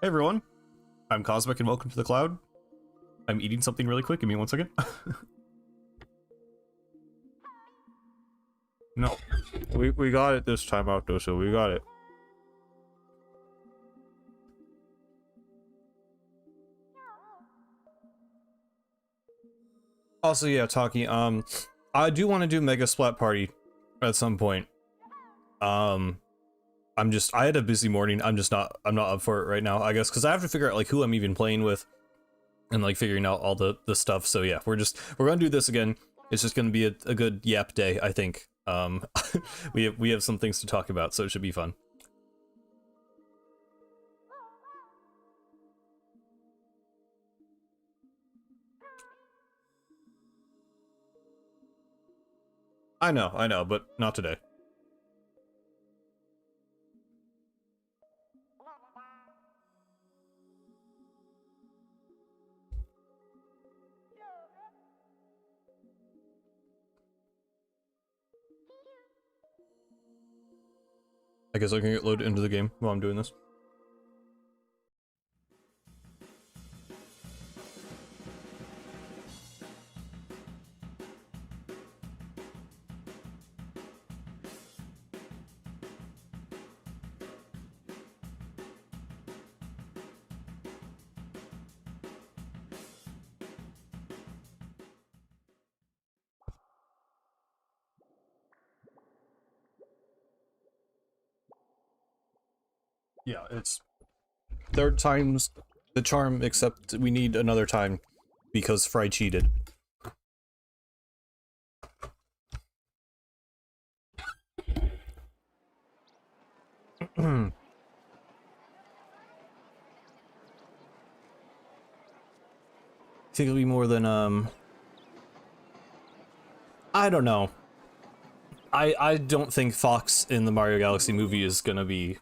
Hey everyone, I'm Cosmic and welcome to the cloud. I'm eating something really quick, give me 1 second. No, we got it this time out though, so we got it. Also, yeah, Taki, I do want to do Mega Splat Party at some point. I had a busy morning. I'm not up for it right now, I guess, because I have to figure out like who I'm even playing with and like figuring out all the stuff. So yeah, we're gonna do this again. It's just gonna be a good yap day, I think. We have some things to talk about, so it should be fun. I know, but not today. I guess I can get loaded into the game while I'm doing this. Yeah, it's third time's the charm, except we need another time because Fry cheated. I think it'll be more than I don't know. I don't think Fox in the Mario Galaxy movie is gonna be.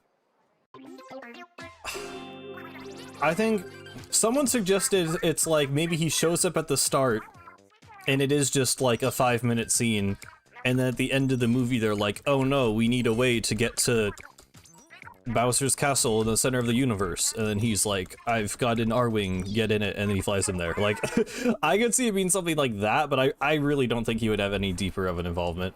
I think someone suggested it's like maybe he shows up at the start and it is just like a 5-minute scene, and then at the end of the movie they're like, oh no, we need a way to get to Bowser's castle in the center of the universe, and then he's like, I've got an R-Wing, get in it, and then he flies him there. Like, I could see it being something like that, but I really don't think he would have any deeper of an involvement.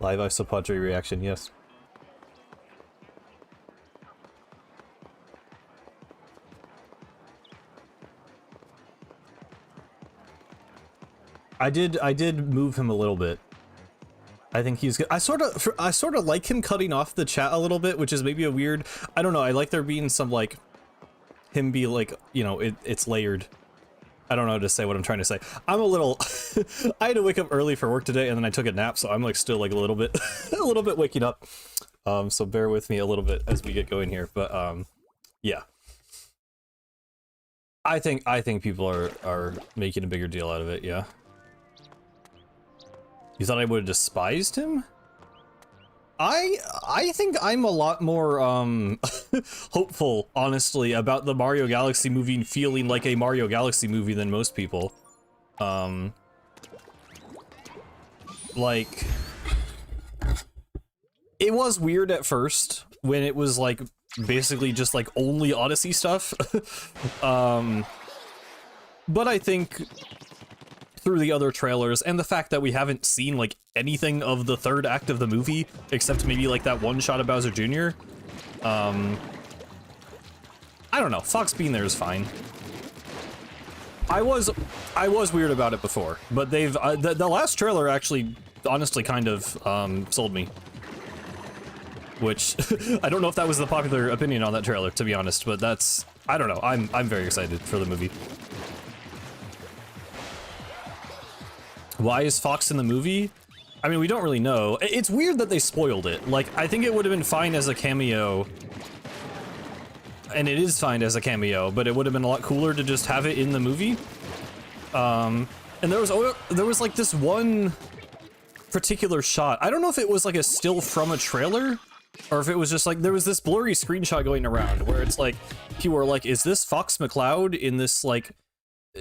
Live Isopadre reaction, yes. I did move him a little bit. I think he's good. I sort of like him cutting off the chat a little bit, which is maybe a weird. I don't know. I like there being some like him be like, you know, it's layered. I don't know how to say what I'm trying to say. I'm a little. I had to wake up early for work today, and then I took a nap, so I'm like still like a little bit, a little bit waking up. So bear with me a little bit as we get going here. But yeah. I think people are making a bigger deal out of it. Yeah. You thought I would have despised him? I think I'm a lot more hopeful, honestly, about the Mario Galaxy movie feeling like a Mario Galaxy movie than most people. Like, it was weird at first when it was like basically just like only Odyssey stuff. But I think through the other trailers and the fact that we haven't seen like anything of the third act of the movie except maybe like that one shot of Bowser Jr., I don't know. Fox being there is fine. I was weird about it before, but they've the last trailer actually honestly kind of sold me. Which I don't know if that was the popular opinion on that trailer, to be honest, but that's, I don't know. I'm very excited for the movie. Why is Fox in the movie? I mean, we don't really know. It's weird that they spoiled it. Like, I think it would have been fine as a cameo. And it is fine as a cameo, but it would have been a lot cooler to just have it in the movie. And there was like this one particular shot. I don't know if it was like a still from a trailer, or if it was just like, there was this blurry screenshot going around where it's like, people were like, is this Fox McCloud in this like,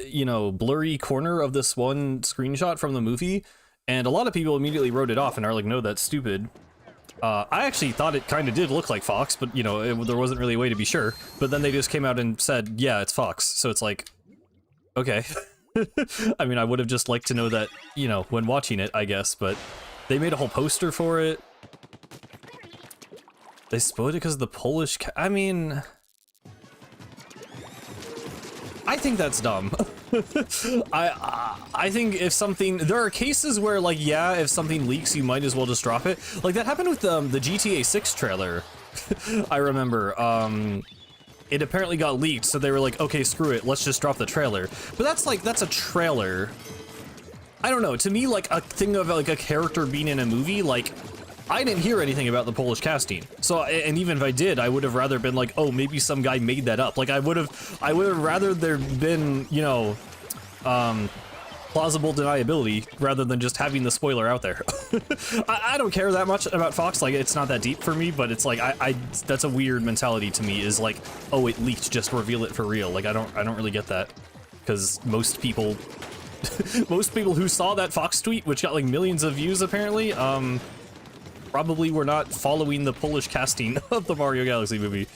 you know, blurry corner of this one screenshot from the movie? And a lot of people immediately wrote it off and are like, no, that's stupid. I actually thought it kind of did look like Fox, but, you know, there wasn't really a way to be sure. But then they just came out and said, yeah, it's Fox. So it's like, okay. I mean, I would have just liked to know that, you know, when watching it, I guess, but they made a whole poster for it. They spoiled it because of the Polish I mean, I think that's dumb. I think if something, there are cases where like, yeah, if something leaks, you might as well just drop it. Like that happened with the GTA 6 trailer. I remember, it apparently got leaked, so they were like, okay, screw it, let's just drop the trailer. But that's like, that's a trailer. I don't know, to me, like a thing of like a character being in a movie, like, I didn't hear anything about the Polish casting. So, and even if I did, I would have rather been like, oh, maybe some guy made that up. Like, I would have rather there been, you know, plausible deniability rather than just having the spoiler out there. I don't care that much about Fox, like, it's not that deep for me, but it's like, that's a weird mentality to me, is like, oh, it leaked, just reveal it for real. Like, I don't really get that, because most people, most people who saw that Fox tweet, which got like millions of views apparently, probably were not following the Polish casting of the Mario Galaxy movie.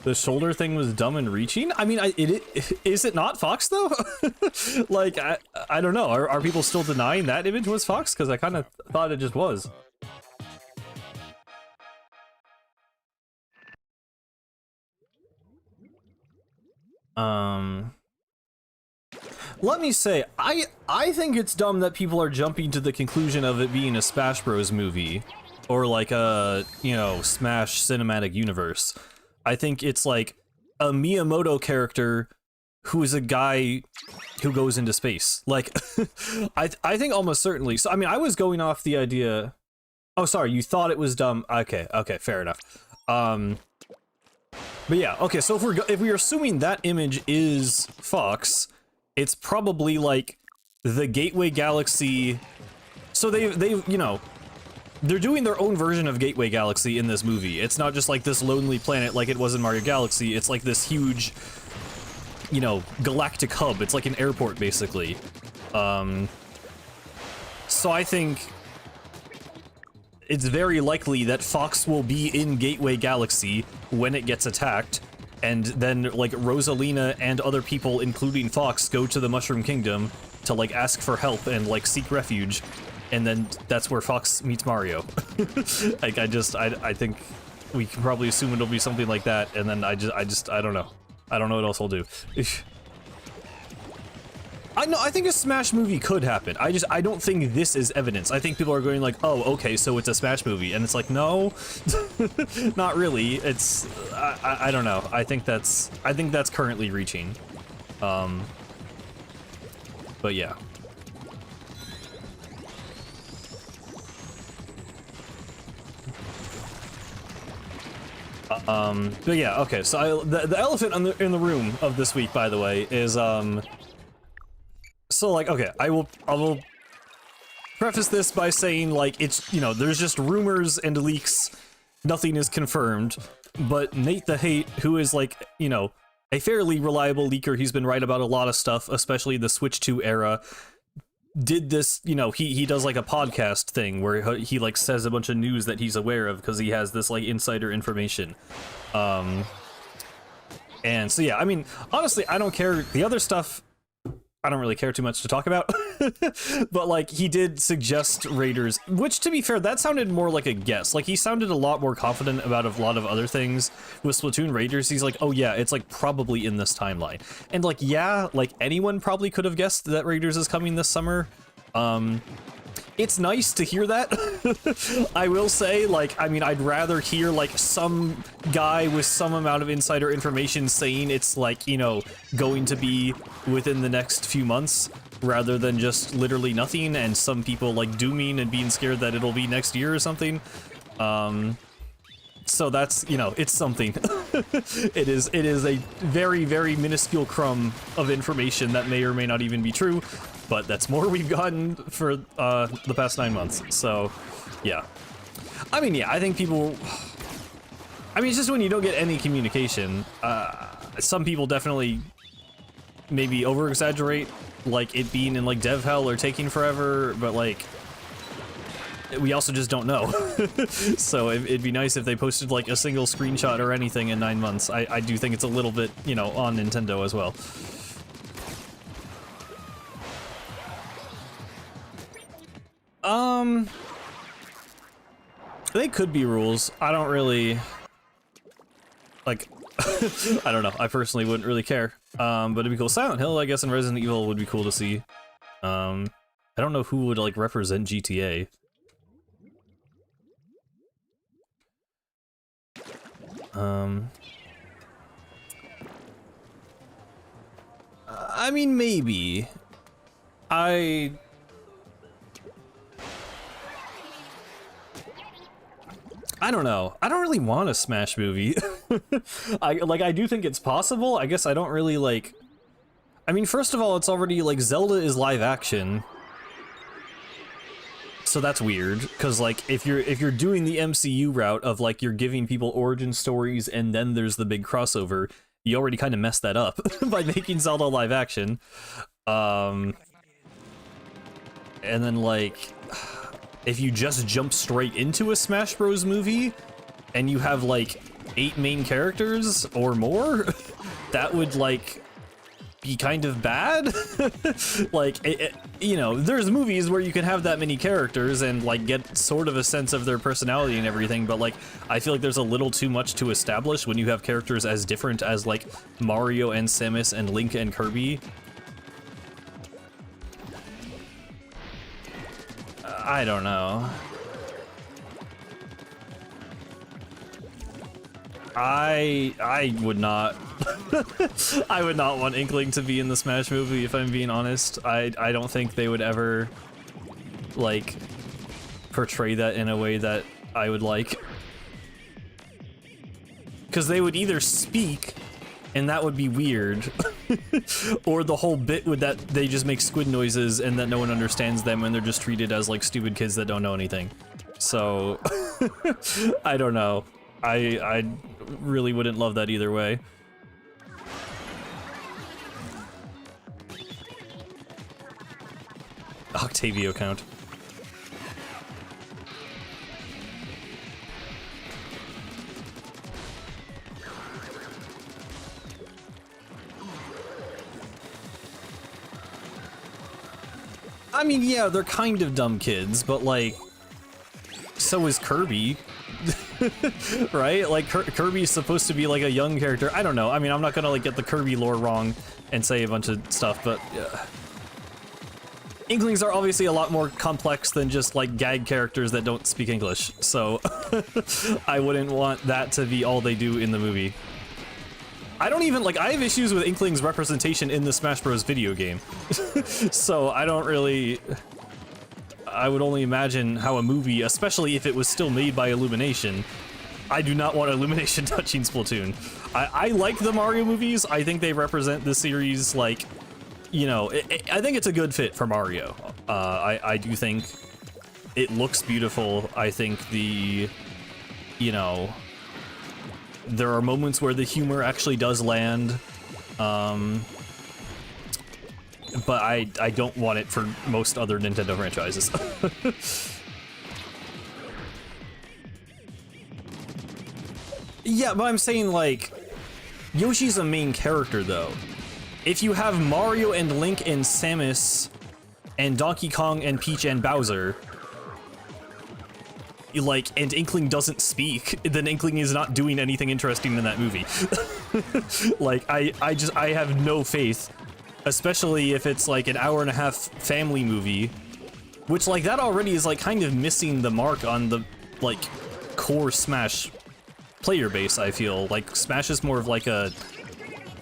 The shoulder thing was dumb and reaching? I mean, is it not Fox though? Like, I don't know. Are people still denying that image was Fox? Because I kind of thought it just was. Let me say, I think it's dumb that people are jumping to the conclusion of it being a Smash Bros. Movie, or like a, you know, Smash Cinematic Universe. I think it's like a Miyamoto character who is a guy who goes into space. Like, I think almost certainly. So, I mean, I was going off the idea. Oh, sorry, you thought it was dumb. Okay, fair enough. But yeah, okay, so if we're assuming that image is Fox, it's probably like the Gateway Galaxy. So they've you know, they're doing their own version of Gateway Galaxy in this movie. It's not just like this lonely planet like it was in Mario Galaxy. It's like this huge, you know, galactic hub. It's like an airport basically. So I think it's very likely that Fox will be in Gateway Galaxy when it gets attacked, and then like Rosalina and other people, including Fox, go to the Mushroom Kingdom to like ask for help and like seek refuge, and then that's where Fox meets Mario. Like, I think we can probably assume it'll be something like that, and then I don't know. I don't know what else I'll do. I think a Smash movie could happen. I don't think this is evidence. I think people are going like, oh, okay, so it's a Smash movie, and it's like, no, not really. It's, I don't know. I think that's currently reaching. But yeah. But yeah, okay, so the elephant in the room of this week, by the way, is, so, like, okay, I will preface this by saying, like, it's, you know, there's just rumors and leaks, nothing is confirmed, but Nate the Hate, who is, like, you know, a fairly reliable leaker, he's been right about a lot of stuff, especially the Switch 2 era, did this, you know, he does, like, a podcast thing where he like, says a bunch of news that he's aware of because he has this, like, insider information. And so, yeah, I mean, honestly, I don't care. The other stuff, I don't really care too much to talk about. But like he did suggest Raiders, which to be fair, that sounded more like a guess. Like he sounded a lot more confident about a lot of other things. With Splatoon Raiders, he's like, oh yeah, it's like probably in this timeline. And like, yeah, like anyone probably could have guessed that Raiders is coming this summer. It's nice to hear that. I will say, like, I mean, I'd rather hear, like, some guy with some amount of insider information saying it's, like, you know, going to be within the next few months, rather than just literally nothing, and some people, like, dooming and being scared that it'll be next year or something. So that's, you know, it's something. It is a very, very minuscule crumb of information that may or may not even be true. But that's more we've gotten for the past 9 months, so yeah. I mean, yeah, I think people... I mean, it's just when you don't get any communication, some people definitely maybe over-exaggerate, like, it being in, like, dev hell or taking forever, but, like, we also just don't know. So it'd be nice if they posted, like, a single screenshot or anything in 9 months. I do think it's a little bit, you know, on Nintendo as well. They could be rules. I don't really... Like, I don't know. I personally wouldn't really care. But it'd be cool. Silent Hill, I guess, and Resident Evil would be cool to see. I don't know who would, like, represent GTA. I mean, maybe. I don't know. I don't really want a Smash movie. I do think it's possible. I guess I don't really like... I mean, first of all, it's already like Zelda is live action. So that's weird, because like if you're doing the MCU route of like you're giving people origin stories and then there's the big crossover, you already kind of messed that up by making Zelda live action. And then like if you just jump straight into a Smash Bros movie and you have like 8 main characters or more, that would like be kind of bad. Like you know, there's movies where you can have that many characters and like get sort of a sense of their personality and everything, but like I feel like there's a little too much to establish when you have characters as different as like Mario and Samus and Link and Kirby. I don't know. I would not. I would not want Inkling to be in the Smash movie, if I'm being honest. I don't think they would ever, like, portray that in a way that I would like. Because they would either speak, and that would be weird, or the whole bit would that they just make squid noises and that no one understands them and they're just treated as, like, stupid kids that don't know anything. So, I don't know. I really wouldn't love that either way. Octavio count. I mean, yeah, they're kind of dumb kids, but like, so is Kirby. Right? Like, Kirby's supposed to be like a young character. I don't know. I mean, I'm not gonna like get the Kirby lore wrong and say a bunch of stuff, but Inklings are obviously a lot more complex than just like gag characters that don't speak English, so I wouldn't want that to be all they do in the movie. I don't even, like, I have issues with Inkling's representation in the Smash Bros. Video game. So I don't really... I would only imagine how a movie, especially if it was still made by Illumination, I do not want Illumination touching Splatoon. I like the Mario movies. I think they represent the series, like, you know, I think it's a good fit for Mario. I do think it looks beautiful. I think the, you know, there are moments where the humor actually does land. But I don't want it for most other Nintendo franchises. Yeah, but I'm saying, like, Yoshi's a main character, though. if you have Mario and Link and Samus and Donkey Kong and Peach and Bowser, like, and Inkling doesn't speak, then Inkling is not doing anything interesting in that movie. Like, I have no faith, especially if it's like an hour-and-a-half family movie, which, like, that already is like kind of missing the mark on the, like, core Smash player base. I feel like Smash is more of like a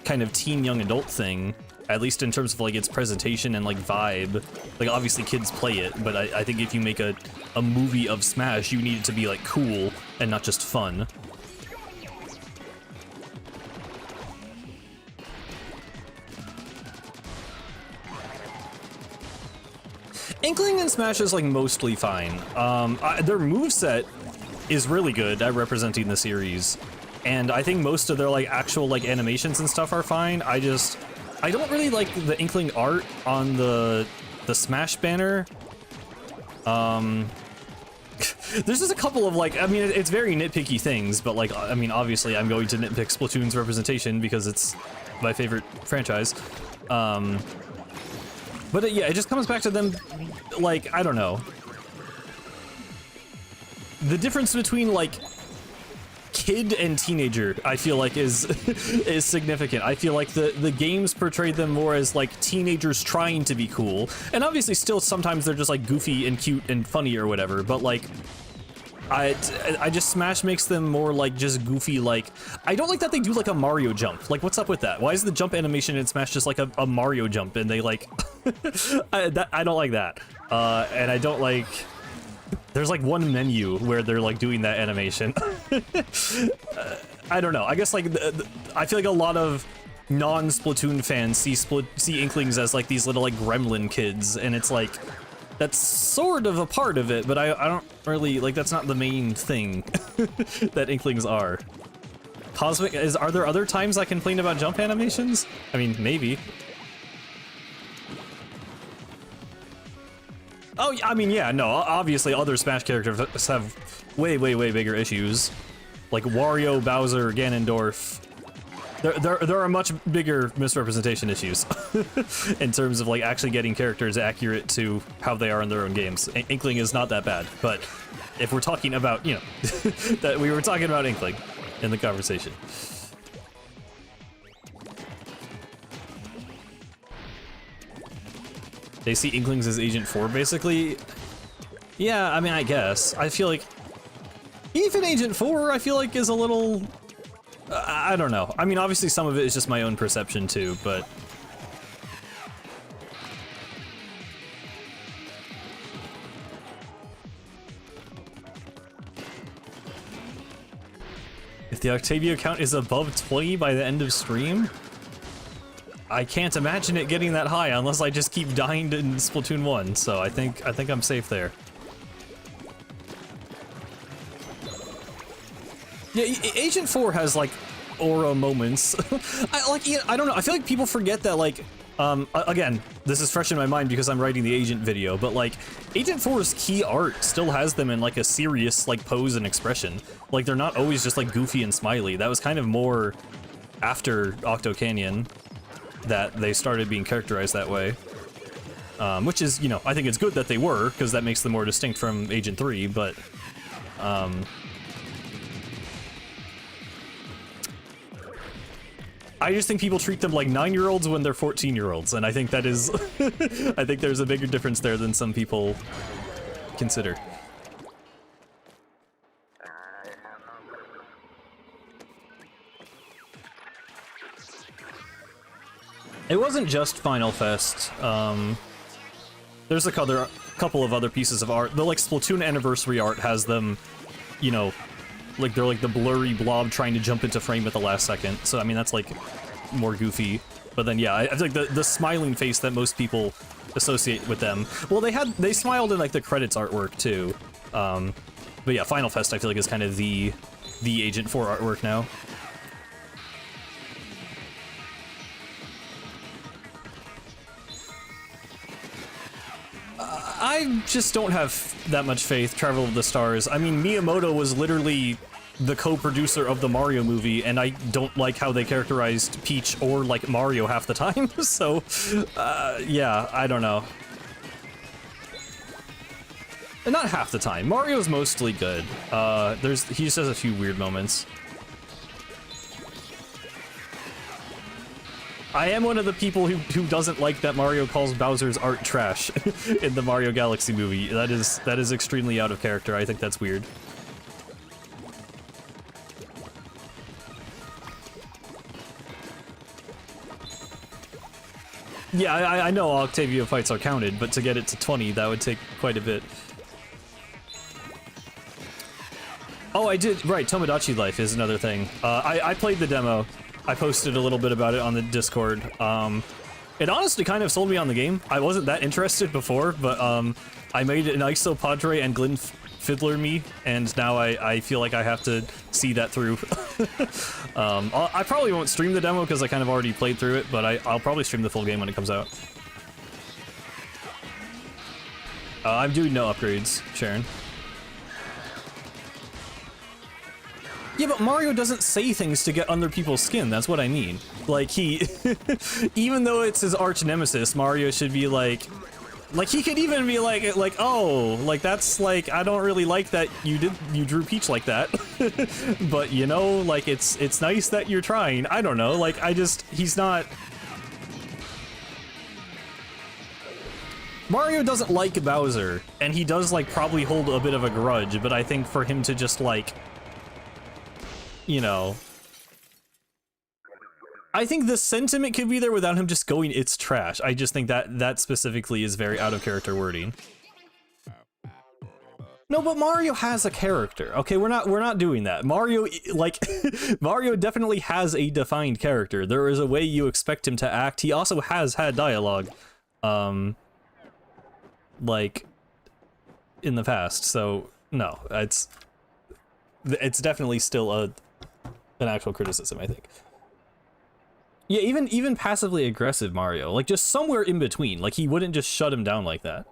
kind of teen young adult thing, at least in terms of like its presentation and like vibe. Like, obviously kids play it, but I think if you make a movie of Smash, you need it to be like cool and not just fun. Inkling in Smash is like mostly fine. Their moveset is really good at representing the series, and I think most of their like actual like animations and stuff are fine. I don't really like the Inkling art on the Smash banner. There's just a couple of like, I mean, it's very nitpicky things, but like, I mean, obviously I'm going to nitpick Splatoon's representation because it's my favorite franchise. But yeah, it just comes back to them, like, I don't know. The difference between, like, kid and teenager, I feel like, is significant. I feel like the games portrayed them more as, like, teenagers trying to be cool. And obviously still sometimes they're just, like, goofy and cute and funny or whatever, but, like, I just, Smash makes them more like just goofy. Like, I don't like that they do like a Mario jump. Like, what's up with that? Why is the jump animation in Smash just like a Mario jump? And they like, I don't like that. And I don't like, there's like one menu where they're like doing that animation. I don't know. I guess like, I feel like a lot of non-Splatoon fans see Inklings as like these little like gremlin kids, and it's like, that's sort of a part of it, but I don't really, like, that's not the main thing that Inklings are. Cosmic, are there other times I complain about jump animations? I mean, maybe. Oh, I mean, yeah, no, obviously other Smash characters have way bigger issues. Like Wario, Bowser, Ganondorf. There are much bigger misrepresentation issues in terms of like actually getting characters accurate to how they are in their own games. Inkling is not that bad, but if we're talking about, you know, that we were talking about Inkling in the conversation. They see Inklings as Agent 4 basically. Yeah, I mean, I guess. I feel like even Agent 4 I feel like is a little, I don't know. I mean, obviously some of it is just my own perception too, but if the Octavia count is above 20 by the end of stream, I can't imagine it getting that high unless I just keep dying in Splatoon 1, so I think I'm safe there. Yeah, Agent 4 has like aura moments. I don't know. I feel like people forget that, like, again, this is fresh in my mind because I'm writing the Agent video, but like Agent 4's key art still has them in like a serious like pose and expression. Like, they're not always just like goofy and smiley. That was kind of more after Octo Canyon that they started being characterized that way. Which is, you know, I think it's good that they were, because that makes them more distinct from Agent 3, but I just think people treat them like 9-year-olds when they're 14-year-olds, and I think that is, I think there's a bigger difference there than some people consider. It wasn't just Final Fest. There's a couple of other pieces of art. The like Splatoon Anniversary art has them, you know, like they're like the blurry blob trying to jump into frame at the last second. So I mean, that's like more goofy. But then yeah, I feel like the smiling face that most people associate with them. Well, they smiled in like the credits artwork too. But yeah, Final Fest I feel like is kind of the Agent 4 artwork now. I just don't have that much faith. Travel of the Stars. I mean, Miyamoto was literally the co-producer of the Mario movie, and I don't like how they characterized Peach or like Mario half the time. So, yeah, I don't know. And not half the time. Mario's mostly good. He just has a few weird moments. I am one of the people who doesn't like that Mario calls Bowser's art trash in the Mario Galaxy movie. That is extremely out of character. I think that's weird. Yeah, I know Octavio fights are counted, but to get it to 20, that would take quite a bit. Oh, I did, right, Tomodachi Life is another thing. I played the demo. I posted a little bit about it on the Discord. It honestly kind of sold me on the game. I wasn't that interested before, but I made an ISO Padre and Glenn Fiddler me, and now I feel like I have to see that through. I probably won't stream the demo because I kind of already played through it, but I'll probably stream the full game when it comes out. I'm doing no upgrades, Sharon. Yeah, but Mario doesn't say things to get under people's skin, that's what I mean. Like, he... even though it's his arch nemesis, Mario should be like... Like, he could even be like, oh, like, that's, like, I don't really like that you drew Peach like that. But, you know, like, it's nice that you're trying. I don't know, like, he's not... Mario doesn't like Bowser, and he does, like, probably hold a bit of a grudge, but I think for him to just, like... You know, I think the sentiment could be there without him just going, it's trash. I just think that specifically is very out of character wording. No, but Mario has a character. Okay, we're not doing that. Mario, like, Mario definitely has a defined character. There is a way you expect him to act. He also has had dialogue, like, in the past. So, no, it's definitely still an actual criticism, I think. Yeah, even passively aggressive Mario, like just somewhere in between. Like he wouldn't just shut him down like that.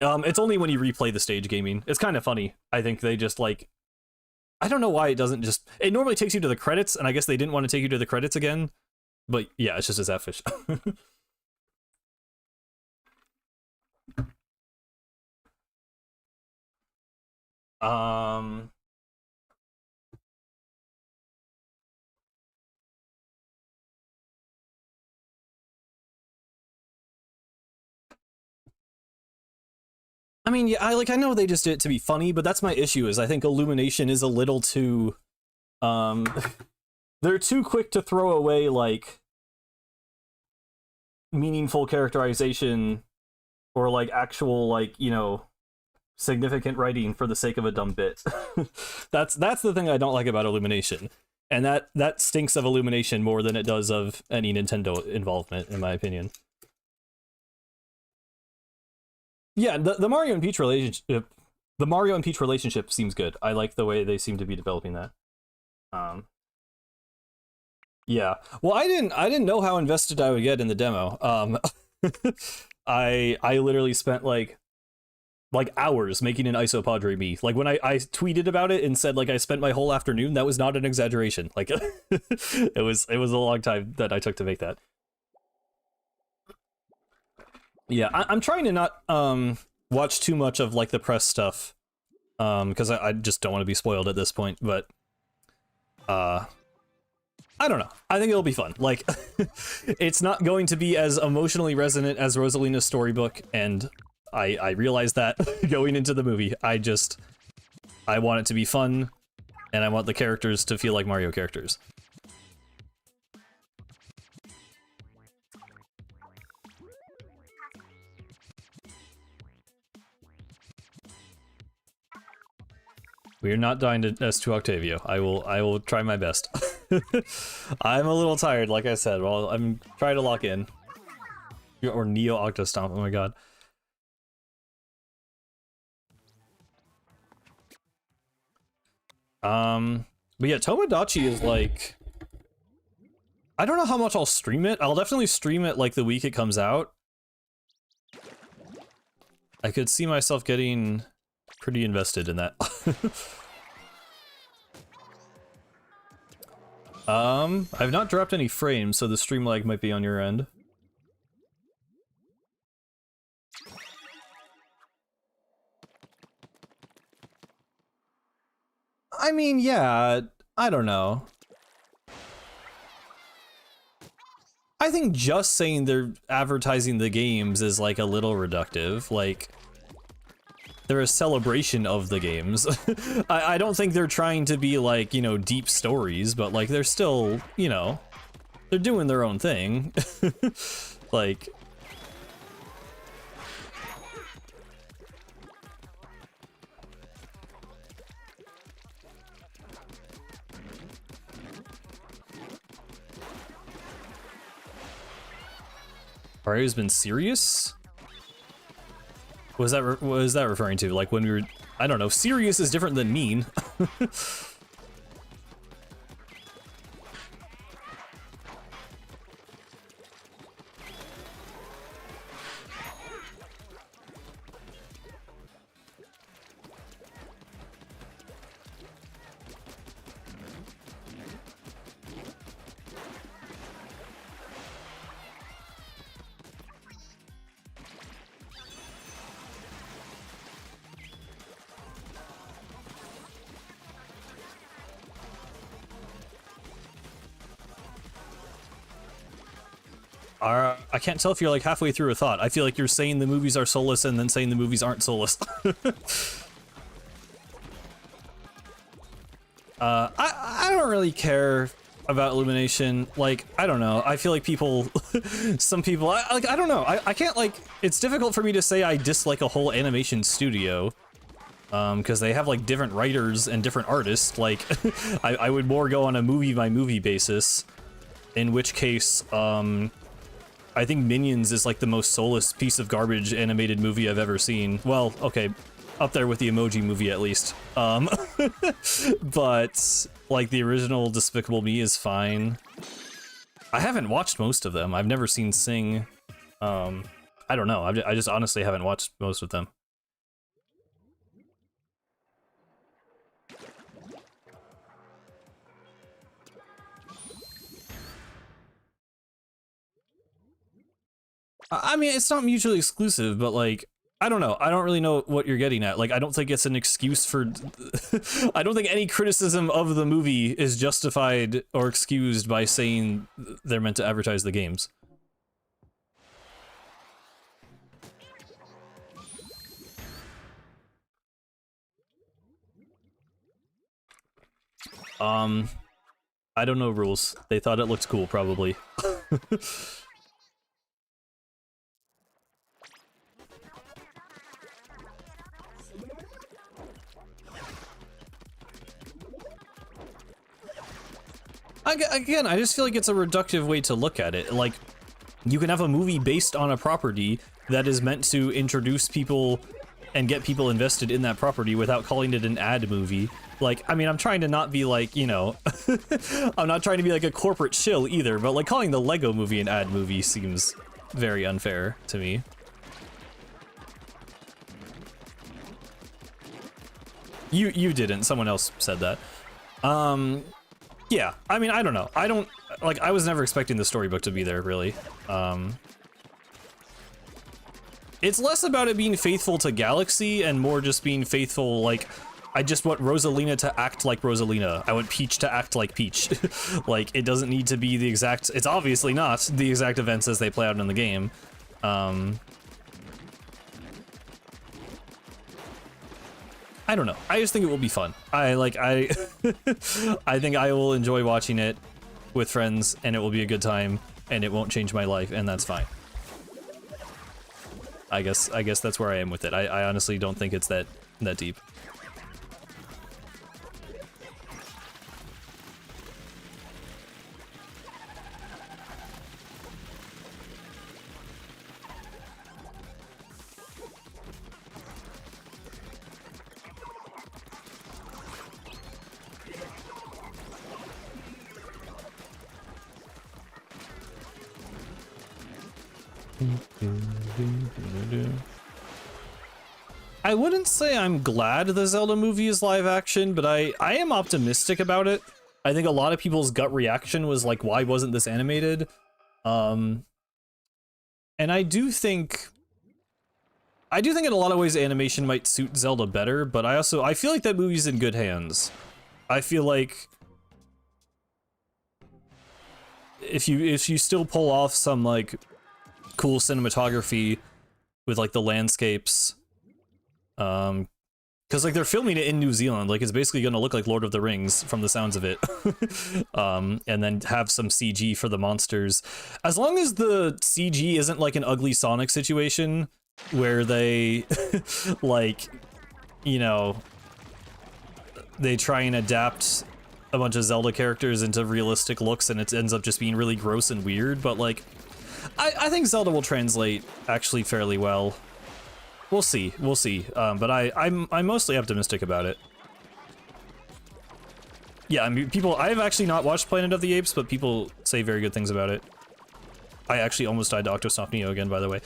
It's only when you replay the stage gaming. It's kind of funny. I think they just like, I don't know why it doesn't just. It normally takes you to the credits, and I guess they didn't want to take you to the credits again. But yeah, it's just as effish. I mean, yeah, I know they just did it to be funny, but that's my issue, is I think Illumination is a little too, they're too quick to throw away, like, meaningful characterization, or, like, actual, like, you know, significant writing for the sake of a dumb bit. That's the thing I don't like about Illumination. And that stinks of Illumination more than it does of any Nintendo involvement, in my opinion. Yeah, the Mario and Peach relationship, seems good. I like the way they seem to be developing that. Yeah. Well, I didn't know how invested I would get in the demo. I literally spent like hours making an ISO Padre me. Like when I tweeted about it and said like I spent my whole afternoon, that was not an exaggeration. Like it was a long time that I took to make that. Yeah, I'm trying to not watch too much of like the press stuff, because I just don't want to be spoiled at this point. But I don't know. I think it'll be fun. Like, it's not going to be as emotionally resonant as Rosalina's storybook, and I realize that going into the movie. I want it to be fun, and I want the characters to feel like Mario characters. We're not dying to S2 Octavio. I will try my best. I'm a little tired, like I said. Well, I'm trying to lock in. Or Neo Octostomp, oh my god. But yeah, Tomodachi is like... I don't know how much I'll stream it. I'll definitely stream it like the week it comes out. I could see myself getting pretty invested in that. I've not dropped any frames, so the stream lag might be on your end. I mean, yeah, I don't know. I think just saying they're advertising the games is like a little reductive. Like, they're a celebration of the games. I don't think they're trying to be like, you know, deep stories, but like they're still, you know, they're doing their own thing. Like, Mario's been serious? What was that referring to? Like when we were, I don't know, serious is different than mean. I can't tell if you're like halfway through a thought. I feel like you're saying the movies are soulless and then saying the movies aren't soulless. I don't really care about Illumination. Like, I don't know. I feel like people, some people, I don't know. I can't, like, it's difficult for me to say I dislike a whole animation studio. Because they have like different writers and different artists. Like, I would more go on a movie by movie basis. In which case, I think Minions is like the most soulless piece of garbage animated movie I've ever seen. Well, okay, up there with the Emoji Movie at least. But like the original Despicable Me is fine. I haven't watched most of them. I've never seen Sing. I don't know. I just honestly haven't watched most of them. I mean, it's not mutually exclusive, but like, I don't know. I don't really know what you're getting at. Like, I don't think it's an excuse for... I don't think any criticism of the movie is justified or excused by saying they're meant to advertise the games. I don't know rules. They thought it looked cool, probably. Again, I just feel like it's a reductive way to look at it. Like, you can have a movie based on a property that is meant to introduce people and get people invested in that property without calling it an ad movie. Like, I mean, I'm trying to not be like, you know, I'm not trying to be like a corporate shill either, but like calling the Lego movie an ad movie seems very unfair to me. You didn't, someone else said that. Yeah, I mean, I don't know. I was never expecting the storybook to be there, really. It's less about it being faithful to Galaxy and more just being faithful, like, I just want Rosalina to act like Rosalina. I want Peach to act like Peach. Like, it doesn't need to be the exact, it's obviously not the exact events as they play out in the game. I don't know. I just think it will be fun. I think I will enjoy watching it with friends, and it will be a good time, and it won't change my life, and that's fine. I guess that's where I am with it. I honestly don't think it's that deep. I wouldn't say I'm glad the Zelda movie is live action, but I am optimistic about it. I think a lot of people's gut reaction was like, why wasn't this animated? And I do think in a lot of ways animation might suit Zelda better, but I feel like that movie's in good hands. I feel like if you still pull off some like cool cinematography with like the landscapes, because like they're filming it in New Zealand, like it's basically going to look like Lord of the Rings from the sounds of it. And then have some CG for the monsters. As long as the CG isn't like an ugly Sonic situation where they like, you know, they try and adapt a bunch of Zelda characters into realistic looks and it ends up just being really gross and weird, but like I think Zelda will translate actually fairly well. We'll see, but I'm mostly optimistic about it. Yeah, I mean, I've actually not watched Planet of the Apes, but people say very good things about it. I actually almost died to Octosoft Neo again, by the way.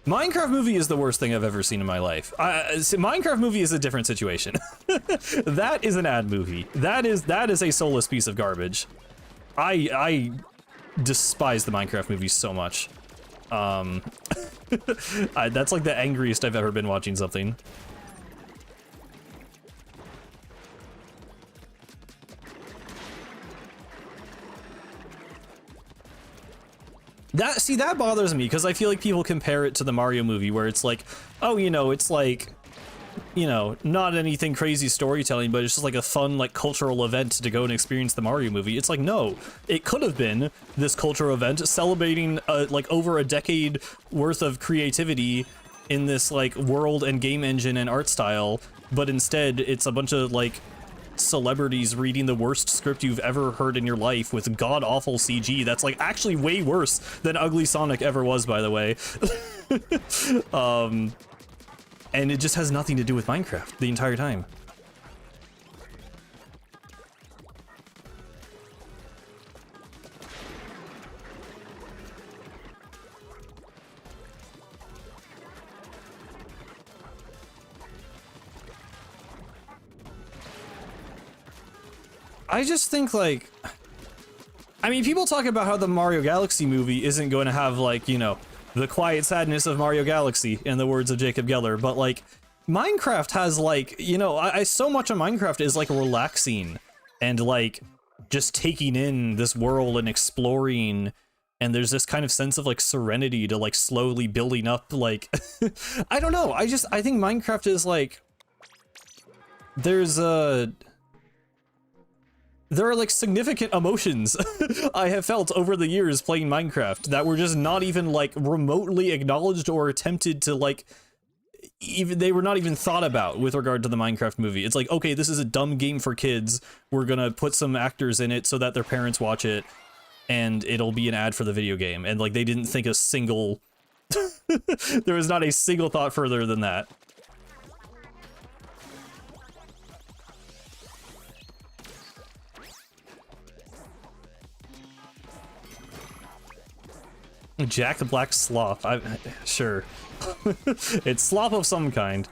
Minecraft movie is the worst thing I've ever seen in my life. Minecraft movie is a different situation. That is an ad movie. That is a soulless piece of garbage. I despise the Minecraft movie so much. That's like the angriest I've ever been watching something. That bothers me because I feel like people compare it to the Mario movie where it's like, oh, you know, it's like, you know, not anything crazy storytelling, but it's just like a fun, like, cultural event to go and experience the Mario movie. It's like, no, it could have been this cultural event celebrating, like, over a decade worth of creativity in this, like, world and game engine and art style, but instead it's a bunch of, like, celebrities reading the worst script you've ever heard in your life with god-awful CG that's, like, actually way worse than Ugly Sonic ever was, by the way. And it just has nothing to do with Minecraft the entire time. I just think, like, I mean, people talk about how the Mario Galaxy movie isn't going to have, like, you know, the quiet sadness of Mario Galaxy, in the words of Jacob Geller, but, like, Minecraft has, like, you know, so much of Minecraft is, like, relaxing and, like, just taking in this world and exploring, and there's this kind of sense of, like, serenity to, like, slowly building up, like, I don't know, I think Minecraft is, like, there are, like, significant emotions I have felt over the years playing Minecraft that were just not even, like, remotely acknowledged or attempted to, like, they were not even thought about with regard to the Minecraft movie. It's like, okay, this is a dumb game for kids. We're gonna put some actors in it so that their parents watch it, and it'll be an ad for the video game. And, like, they didn't think a single... there was not a single thought further than that. Jack the Black Sloth. Sure. It's slop of some kind.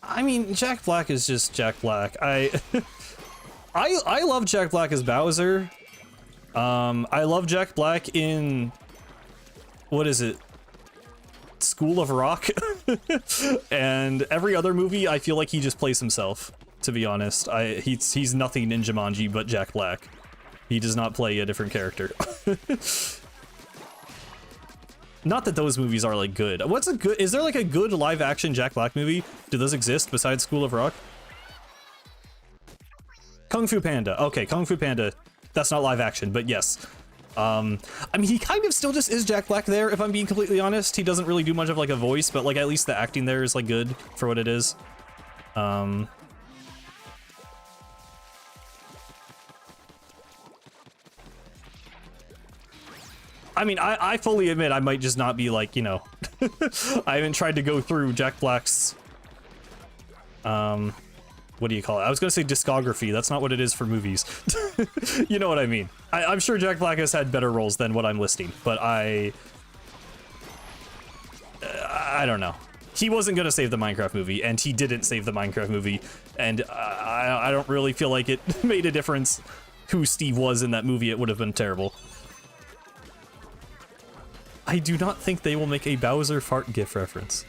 I mean, Jack Black is just Jack Black. I love Jack Black as Bowser. I love Jack Black in... what is it? School of Rock. And every other movie, I feel like he just plays himself, to be honest. He's nothing in Jumanji but Jack Black. He does not play a different character. Not that those movies are, like, good. Is there, like, a good live-action Jack Black movie? Do those exist besides School of Rock? Kung Fu Panda. Okay, Kung Fu Panda. That's not live action, but yes. I mean, he kind of still just is Jack Black there, if I'm being completely honest. He doesn't really do much of, like, a voice, but, like, at least the acting there is, like, good for what it is. I mean, I fully admit I might just not be, like, you know... I haven't tried to go through Jack Black's what do you call it? I was gonna say discography. That's not what it is for movies. You know what I mean. I'm sure Jack Black has had better roles than what I'm listing, but I don't know. He wasn't gonna save the Minecraft movie, and he didn't save the Minecraft movie, and I don't really feel like it made a difference who Steve was in that movie. It would have been terrible. I do not think they will make a Bowser fart gif reference.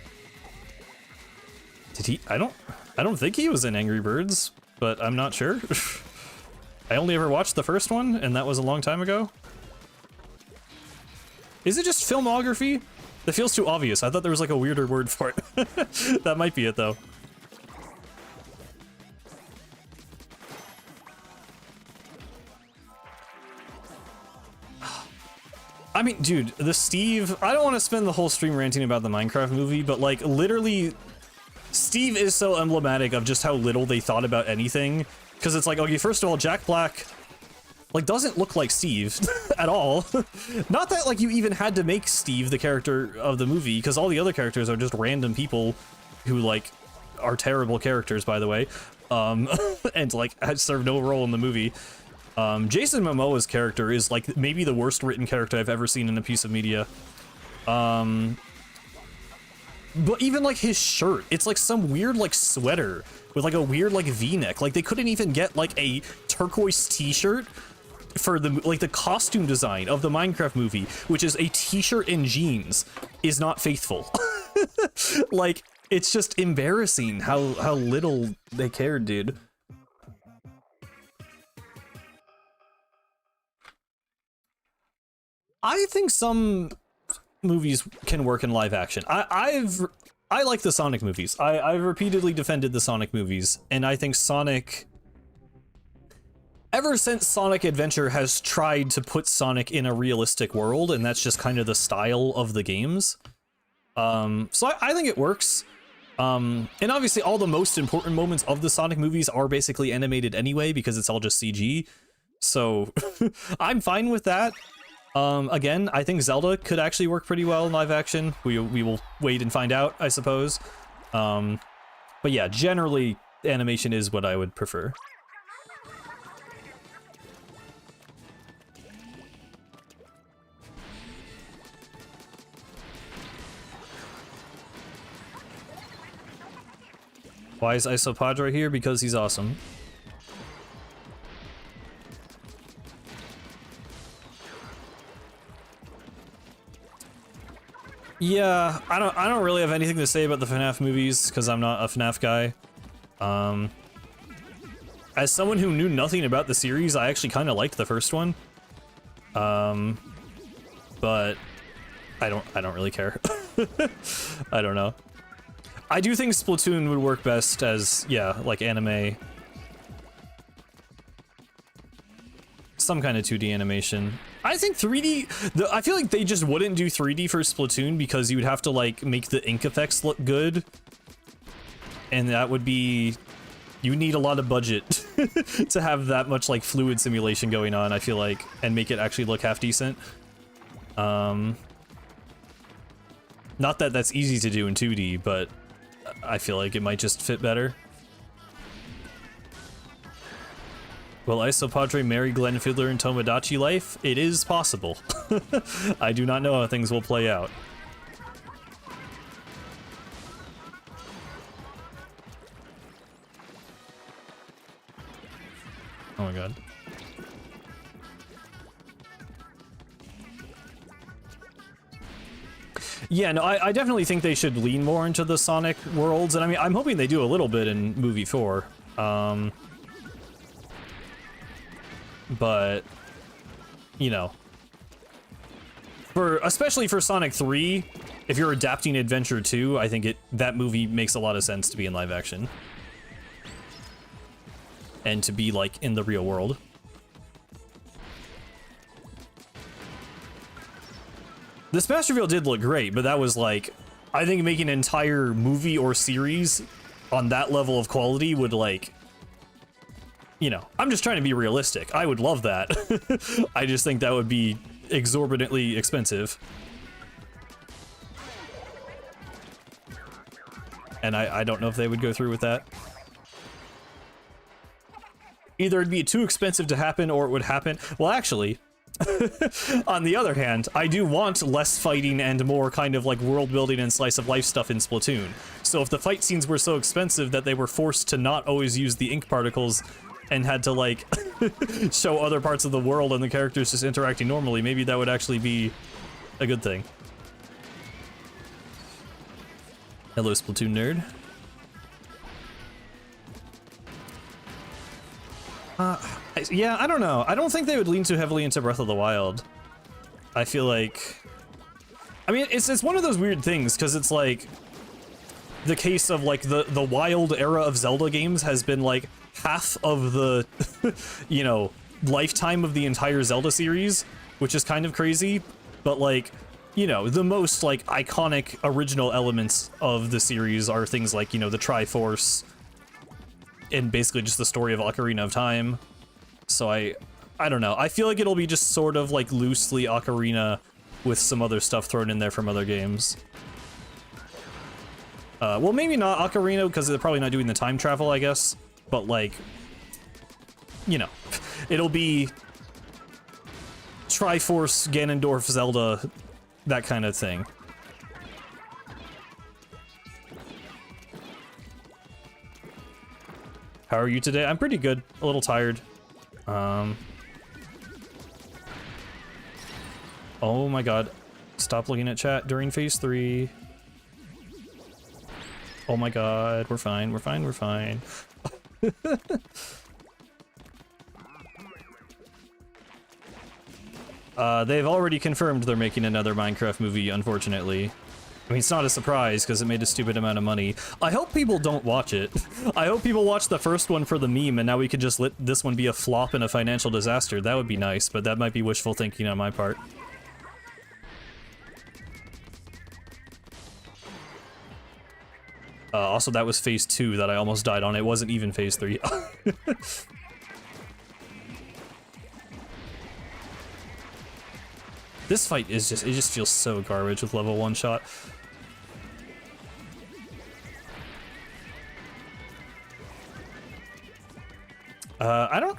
Did he? I don't think he was in Angry Birds, but I'm not sure. I only ever watched the first one, and that was a long time ago. Is it just filmography? That feels too obvious. I thought there was like a weirder word for it. That might be it though. I mean, dude, the Steve... I don't want to spend the whole stream ranting about the Minecraft movie, but, like, literally, Steve is so emblematic of just how little they thought about anything. Because it's like, okay, first of all, Jack Black, like, doesn't look like Steve at all. Not that, like, you even had to make Steve the character of the movie, because all the other characters are just random people who, like, are terrible characters, by the way, and, like, serve no role in the movie. Jason Momoa's character is like maybe the worst written character I've ever seen in a piece of media. But even like his shirt, it's like some weird like sweater with like a weird like V-neck. Like they couldn't even get like a turquoise t-shirt for the like the costume design of the Minecraft movie, which is a t-shirt and jeans, is not faithful. Like it's just embarrassing how little they cared, dude. I think some movies can work in live action. I like the Sonic movies. I've repeatedly defended the Sonic movies, and I think Sonic... Ever since Sonic Adventure has tried to put Sonic in a realistic world, and that's just kind of the style of the games. So I think it works. And obviously all the most important moments of the Sonic movies are basically animated anyway, because it's all just CG. So I'm fine with that. Again, I think Zelda could actually work pretty well in live action. We will wait and find out, I suppose. But yeah, generally, animation is what I would prefer. Why is Isopadre here? Because he's awesome. Yeah, I don't really have anything to say about the FNAF movies because I'm not a FNAF guy. As someone who knew nothing about the series, I actually kind of liked the first one. But I don't really care. I don't know. I do think Splatoon would work best as, yeah, like anime. Some kind of 2D animation. I think 3D... I feel like they just wouldn't do 3D for Splatoon because you would have to, like, make the ink effects look good. And that would be... You need a lot of budget to have that much, like, fluid simulation going on, I feel like, and make it actually look half decent. Not that that's easy to do in 2D, but I feel like it might just fit better. Will Isopadre marry Glenn Fiddler in Tomodachi Life? It is possible. I do not know how things will play out. Oh my god. Yeah, no, I definitely think they should lean more into the Sonic worlds, and I mean, I'm hoping they do a little bit in movie 4. But, you know, especially for Sonic 3, if you're adapting Adventure 2, I think that movie makes a lot of sense to be in live action. And to be, like, in the real world. The Smash reveal did look great, but that was, like, I think making an entire movie or series on that level of quality would, like... You know, I'm just trying to be realistic. I would love that. I just think that would be exorbitantly expensive. And I don't know if they would go through with that. Either it'd be too expensive to happen or it would happen. Well, actually, on the other hand, I do want less fighting and more kind of like world building and slice of life stuff in Splatoon. So if the fight scenes were so expensive that they were forced to not always use the ink particles and had to like show other parts of the world and the characters just interacting normally, maybe that would actually be a good thing. Hello, Splatoon nerd. Yeah, I don't know. I don't think they would lean too heavily into Breath of the Wild. I feel like... I mean, it's one of those weird things, because it's like... The case of, like, the wild era of Zelda games has been, like, half of the, you know, lifetime of the entire Zelda series, which is kind of crazy, but, like, you know, the most, like, iconic original elements of the series are things like, you know, the Triforce, and basically just the story of Ocarina of Time. So I don't know. I feel like it'll be just sort of like loosely Ocarina with some other stuff thrown in there from other games. Well, maybe not Ocarina because they're probably not doing the time travel, I guess. But like, you know, it'll be Triforce, Ganondorf, Zelda, that kind of thing. How are you today? I'm pretty good. A little tired. Oh my god. Stop looking at chat during phase 3. Oh my god. We're fine. We're fine. We're fine. They've already confirmed they're making another Minecraft movie, unfortunately. I mean, it's not a surprise, because it made a stupid amount of money. I hope people don't watch it. I hope people watch the first one for the meme, and now we could just let this one be a flop and a financial disaster. That would be nice, but that might be wishful thinking on my part. Also, that was phase 2 that I almost died on. It wasn't even phase 3. This fight is just, it just feels so garbage with level 1 shot.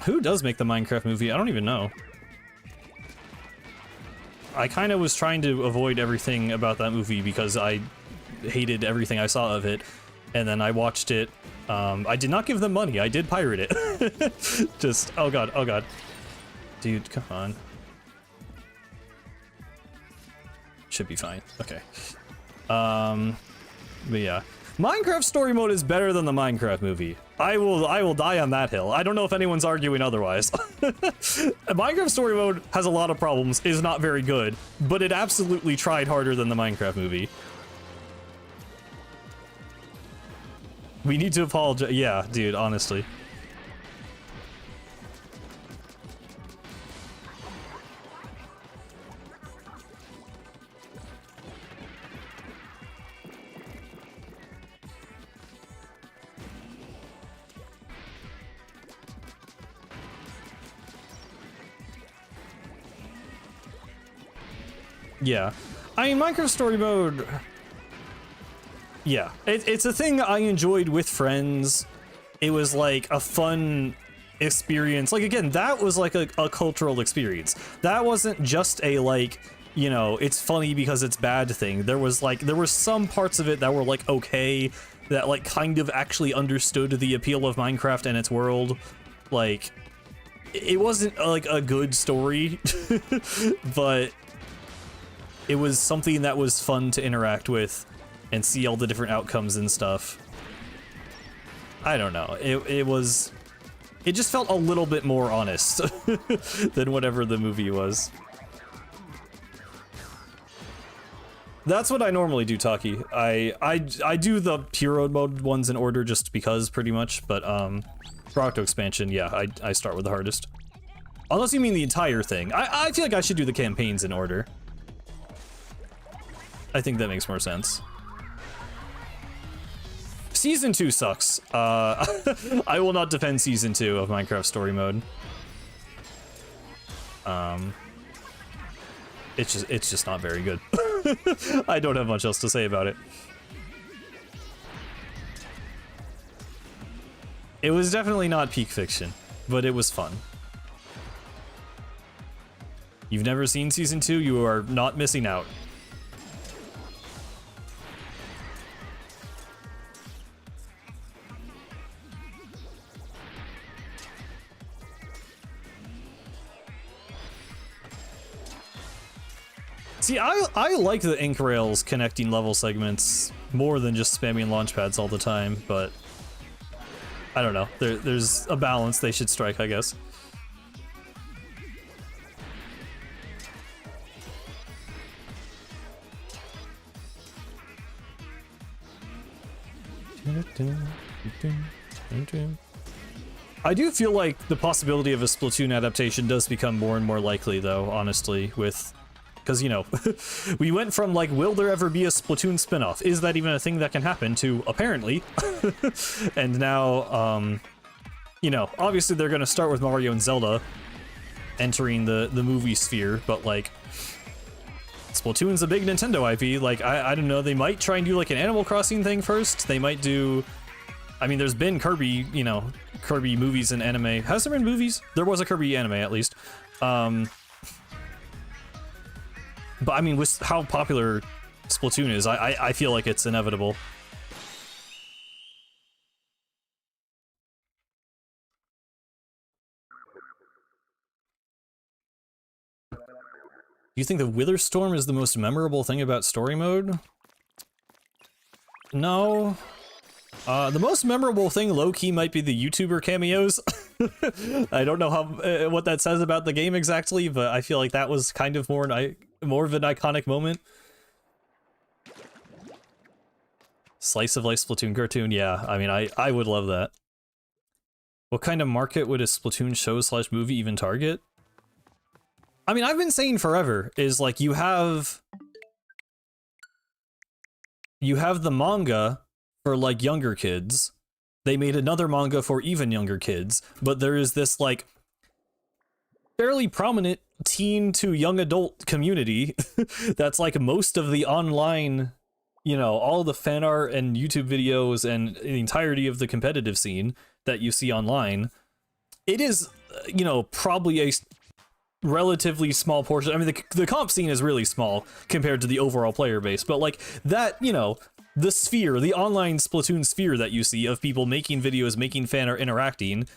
Who does make the Minecraft movie? I don't even know. I kind of was trying to avoid everything about that movie because I hated everything I saw of it. And then I watched it. I did not give them money. I did pirate it. Just, oh god, oh god. Dude, come on. Should be fine. Okay. But yeah. Minecraft story mode is better than the Minecraft movie. I will die on that hill. I don't know if anyone's arguing otherwise. Minecraft story mode has a lot of problems, is not very good, but it absolutely tried harder than the Minecraft movie. We need to apologize. Yeah, dude, honestly. Yeah. I mean, Minecraft story mode... Yeah. It's a thing I enjoyed with friends. It was like a fun experience. Like, again, that was like a cultural experience. That wasn't just a, like, you know, it's funny because it's bad thing. There was some parts of it that were like okay, that like kind of actually understood the appeal of Minecraft and its world. Like, it wasn't like a good story, but it was something that was fun to interact with and see all the different outcomes and stuff. I don't know. It just felt a little bit more honest than whatever the movie was. That's what I normally do, Taki. I do the hero mode ones in order just because, pretty much, but for Octo Expansion, yeah, I start with the hardest. Unless you mean the entire thing. I feel like I should do the campaigns in order. I think that makes more sense. Season 2 sucks. I will not defend Season 2 of Minecraft Story Mode. It's just not very good. I don't have much else to say about it. It was definitely not peak fiction. but it was fun. You've never seen Season 2? You are not missing out. See, I like the ink rails connecting level segments more than just spamming launch pads all the time, but I don't know. There's a balance they should strike, I guess. I do feel like the possibility of a Splatoon adaptation does become more and more likely, though, honestly, with... Because, you know, we went from, like, will there ever be a Splatoon spin-off? Is that even a thing that can happen? To, apparently. And now, you know, obviously they're going to start with Mario and Zelda entering the movie sphere, but, like, Splatoon's a big Nintendo IP. Like, I don't know, they might try and do, like, an Animal Crossing thing first. They might do... I mean, there's been Kirby, you know, Kirby movies and anime. Has there been movies? There was a Kirby anime, at least. But I mean, with how popular Splatoon is, I feel like it's inevitable. Do you think the Wither Storm is the most memorable thing about story mode? No. The most memorable thing, low-key, might be the YouTuber cameos. I don't know how what that says about the game exactly, but I feel like that was kind of more of an iconic moment. Slice of life Splatoon cartoon, yeah. I mean, I would love that. What kind of market would a Splatoon show / movie even target? I mean, I've been saying forever, is like you have the manga for like younger kids. They made another manga for even younger kids, but there is this like fairly prominent teen to young adult community that's like most of the online, you know, all the fan art and YouTube videos and the entirety of the competitive scene that you see online. It is, you know, probably a relatively small portion. I mean, the comp scene is really small compared to the overall player base, but like that, you know, the sphere, the online Splatoon sphere that you see of people making videos, making fan art, interacting,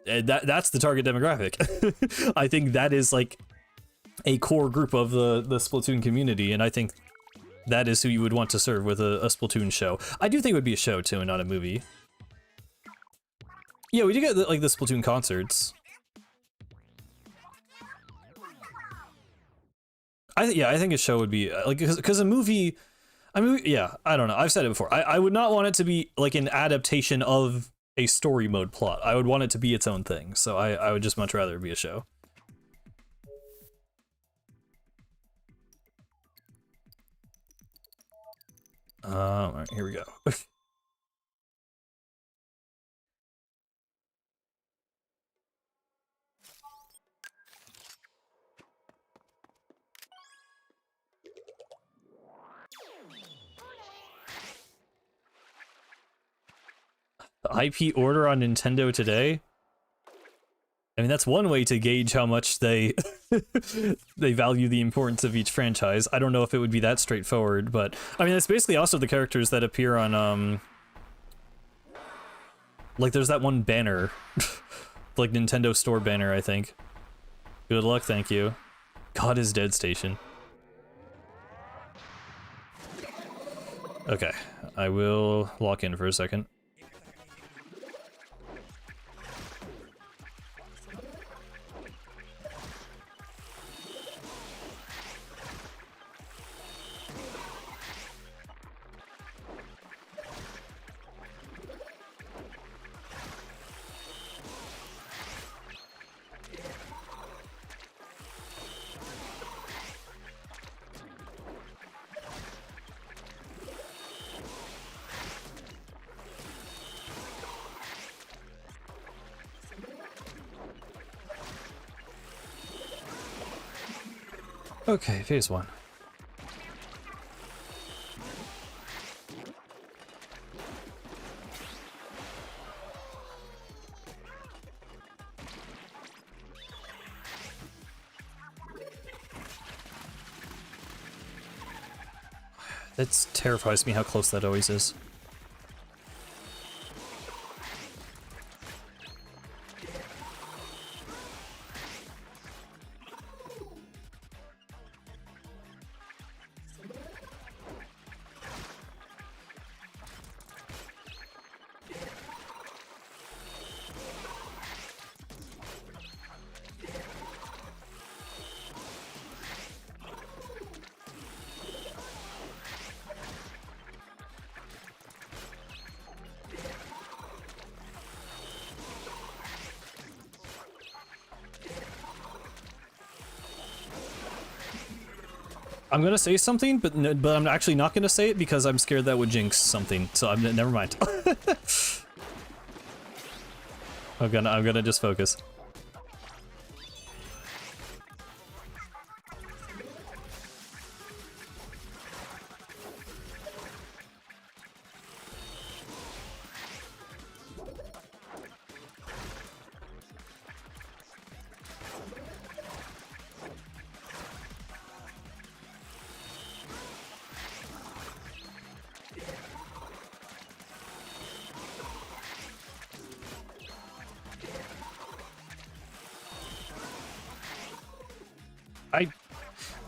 that's the target demographic. I think that is like a core group of the Splatoon community, and I think that is who you would want to serve with a Splatoon show. I do think it would be a show too, and not a movie. Yeah, we do get like the Splatoon concerts. I think a show would be like, because a movie, I mean, yeah, I don't know. I've said it before. I would not want it to be like an adaptation of a story mode plot. I would want it to be its own thing. So I would just much rather it be a show. All right, here we go. The IP order on Nintendo today? I mean, that's one way to gauge how much they they value the importance of each franchise. I don't know if it would be that straightforward, but I mean, it's basically also the characters that appear on like there's that one banner, like Nintendo Store banner, I think. Good luck, thank you. God is Dead Station. Okay, I will lock in for a second. Okay, phase 1. It terrifies me how close that always is. I'm gonna say something, but I'm actually not gonna say it because I'm scared that would jinx something. So never mind. I'm gonna just focus.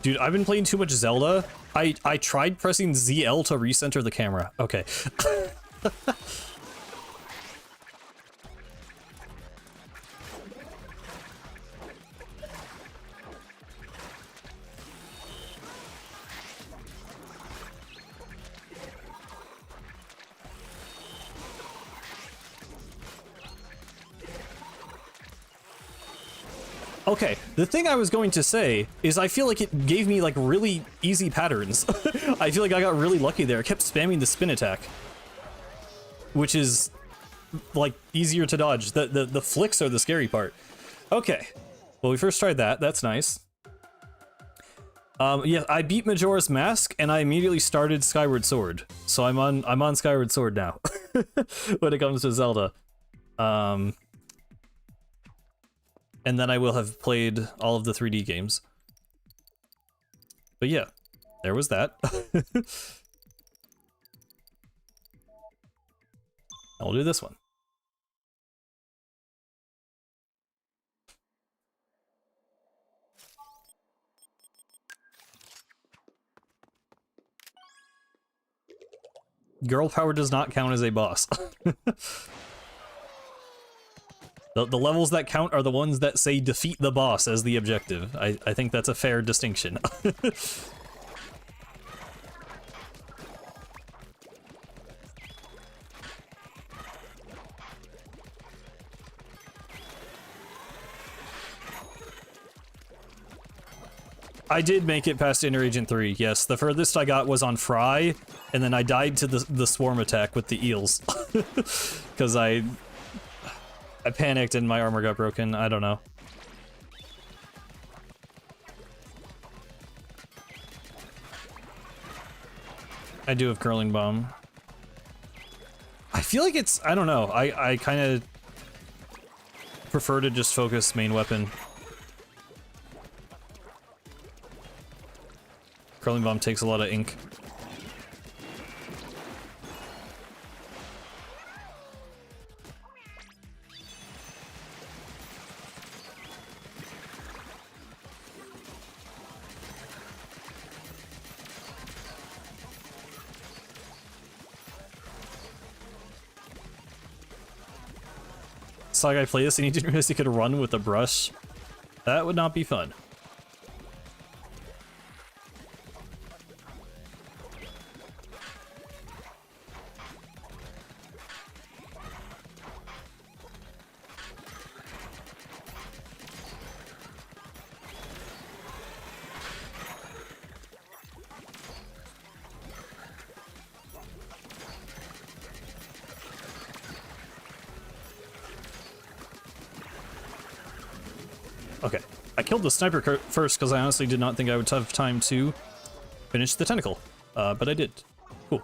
Dude, I've been playing too much Zelda. I tried pressing ZL to recenter the camera. Okay. Okay, the thing I was going to say is I feel like it gave me like really easy patterns. I feel like I got really lucky there. I kept spamming the spin attack, which is like easier to dodge. The flicks are the scary part. Okay, well we first tried that. That's nice. Yeah, I beat Majora's Mask and I immediately started Skyward Sword, so I'm on Skyward Sword now when it comes to Zelda. And then I will have played all of the 3D games. But yeah, there was that. I'll do this one. Girl power does not count as a boss. The levels that count are the ones that say defeat the boss as the objective. I think that's a fair distinction. I did make it past Inner Agent 3, yes. The furthest I got was on Fry, and then I died to the swarm attack with the eels. Because I panicked and my armor got broken. I don't know. I do have Curling Bomb. I feel like it's... I don't know. I kind of prefer to just focus main weapon. Curling Bomb takes a lot of ink. Saw a guy play this and he didn't realize he could run with a brush. That would not be fun. Okay, I killed the sniper first because I honestly did not think I would have time to finish the tentacle, but I did. Cool.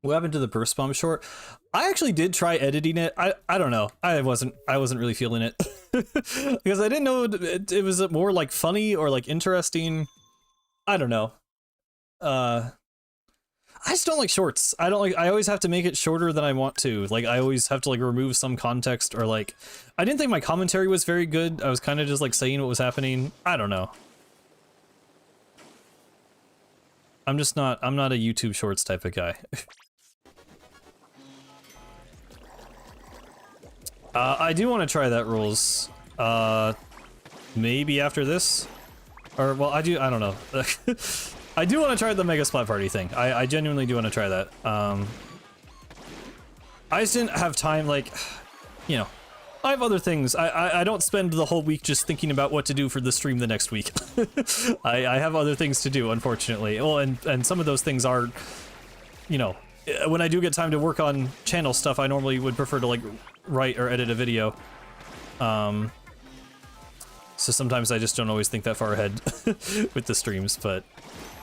What happened to the burst bomb short? I actually did try editing it. I don't know. I wasn't really feeling it because I didn't know it was more like funny or like interesting. I don't know. I just don't like shorts. I always have to make it shorter than I want to. Like, I always have to, like, remove some context, or, like, I didn't think my commentary was very good. I was kind of just, like, saying what was happening. I don't know. I'm not a YouTube Shorts type of guy. I do want to try that rules. Maybe after this? Or, well, I don't know. I do want to try the Mega Splat Party thing. I genuinely do want to try that. I just didn't have time, like, you know, I have other things. I don't spend the whole week just thinking about what to do for the stream the next week. I have other things to do, unfortunately. Well, and some of those things are, you know, when I do get time to work on channel stuff, I normally would prefer to, like, write or edit a video. So sometimes I just don't always think that far ahead with the streams, but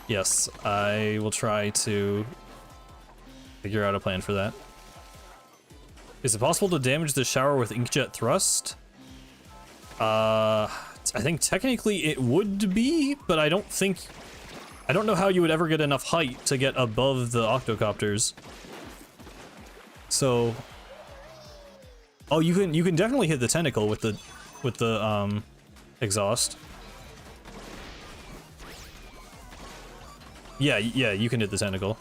yes, I will try to figure out a plan for that. Is it possible to damage the shower with inkjet thrust? I think technically it would be, but I don't know how you would ever get enough height to get above the octocopters. So, oh, you can definitely hit the tentacle with the exhaust. Yeah, you can hit the tentacle.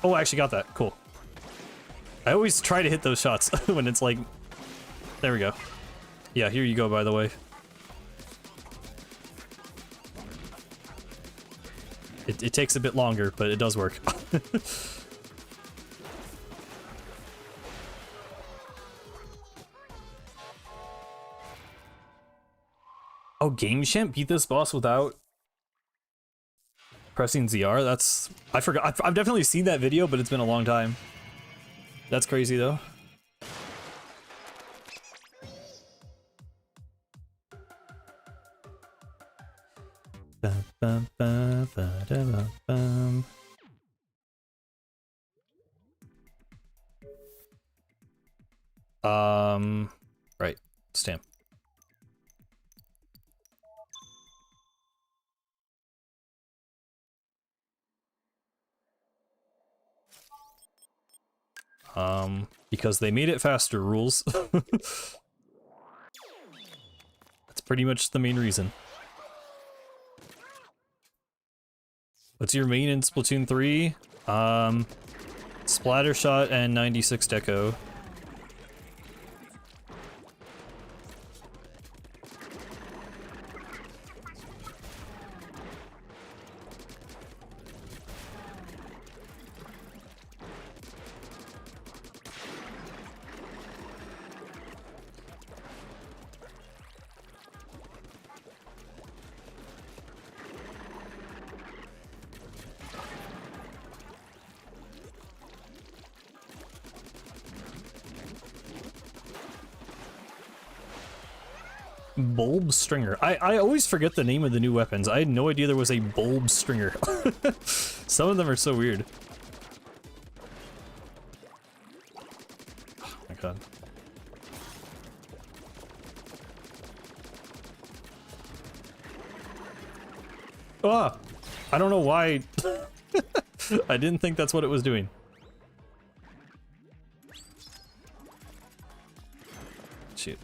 Oh, I actually got that. Cool. I always try to hit those shots when it's like... There we go. Yeah, here you go, by the way. It takes a bit longer, but it does work. Oh, Game Champ beat this boss without pressing ZR? That's... I forgot. I've definitely seen that video, but it's been a long time. That's crazy, though. Right. Stamp. Because they made it faster, rules. That's pretty much the main reason. What's your main in Splatoon 3? Splatter Shot and 96 Deco. Bulb Stringer. I always forget the name of the new weapons. I had no idea there was a Bulb Stringer. Some of them are so weird. Oh my god. Ah! I don't know why. I didn't think that's what it was doing. Shoot.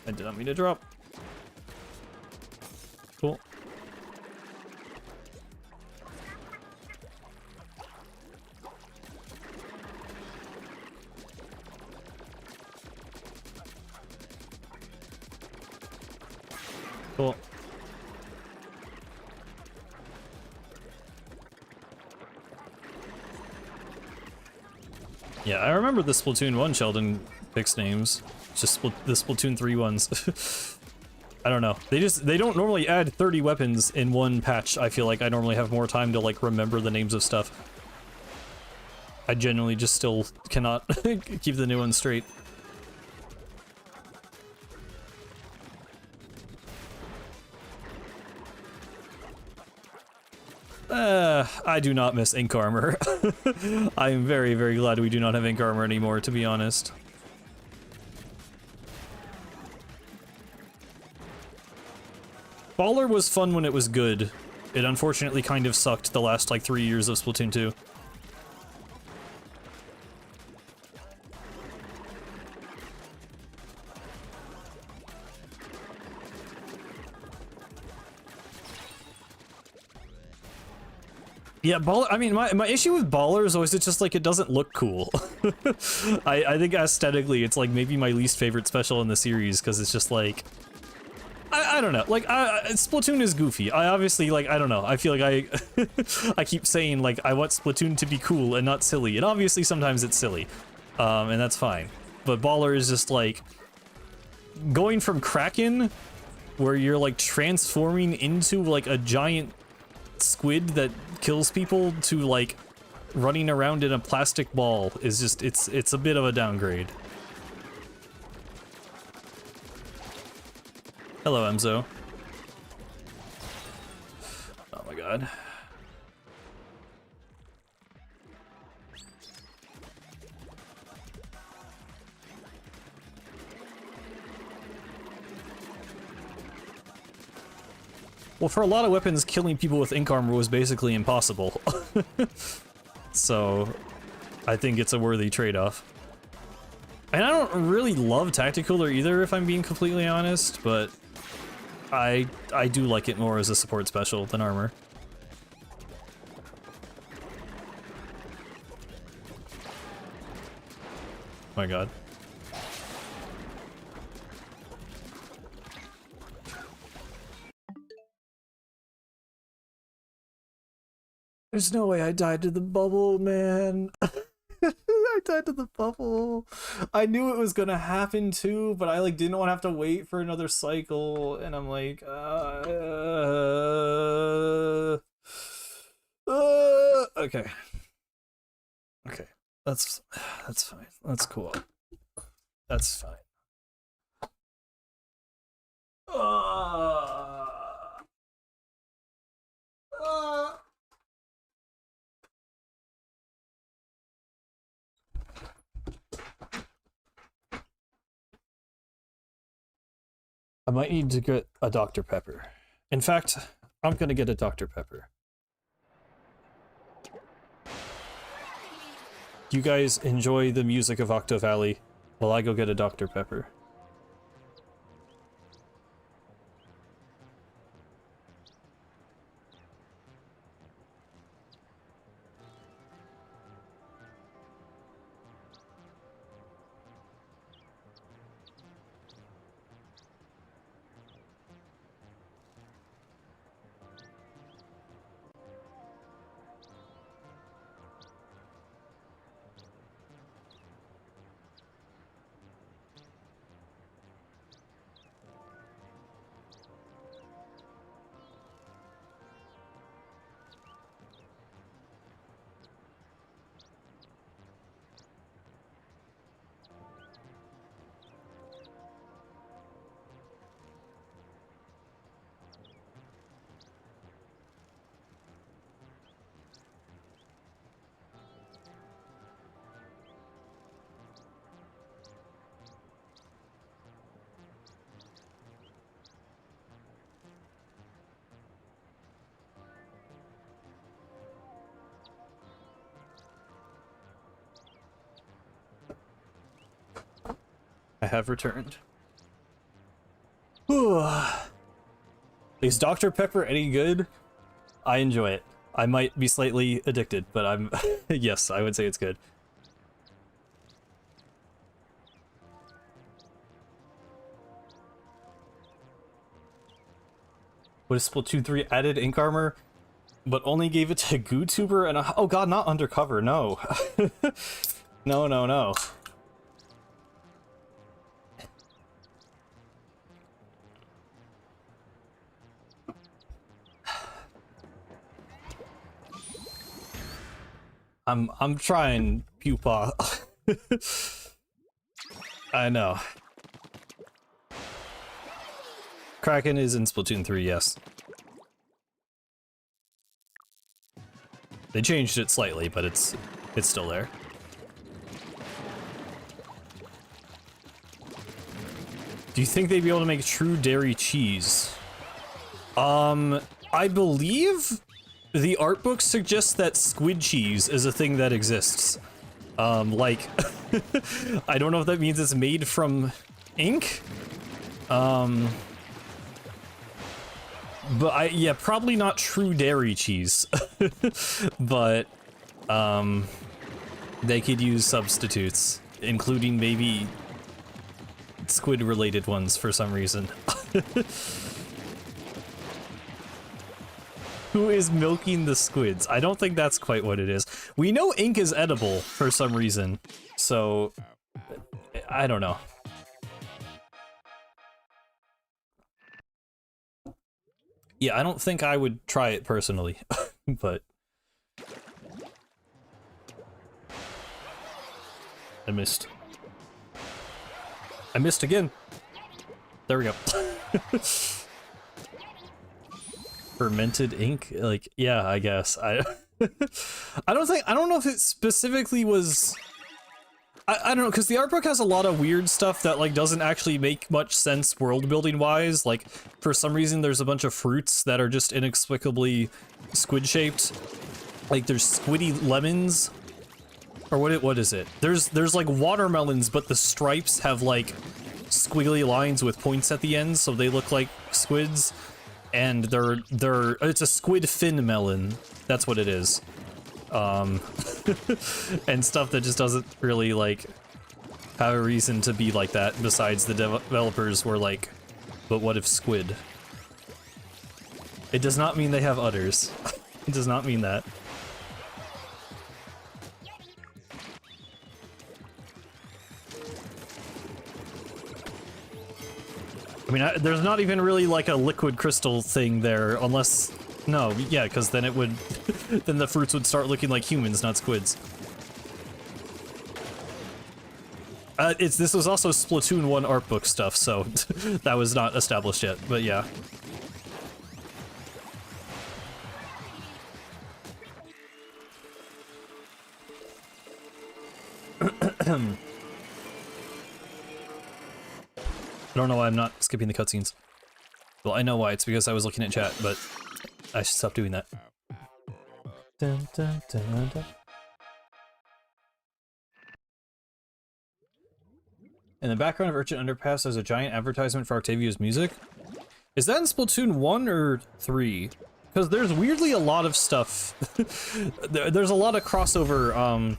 I did not mean to drop. Cool. Cool. Yeah, I remember the Splatoon 1 Sheldon picks names. Just the Splatoon 3 ones. I don't know. They don't normally add 30 weapons in one patch. I feel like I normally have more time to like remember the names of stuff. I genuinely just still cannot keep the new one straight. I do not miss ink armor. I am very, very glad we do not have ink armor anymore, to be honest. Baller was fun when it was good. It unfortunately kind of sucked the last, like, 3 years of Splatoon 2. Yeah, Baller, I mean, my issue with Baller is always it's just, like, it doesn't look cool. I think aesthetically, it's, like, maybe my least favorite special in the series, because it's just, like... I don't know, like, Splatoon is goofy. I obviously, like, I don't know, I feel like I keep saying, like, I want Splatoon to be cool and not silly, and obviously sometimes it's silly, and that's fine. But Baller is just, like, going from Kraken, where you're, like, transforming into, like, a giant squid that kills people, to, like, running around in a plastic ball is just, it's a bit of a downgrade. Hello, Emzo. Oh my god. Well, for a lot of weapons, killing people with ink armor was basically impossible. So, I think it's a worthy trade-off. And I don't really love Tacticooler either, if I'm being completely honest, but I do like it more as a support special than armor. Oh my god. There's no way I died to the bubble, man. I died to the bubble. I knew it was gonna happen too, but I like didn't want to have to wait for another cycle, and I'm like, okay, okay, that's fine. That's cool. That's fine. I might need to get a Dr. Pepper. In fact, I'm gonna get a Dr. Pepper. You guys enjoy the music of Octo Valley while I go get a Dr. Pepper. I have returned. Is Dr. Pepper any good? I enjoy it. I might be slightly addicted, but I'm... yes, I would say it's good. What is Splatoon 3 added ink armor, but only gave it to GooTuber and a... oh god, not Undercover, no. No, no, no. I'm trying, pupa. I know. Kraken is in Splatoon 3, yes. They changed it slightly, but it's still there. Do you think they'd be able to make true dairy cheese? I believe the art book suggests that squid cheese is a thing that exists. Like, I don't know if that means it's made from ink. But yeah, probably not true dairy cheese. But, they could use substitutes, including maybe squid-related ones for some reason. Who is milking the squids? I don't think that's quite what it is. We know ink is edible for some reason, so I don't know. Yeah, I don't think I would try it personally, but I missed. I missed again. There we go. Fermented ink? Like, yeah, I guess. I don't know if it specifically was... I don't know, because the art book has a lot of weird stuff that, like, doesn't actually make much sense world-building-wise. Like, for some reason, there's a bunch of fruits that are just inexplicably squid-shaped. Like, there's squiddy lemons. Or what is it? There's, like, watermelons, but the stripes have, like, squiggly lines with points at the end, so they look like squids. And it's a squid fin melon. That's what it is. And stuff that just doesn't really, like, have a reason to be like that, besides the developers were like, but what if squid? It does not mean they have udders. It does not mean that. I mean, there's not even really like a liquid crystal thing there, unless... No, yeah, because then it would... then the fruits would start looking like humans, not squids. This was also Splatoon 1 art book stuff, so that was not established yet, but yeah. I don't know why I'm not skipping the cutscenes. Well, I know why. It's because I was looking at chat, but I should stop doing that. Dun, dun, dun, dun. In the background of Urchin Underpass, there's a giant advertisement for Octavio's music. Is that in Splatoon 1 or 3? Because there's weirdly a lot of stuff. There's a lot of crossover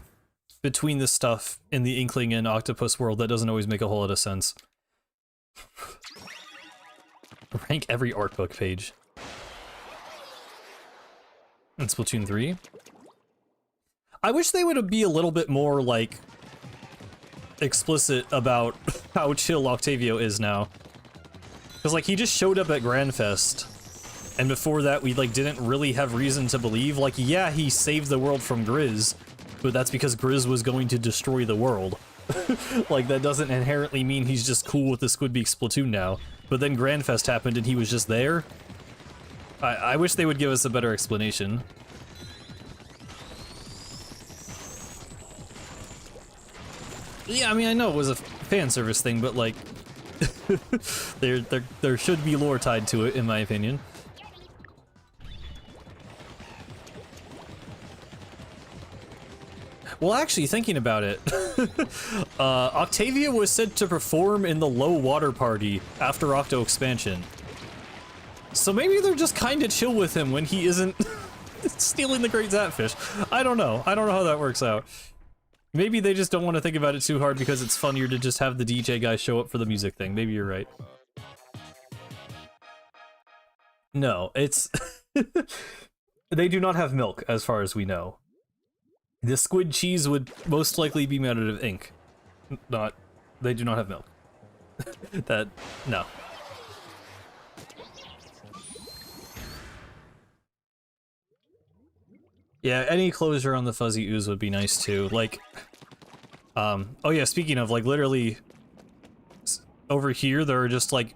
between the stuff in the Inkling and Octopus world that doesn't always make a whole lot of sense. Rank every art book page. In Splatoon 3? I wish they would be a little bit more, like, explicit about how chill Octavio is now. Because, like, he just showed up at Grandfest, and before that we, like, didn't really have reason to believe. Like, yeah, he saved the world from Grizz, but that's because Grizz was going to destroy the world. Like, that doesn't inherently mean he's just cool with the Squidbeak Splatoon now. But then Grandfest happened and he was just there. I wish they would give us a better explanation. Yeah, I mean, I know it was a fan service thing, but like, there should be lore tied to it, in my opinion. Well, actually, thinking about it, Octavia was said to perform in the low water party after Octo expansion. So maybe they're just kind of chill with him when he isn't stealing the Great Zatfish. I don't know. I don't know how that works out. Maybe they just don't want to think about it too hard because it's funnier to just have the DJ guy show up for the music thing. Maybe you're right. No, it's... They do not have milk, as far as we know. The squid cheese would most likely be made out of ink. Not... They do not have milk. That... No. Yeah, any closure on the fuzzy ooze would be nice too. Like, oh yeah, speaking of, like, literally, over here there are just, like,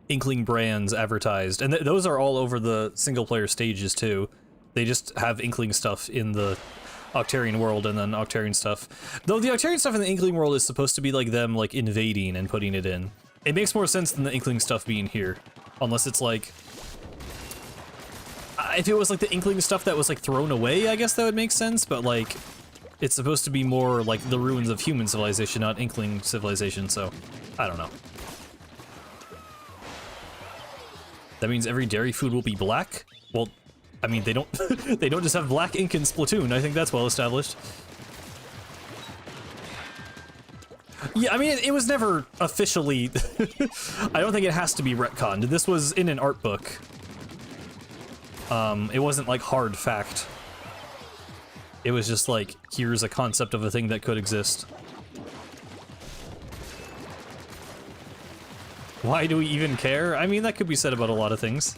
Inkling brands advertised, and those are all over the single-player stages too. They just have Inkling stuff in the Octarian world and then Octarian stuff. Though the Octarian stuff in the Inkling world is supposed to be, like, them, like, invading and putting it in. It makes more sense than the Inkling stuff being here. Unless it's, like... if it was, like, the Inkling stuff that was, like, thrown away, I guess that would make sense, but, like... It's supposed to be more like the ruins of human civilization, not Inkling civilization, so... I don't know. That means every dairy food will be black? Well, I mean, they don't they don't just have black ink in Splatoon. I think that's well established. Yeah, I mean, it was never officially... I don't think it has to be retconned. This was in an art book. It wasn't, like, hard fact. It was just like, here's a concept of a thing that could exist. Why do we even care? I mean, that could be said about a lot of things.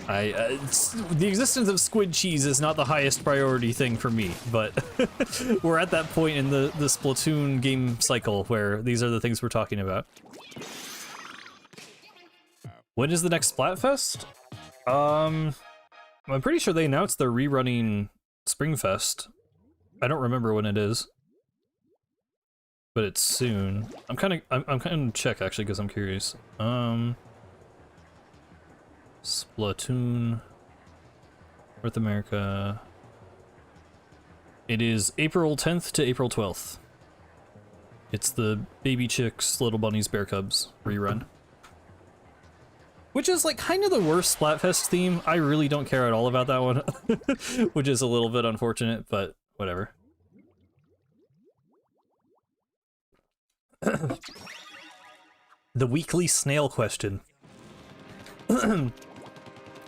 The existence of squid cheese is not the highest priority thing for me, but we're at that point in the Splatoon game cycle where these are the things we're talking about. When is the next Splatfest? I'm pretty sure they announced they're rerunning Springfest. I don't remember when it is, but it's soon. I'm kind of check actually because I'm curious. Splatoon, North America. It is April 10th to April 12th. It's the Baby Chicks, Little Bunnies, Bear Cubs rerun. Which is, like, kind of the worst Splatfest theme. I really don't care at all about that one. Which is a little bit unfortunate, but whatever. The weekly snail question.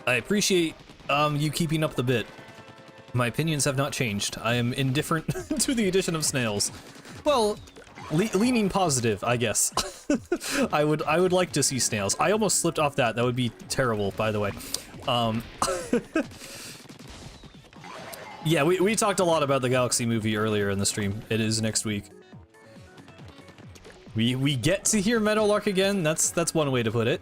I appreciate you keeping up the bit. My opinions have not changed. I am indifferent to the addition of snails. Well, leaning positive, I guess. I would like to see snails. I almost slipped off that. That would be terrible, by the way. Yeah, we talked a lot about the Galaxy movie earlier in the stream. It is next week. We get to hear Meadowlark again. That's one way to put it.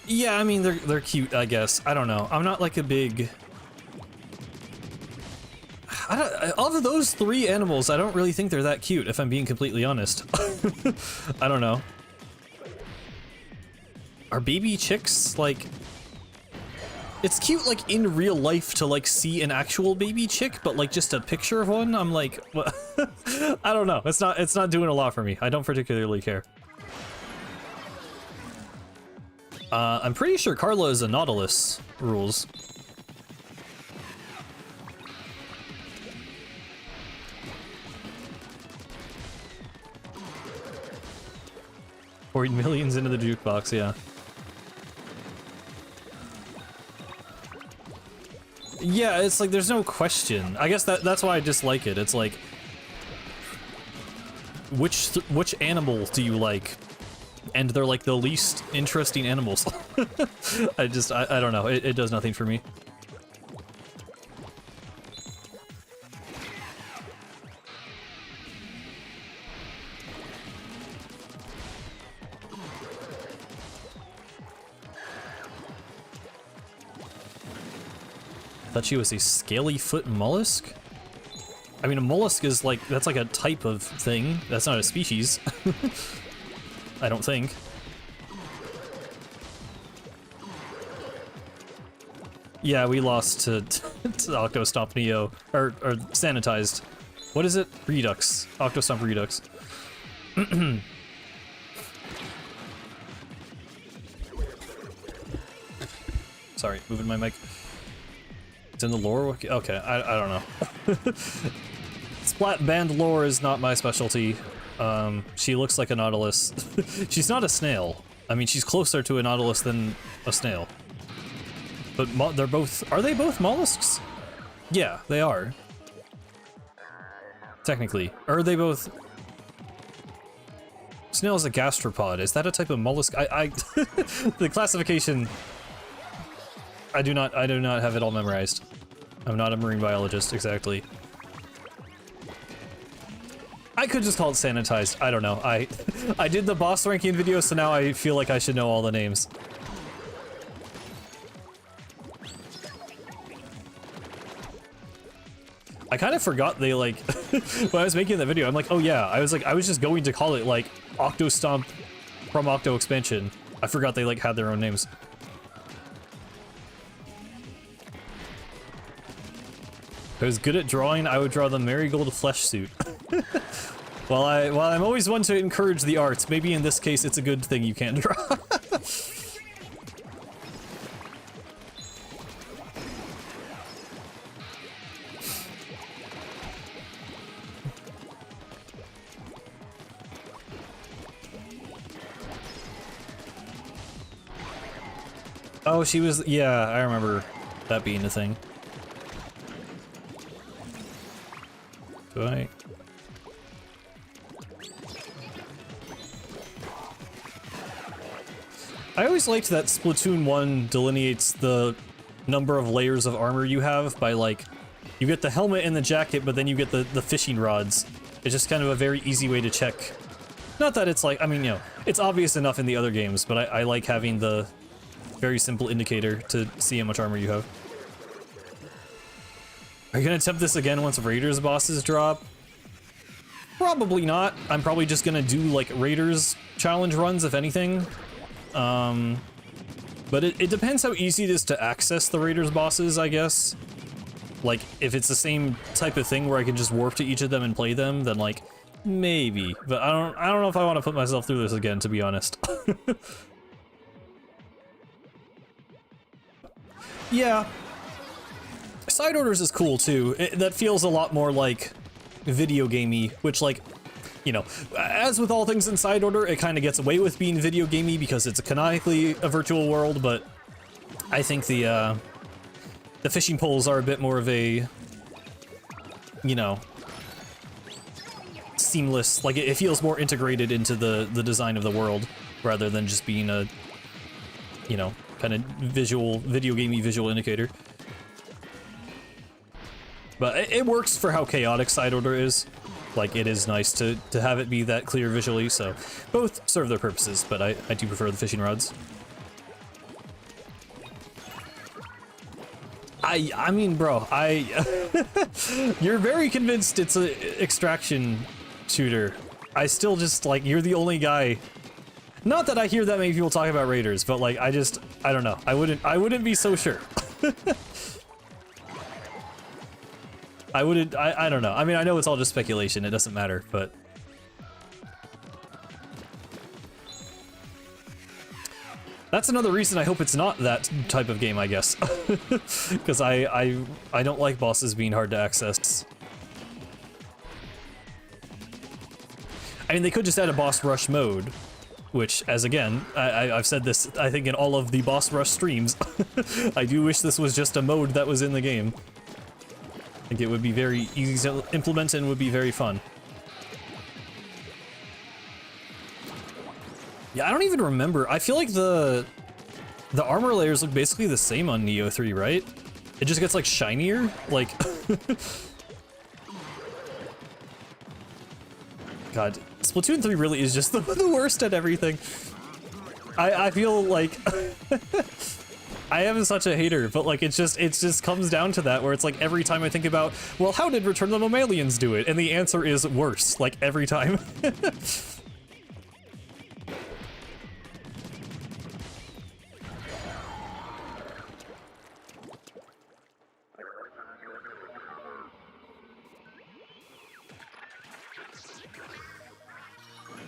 Yeah, I mean, they're cute, I guess. I don't know. I'm not like a big... Of those three animals, I don't really think they're that cute, if I'm being completely honest. I don't know. Are baby chicks, like... It's cute, like, in real life to, like, see an actual baby chick, but, like, just a picture of one, I'm like... What? I don't know. It's not doing a lot for me. I don't particularly care. I'm pretty sure Carla is a Nautilus rules. Pouring millions into the jukebox, yeah. Yeah, it's like there's no question. I guess that's why I dislike it. It's like, which animal do you like? And they're like the least interesting animals. I don't know. It does nothing for me. I thought she was a scaly foot mollusk? I mean, a mollusk is like, that's like a type of thing. That's not a species. I don't think. Yeah, we lost to Octostomp Neo, or sanitized. What is it? Redux. Octostomp Redux. Sorry, moving my mic. It's in the lore? Okay, I don't know. Splat band lore is not my specialty. She looks like a Nautilus. She's not a snail. I mean, she's closer to a Nautilus than a snail. But they're both... Are they both mollusks? Yeah, they are. technically. Or are they both... Snail is a gastropod. Is that a type of mollusk? The classification... I do not have it all memorized. I'm not a marine biologist, exactly. I could just call it sanitized. I don't know. I did the boss ranking video, so now I feel like I should know all the names. I kind of forgot they, like, when I was making the video, I'm like, oh yeah, I was just going to call it, like, Octostomp from Octo Expansion. I forgot they, like, had their own names. If I was good at drawing, I would draw the marigold flesh suit. While I'm always one to encourage the arts, maybe in this case it's a good thing you can't draw. Oh, she was, yeah, I remember that being a thing. Do I? I always liked that Splatoon 1 delineates the number of layers of armor you have by, like, you get the helmet and the jacket, but then you get the fishing rods. It's just kind of a very easy way to check. Not that it's like, I mean, you know, it's obvious enough in the other games, but I like having the very simple indicator to see how much armor you have. Are you gonna attempt this again once Raiders bosses drop? Probably not. I'm probably just gonna do, like, Raiders challenge runs, if anything. But it depends how easy it is to access the Raiders bosses, I guess. Like, if it's the same type of thing where I can just warp to each of them and play them, then, like, maybe. But I don't know if I want to put myself through this again, to be honest. Yeah. Side orders is cool, too. That feels a lot more like video gamey, which, like, you know, as with all things in side order, it kind of gets away with being video gamey because it's canonically a virtual world, but I think the fishing poles are a bit more of a, you know, seamless, like, it feels more integrated into the design of the world, rather than just being a, you know, kind of video gamey visual indicator. But it works for how chaotic side order is. Like, it is nice to have it be that clear visually, so both serve their purposes, but I do prefer the fishing rods. I mean, bro, you're very convinced it's a extraction shooter. I still just, like, you're the only guy. Not that I hear that many people talk about Raiders, but, like, I don't know. I wouldn't be so sure. I don't know. I mean, I know it's all just speculation, it doesn't matter, but... That's another reason I hope it's not that type of game, I guess. Because I don't like bosses being hard to access. I mean, they could just add a boss rush mode, which, as again, I've said this, I think, in all of the boss rush streams. I do wish this was just a mode that was in the game. I think it would be very easy to implement and would be very fun. Yeah, I don't even remember. I feel like the armor layers look basically the same on Neo 3, right? It just gets, like, shinier? Like... God, Splatoon 3 really is just the worst at everything. I feel like... I am such a hater, but, like, it just comes down to that, where it's like every time I think about, well, how did Return of the Mammalians do it? And the answer is worse, like, every time.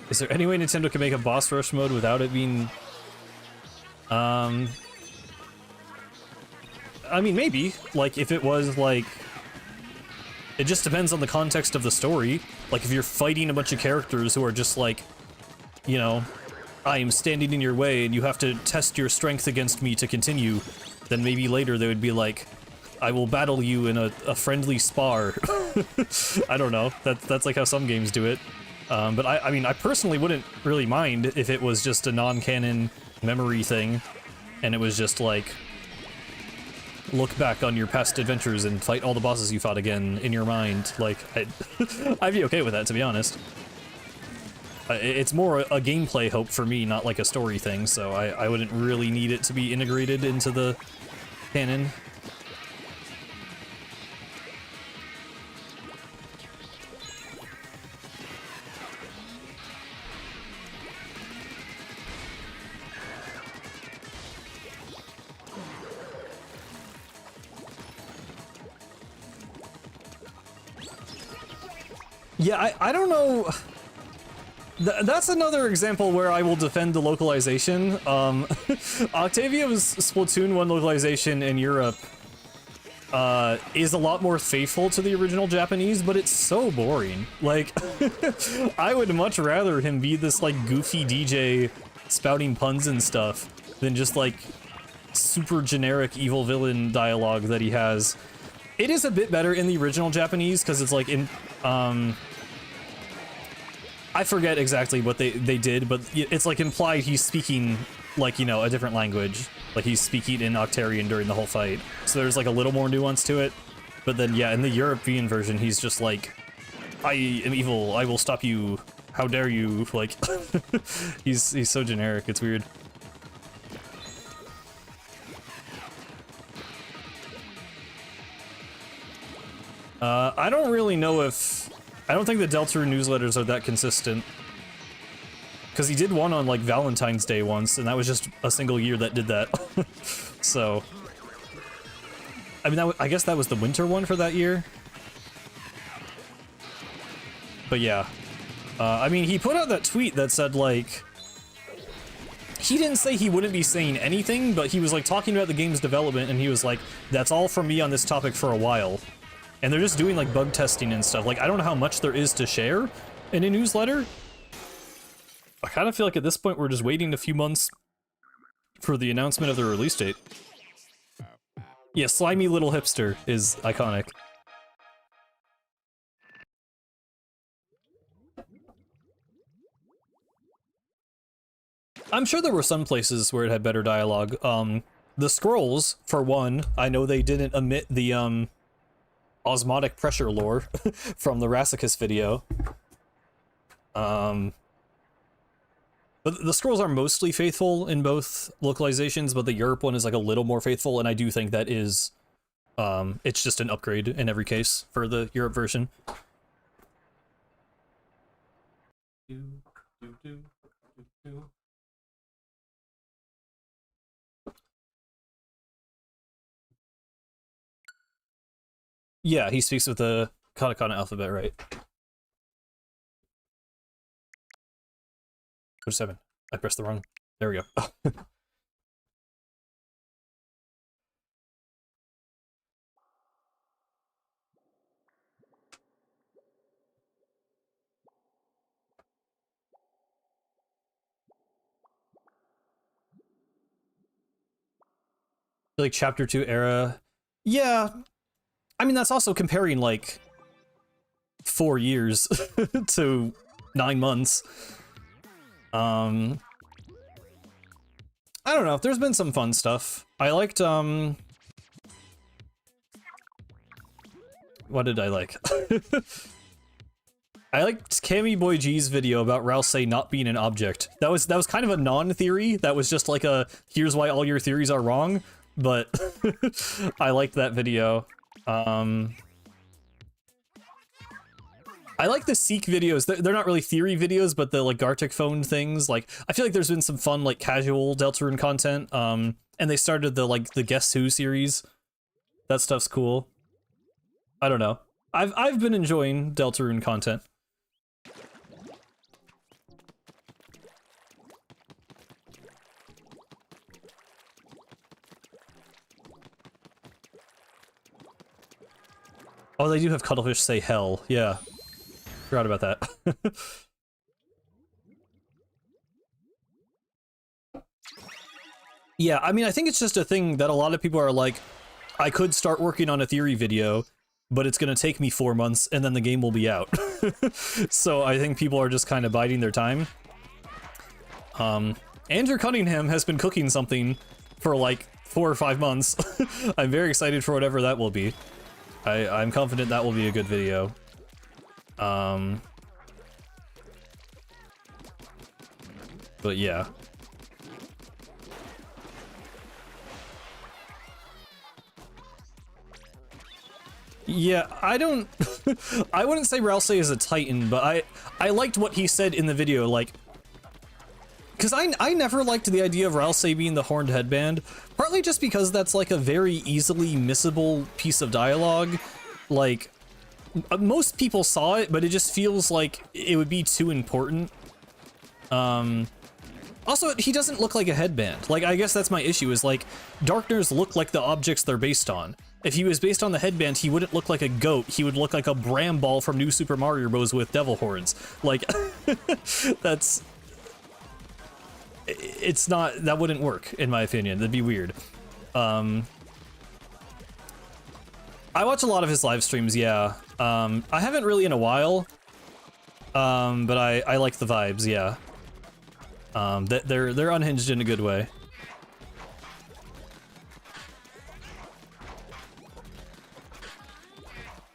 Is there any way Nintendo can make a boss rush mode without it being... I mean, maybe. Like, if it was, like... It just depends on the context of the story. Like, if you're fighting a bunch of characters who are just, like, you know, I am standing in your way and you have to test your strength against me to continue, then maybe later they would be like, I will battle you in a friendly spar. I don't know. That's like how some games do it. But I mean, I personally wouldn't really mind if it was just a non-canon memory thing, and it was just like, look back on your past adventures and fight all the bosses you fought again in your mind. Like, I'd be okay with that, to be honest. It's more a gameplay hope for me, not like a story thing, so I wouldn't really need it to be integrated into the canon. Yeah, I don't know. That's another example where I will defend the localization. Octavio's Splatoon 1 localization in Europe is a lot more faithful to the original Japanese, but it's so boring. Like, I would much rather him be this, like, goofy DJ spouting puns and stuff than just, like, super generic evil villain dialogue that he has. It is a bit better in the original Japanese, because it's, like, in, I forget exactly what they did, but it's like implied he's speaking like, you know, a different language. Like he's speaking in Octarian during the whole fight. So there's like a little more nuance to it. But then yeah, in the European version, he's just like, I am evil, I will stop you, how dare you, like, he's so generic, it's weird. I don't really know if... I don't think the Deltarune newsletters are that consistent. Because he did one on, like, Valentine's Day once, and that was just a single year that did that. So... I mean, I guess that was the winter one for that year. But yeah. I mean, he put out that tweet that said, like... He didn't say he wouldn't be saying anything, but he was, like, talking about the game's development, and he was like, that's all from me on this topic for a while. And they're just doing, like, bug testing and stuff. Like, I don't know how much there is to share in a newsletter. I kind of feel like at this point we're just waiting a few months for the announcement of the release date. Yeah, slimy little hipster is iconic. I'm sure there were some places where it had better dialogue. The scrolls, for one, I know they didn't omit the, osmotic pressure lore from the Rassicus video. But the scrolls are mostly faithful in both localizations, but the Europe one is like a little more faithful, and I do think that is, it's just an upgrade in every case for the Europe version. Yeah, he speaks with the katakana alphabet, right? Go to 7. I pressed the wrong. There we go. Like chapter 2 era. Yeah. I mean, that's also comparing like 4 years to 9 months. I don't know. There's been some fun stuff. I liked, what did I like? I liked Cammy Boy G's video about Rousey not being an object. That was kind of a non-theory. That was just like a, here's why all your theories are wrong. But I liked that video. I like the Seek videos. They're not really theory videos, but the like Gartic phone things. Like, I feel like there's been some fun like casual Deltarune content. And they started the like the Guess Who series. That stuff's cool. I don't know. I've been enjoying Deltarune content. Oh, they do have Cuttlefish say hell. Yeah. Forgot about that. Yeah, I mean, I think it's just a thing that a lot of people are like, I could start working on a theory video, but it's going to take me 4 months and then the game will be out. So I think people are just kind of biding their time. Andrew Cunningham has been cooking something for like 4 or 5 months. I'm very excited for whatever that will be. I'm confident that will be a good video. But yeah. Yeah, I don't... I wouldn't say Ralsei is a Titan, but I liked what he said in the video, like... Because I never liked the idea of Ralsei being the horned headband, partly just because that's like a very easily missable piece of dialogue. Like, most people saw it, but it just feels like it would be too important. Also, he doesn't look like a headband. Like, I guess that's my issue, is like, Darkners look like the objects they're based on. If he was based on the headband, he wouldn't look like a goat. He would look like a Bramball from New Super Mario Bros. With devil horns. Like, that's... It's not... That wouldn't work, in my opinion. That'd be weird. I watch a lot of his live streams, yeah. I haven't really in a while. But I like the vibes, yeah. They're unhinged in a good way.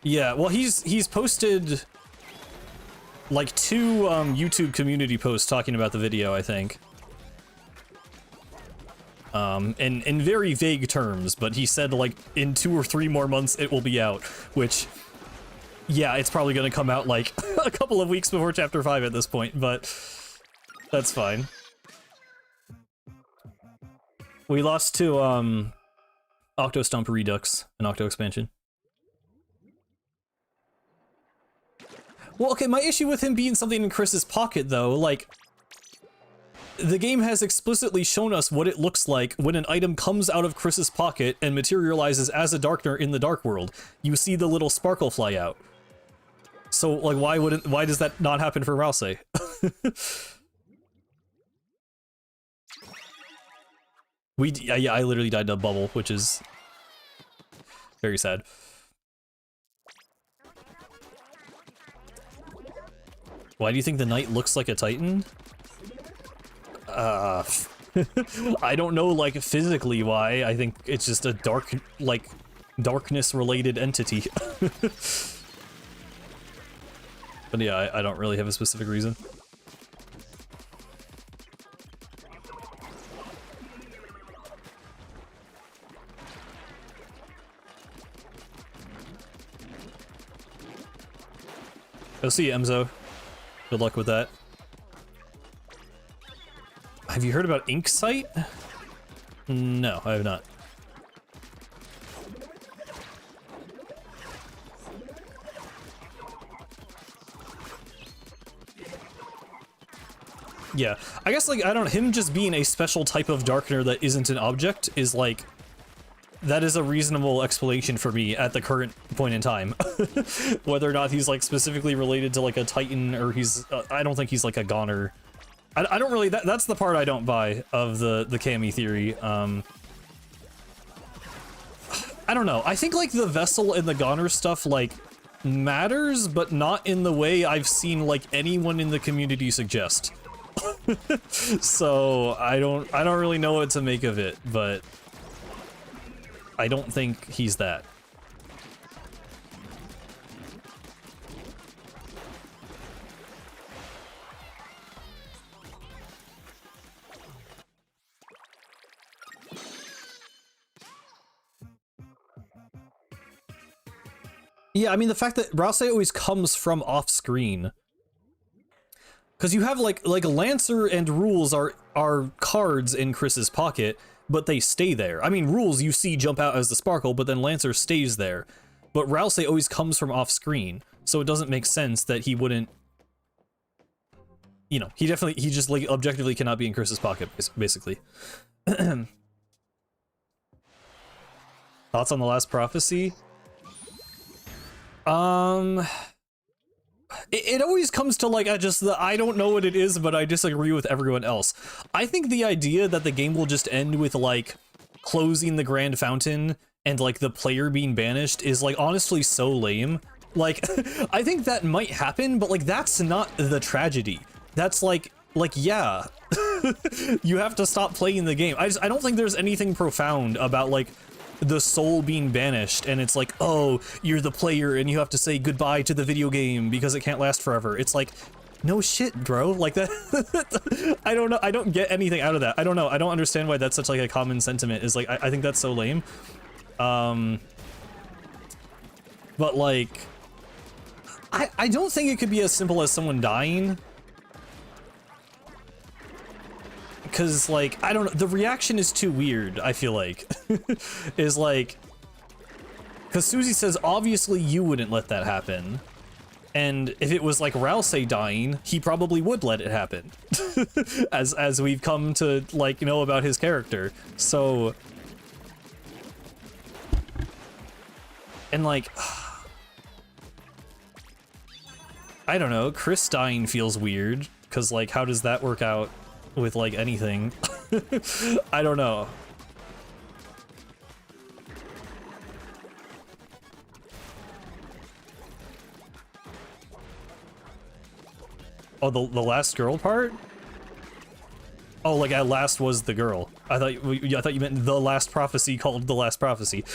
Yeah, well, he's posted like 2 YouTube community posts talking about the video, I think. In very vague terms, but he said like in 2 or 3 more months it will be out, which, yeah, it's probably gonna come out like a couple of weeks before Chapter 5 at this point, but that's fine. We lost to Octostomp Redux and Octo Expansion. Well, okay, my issue with him being something in Chris's pocket, though, like, the game has explicitly shown us what it looks like when an item comes out of Chris's pocket and materializes as a Darkner in the Dark World. You see the little sparkle fly out. So, like, why does that not happen for Ralsei? Yeah, I literally died in a bubble, which is very sad. Why do you think the knight looks like a Titan? I don't know, like, physically why. I think it's just a darkness-related entity. But yeah, I don't really have a specific reason. Go see you, Emzo. Good luck with that. Have you heard about Inksight? No, I have not. Yeah, I guess, like, I don't know, him just being a special type of Darkner that isn't an object is, like, that is a reasonable explanation for me at the current point in time. Whether or not he's, like, specifically related to, like, a Titan, or he's, I don't think he's, like, a Goner. I don't really, that's the part I don't buy of the Kami theory. I don't know, I think, like, the Vessel and the Goner stuff, like, matters, but not in the way I've seen, like, anyone in the community suggest. So, I don't really know what to make of it, but I don't think he's that. Yeah, I mean, the fact that Ralsei always comes from off-screen. Because you have, like Lancer and Rules are cards in Chris's pocket, but they stay there. I mean, Rules you see jump out as the sparkle, but then Lancer stays there. But Ralsei always comes from off-screen, so it doesn't make sense that he wouldn't... You know, he just, like, objectively cannot be in Chris's pocket, basically. Thoughts on the last prophecy? It always comes to, like, I don't know what it is, but I disagree with everyone else. I think the idea that the game will just end with, like, closing the Grand Fountain and like the player being banished is like honestly so lame. Like I think that might happen, but like that's not the tragedy. That's like yeah, you have to stop playing the game. I don't think there's anything profound about like the soul being banished and it's like, oh, you're the player and you have to say goodbye to the video game because it can't last forever. It's like, no shit, bro. Like that. I don't know. I don't get anything out of that. I don't know. I don't understand why that's such like a common sentiment. Is like, I think that's so lame. But like, I don't think it could be as simple as someone dying. Because, like, I don't know, the reaction is too weird, I feel like. Is like, because Susie says, obviously you wouldn't let that happen. And if it was like Ralsei dying, he probably would let it happen. as we've come to, like, know about his character. So, and like, I don't know, Chris dying feels weird. Because, like, how does that work out with like anything? I don't know. Oh, the last girl part? Oh, like at last was the girl. I thought you meant the last prophecy called the last prophecy.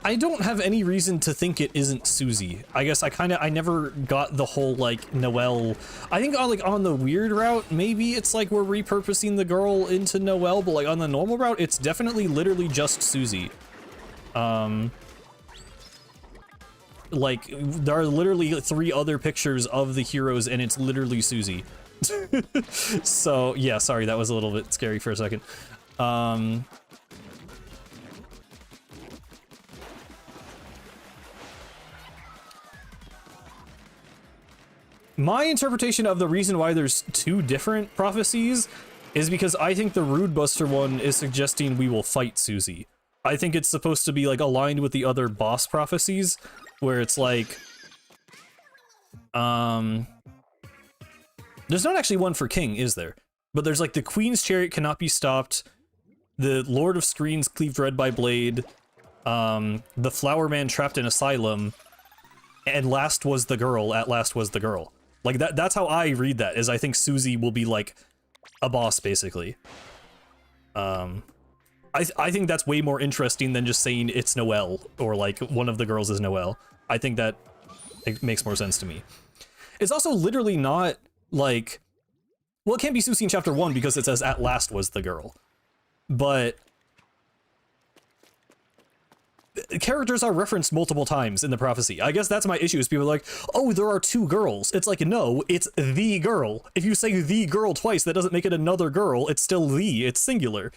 I don't have any reason to think it isn't Susie. I guess I never got the whole like Noelle. I think on the weird route, maybe it's like we're repurposing the girl into Noelle, but like on the normal route, it's definitely literally just Susie. Like there are literally 3 other pictures of the heroes and it's literally Susie. So yeah, sorry, that was a little bit scary for a second. My interpretation of the reason why there's 2 different prophecies is because I think the Rude Buster one is suggesting we will fight Susie. I think it's supposed to be like aligned with the other boss prophecies, where it's like, there's not actually one for King, is there? But there's like the Queen's Chariot cannot be stopped, the Lord of Screens cleaved red by blade, the Flower Man trapped in asylum, and last was the girl, at last was the girl. Like that's how I read that, is I think Susie will be like a boss basically. I think that's way more interesting than just saying it's Noelle or like one of the girls is Noelle. I think that it makes more sense to me. It's also literally not like, well, it can't be Susie in chapter 1 because it says at last was the girl, but characters are referenced multiple times in the prophecy. I guess that's my issue, is people are like, oh, there are 2 girls. It's like, no, it's the girl. If you say the girl twice, that doesn't make it another girl. It's still the, it's singular.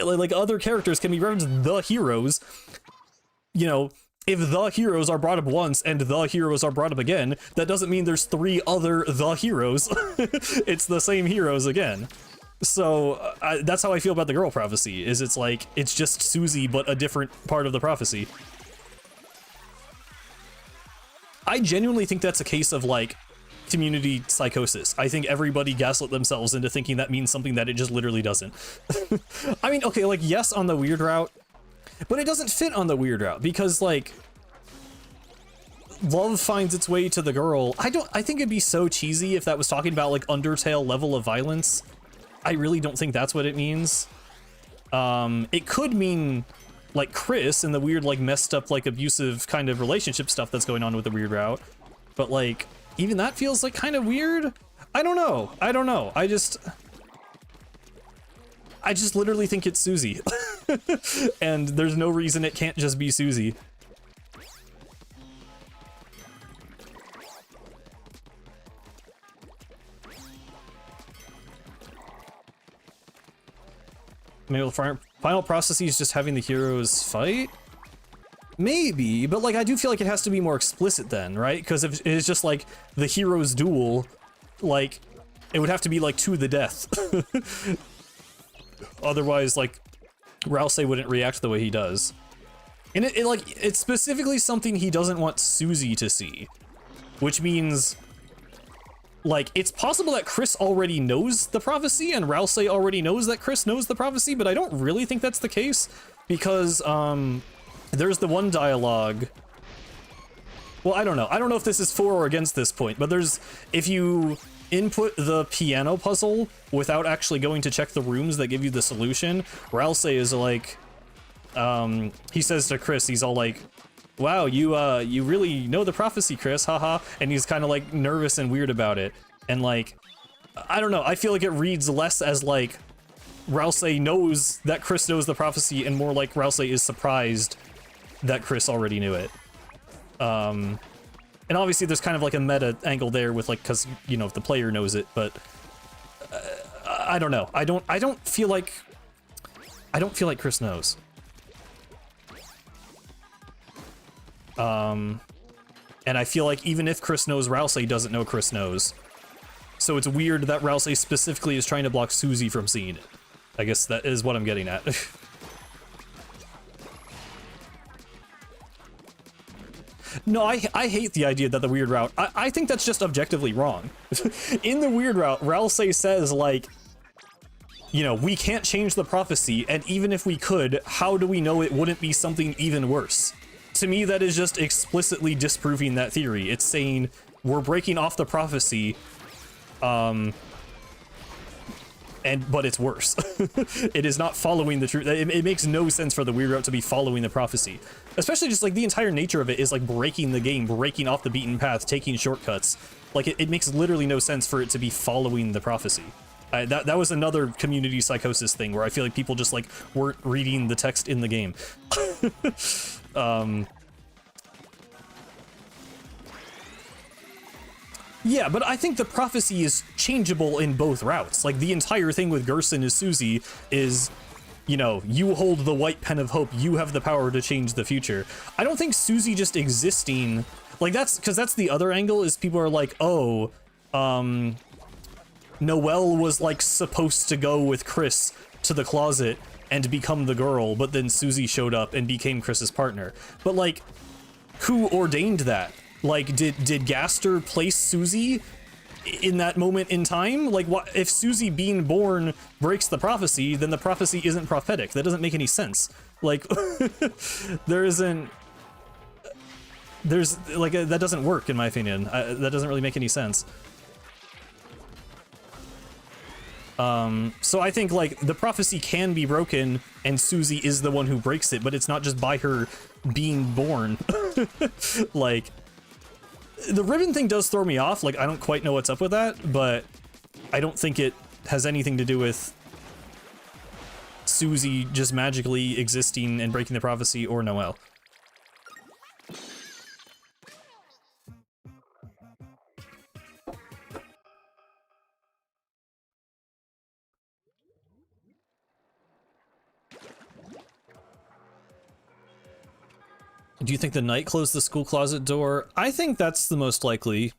Like other characters can be referenced the heroes. You know, if the heroes are brought up once and the heroes are brought up again, that doesn't mean there's 3 other the heroes. It's the same heroes again. So that's how I feel about the girl prophecy, is it's like, it's just Susie, but a different part of the prophecy. I genuinely think that's a case of like community psychosis. I think everybody gaslit themselves into thinking that means something that it just literally doesn't. I mean, okay, like yes, on the weird route, but it doesn't fit on the weird route because like love finds its way to the girl. I think it'd be so cheesy if that was talking about like Undertale level of violence. I really don't think that's what it means. It could mean like Chris and the weird like messed up like abusive kind of relationship stuff that's going on with the weird route, but like even that feels like kind of weird. I don't know. I just literally think it's Susie. And there's no reason it can't just be Susie. Maybe the final process is just having the heroes fight? Maybe, but like I do feel like it has to be more explicit then, right? Because if it's just like the heroes duel, like it would have to be like to the death. Otherwise, like Ralsei wouldn't react the way he does. And it's specifically something he doesn't want Susie to see, which means like, it's possible that Chris already knows the prophecy and Rousey already knows that Chris knows the prophecy, but I don't really think that's the case because, there's the one dialogue. Well, I don't know. I don't know if this is for or against this point, but if you input the piano puzzle without actually going to check the rooms that give you the solution, Rousey is like, he says to Chris, he's all like, wow, you really know the prophecy, Chris, haha. And he's kind of like nervous and weird about it. And like, I don't know, I feel like it reads less as like Rousey knows that Chris knows the prophecy and more like Rousey is surprised that Chris already knew it. And obviously there's kind of like a meta angle there with like, cause you know, if the player knows it, but I don't know. I don't feel like Chris knows. And I feel like even if Chris knows, Rousey doesn't know Chris knows. So it's weird that Rousey specifically is trying to block Susie from seeing it. I guess that is what I'm getting at. No, I hate the idea that the weird route... I think that's just objectively wrong. In the weird route, Rousey says, like, you know, we can't change the prophecy, and even if we could, how do we know it wouldn't be something even worse? To me, that is just explicitly disproving that theory. It's saying, we're breaking off the prophecy, but it's worse. It is not following the truth. It makes no sense for the weird route to be following the prophecy. Especially just like the entire nature of it is like breaking the game, breaking off the beaten path, taking shortcuts. Like it makes literally no sense for it to be following the prophecy. That was another community psychosis thing where I feel like people just like weren't reading the text in the game. Yeah, but I think the prophecy is changeable in both routes. Like, the entire thing with Gerson is Susie is, you know, you hold the white pen of hope, you have the power to change the future. I don't think Susie just existing, like, because that's the other angle, is people are like, oh, Noelle was, like, supposed to go with Chris to the closet and become the girl, but then Susie showed up and became Chris's partner. But, like, who ordained that? Like, did Gaster place Susie in that moment in time? Like, what if Susie being born breaks the prophecy, then the prophecy isn't prophetic. That doesn't make any sense. Like, that doesn't work in my opinion. That doesn't really make any sense. So I think, like, the prophecy can be broken, and Susie is the one who breaks it, but it's not just by her being born. Like, the ribbon thing does throw me off. Like, I don't quite know what's up with that, but I don't think it has anything to do with Susie just magically existing and breaking the prophecy or Noelle. Do you think the knight closed the school closet door? I think that's the most likely.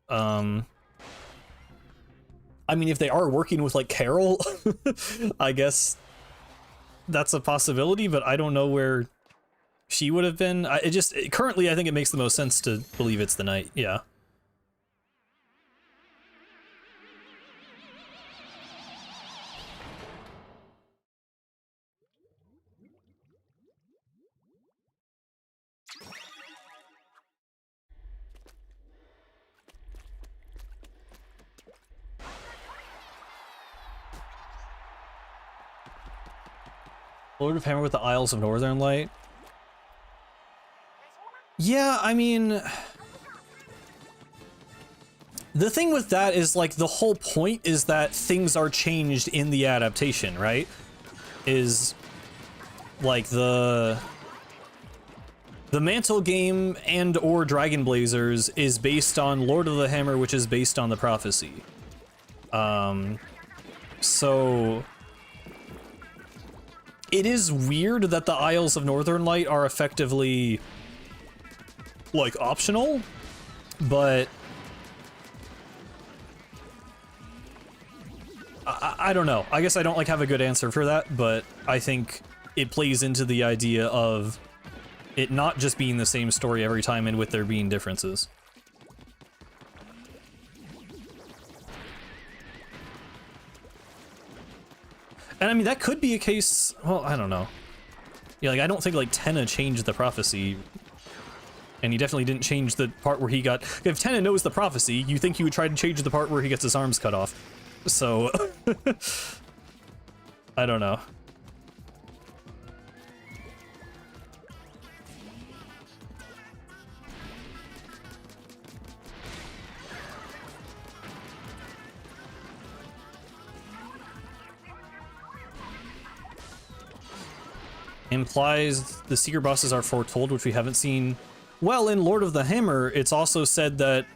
I mean, if they are working with, like, Carol, I guess that's a possibility, but I don't know where she would have been. Currently, I think it makes the most sense to believe it's the knight, yeah. Lord of Hammer with the Isles of Northern Light. Yeah, I mean, the thing with that is, like, the whole point is that things are changed in the adaptation, right? Is, like, the Mantle game and or Dragon Blazers is based on Lord of the Hammer, which is based on the prophecy. So it is weird that the Isles of Northern Light are effectively, like, optional, but I don't know. I guess I don't, like, have a good answer for that, but I think it plays into the idea of it not just being the same story every time and with there being differences. And I mean, that could be a case, well, I don't know. Yeah, like, I don't think, like, Tenna changed the prophecy. And he definitely didn't change the part where he got... If Tenna knows the prophecy, you think he would try to change the part where he gets his arms cut off. So... I don't know. Implies the secret bosses are foretold, which we haven't seen. Well, in Lord of the Hammer, it's also said that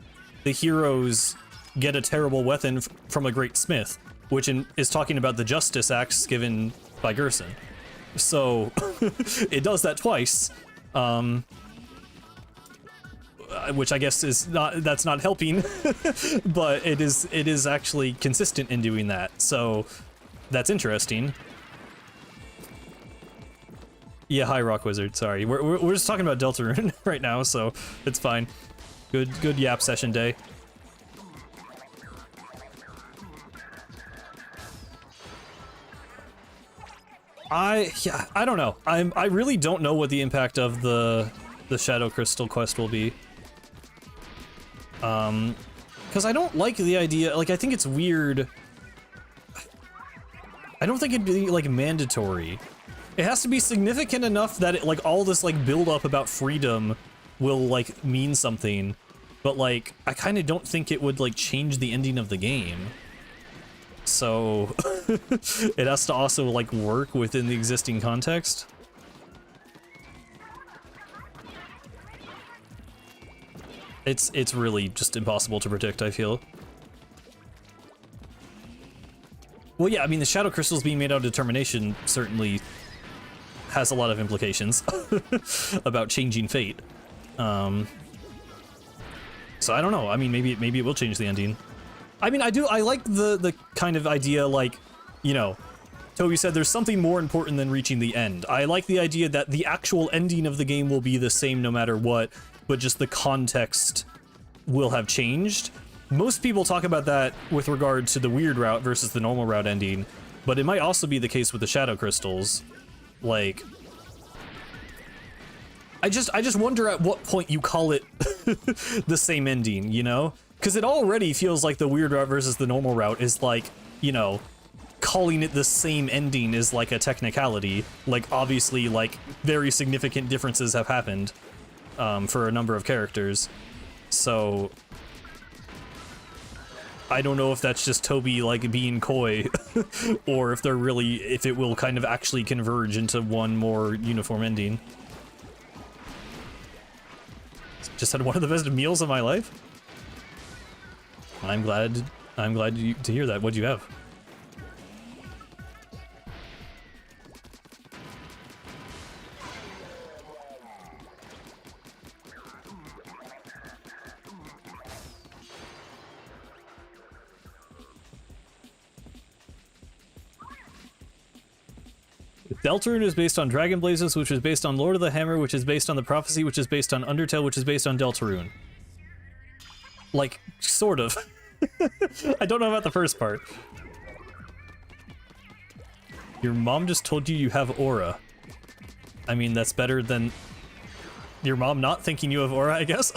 the heroes get a terrible weapon from a great smith, which is talking about the justice axe given by Gerson. So, it does that twice, which I guess is that's not helping, but it is actually consistent in doing that, so that's interesting. Yeah, hi Rock Wizard, sorry. We're just talking about Deltarune right now, so it's fine. Good yap session day. I don't know. I really don't know what the impact of the Shadow Crystal quest will be. Because I don't like the idea, like, I think it's weird. I don't think it'd be, like, mandatory. It has to be significant enough that it, like, all this, like, build up about freedom will, like, mean something. But, like, I kind of don't think it would, like, change the ending of the game. So, it has to also, like, work within the existing context. It's really just impossible to predict, I feel. Well, yeah, I mean, the Shadow Crystals being made out of determination certainly has a lot of implications about changing fate. So I don't know. I mean, maybe it will change the ending. I mean, I like the kind of idea, like, you know, Toby said there's something more important than reaching the end. I like the idea that the actual ending of the game will be the same no matter what, but just the context will have changed. Most people talk about that with regard to the weird route versus the normal route ending, but it might also be the case with the Shadow Crystals. Like, I just wonder at what point you call it the same ending, you know? Because it already feels like the weird route versus the normal route is like, you know, calling it the same ending is like a technicality. Like, obviously, like, very significant differences have happened for a number of characters. So, I don't know if that's just Toby, like, being coy, or if it will kind of actually converge into one more uniform ending. Just had one of the best meals of my life. I'm glad to hear that. What'd you have? Deltarune is based on Dragon Blazes, which is based on Lord of the Hammer, which is based on the Prophecy, which is based on Undertale, which is based on Deltarune. Like, sort of. I don't know about the first part. Your mom just told you have aura. I mean, that's better than your mom not thinking you have aura, I guess.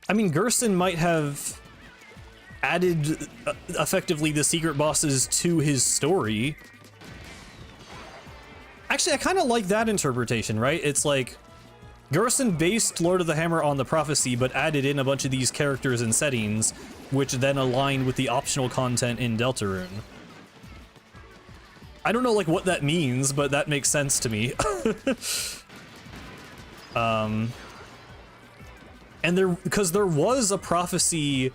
I mean, Gerson might have added effectively the secret bosses to his story. Actually, I kind of like that interpretation, right? It's like Gerson based Lord of the Hammer on the Prophecy, but added in a bunch of these characters and settings, which then align with the optional content in Deltarune. I don't know, like, what that means, but that makes sense to me. And because there was a prophecy.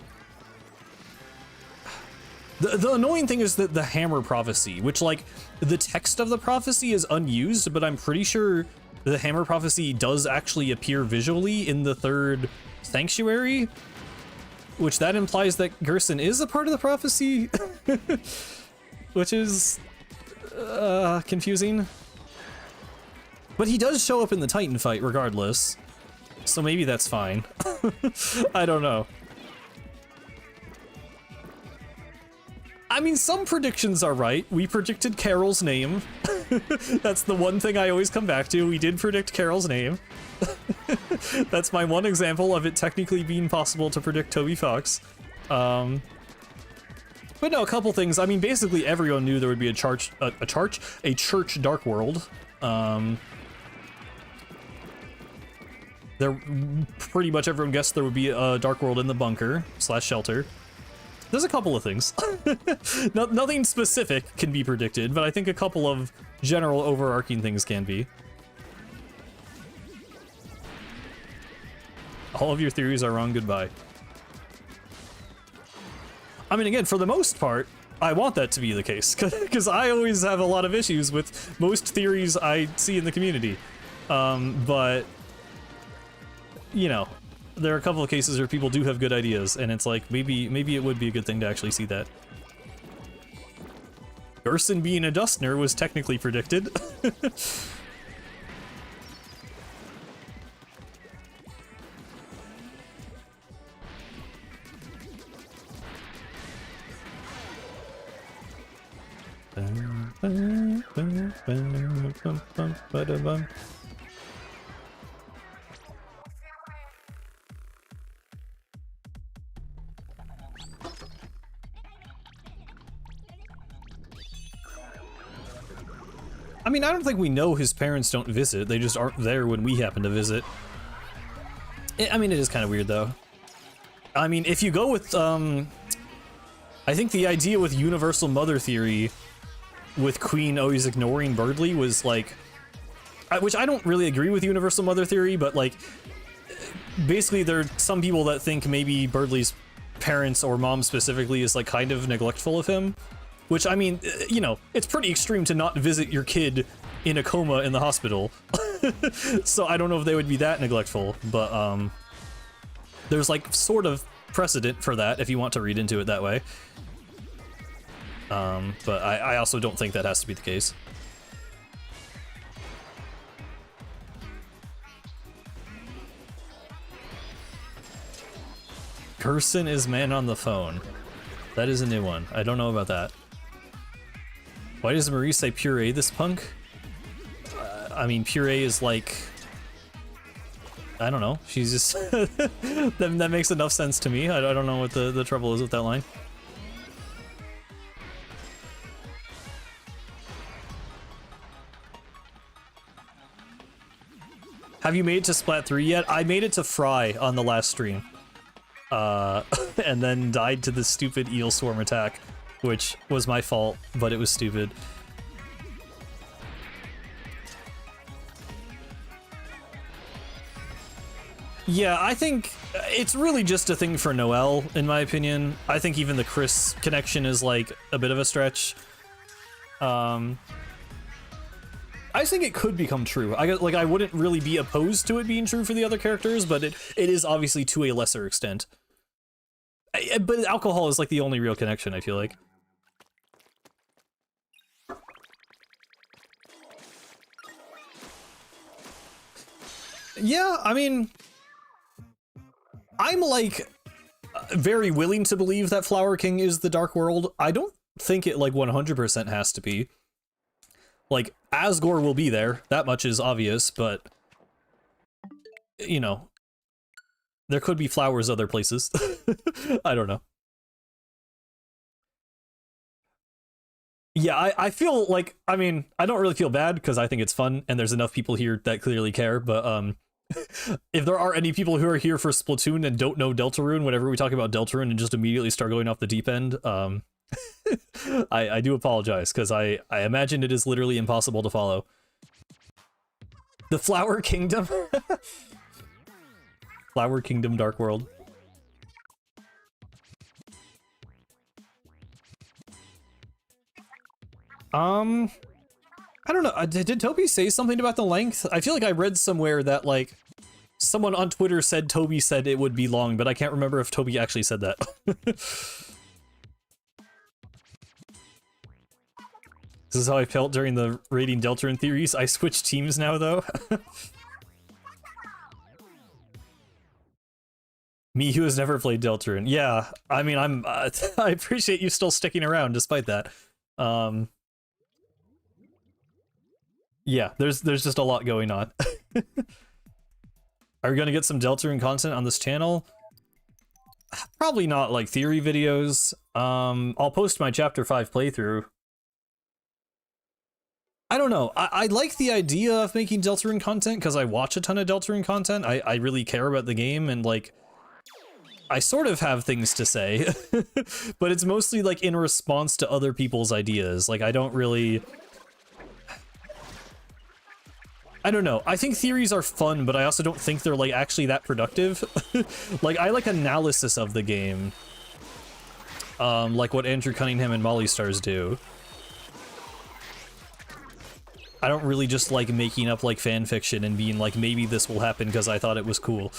The annoying thing is that the Hammer prophecy, which, like, the text of the prophecy is unused, but I'm pretty sure the Hammer prophecy does actually appear visually in the third sanctuary, which that implies that Gerson is a part of the prophecy, which is confusing. But he does show up in the Titan fight regardless, so maybe that's fine. I don't know. I mean, some predictions are right. We predicted Carol's name. That's the one thing I always come back to. We did predict Carol's name. That's my one example of it technically being possible to predict Toby Fox. But no, a couple things. I mean, basically everyone knew there would be a church Dark World. Pretty much everyone guessed there would be a Dark World in the bunker / shelter. There's a couple of things. Nothing specific can be predicted, but I think a couple of general overarching things can be. All of your theories are wrong, goodbye. I mean, again, for the most part, I want that to be the case, because I always have a lot of issues with most theories I see in the community. But, you know, there are a couple of cases where people do have good ideas, and it's like, maybe it would be a good thing to actually see that. Gerson being a Dustner was technically predicted. I mean, I don't think we know his parents don't visit, they just aren't there when we happen to visit. I mean, it is kind of weird, though. I mean, if you go with, I think the idea with Universal Mother Theory, with Queen always ignoring Birdly, was like... which I don't really agree with Universal Mother Theory, but like... Basically, there are some people that think maybe Birdly's parents, or mom specifically, is like kind of neglectful of him. Which, I mean, you know, it's pretty extreme to not visit your kid in a coma in the hospital. So I don't know if they would be that neglectful, but there's like sort of precedent for that if you want to read into it that way. But I also don't think that has to be the case. Gerson is man on the phone. That is a new one. I don't know about that. Why does Marie say puree this punk? I mean, puree is like... I don't know. She's just... that makes enough sense to me. I don't know what the trouble is with that line. Have you made it to Splat 3 yet? I made it to Fry on the last stream. And then died to the stupid eel swarm attack, which was my fault, but it was stupid. Yeah, I think it's really just a thing for Noelle, in my opinion. I think even the Chris connection is like a bit of a stretch. I think it could become true. I wouldn't really be opposed to it being true for the other characters, but it is obviously to a lesser extent. But alcohol is like the only real connection, I feel like. Yeah, I mean, I'm like very willing to believe that Flower King is the Dark World. I don't think it like 100% has to be. Like, Asgore will be there, that much is obvious, but, you know, there could be flowers other places. I don't know. Yeah, I feel like, I mean, I don't really feel bad because I think it's fun and there's enough people here that clearly care, but if there are any people who are here for Splatoon and don't know Deltarune, whenever we talk about Deltarune and just immediately start going off the deep end, I do apologize, because I imagine it is literally impossible to follow. The Flower Kingdom? Flower Kingdom Dark World. I don't know, did Toby say something about the length? I feel like I read somewhere that, like, someone on Twitter said Toby said it would be long, but I can't remember if Toby actually said that. This is how I felt during the raiding Deltarune theories. I switched teams now, though. Me who has never played Deltarune. Yeah, I mean, I appreciate you still sticking around despite that. Yeah, there's just a lot going on. Are we gonna get some Deltarune content on this channel? Probably not like theory videos. I'll post my chapter 5 playthrough. I don't know. I like the idea of making Deltarune content because I watch a ton of Deltarune content. I really care about the game and like I sort of have things to say, but it's mostly like in response to other people's ideas. Like I don't know. I think theories are fun, but I also don't think they're like actually that productive. Like I like analysis of the game. Like what Andrew Cunningham and Molly Stars do. I don't really just like making up like fan fiction and being like, maybe this will happen because I thought it was cool.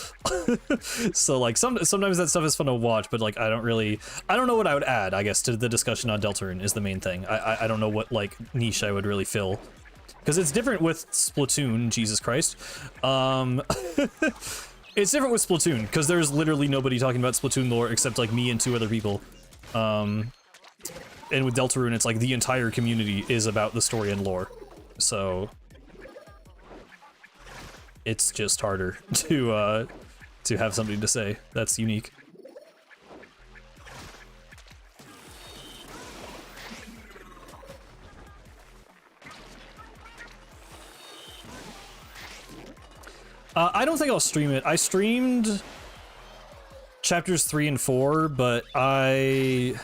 So like sometimes that stuff is fun to watch, but like I don't know what I would add, I guess, to the discussion on Deltarune is the main thing. I don't know what like niche I would really fill. Because it's different with Splatoon, Jesus Christ. It's different with Splatoon, because there's literally nobody talking about Splatoon lore except like me and 2 other people. And with Deltarune, it's like the entire community is about the story and lore. So it's just harder to have something to say that's unique. I don't think I'll stream it. I streamed chapters 3 and 4, but I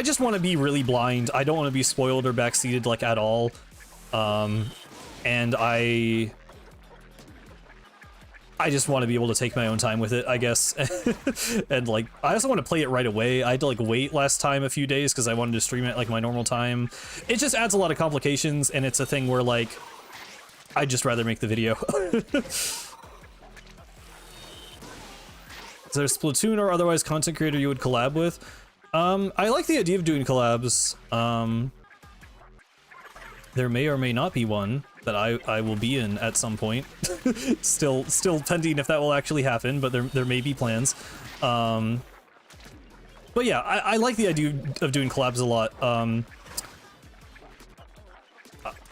just want to be really blind. I don't want to be spoiled or backseated like at all. And I just want to be able to take my own time with it, I guess. And like, I also want to play it right away. I had to like wait last time a few days because I wanted to stream it like my normal time. It just adds a lot of complications, and it's a thing where like, I'd just rather make the video. Is there a Splatoon or otherwise content creator you would collab with? I like the idea of doing collabs. There may or may not be one that I will be in at some point. Still pending if that will actually happen, but there may be plans. But yeah, I like the idea of doing collabs a lot.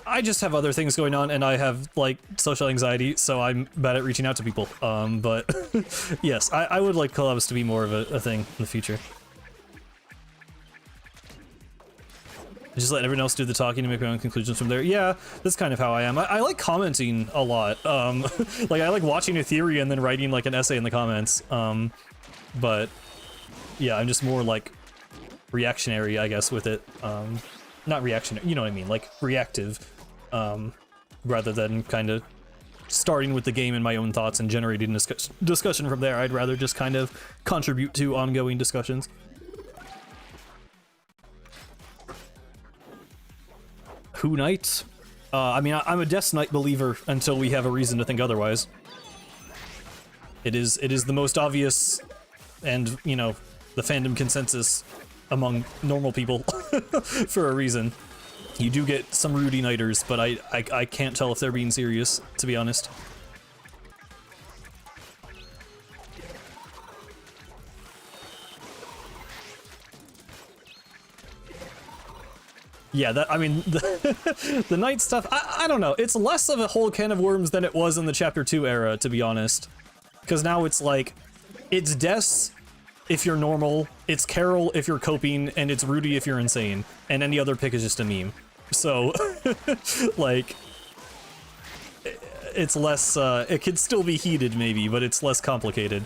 I just have other things going on, and I have like social anxiety, so I'm bad at reaching out to people. But yes, I would like collabs to be more of a thing in the future. Just let everyone else do the talking and make my own conclusions from there. Yeah, that's kind of how I am. I like commenting a lot. Like I like watching a theory and then writing like an essay in the comments. But yeah, I'm just more like reactionary, I guess, with it. Not reactionary, you know what I mean, like reactive, rather than kind of starting with the game in my own thoughts and generating discussion from there. I'd rather just kind of contribute to ongoing discussions. Who Knight? I mean, I'm a Death Knight believer until we have a reason to think otherwise. It is the most obvious and, you know, the fandom consensus among normal people for a reason. You do get some Rudy Knighters, but I can't tell if they're being serious, to be honest. Yeah, that, I mean, the Knight stuff, I don't know. It's less of a whole can of worms than it was in the Chapter 2 era, to be honest. Because now it's like, it's Des if you're normal, it's Carol if you're coping, and it's Rudy if you're insane. And any other pick is just a meme. So, like, it's less, it could still be heated maybe, but it's less complicated.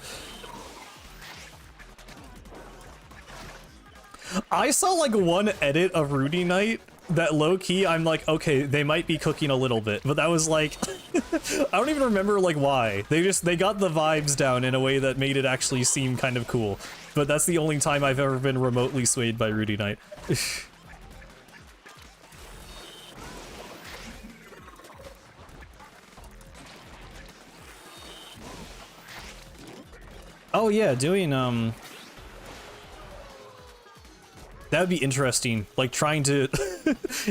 I saw like one edit of Rudy Knight that low-key I'm like, okay, they might be cooking a little bit, but that was like I don't even remember like why. They got the vibes down in a way that made it actually seem kind of cool. But that's the only time I've ever been remotely swayed by Rudy Knight. Oh yeah, doing That would be interesting, like trying to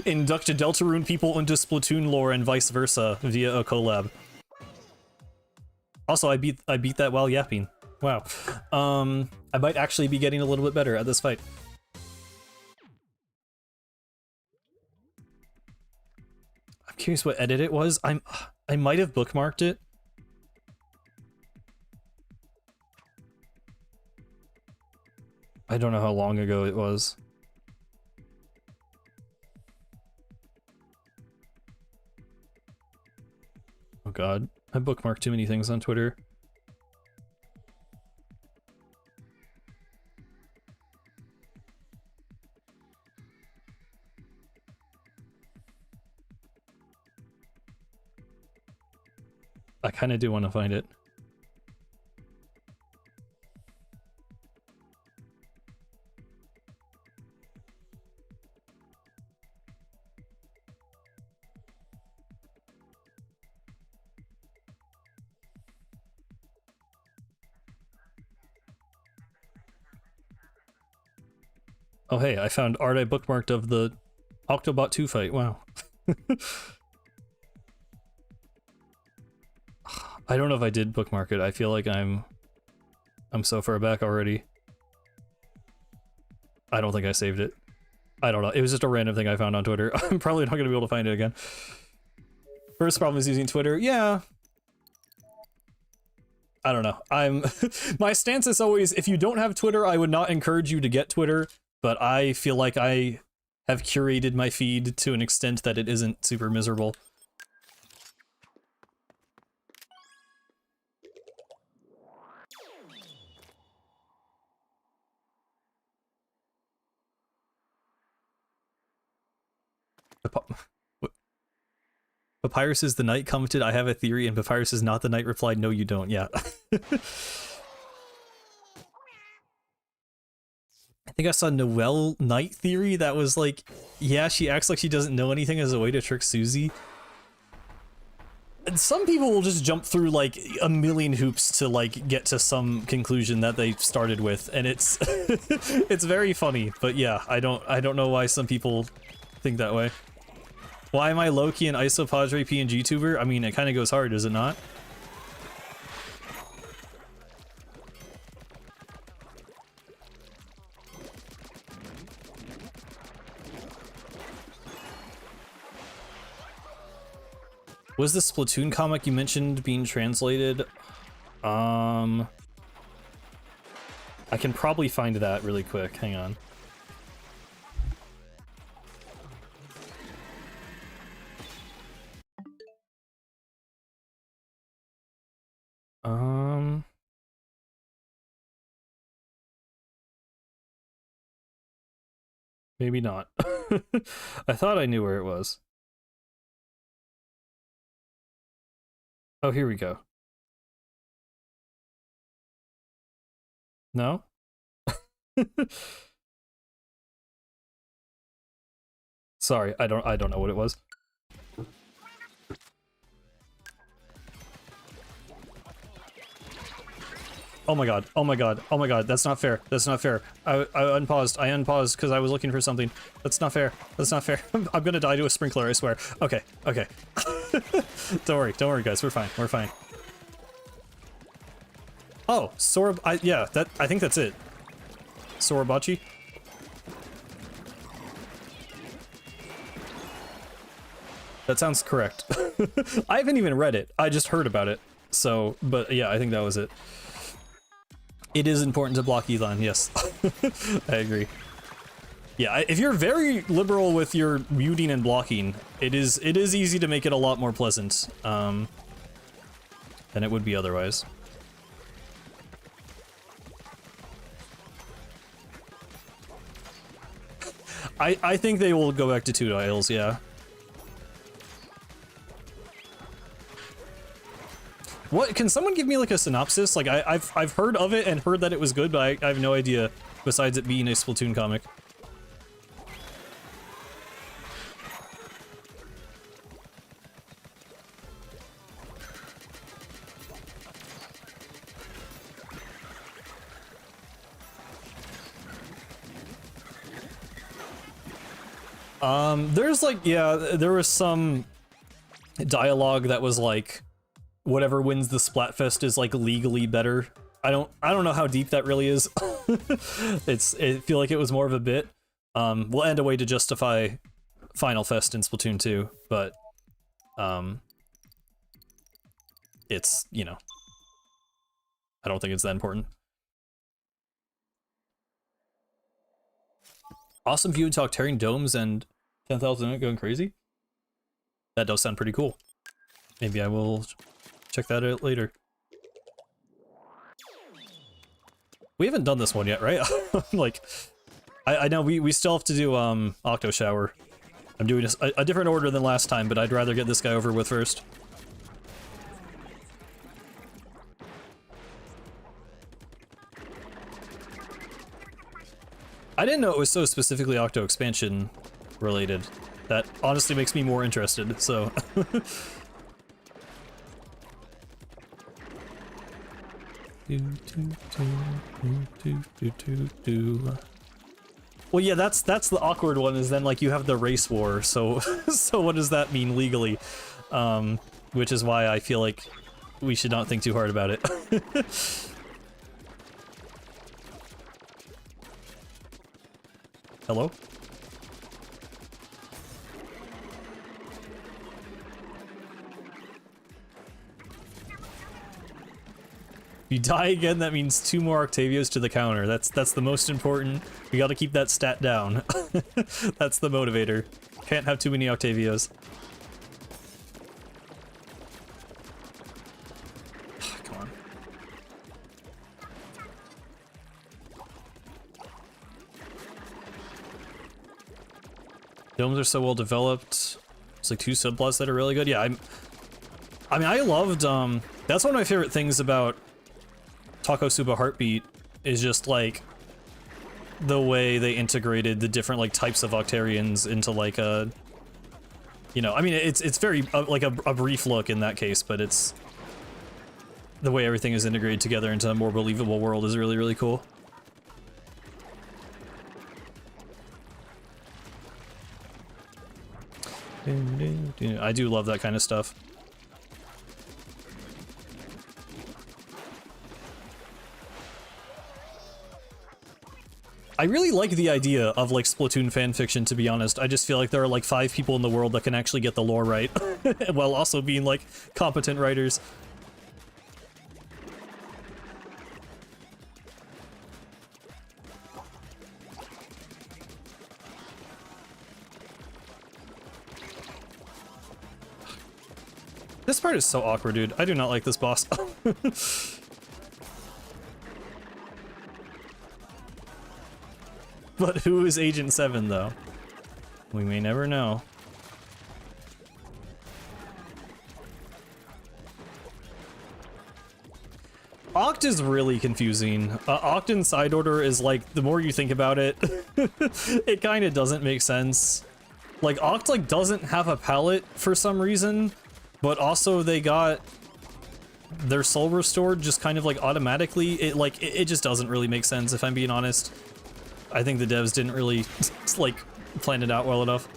induct Deltarune people into Splatoon lore and vice versa via a collab. Also, I beat that while yapping. Wow. I might actually be getting a little bit better at this fight. I'm curious what edit it was. I might have bookmarked it. I don't know how long ago it was. Oh god, I bookmarked too many things on Twitter. I kind of do want to find it. Oh hey, I found art I bookmarked of the Octobot 2 fight, wow. I don't know if I did bookmark it, I feel like I'm so far back already. I don't think I saved it. I don't know, it was just a random thing I found on Twitter. I'm probably not gonna be able to find it again. First problem is using Twitter, yeah. I don't know, my stance is always, if you don't have Twitter, I would not encourage you to get Twitter. But I feel like I have curated my feed to an extent that it isn't super miserable. Papyrus is the Knight commented, I have a theory, and Papyrus is not the Knight replied, no you don't, yeah. I think I saw Noelle Knight theory that was like, yeah, she acts like she doesn't know anything as a way to trick Susie. And some people will just jump through like a million hoops to like get to some conclusion that they started with, and it's it's very funny. But yeah, I don't know why some people think that way. Why am I Loki and Isopadre PNG tuber? I mean, it kind of goes hard, does it not? Was the Splatoon comic you mentioned being translated? I can probably find that really quick. Hang on. Maybe not. I thought I knew where it was. Oh, here we go. No? Sorry, I don't know what it was. Oh my god, oh my god, oh my god, that's not fair, that's not fair. I unpaused because I was looking for something. That's not fair, that's not fair. I'm gonna die to a sprinkler, I swear. Okay, okay. Don't worry guys, we're fine, we're fine. Oh, yeah, I think that's it. Sorobachi? That sounds correct. I haven't even read it, I just heard about it. So, but yeah, I think that was it. It is important to block Elon, yes. I agree. Yeah, if you're very liberal with your muting and blocking, it is easy to make it a lot more pleasant than it would be otherwise. I think they will go back to 2 dials, yeah. What, can someone give me like a synopsis? Like I've heard of it and heard that it was good, but I have no idea besides it being a Splatoon comic. There's like, yeah, there was some dialogue that was like, whatever wins the Splatfest is like legally better. I don't know how deep that really is. I feel like it was more of a bit. We'll end a way to justify Final Fest in Splatoon 2, but it's, you know, I don't think it's that important. Awesome view of Octarian domes and 10,000 going crazy. That does sound pretty cool. Maybe I will check that out later. We haven't done this one yet, right? Like, I know we still have to do Octo Shower. I'm doing a different order than last time, but I'd rather get this guy over with first. I didn't know it was so specifically Octo expansion related. That honestly makes me more interested, so. Well, yeah, that's the awkward one, is then like you have the race war, so so what does that mean legally? Which is why I feel like we should not think too hard about it. Hello? If you die again, that means 2 more Octavios to the counter. That's the most important. We gotta keep that stat down. That's the motivator. Can't have too many Octavios. Come on. Domes are so well developed. It's like 2 subplots that are really good. Yeah, I mean, I loved, that's one of my favorite things about Takosuba Heartbeat, is just like the way they integrated the different like types of Octarians into like a, you know, I mean, it's very like a brief look in that case, but it's the way everything is integrated together into a more believable world is really, really cool. I do love that kind of stuff. I really like the idea of like Splatoon fanfiction, to be honest. I just feel like there are like 5 people in the world that can actually get the lore right, while also being like competent writers. This part is so awkward, dude. I do not like this boss. But who is Agent 7, though? We may never know. Oct is really confusing. Oct in side order is like, the more you think about it, it kind of doesn't make sense. Like, Oct like doesn't have a palette for some reason, but also they got their soul restored just kind of like automatically. It just doesn't really make sense, if I'm being honest. I think the devs didn't really like plan it out well enough.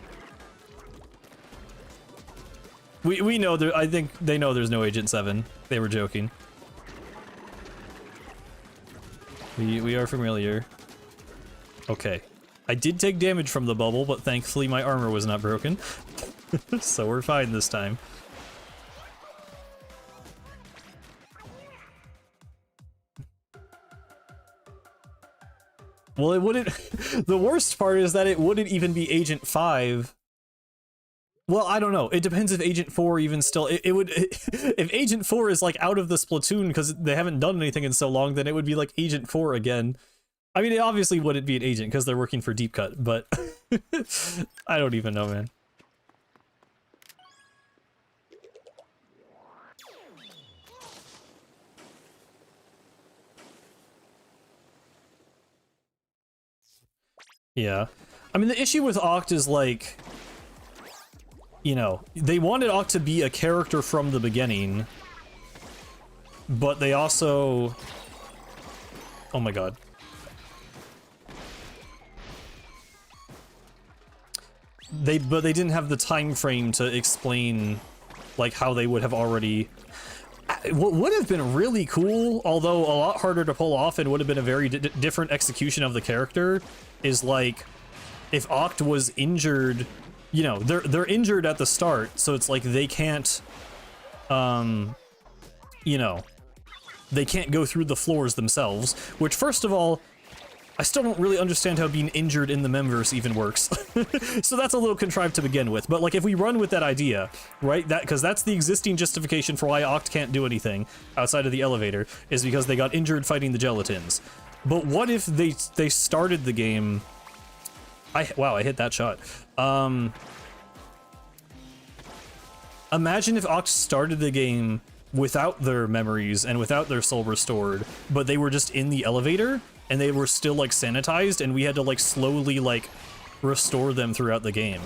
We know there. I think they know there's no Agent 7. They were joking. We are familiar. Okay. I did take damage from the bubble, but thankfully my armor was not broken. So we're fine this time. Well, it wouldn't... The worst part is that it wouldn't even be Agent 5. Well, I don't know. It depends if Agent 4 even still... It would... If Agent 4 is, like, out of the Splatoon because they haven't done anything in so long, then it would be, like, Agent 4 again. I mean, it obviously wouldn't be an agent because they're working for Deep Cut, but... I don't even know, man. Yeah. I mean, the issue with Oct is, like, you know, they wanted Oct to be a character from the beginning, but they also... Oh my god. but they didn't have the time frame to explain like how they would have already. What would have been really cool, although a lot harder to pull off and would have been a very different execution of the character, is like if Oct was injured, you know, they're injured at the start, so it's like they can't, you know, they can't go through the floors themselves, which first of all, I still don't really understand how being injured in the Memverse even works. So that's a little contrived to begin with. But like if we run with that idea, right, that because that's the existing justification for why Oct can't do anything outside of the elevator, is because they got injured fighting the gelatins. But what if they started the game? Wow, I hit that shot. Imagine if Oct started the game without their memories and without their soul restored, but they were just in the elevator and they were still like sanitized and we had to like slowly like restore them throughout the game.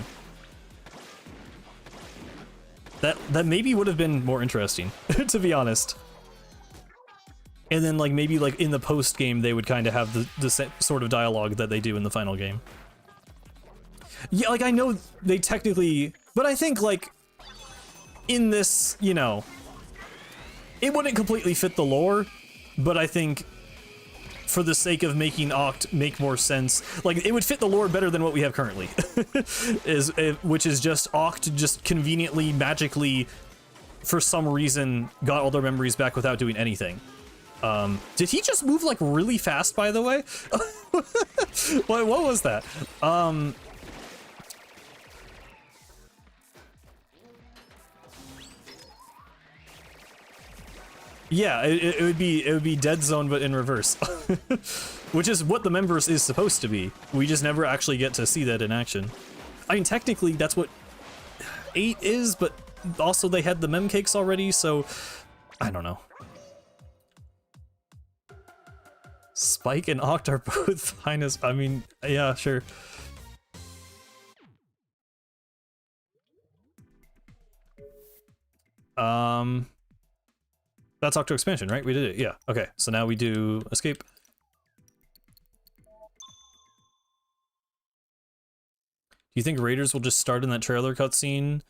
That maybe would have been more interesting, to be honest. And then like maybe like in the post game they would kind of have the sort of dialogue that they do in the final game. Yeah, like I know they technically, but I think like in this, you know, it wouldn't completely fit the lore, but I think for the sake of making Oct make more sense, like it would fit the lore better than what we have currently, which is just Oct just conveniently, magically, for some reason, got all their memories back without doing anything. Did he just move like really fast, by the way? what was that? Yeah, it would be Dead Zone, but in reverse. Which is what the Memverse is supposed to be. We just never actually get to see that in action. I mean, technically, that's what 8 is, but also they had the mem cakes already, so I don't know. Spike and Oct are both fine as, I mean, yeah, sure. That's Octo expansion, right? We did it, yeah. Okay, so now we do escape. Do you think Raiders will just start in that trailer cutscene?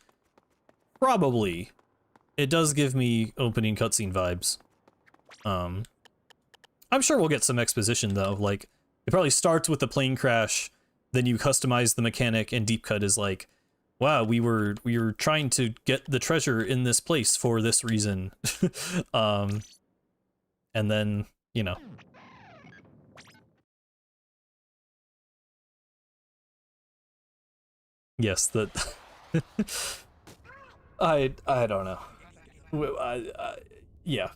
Probably. It does give me opening cutscene vibes. I'm sure we'll get some exposition though. Like, it probably starts with the plane crash, then you customize the mechanic, and Deep Cut is like, wow, we were trying to get the treasure in this place for this reason. And then, you know. Yes, that I don't know. Yeah.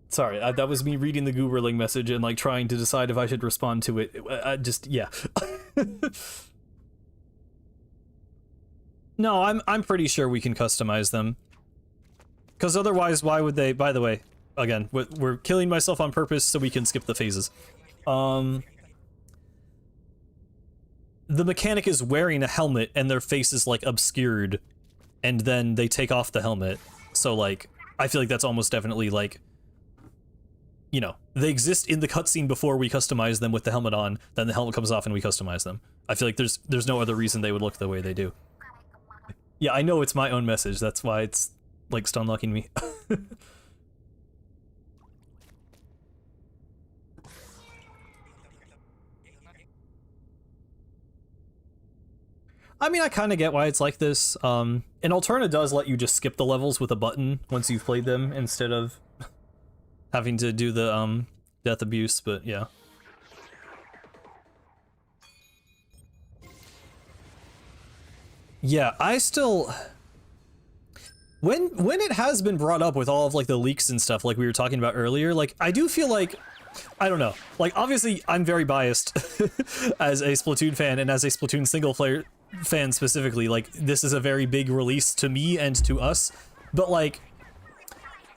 Sorry, that was me reading the Gooberling message and like trying to decide if I should respond to it. Just yeah. No, I'm pretty sure we can customize them. Because otherwise, why would they? By the way, again, we're killing myself on purpose so we can skip the phases. The mechanic is wearing a helmet and their face is like obscured, and then they take off the helmet. So like, I feel like that's almost definitely like, you know, they exist in the cutscene before we customize them with the helmet on. Then the helmet comes off and we customize them. I feel like there's no other reason they would look the way they do. Yeah, I know it's my own message. That's why it's like stun locking me. I mean, I kind of get why it's like this. And Alterna does let you just skip the levels with a button once you've played them instead of having to do the death abuse, but yeah. Yeah, I still... When it has been brought up with all of like the leaks and stuff like we were talking about earlier, like I do feel like, I don't know, like obviously I'm very biased as a Splatoon fan and as a Splatoon single player fan specifically, like this is a very big release to me and to us, but like,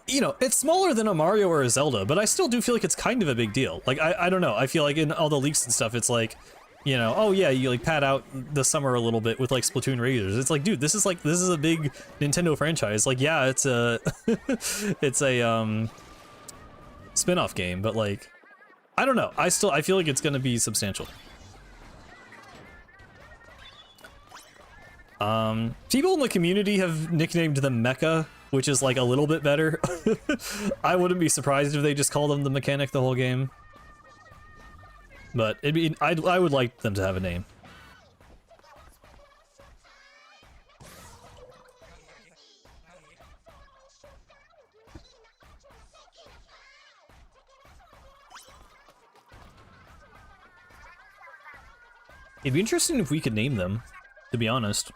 you know, it's smaller than a Mario or a Zelda, but I still do feel like it's kind of a big deal. Like I don't know, I feel like in all the leaks and stuff it's like, you know, oh yeah, you like pad out the summer a little bit with like Splatoon Raiders. It's like, dude, this is a big Nintendo franchise. Like, yeah, it's a it's a spin-off game, but like, I don't know. I feel like it's gonna be substantial. People in the community have nicknamed them Mecha, which is like a little bit better. I wouldn't be surprised if they just called them the mechanic the whole game. But I would like them to have a name. It'd be interesting if we could name them, to be honest.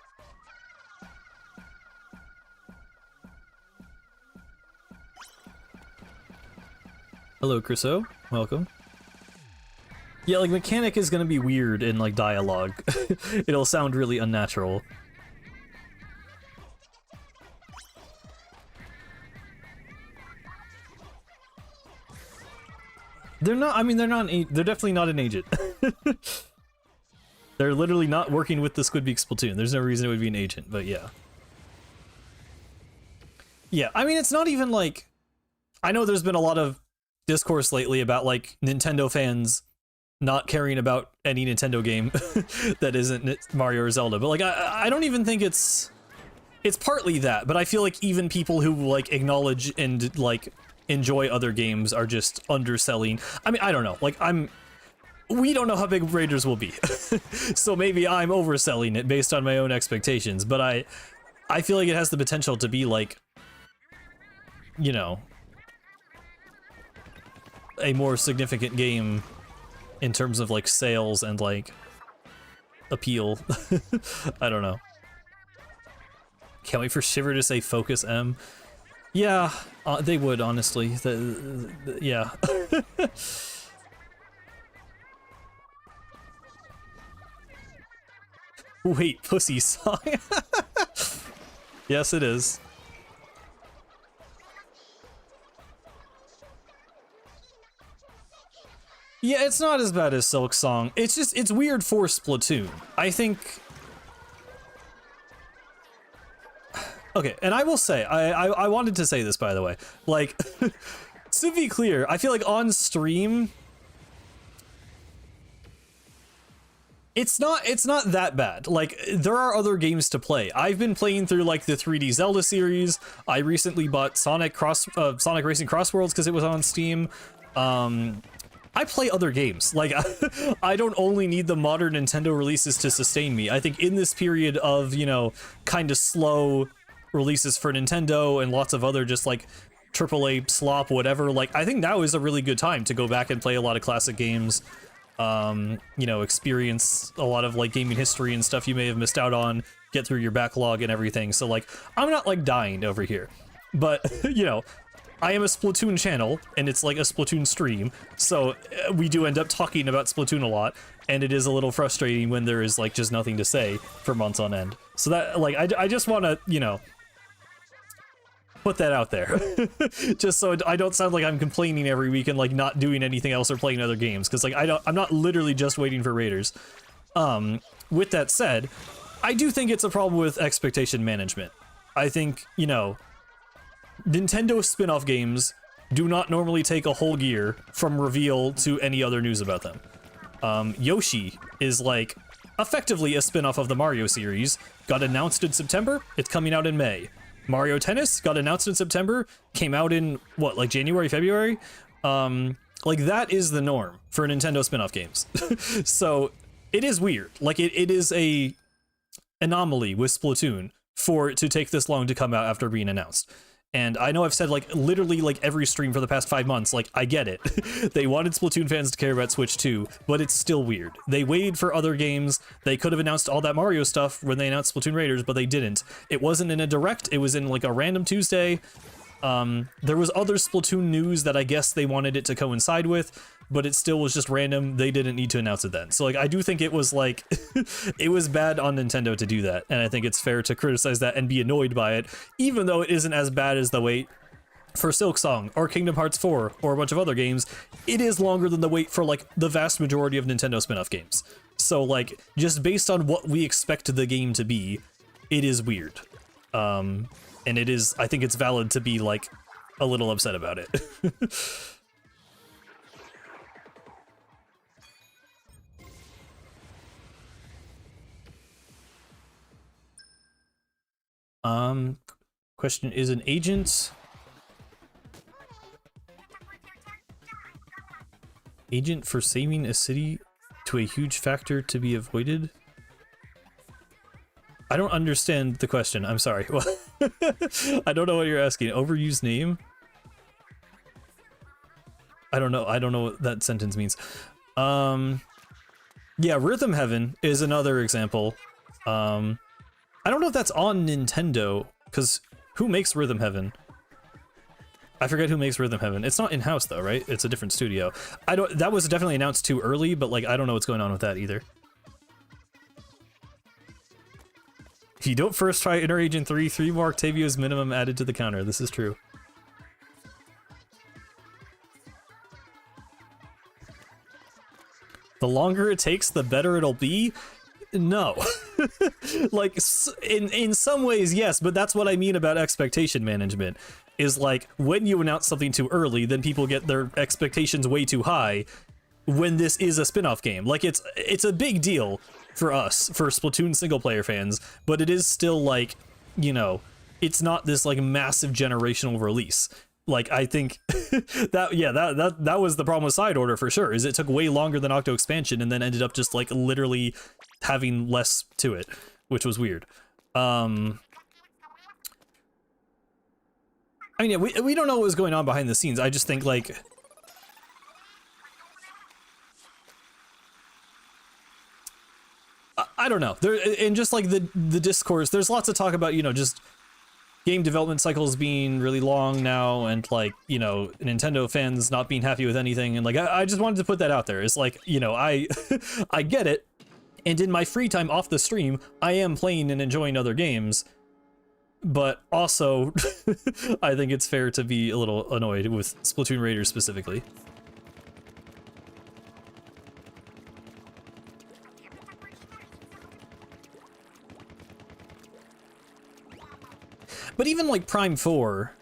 Hello, Chriso. Welcome. Yeah, like, mechanic is gonna be weird in, like, dialogue. It'll sound really unnatural. They're not, I mean, they're definitely not an agent. They're literally not working with the Squidbeak Splatoon. There's no reason it would be an agent, but yeah. Yeah, I mean, it's not even like... I know there's been a lot of discourse lately about, like, Nintendo fans not caring about any Nintendo game that isn't Mario or Zelda, but, like, I don't even think it's... It's partly that, but I feel like even people who, like, acknowledge and, like, enjoy other games are just underselling. I mean, I don't know. Like, we don't know how big Raiders will be. So maybe I'm overselling it based on my own expectations, but I feel like it has the potential to be like, you know, a more significant game in terms of like sales and like appeal. I don't know. Can't wait for Shiver to say Focus M. Yeah, they would, honestly. Yeah. Wait, Pussy song? Yes, it is. Yeah, it's not as bad as Silk Song. It's just, it's weird for Splatoon. I think... Okay, and I will say, I wanted to say this, by the way. Like, to be clear, I feel like on stream... It's not that bad. Like, there are other games to play. I've been playing through, like, the 3D Zelda series. I recently bought Sonic Racing Cross Worlds because it was on Steam. I play other games. Like, I don't only need the modern Nintendo releases to sustain me. I think in this period of, you know, kind of slow releases for Nintendo and lots of other just, like, AAA slop, whatever, like, I think now is a really good time to go back and play a lot of classic games. You know, experience a lot of like gaming history and stuff you may have missed out on, get through your backlog and everything. So like, I'm not like dying over here, but you know, I am a Splatoon channel and it's like a Splatoon stream. So we do end up talking about Splatoon a lot, and it is a little frustrating when there is like just nothing to say for months on end. So that like, I just want to, you know, put that out there just so I don't sound like I'm complaining every week and like not doing anything else or playing other games, because like I'm not literally just waiting for Raiders. With that said, I do think it's a problem with expectation management. I think, you know, Nintendo spin-off games do not normally take a whole year from reveal to any other news about them. Yoshi is like effectively a spin-off of the Mario series, got announced in September, it's coming out in May. Mario Tennis got announced in September, came out in, what, like January, February? Like, that is the norm for Nintendo spin-off games. So, it is weird. Like, it is a anomaly with Splatoon for it to take this long to come out after being announced. And I know I've said, like, literally, like, every stream for the past 5 months, like, I get it. They wanted Splatoon fans to care about Switch 2, but it's still weird. They waited for other games. They could have announced all that Mario stuff when they announced Splatoon Raiders, but they didn't. It wasn't in a direct, it was in, like, a random Tuesday. There was other Splatoon news that I guess they wanted it to coincide with, but it still was just random. They didn't need to announce it then. So, like, I do think it was, like, it was bad on Nintendo to do that, and I think it's fair to criticize that and be annoyed by it, even though it isn't as bad as the wait for Silk Song, or Kingdom Hearts 4, or a bunch of other games. It is longer than the wait for, like, the vast majority of Nintendo spin-off games. So, like, just based on what we expect the game to be, it is weird. And it is, I think it's valid to be, like, a little upset about it. Question, is an agent for saving a city to a huge factor to be avoided? I don't understand the question. I'm sorry. I don't know what you're asking. Overused name? I don't know. I don't know what that sentence means. Yeah, Rhythm Heaven is another example. I don't know if that's on Nintendo, because who makes Rhythm Heaven? I forget who makes Rhythm Heaven. It's not in-house though, right? It's a different studio. That was definitely announced too early, but like I don't know what's going on with that either. If you don't first try Inner Agent 3 more Octavios minimum added to the counter. This is true. The longer it takes, the better it'll be? No. Like, in some ways, yes, but that's what I mean about expectation management. Is like, when you announce something too early, then people get their expectations way too high when this is a spin-off game. Like, it's a big deal for us, for Splatoon single-player fans, but it is still, like, you know, it's not this, like, massive generational release. Like, I think that was the problem with Side Order for sure, is it took way longer than Octo Expansion and then ended up just, like, literally having less to it, which was weird. I mean, yeah, we don't know what was going on behind the scenes. I just think, like, I don't know. There, and just like the discourse, there's lots of talk about, you know, just game development cycles being really long now, and like, you know, Nintendo fans not being happy with anything, and like I just wanted to put that out there. It's like, you know, I get it, and in my free time off the stream, I am playing and enjoying other games, but also I think it's fair to be a little annoyed with Splatoon Raiders specifically. But even like Prime 4,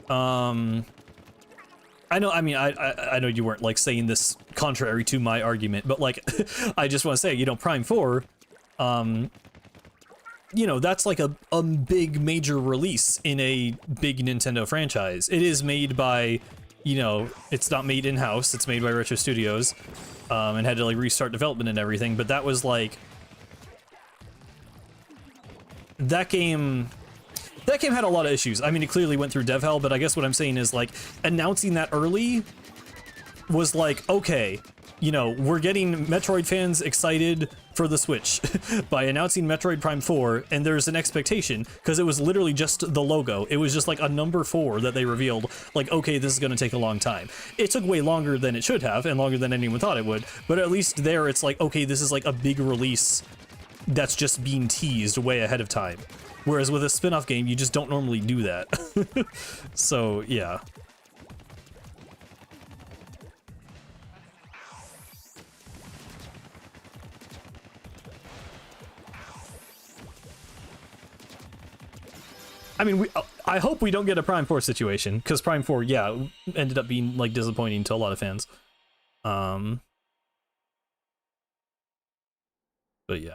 I know, I mean, I know you weren't like saying this contrary to my argument, but like, I just want to say, you know, Prime 4, you know, that's like a big major release in a big Nintendo franchise. It is made by, you know, it's not made in-house, it's made by Retro Studios, and had to like restart development and everything, but that was like, that game had a lot of issues. I mean, it clearly went through dev hell, but I guess what I'm saying is, like, announcing that early was like, okay, you know, we're getting Metroid fans excited for the Switch by announcing Metroid Prime 4, and there's an expectation, because it was literally just the logo. It was just like a number 4 that they revealed, like, okay, this is going to take a long time. It took way longer than it should have, and longer than anyone thought it would, but at least there it's like, okay, this is like a big release that's just being teased way ahead of time. Whereas with a spin-off game, you just don't normally do that. So, yeah. I mean, I hope we don't get a Prime 4 situation, because Prime 4, yeah, ended up being, like, disappointing to a lot of fans. But yeah.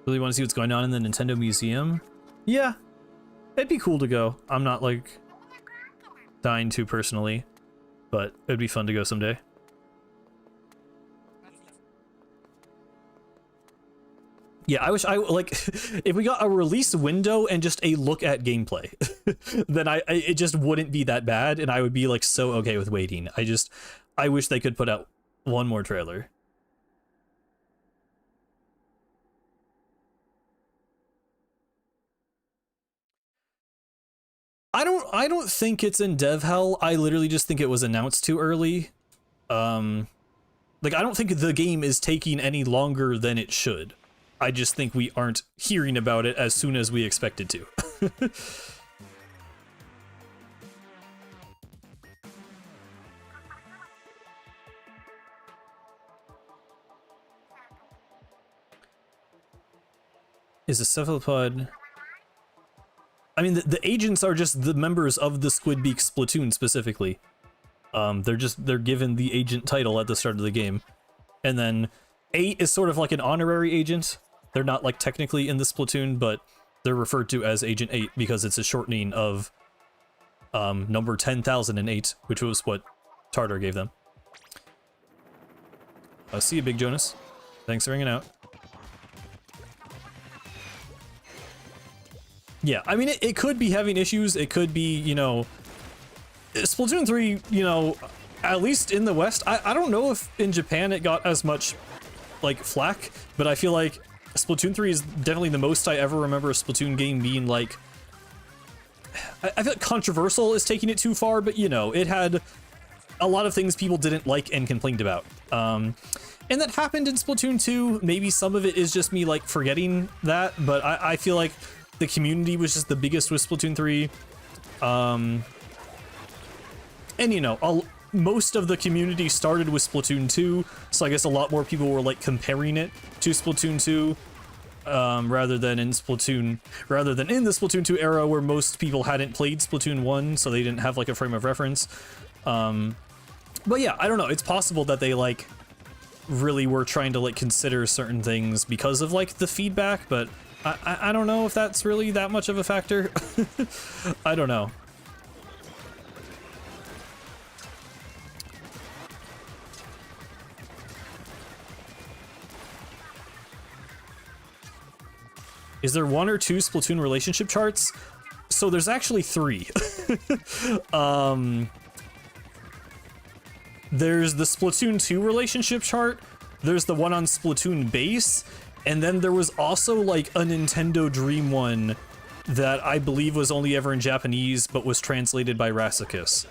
Really want to see what's going on in the Nintendo Museum? Yeah, it'd be cool to go. I'm not, like, dying to personally, but it'd be fun to go someday. Yeah, I wish like, if we got a release window and just a look at gameplay, then it just wouldn't be that bad, and I would be, like, so okay with waiting. I wish they could put out one more trailer. I don't think it's in dev hell. I literally just think it was announced too early. Like, I don't think the game is taking any longer than it should. I just think we aren't hearing about it as soon as we expected to. Is a cephalopod... I mean, the agents are just the members of the Squidbeak Splatoon specifically. They're given the agent title at the start of the game. And then 8 is sort of like an honorary agent. They're not like technically in the Splatoon, but they're referred to as Agent 8 because it's a shortening of number 10,008, which was what Tartar gave them. I see you, Big Jonas. Thanks for hanging out. Yeah, I mean, it could be having issues. It could be, you know, Splatoon 3, you know, at least in the West, I don't know if in Japan it got as much, like, flack, but I feel like Splatoon 3 is definitely the most I ever remember a Splatoon game being, like, I feel like controversial is taking it too far, but, you know, it had a lot of things people didn't like and complained about. And that happened in Splatoon 2. Maybe some of it is just me, like, forgetting that, but I feel like the community was just the biggest with Splatoon 3. And, you know, most of the community started with Splatoon 2, so I guess a lot more people were, like, comparing it to Splatoon 2, rather than in the Splatoon 2 era where most people hadn't played Splatoon 1, so they didn't have, like, a frame of reference. But yeah, I don't know, it's possible that they, like, really were trying to, like, consider certain things because of, like, the feedback, but I don't know if that's really that much of a factor. I don't know. Is there 1 or 2 Splatoon relationship charts? So there's actually 3. There's the Splatoon 2 relationship chart, there's the one on Splatoon base, and then there was also like a Nintendo Dream one that I believe was only ever in Japanese but was translated by Rassicus,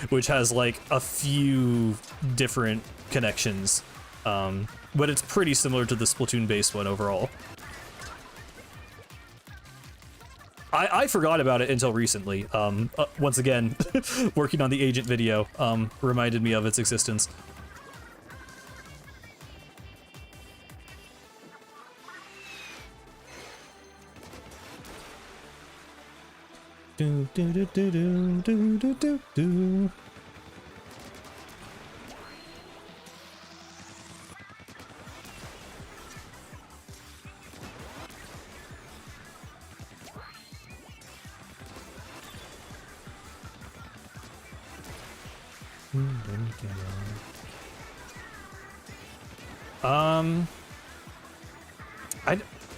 which has like a few different connections, but it's pretty similar to the Splatoon base one overall. I forgot about it until recently. Once again, working on the Agent video reminded me of its existence. Do do do do do do do do do.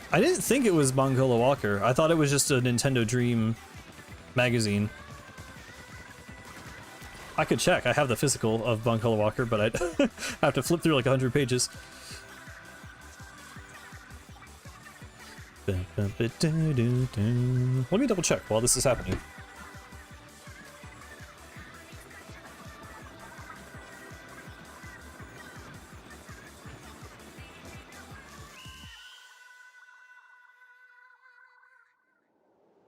I didn't think it was Bongola Walker. I thought it was just a Nintendo Dream magazine. I could check. I have the physical of Bongola Walker, but I'd have to flip through like 100 pages. Let me double check while this is happening.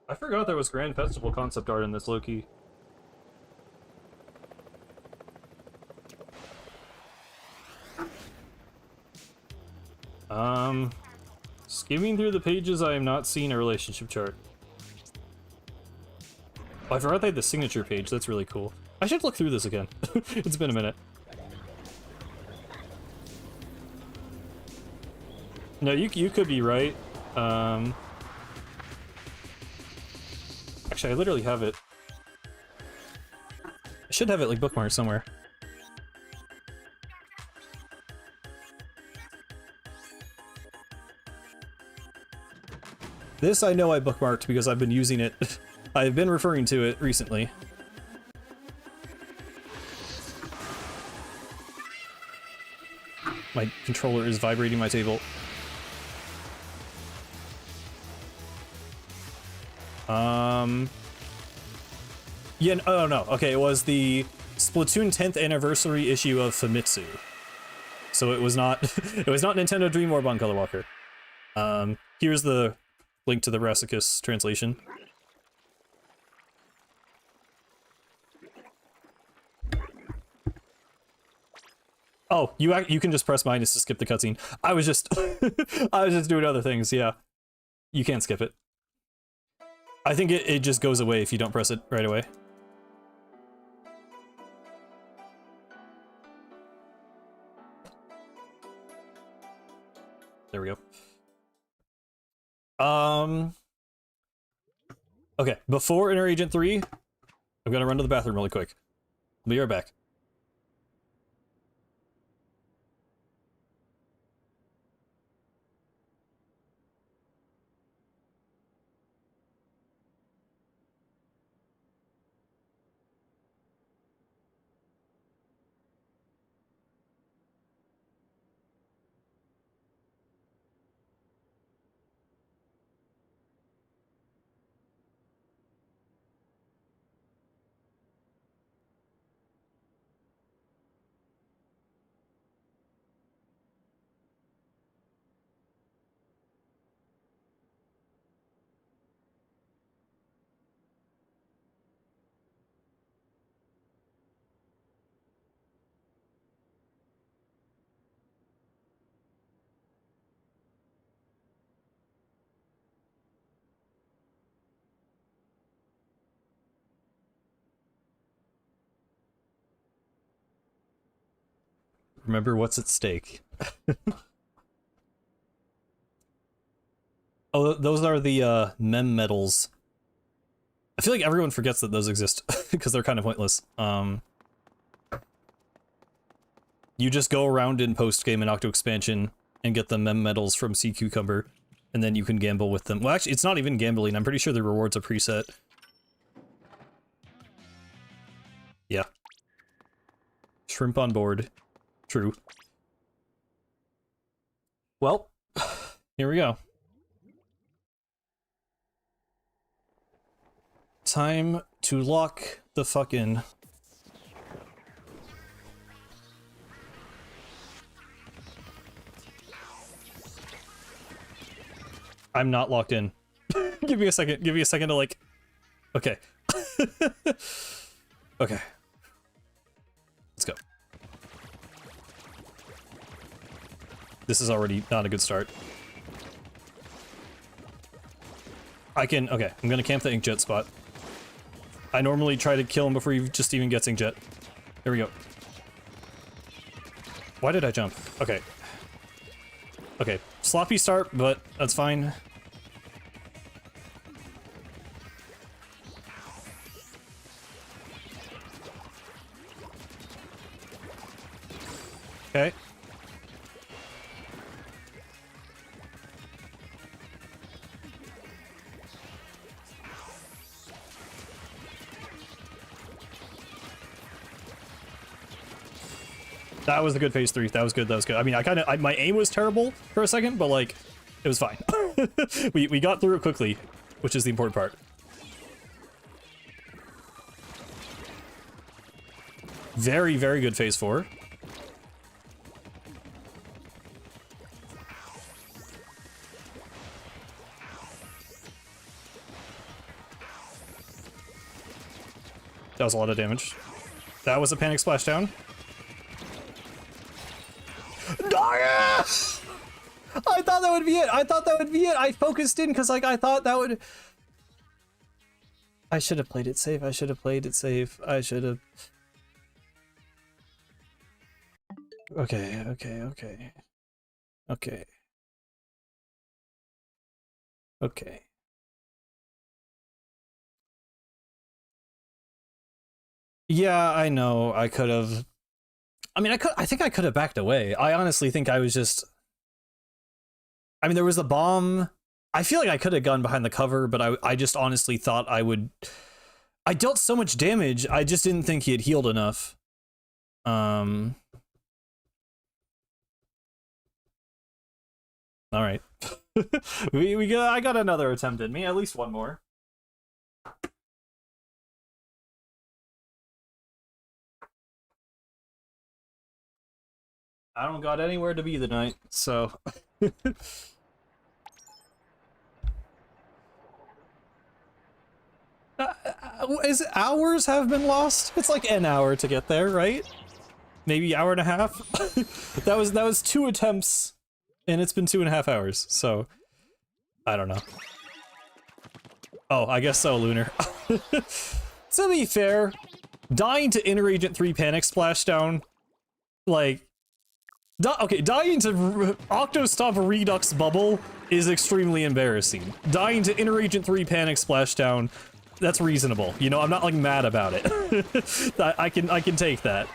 I forgot there was Grand Festival concept art in this, Loki. Skimming through the pages, I am not seeing a relationship chart. Oh, I forgot they had the signature page. That's really cool. I should look through this again. It's been a minute. No, you could be right. Actually, I literally have it. I should have it like bookmarked somewhere. This I know I bookmarked because I've been using it. I've been referring to it recently. My controller is vibrating my table. Yeah, oh no, okay, it was the Splatoon 10th anniversary issue of Famitsu. So it was not, it was not Nintendo Dream or Boncolor Walker. Here's the link to the Rassicus translation. Oh, you can just press minus to skip the cutscene. I was just I was just doing other things, yeah. You can't skip it. I think it just goes away if you don't press it right away. There There we go. Okay, before Inner Agent 3, I'm gonna run to the bathroom really quick. I'll be right back. Remember what's at stake. Oh, those are the mem medals. I feel like everyone forgets that those exist because they're kind of pointless. You just go around in post-game and Octo Expansion and get the mem medals from Sea Cucumber, and then you can gamble with them. Well, actually, it's not even gambling. I'm pretty sure the reward's a preset. Yeah. Shrimp on board. True. Well, here we go. Time to lock the fuck in. I'm not locked in. Give me a second. Give me a second to like... Okay. Okay. Let's go. This is already not a good start. I can... Okay, I'm gonna camp the Inkjet spot. I normally try to kill him before he just even gets Inkjet. There we go. Why did I jump? Okay. Okay, sloppy start, but that's fine. Okay. That was a good phase 3. That was good. That was good. I mean, my aim was terrible for a second, but like, it was fine. we got through it quickly, which is the important part. Very, very good phase 4. That was a lot of damage. That was a panic splashdown. I thought that would be it. I thought that would be it. I focused in because like I thought that would... I should have played it safe. I should have played it safe. I should have... Okay, okay, okay. Okay. Okay. Yeah, I know. I could have... I mean, I think I could have backed away. I honestly think I was just... I mean, there was a bomb. I feel like I could have gone behind the cover, but I just honestly thought I would... I dealt so much damage, I just didn't think he had healed enough. Alright. I got another attempt in me, at least one more. I don't got anywhere to be tonight, so... Is it hours have been lost? It's like an hour to get there, right? Maybe hour and a half? that was 2 attempts, and it's been 2.5 hours, so... I don't know. Oh, I guess so, Lunar. To be fair, dying to Inner Agent 3 Panic Splashdown, like... Okay, dying to Octostop Redux Bubble is extremely embarrassing. Dying to Inner Agent 3 Panic Splashdown, that's reasonable. You know, I'm not like mad about it. I can take that.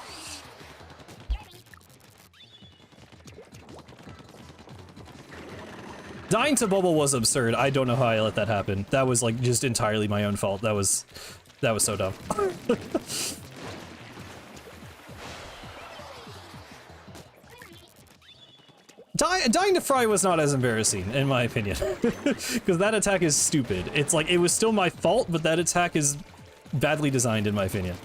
Dying to Bubble was absurd. I don't know how I let that happen. That was like just entirely my own fault. That was so dumb. Dying to Fry was not as embarrassing, in my opinion. Because that attack is stupid. It's like, it was still my fault, but that attack is badly designed, in my opinion.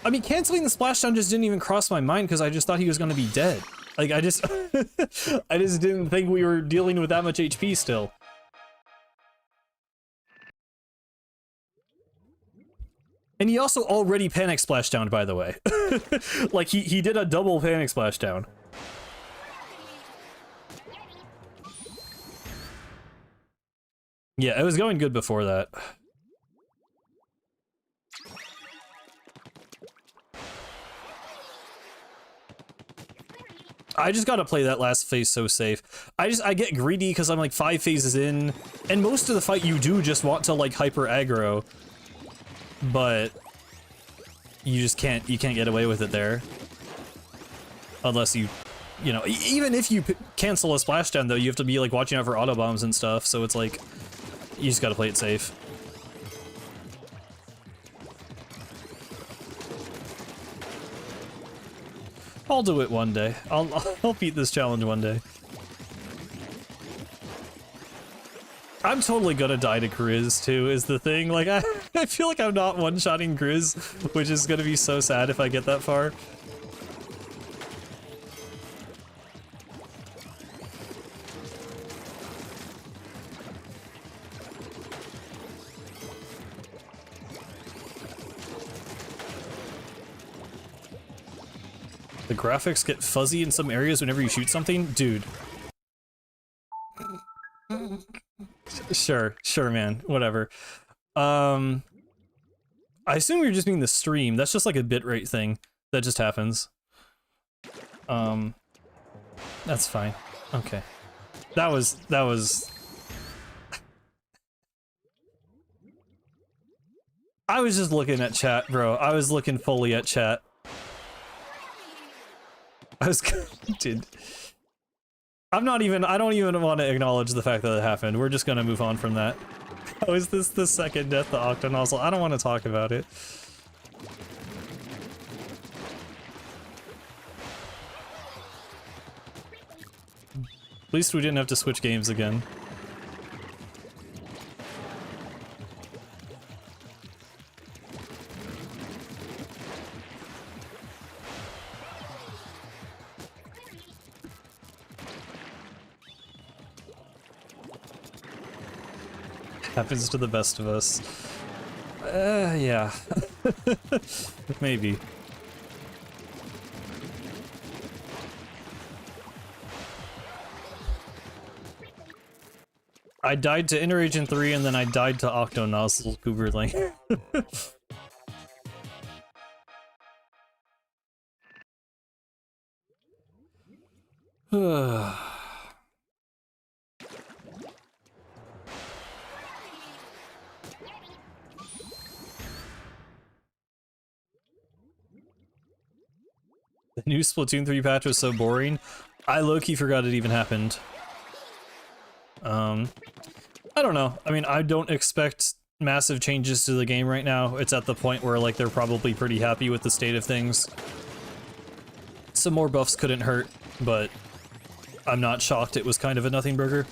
I mean, canceling the splashdown just didn't even cross my mind because I just thought he was going to be dead. Like, I just didn't think we were dealing with that much HP still. And he also already panic splashdown, by the way. Like, he did a double panic splashdown. Yeah, it was going good before that. I just gotta play that last phase so safe. I get greedy because I'm like 5 phases in, and most of the fight you do just want to like hyper aggro, but you just can't get away with it there. Unless you know, even if you cancel a splashdown though, you have to be like watching out for auto bombs and stuff, so it's like, you just gotta play it safe. I'll do it one day. I'll beat this challenge one day. I'm totally gonna die to Grizz too, is the thing. Like, I feel like I'm not one-shotting Grizz, which is gonna be so sad if I get that far. The graphics get fuzzy in some areas whenever you shoot something? Dude. Sure, man, whatever. I assume you're just meaning the stream. That's just like a bitrate thing. That just happens. That's fine. Okay. That was... I was just looking at chat, bro. I was looking fully at chat. Dude. I don't even want to acknowledge the fact that it happened. We're just gonna move on from that. How is this the second death to Octonozzle? I don't want to talk about it. At least we didn't have to switch games again. Happens to the best of us. Yeah. Maybe. I died to Inner Agent 3 and then I died to Octonozzle Gooberling. The new Splatoon 3 patch was so boring. I low-key forgot it even happened. I don't know. I mean, I don't expect massive changes to the game right now. It's at the point where, like, they're probably pretty happy with the state of things. Some more buffs couldn't hurt, but I'm not shocked it was kind of a nothing burger.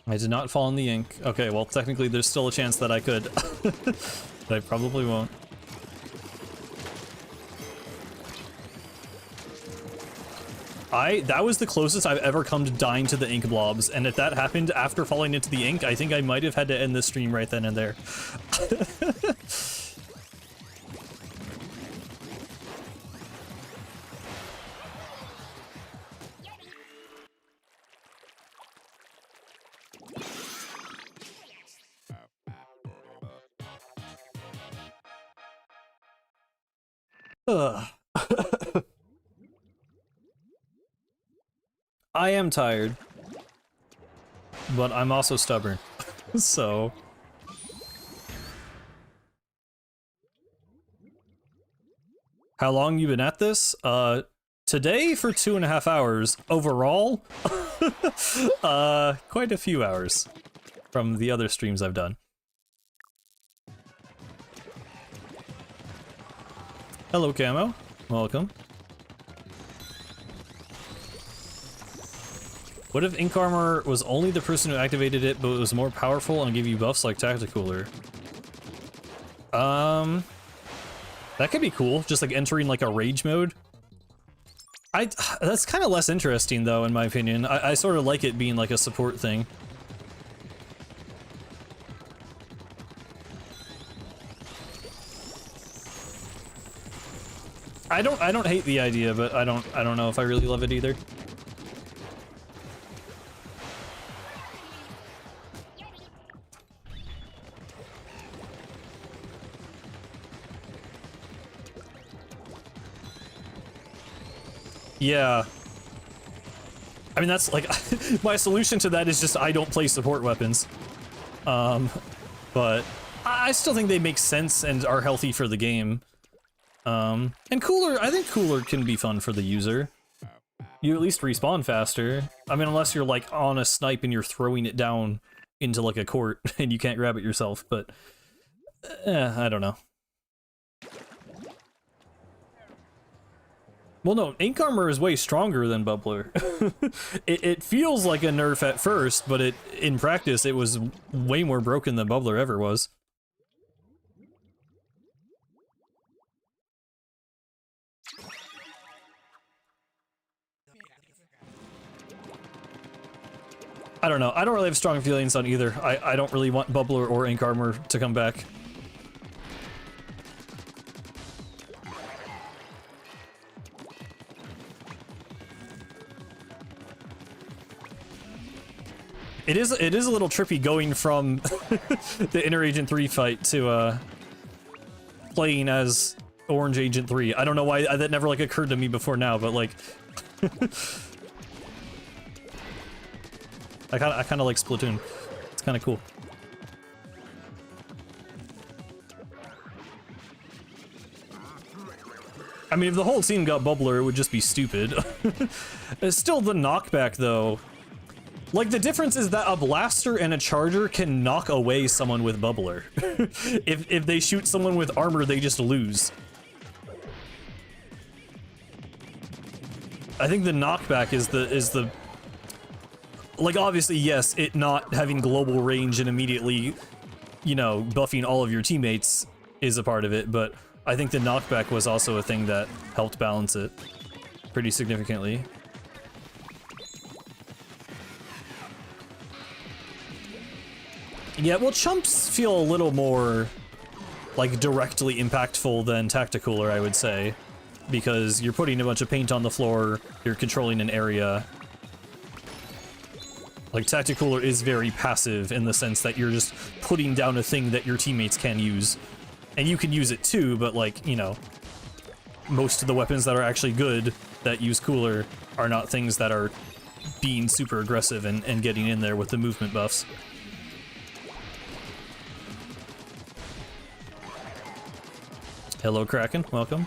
I did not fall in the ink. Okay, well, technically there's still a chance that I could. But I probably won't. That was the closest I've ever come to dying to the ink blobs, and if that happened after falling into the ink, I think I might have had to end the stream right then and there. Ugh. I am tired, but I'm also stubborn, so... How long you been at this? Today for 2.5 hours. Overall, quite a few hours from the other streams I've done. Hello, Camo. Welcome. What if Ink Armor was only the person who activated it, but it was more powerful and gave you buffs like Tacticooler? That could be cool, just like entering like a rage mode. That's kind of less interesting though, in my opinion. I sort of like it being like a support thing. I don't hate the idea, but I don't know if I really love it either. Yeah. I mean, that's like, my solution to that is just I don't play support weapons. But I still think they make sense and are healthy for the game. And Cooler, I think Cooler can be fun for the user. You at least respawn faster. I mean, unless you're like on a snipe and you're throwing it down into like a court and you can't grab it yourself, but I don't know. Well, no, Ink Armor is way stronger than Bubbler. It feels like a nerf at first, but in practice it was way more broken than Bubbler ever was. I don't know. I don't really have strong feelings on either. I don't really want Bubbler or Ink Armor to come back. It is a little trippy going from the Inner Agent 3 fight to playing as Orange Agent 3. I don't know why that never like occurred to me before now, but like I kind of like Splatoon. It's kind of cool. I mean, if the whole team got Bubbler, it would just be stupid. It's still the knockback though. Like, the difference is that a blaster and a charger can knock away someone with Bubbler. If they shoot someone with armor, they just lose. I think the knockback is the like, obviously, yes, it not having global range and immediately, you know, buffing all of your teammates is a part of it, but I think the knockback was also a thing that helped balance it pretty significantly. Yeah, well, chumps feel a little more, like, directly impactful than Tacticooler, I would say. Because you're putting a bunch of paint on the floor, you're controlling an area. Like, Tacticooler is very passive in the sense that you're just putting down a thing that your teammates can use. And you can use it too, but, like, you know, most of the weapons that are actually good that use Cooler are not things that are being super aggressive and getting in there with the movement buffs. Hello, Kraken. Welcome.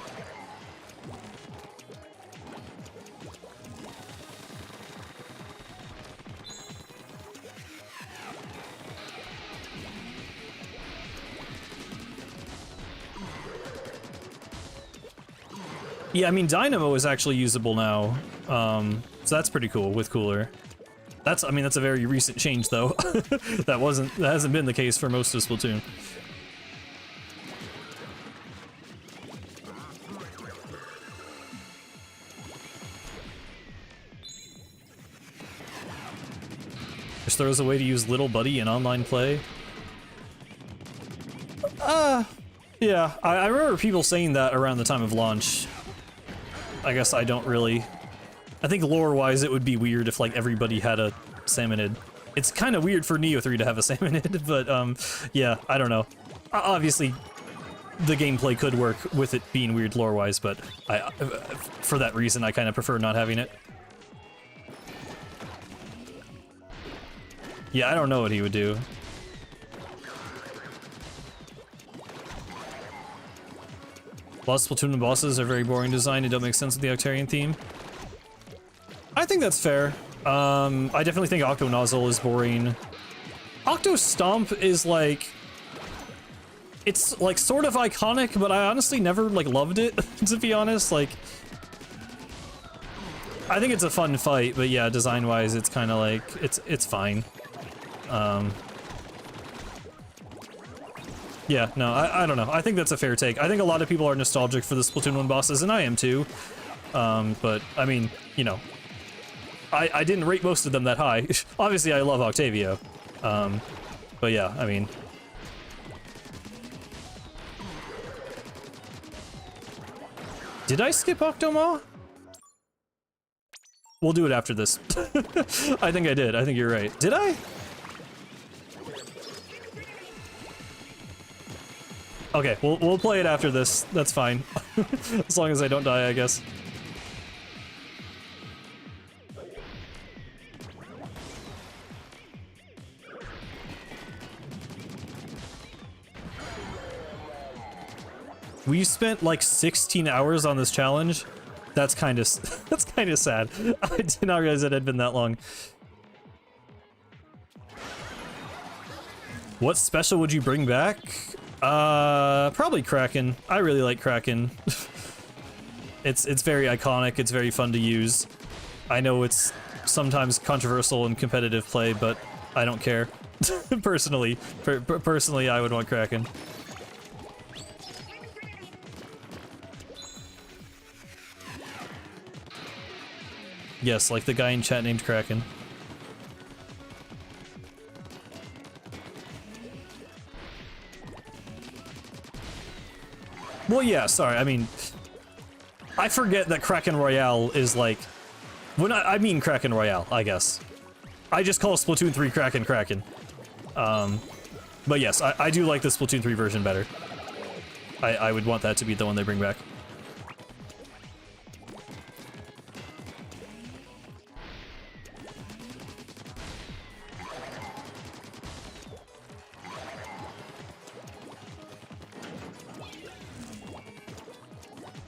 Yeah, I mean, Dynamo is actually usable now, so that's pretty cool with Cooler. I mean, that's a very recent change, though. That hasn't been the case for most of Splatoon. Just throws a way to use Little Buddy in online play. Yeah, I remember people saying that around the time of launch. I guess I don't really... I think lore-wise it would be weird if, like, everybody had a Salmonid. It's kind of weird for Neo 3 to have a Salmonid, but, yeah, I don't know. Obviously, the gameplay could work with it being weird lore-wise, but for that reason, I kind of prefer not having it. Yeah, I don't know what he would do. Lots of Splatoon bosses are very boring design and don't make sense with the Octarian theme. I think that's fair. I definitely think Octo Nozzle is boring. Octo Stomp is like... It's like sort of iconic, but I honestly never like loved it, to be honest. Like, I think it's a fun fight, but yeah, design-wise, it's kind of like, it's fine. Yeah, no, I don't know. I think that's a fair take. I think a lot of people are nostalgic for the Splatoon 1 bosses, and I am too. But, I mean, you know, I didn't rate most of them that high. Obviously, I love Octavio. But yeah, I mean... Did I skip Octoma? We'll do it after this. I think I did. I think you're right. Did I? Okay, we'll play it after this. That's fine. As long as I don't die, I guess. We spent like 16 hours on this challenge. That's kind of sad. I did not realize it had been that long. What special would you bring back? Probably Kraken. I really like Kraken. It's very iconic. It's very fun to use. I know it's sometimes controversial in competitive play, but I don't care. Personally, personally, I would want Kraken. Yes, like the guy in chat named Kraken. Well, yeah, sorry, I mean... I forget that Kraken Royale is like... When I mean Kraken Royale, I guess. I just call Splatoon 3 Kraken. But yes, I do like the Splatoon 3 version better. I would want that to be the one they bring back.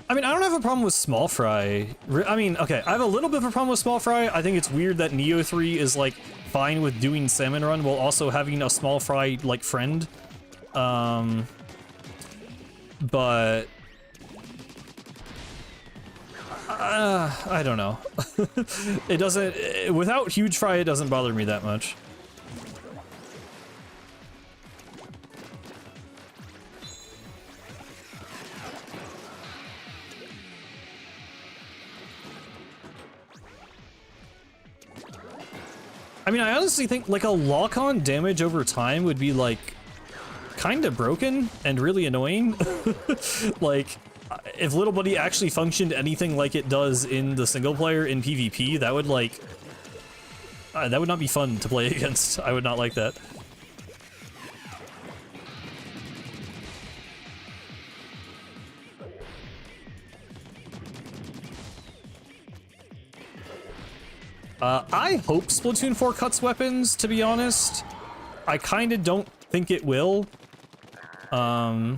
I mean, I don't have a problem with Small Fry. I mean, okay, I have a little bit of a problem with Small Fry. I think it's weird that Neo 3 is, like, fine with doing Salmon Run while also having a Small Fry, like, friend. But... I don't know. It doesn't... Without Huge Fry, it doesn't bother me that much. I mean, I honestly think, like, a lock-on damage over time would be, like, kind of broken and really annoying. Like, if Little Buddy actually functioned anything like it does in the single-player in PvP, that would, like... that would not be fun to play against. I would not like that. I hope Splatoon 4 cuts weapons, to be honest. I kinda don't think it will. I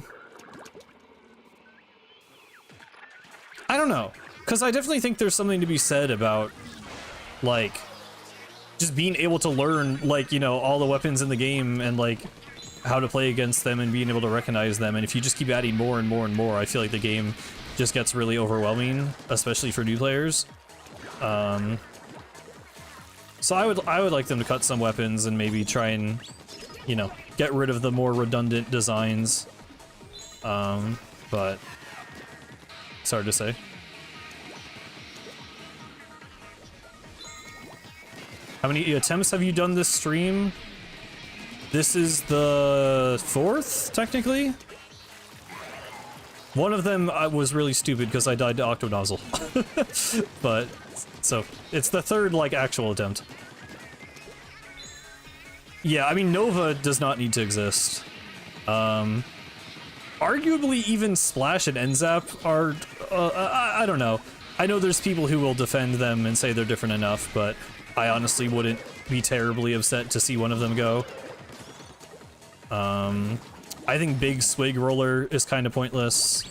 don't know. Because I definitely think there's something to be said about, like, just being able to learn, like, you know, all the weapons in the game and, like, how to play against them and being able to recognize them. And if you just keep adding more and more and more, I feel like the game just gets really overwhelming, especially for new players. So I would like them to cut some weapons and maybe try and, you know, get rid of the more redundant designs. But it's hard to say. How many attempts have you done this stream? This is the 4th, technically? One of them was really stupid because I died to Octonozzle. But, so, it's the 3rd, like, actual attempt. Yeah, I mean, Nova does not need to exist. Arguably, even Splash and NZAP are, I don't know. I know there's people who will defend them and say they're different enough, but I honestly wouldn't be terribly upset to see one of them go. I think Big Swig Roller is kind of pointless.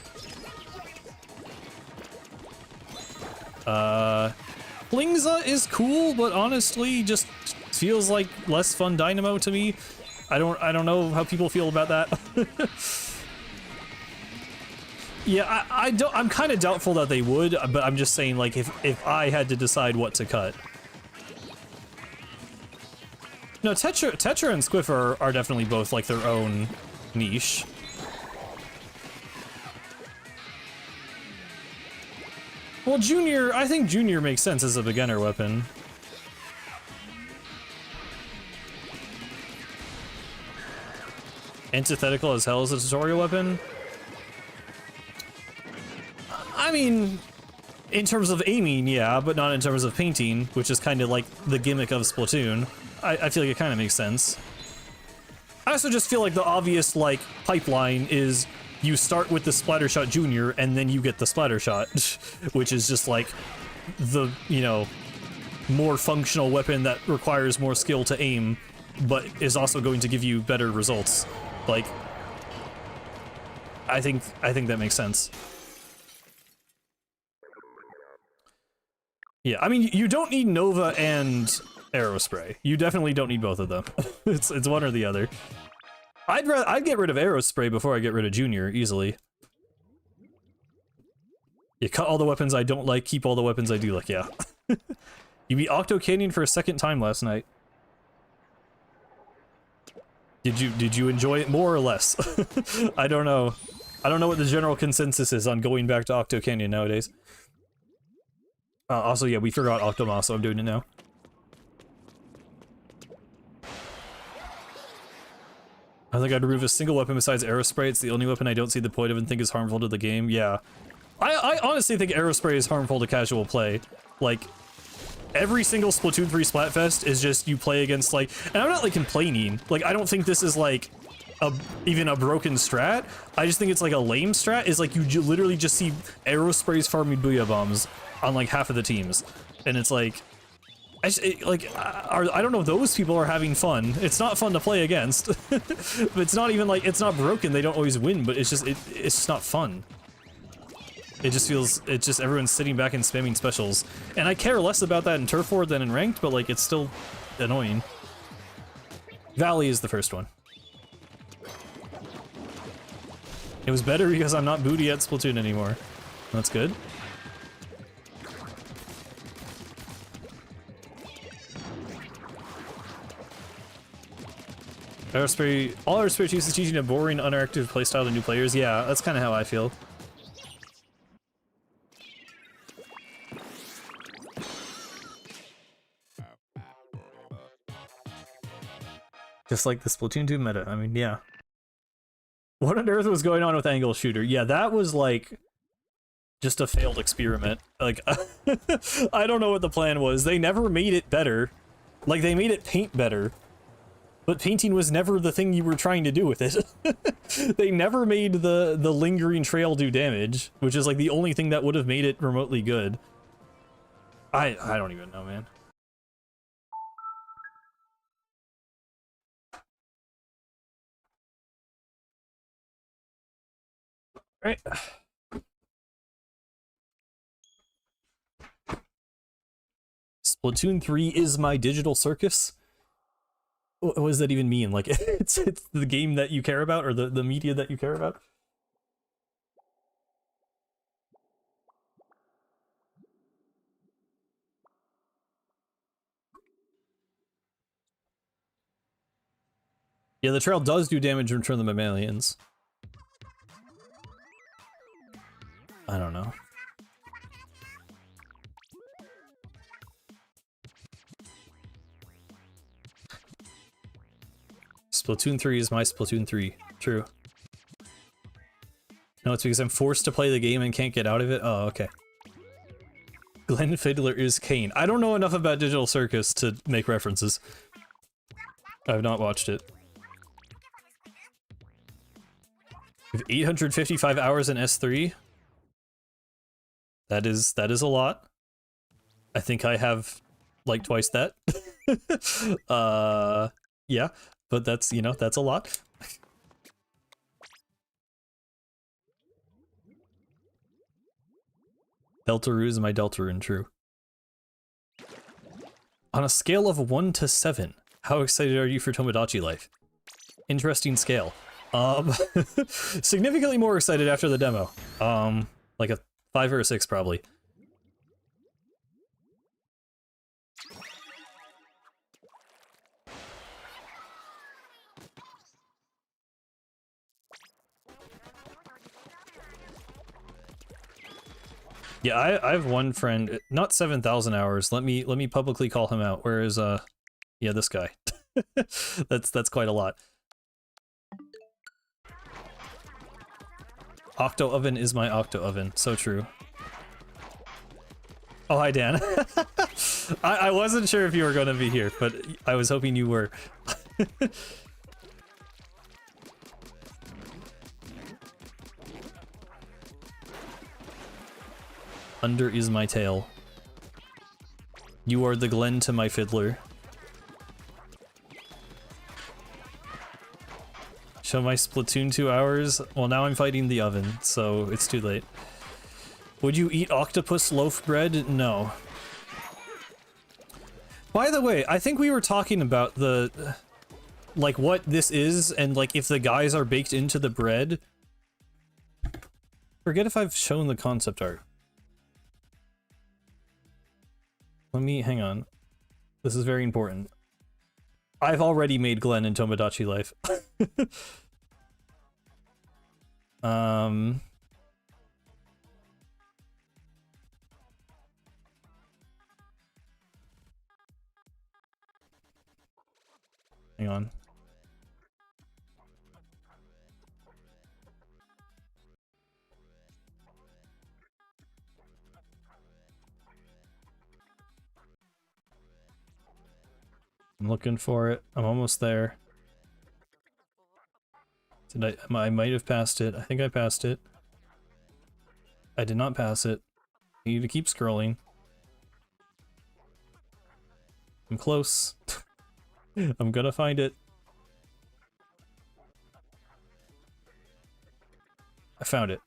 Blingza is cool, but honestly just feels like less fun Dynamo to me. I don't know how people feel about that. Yeah, I'm kind of doubtful that they would, but I'm just saying, like, if I had to decide what to cut. No, Tetra and Squiff are definitely both, like, their own niche. Well, Junior, I think Junior makes sense as a beginner weapon. Antithetical as hell as a tutorial weapon? I mean, in terms of aiming, yeah, but not in terms of painting, which is kind of like the gimmick of Splatoon. I feel like it kind of makes sense. I also just feel like the obvious, like, pipeline is you start with the Splattershot Junior, and then you get the Splattershot, which is just, like, the, you know, more functional weapon that requires more skill to aim, but is also going to give you better results. Like, I think that makes sense. Yeah, I mean, you don't need Nova and Aerospray. You definitely don't need both of them. it's one or the other. I'd get rid of Aerospray before I get rid of Junior, easily. You cut all the weapons I don't like, keep all the weapons I do like, yeah. You beat Octo Canyon for a 2nd time last night. Did you enjoy it more or less? I don't know. I don't know what the general consensus is on going back to Octo Canyon nowadays. Also, yeah, we forgot Octomos, so I'm doing it now. I think I'd remove a single weapon besides Aerospray. It's the only weapon I don't see the point of and think is harmful to the game. Yeah. I honestly think Aerospray is harmful to casual play. Like, every single Splatoon 3 Splatfest is just you play against, like... And I'm not, like, complaining. Like, I don't think this is, like, even a broken strat. I just think it's, like, a lame strat. Is, like, you literally just see Aerosprays farming Booyah Bombs on, like, half of the teams. And it's, like... I don't know if those people are having fun. It's not fun to play against. But it's not even, like... It's not broken. They don't always win, but it's just... It's just not fun. It just feels, it's just everyone's sitting back and spamming specials. And I care less about that in Turf War than in Ranked, but like, it's still annoying. Valley is the first one. It was better because I'm not booty at Splatoon anymore. That's good. Aerospray, all Aerospray is teaching a boring, uninteractive playstyle to new players. Yeah, that's kind of how I feel. Just like the Splatoon 2 meta. I mean, yeah. What on earth was going on with Angle Shooter? Yeah, that was like just a failed experiment. Like, I don't know what the plan was. They never made it better. Like, they made it paint better. But painting was never the thing you were trying to do with it. They never made the lingering trail do damage, which is like the only thing that would have made it remotely good. I don't even know, man. Right. Splatoon 3 is my digital circus? What does that even mean? Like, it's the game that you care about, or the media that you care about? Yeah, the trail does do damage in Return of the Mammalians. I don't know. Splatoon 3 is my Splatoon 3. True. No, it's because I'm forced to play the game and can't get out of it? Oh, okay. Glenn Fiddler is Kane. I don't know enough about Digital Circus to make references. I've not watched it. We have 855 hours in S3. That is a lot. I think I have like twice that. Yeah, but that's, you know, that's a lot. Deltarune is my Deltarune, true. On a scale of 1 to 7, how excited are you for Tomodachi Life? Interesting scale. Significantly more excited after the demo. Like a 5 or a 6 probably. Yeah, I have one friend, not 7,000 hours. Let me publicly call him out. Where is yeah, this guy. that's quite a lot. Octo Oven is my Octo Oven. So true. Oh, hi Dan. I wasn't sure if you were gonna be here, but I was hoping you were. Under is my tail. You are the Glen to my Fiddler. Show my Splatoon 2 hours? Well, now I'm fighting the oven, so it's too late. Would you eat octopus loaf bread? No. By the way, I think we were talking about the... like, what this is, and, like, if the guys are baked into the bread. Forget if I've shown the concept art. Let me... hang on. This is very important. I've already made Glenn in Tomodachi Life. Hang on. I'm looking for it. I'm almost there. Did I might have passed it. I think I passed it. I did not pass it. I need to keep scrolling. I'm close. I'm gonna find it. I found it.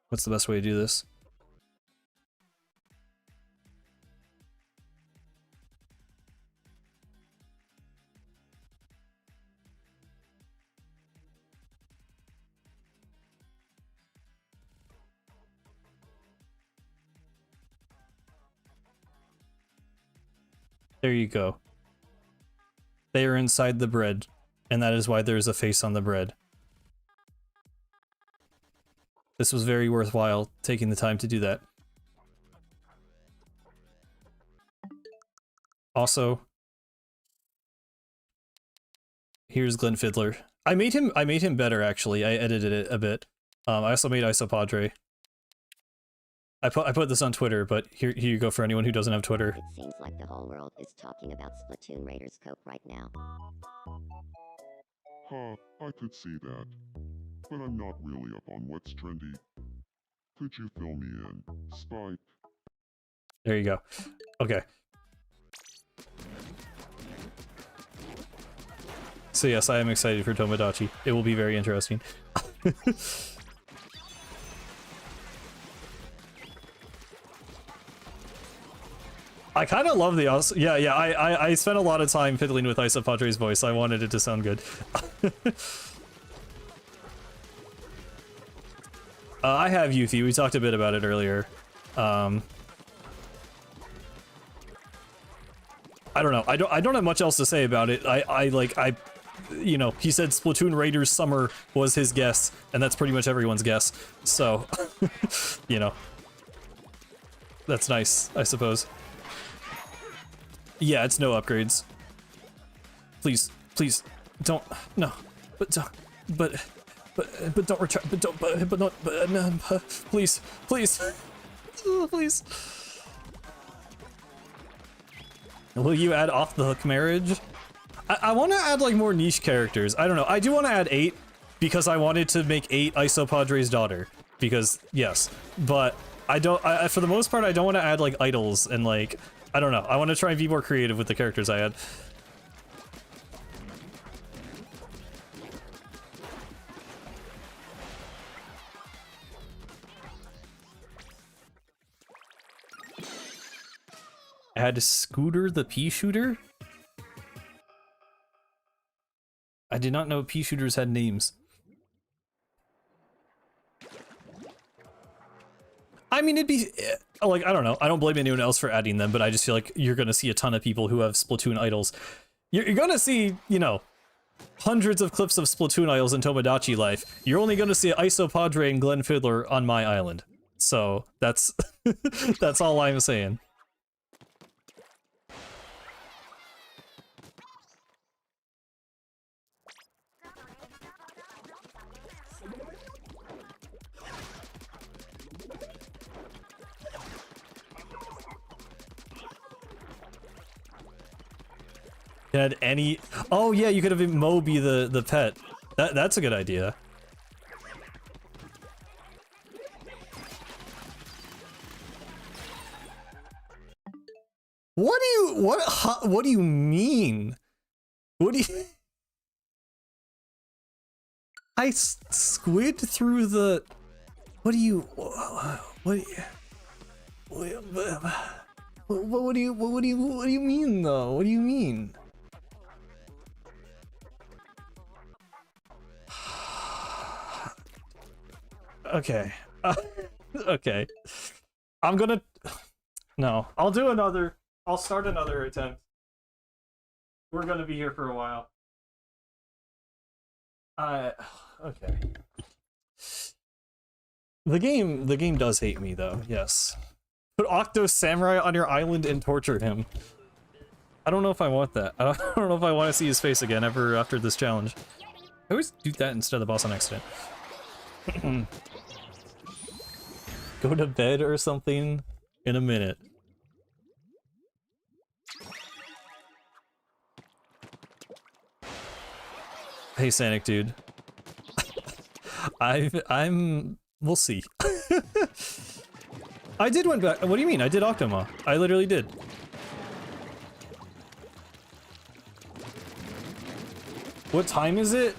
What's the best way to do this? There you go. They are inside the bread, and that is why there is a face on the bread. This was very worthwhile, taking the time to do that. Also, here's Glenn Fiddler. I made him better actually. I edited it a bit. I also made Isopadre. I put this on Twitter, but here you go for anyone who doesn't have Twitter. It seems like the whole world is talking about Splatoon Raiders Cope right now. Huh, I could see that. But I'm not really up on what's trendy. Could you fill me in, Spike? There you go. Okay. So yes, I am excited for Tomodachi. It will be very interesting. I kind of love the I spent a lot of time fiddling with Isopadre's voice. I wanted it to sound good. I have Yuffie. We talked a bit about it earlier. I don't know. I don't have much else to say about it. You know, he said Splatoon Raiders Summer was his guess, and that's pretty much everyone's guess. So, you know, That's nice, I suppose. Yeah, it's no upgrades. Please, please, don't, no, but don't, but don't return, but don't, but not, but no, please, please, please. Will you add off the hook marriage? I want to add like more niche characters. I don't know. I do want to add 8 because I wanted to make 8 Isopadre's daughter. Because yes, but I don't. For the most part, I don't want to add like idols and like I don't know. I want to try and be more creative with the characters I add. Add Scooter the pea shooter. I did not know pea shooters had names. I mean, it'd be like, I don't know. I don't blame anyone else for adding them, but I just feel like you're going to see a ton of people who have Splatoon idols. You're going to see, you know, hundreds of clips of Splatoon idols in Tomodachi Life. You're only going to see Isopadre and Glenn Fiddler on my island. So that's, that's all I'm saying. Had any? Oh yeah, you could have Mo be the pet. That's a good idea. What do you mean? What do you? I squid through the. What do you? What do you mean though? What do you mean? Okay. Okay. I'm gonna... No. I'll do another... I'll start another attempt. We're gonna be here for a while. Okay. The game does hate me, though, yes. Put Octo Samurai on your island and torture him. I don't know if I want that. I don't know if I want to see his face again ever after this challenge. I always do that instead of the boss on accident. Go to bed or something in a minute. Hey, Sanic dude. We'll see. I did went back. What do you mean? I did Octoma. I literally did. What time is it?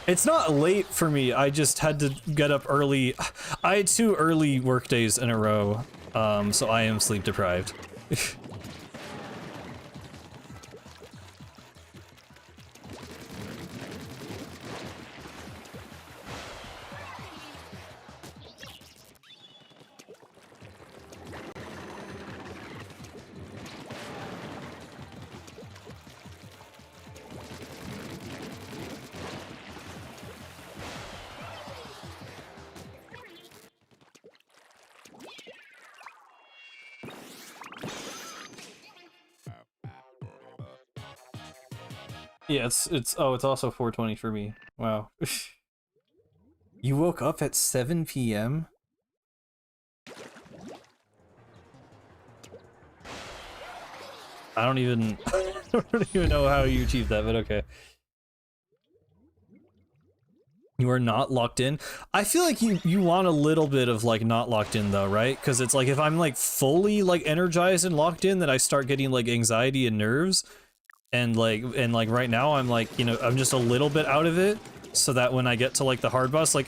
It's not late for me, I just had to get up early. I had 2 early work days in a row, so I am sleep deprived. Yeah, it's also 4:20 for me. Wow. You woke up at 7 p.m.? I don't even know how you achieved that, but okay. You are not locked in? I feel like you want a little bit of like not locked in though, right? Because it's like if I'm like fully like energized and locked in, then I start getting like anxiety and nerves. And like right now I'm like, you know, I'm just a little bit out of it, so that when I get to like the hard boss, like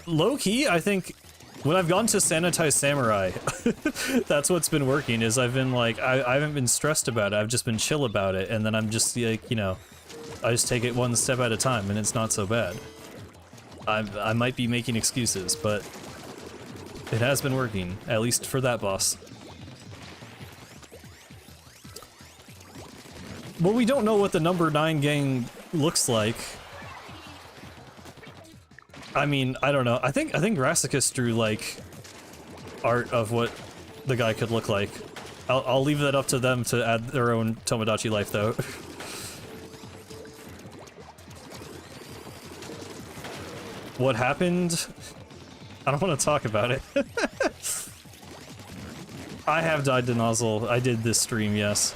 low key, I think when I've gone to Sanitized Samurai, that's what's been working, is I've been like, I haven't been stressed about it, I've just been chill about it, and then I'm just like, you know, I just take it one step at a time, and it's not so bad. I might be making excuses, but it has been working, at least for that boss. Well, we don't know what the number 9 gang looks like. I mean, I don't know. I think Brassicus drew like art of what the guy could look like. I'll leave that up to them to add their own Tomodachi life, though. What happened? I don't want to talk about it. I have died to Nozzle. I did this stream, yes.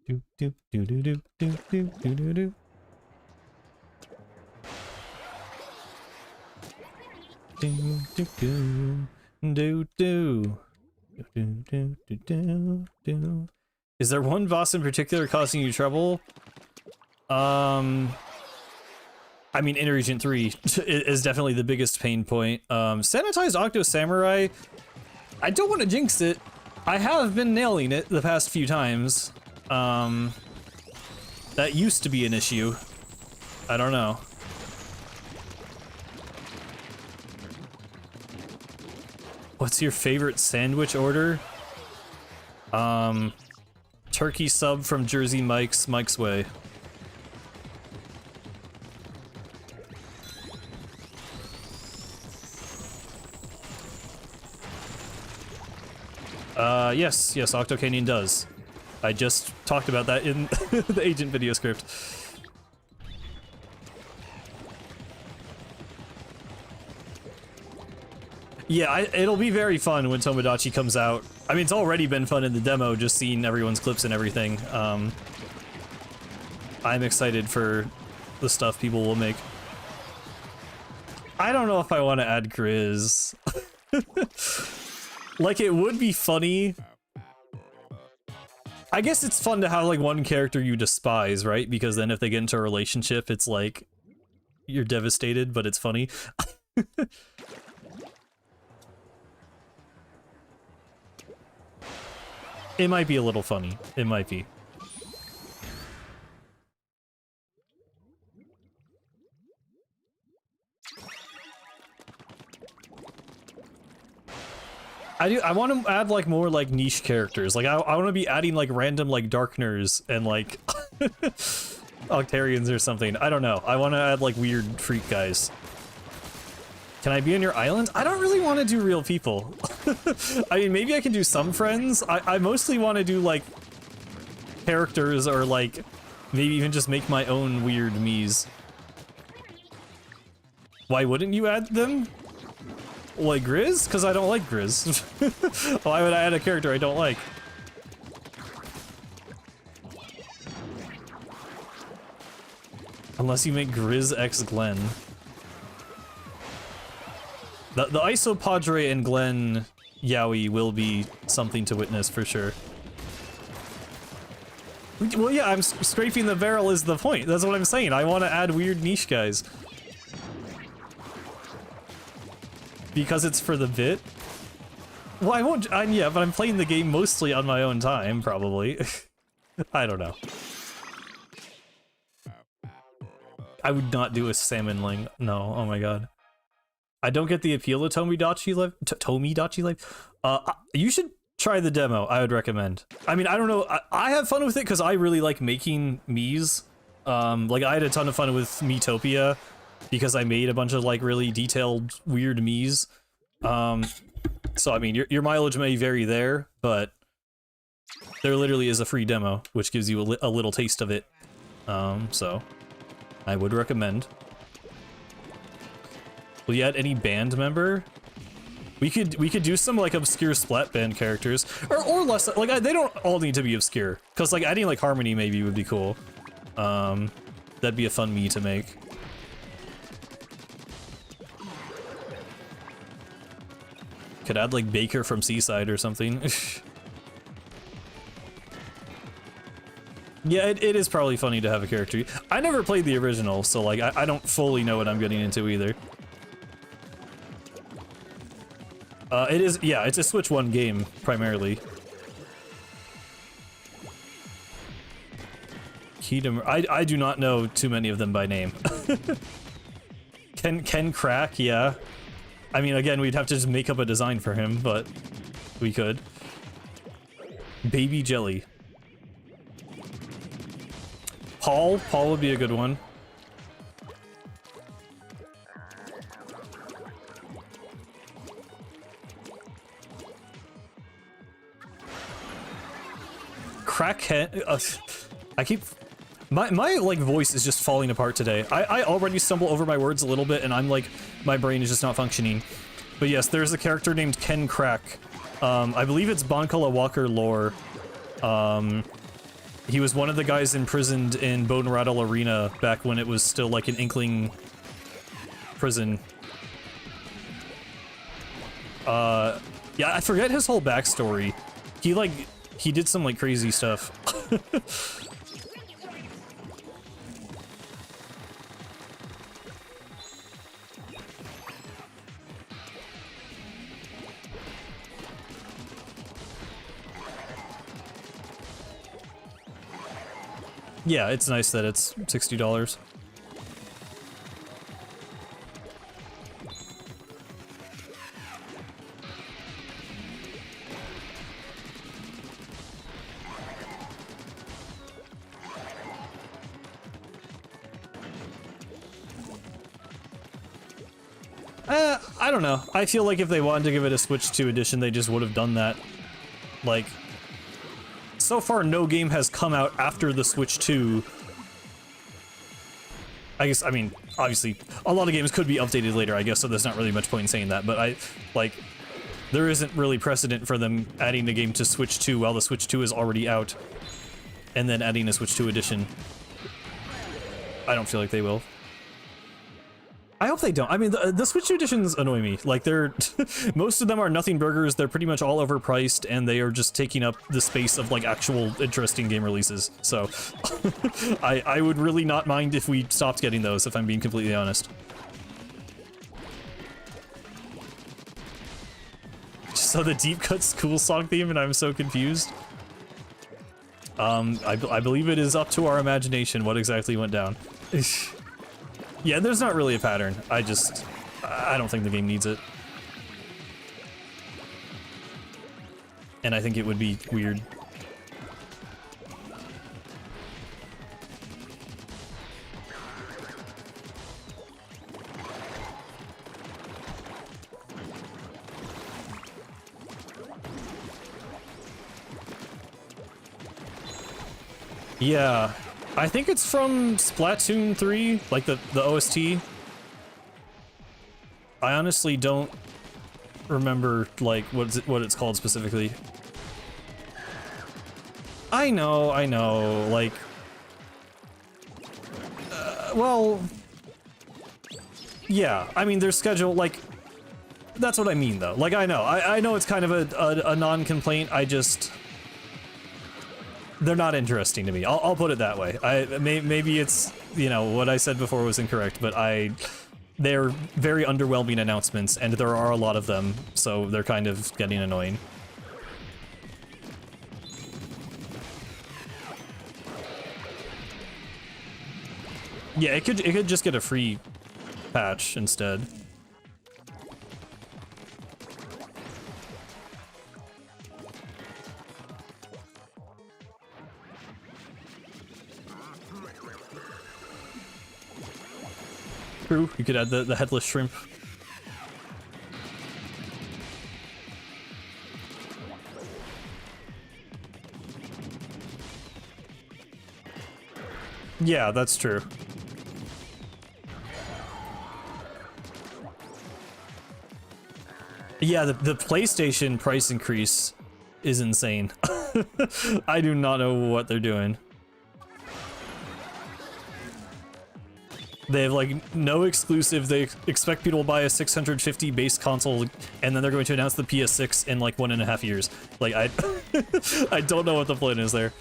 Do do do do do do do do do do. Do do do do do do do do do do. Is there one boss in particular causing you trouble? I mean, Inner Region 3 is definitely the biggest pain point. Sanitized Octo Samurai, I don't want to jinx it. I have been nailing it the past few times. That used to be an issue. I don't know. What's your favorite sandwich order? Turkey sub from Jersey Mike's Way. Yes, Octo Canyon does. I just talked about that in the agent video script. Yeah, it'll be very fun when Tomodachi comes out. I mean, it's already been fun in the demo, just seeing everyone's clips and everything. I'm excited for the stuff people will make. I don't know if I want to add Grizz. Like, it would be funny. I guess it's fun to have, like, one character you despise, right? Because then if they get into a relationship, it's like, you're devastated, but it's funny. It might be a little funny. It might be. I want to add like more like niche characters. Like I want to be adding like random like Darkners and like Octarians or something. I don't know. I want to add like weird freak guys. Can I be on your island? I don't really want to do real people. I mean, maybe I can do some friends. I mostly want to do like characters or like maybe even just make my own weird Miis. Why wouldn't you add them? Like Grizz? Because I don't like Grizz. Why would I add a character I don't like? Unless you make Grizz X Glenn. The Iso Padre and Glenn Yaoi will be something to witness for sure. Well, yeah, I'm scraping the barrel is the point. That's what I'm saying. I want to add weird niche guys. Because it's for the bit? Well, I won't. Yeah, but I'm playing the game mostly on my own time, probably. I don't know. I would not do a salmon ling. No, oh my god. I don't get the appeal of Tomodachi Life. Tomodachi Life? You should try the demo, I would recommend. I mean, I don't know. I have fun with it because I really like making Miis. Like, I had a ton of fun with Miitopia because I made a bunch of, like, really detailed, weird Miis. So, I mean, your mileage may vary there, but there literally is a free demo, which gives you a little taste of it. So, I would recommend. Will you add any band member? We could do some like obscure Splat band characters, or less. Like they don't all need to be obscure, cause like adding like Harmony maybe would be cool. That'd be a fun Mii to make. Could add like Baker from Seaside or something. Yeah, it is probably funny to have a character. I never played the original, so like I don't fully know what I'm getting into either. It is, yeah, it's a Switch 1 game, primarily. I do not know too many of them by name. Ken Crack, yeah. I mean, again, we'd have to just make up a design for him, but we could. Baby jelly. Paul would be a good one. Crackhead. I keep my like voice is just falling apart today. I already stumble over my words a little bit, and I'm like, my brain is just not functioning. But yes, there's a character named Ken Crack. I believe it's Bonkala Walker lore. He was one of the guys imprisoned in Bone Rattle Arena back when it was still like an Inkling prison. Yeah, I forget his whole backstory. He did some like crazy stuff. Yeah, it's nice that it's $60. I don't know. I feel like if they wanted to give it a Switch 2 edition, they just would have done that. Like, so far no game has come out after the Switch 2. I guess, I mean, obviously, a lot of games could be updated later, I guess, so there's not really much point in saying that, but there isn't really precedent for them adding the game to Switch 2 while the Switch 2 is already out, and then adding a Switch 2 edition. I don't feel like they will. I hope they don't. I mean, the Switch 2 editions annoy me. Like, they're... most of them are nothing burgers, they're pretty much all overpriced, and they are just taking up the space of, like, actual interesting game releases. So, I would really not mind if we stopped getting those, if I'm being completely honest. So the deep cut school song theme, and I'm so confused. I believe it is up to our imagination what exactly went down. Yeah, there's not really a pattern. I don't think the game needs it. And I think it would be weird. Yeah. I think it's from Splatoon 3, like the OST. I honestly don't remember like what it's called specifically. I know, like well, yeah, I mean their schedule, like that's what I mean though. Like I know it's kind of a non-complaint. They're not interesting to me. I'll put it that way. Maybe it's, you know, what I said before was incorrect, but they're very underwhelming announcements, and there are a lot of them, so they're kind of getting annoying. Yeah, it could just get a free patch instead. True, you could add the headless shrimp. Yeah, that's true. Yeah, the PlayStation price increase is insane. I do not know what they're doing. They have like no exclusive. They expect people to buy a 650 base console, and then they're going to announce the PS6 in like 1.5 years. Like I don't know what the plan is there.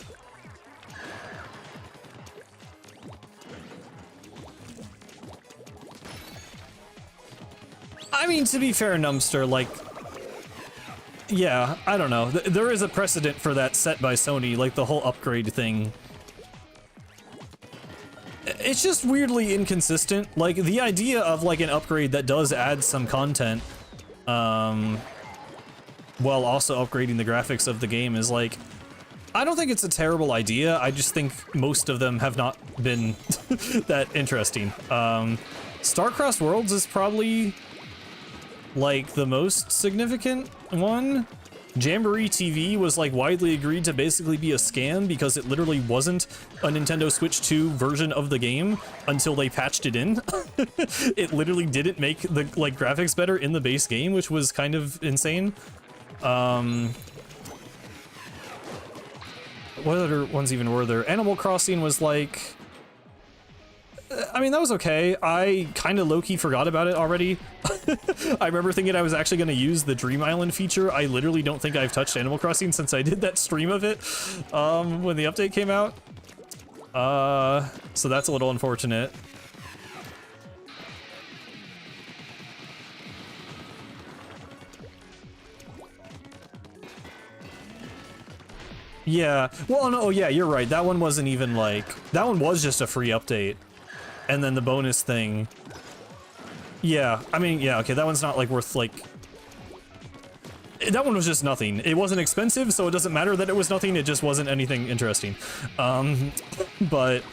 I mean, to be fair, Numster, like, yeah, I don't know. There is a precedent for that set by Sony, like the whole upgrade thing. It's just weirdly inconsistent. Like, the idea of, like, an upgrade that does add some content, while also upgrading the graphics of the game is like, I don't think it's a terrible idea. I just think most of them have not been that interesting. Starcrossed Worlds is probably like the most significant one. Jamboree TV was like widely agreed to basically be a scam because it literally wasn't a Nintendo Switch 2 version of the game until they patched it in. It literally didn't make the like graphics better in the base game, which was kind of insane. What other ones even were there? Animal Crossing was like, I mean, that was okay. I kind of low-key forgot about it already. I remember thinking I was actually going to use the Dream Island feature. I literally don't think I've touched Animal Crossing since I did that stream of it when the update came out. So that's a little unfortunate. Yeah, well, no, yeah, you're right. That one wasn't even like, that one was just a free update. And then the bonus thing. Yeah, I mean, yeah, okay, that one's not like worth like, that one was just nothing. It wasn't expensive, so it doesn't matter that it was nothing. It just wasn't anything interesting. But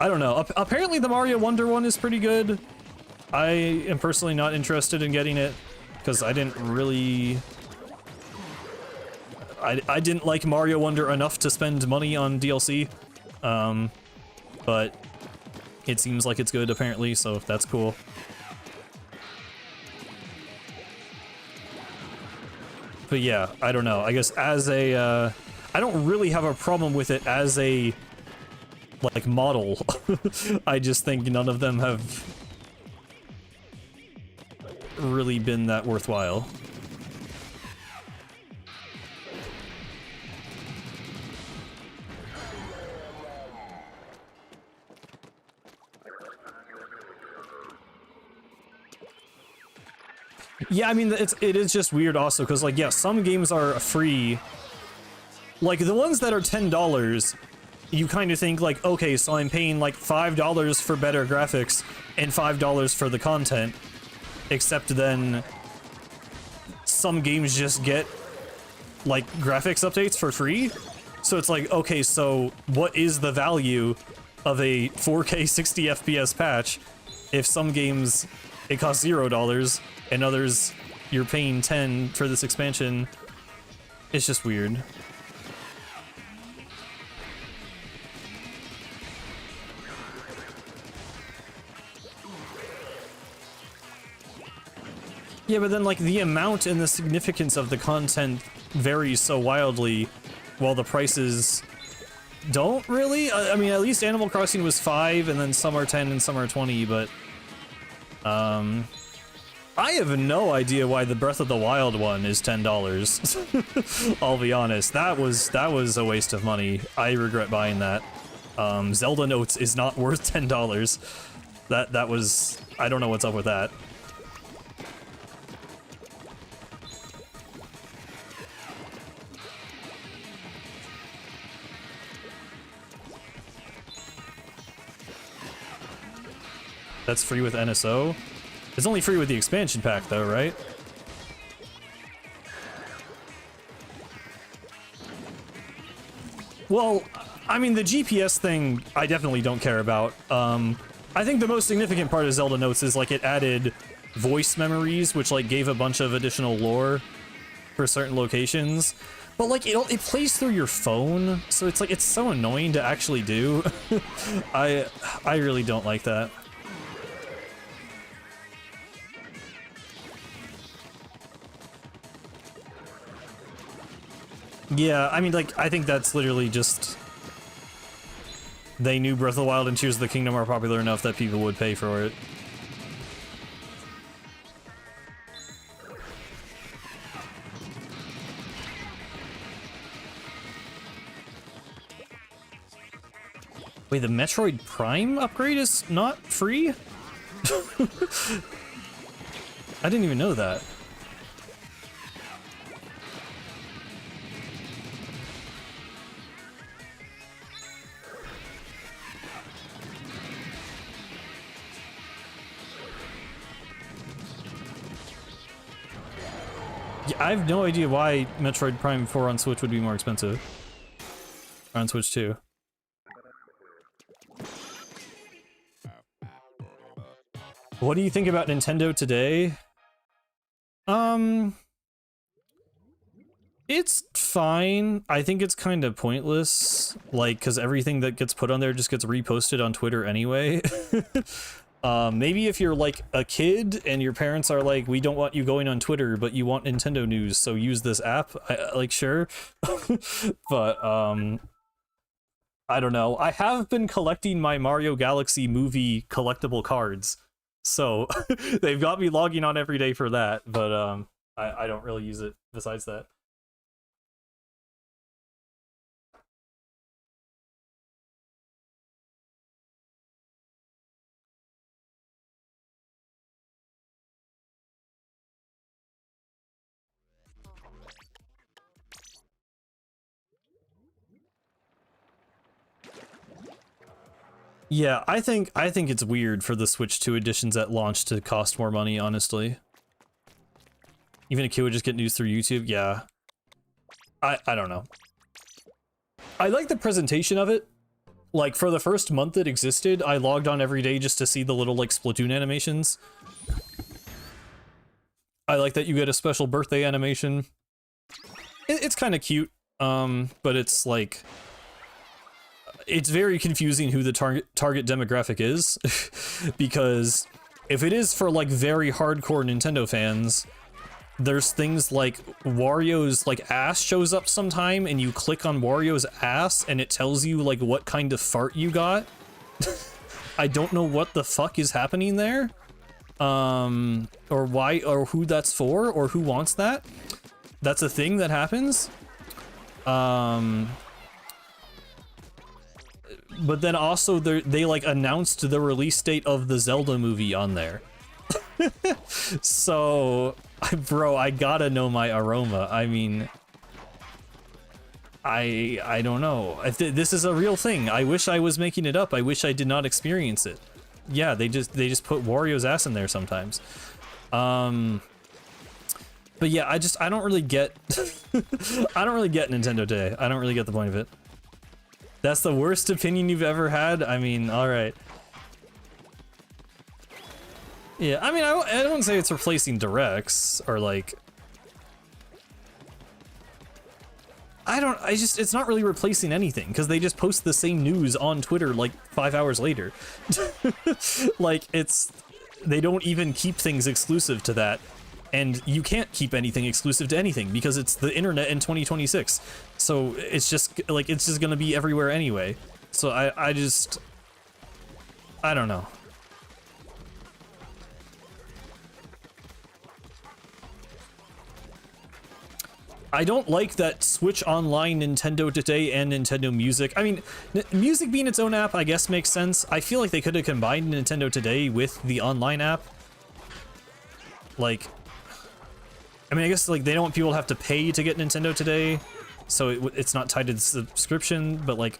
I don't know. Apparently the Mario Wonder one is pretty good. I am personally not interested in getting it because I didn't really... I didn't like Mario Wonder enough to spend money on DLC, but it seems like it's good apparently, so that's cool. But yeah, I don't know. I guess as a, I don't really have a problem with it as a, like, model. I just think none of them have really been that worthwhile. Yeah, I mean, it is just weird also, because, like, yeah, some games are free. Like, the ones that are $10, you kind of think, like, okay, so I'm paying, like, $5 for better graphics and $5 for the content. Except then some games just get, like, graphics updates for free. So it's like, okay, so what is the value of a 4K 60 FPS patch if some games, it costs $0, and others, you're paying 10 for this expansion? It's just weird. Yeah, but then, like, the amount and the significance of the content varies so wildly, while the prices don't really. I mean, at least Animal Crossing was $5, and then some are 10 and some are 20, but... I have no idea why the Breath of the Wild one is $10. I'll be honest. That was a waste of money. I regret buying that. Zelda Notes is not worth $10. That was... I don't know what's up with that. That's free with NSO? It's only free with the expansion pack, though, right? Well, I mean, the GPS thing, I definitely don't care about. I think the most significant part of Zelda Notes is, like, it added voice memories, which, like, gave a bunch of additional lore for certain locations. But, like, it plays through your phone, so it's, like, it's so annoying to actually do. I really don't like that. Yeah, I mean, like, I think that's literally just... They knew Breath of the Wild and Tears of the Kingdom are popular enough that people would pay for it. Wait, the Metroid Prime upgrade is not free? I didn't even know that. Yeah, I have no idea why Metroid Prime 4 on Switch would be more expensive. Or on Switch 2. What do you think about Nintendo today? It's fine. I think it's kind of pointless, like, because everything that gets put on there just gets reposted on Twitter anyway. Maybe if you're like a kid and your parents are like, we don't want you going on Twitter, but you want Nintendo news, so use this app, like, sure. But, I don't know. I have been collecting my Mario Galaxy movie collectible cards, so they've got me logging on every day for that, but, I don't really use it besides that. Yeah, I think it's weird for the Switch 2 editions at launch to cost more money, honestly. Even a kid would just get news through YouTube, yeah. I don't know. I like the presentation of it. Like, for the first month it existed, I logged on every day just to see the little, like, Splatoon animations. I like that you get a special birthday animation. It's kind of cute, but it's, like... It's very confusing who the target demographic is, because if it is for, like, very hardcore Nintendo fans, there's things like Wario's, like, ass shows up sometime, and you click on Wario's ass, and it tells you, like, what kind of fart you got. I don't know what the fuck is happening there, or why, or who that's for, or who wants that. That's a thing that happens. But then also they like announced the release date of the Zelda movie on there. So, bro, I gotta know my aroma. I mean, I don't know. This is a real thing. I wish I was making it up. I wish I did not experience it. Yeah, they just put Wario's ass in there sometimes. But yeah, I don't really get I don't really get Nintendo today. I don't really get the point of it. That's the worst opinion you've ever had? I mean, alright. Yeah, I mean, I wouldn't say it's replacing directs, or like... it's not really replacing anything, because they just post the same news on Twitter, like, 5 hours later. Like, they don't even keep things exclusive to that. And you can't keep anything exclusive to anything because it's the internet in 2026. So it's just like, it's just gonna be everywhere anyway. So I don't know. I don't like that Switch Online, Nintendo Today, and Nintendo Music. I mean, Music being its own app, I guess makes sense. I feel like they could have combined Nintendo Today with the online app. Like, I mean, I guess, like, they don't want people to have to pay to get Nintendo Today, so it's not tied to the subscription, but, like,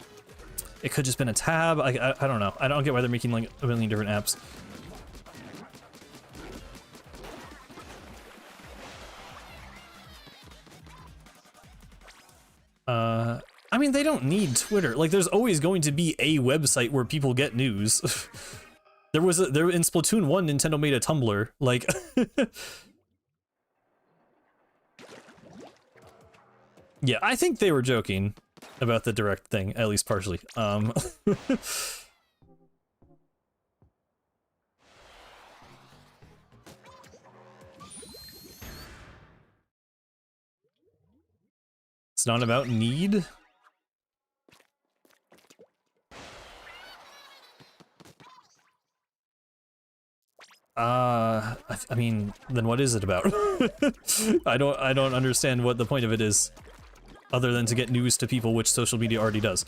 it could just been a tab. I don't know. I don't get why they're making, like, a million different apps. I mean, they don't need Twitter. Like, there's always going to be a website where people get news. There in Splatoon 1, Nintendo made a Tumblr. Like... Yeah, I think they were joking about the direct thing, at least partially. It's not about need? I mean, then what is it about? I don't understand what the point of it is. Other than to get news to people, which social media already does.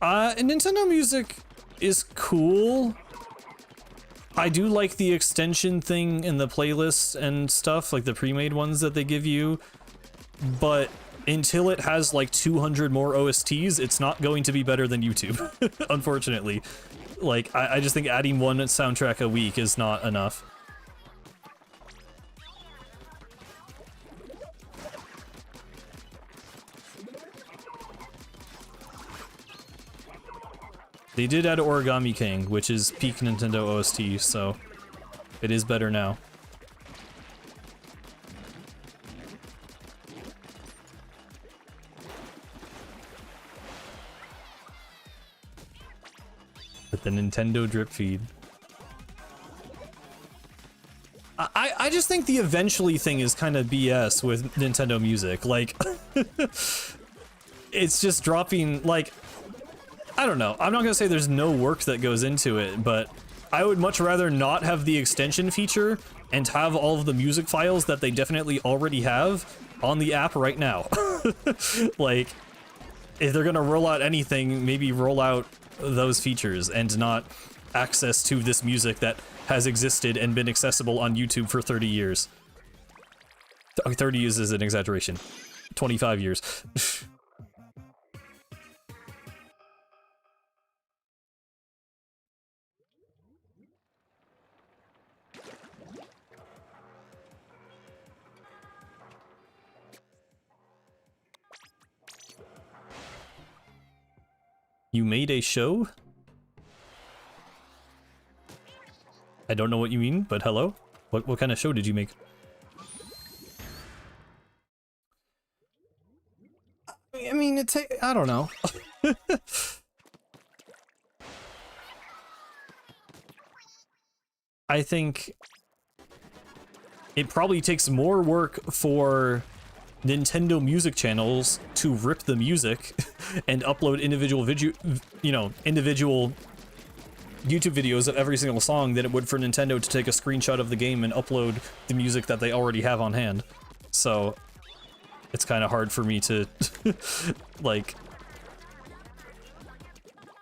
Nintendo Music is cool. I do like the extension thing in the playlists and stuff, like the pre-made ones that they give you. But until it has like 200 more OSTs, it's not going to be better than YouTube, unfortunately. Like, I just think adding one soundtrack a week is not enough. They did add Origami King, which is peak Nintendo OST, so it is better now. With the Nintendo drip feed. I just think the eventually thing is kind of BS with Nintendo Music. Like, it's just dropping, like, I don't know. I'm not gonna say there's no work that goes into it, but I would much rather not have the extension feature and have all of the music files that they definitely already have on the app right now. Like, if they're gonna roll out anything, maybe roll out those features and not access to this music that has existed and been accessible on YouTube for 30 years. 30 years is an exaggeration. 25 years. You made a show? I don't know what you mean, but hello? What kind of show did you make? I mean, I don't know. I think it probably takes more work for Nintendo music channels to rip the music and upload individual individual YouTube videos of every single song than it would for Nintendo to take a screenshot of the game and upload the music that they already have on hand. So it's kind of hard for me to like,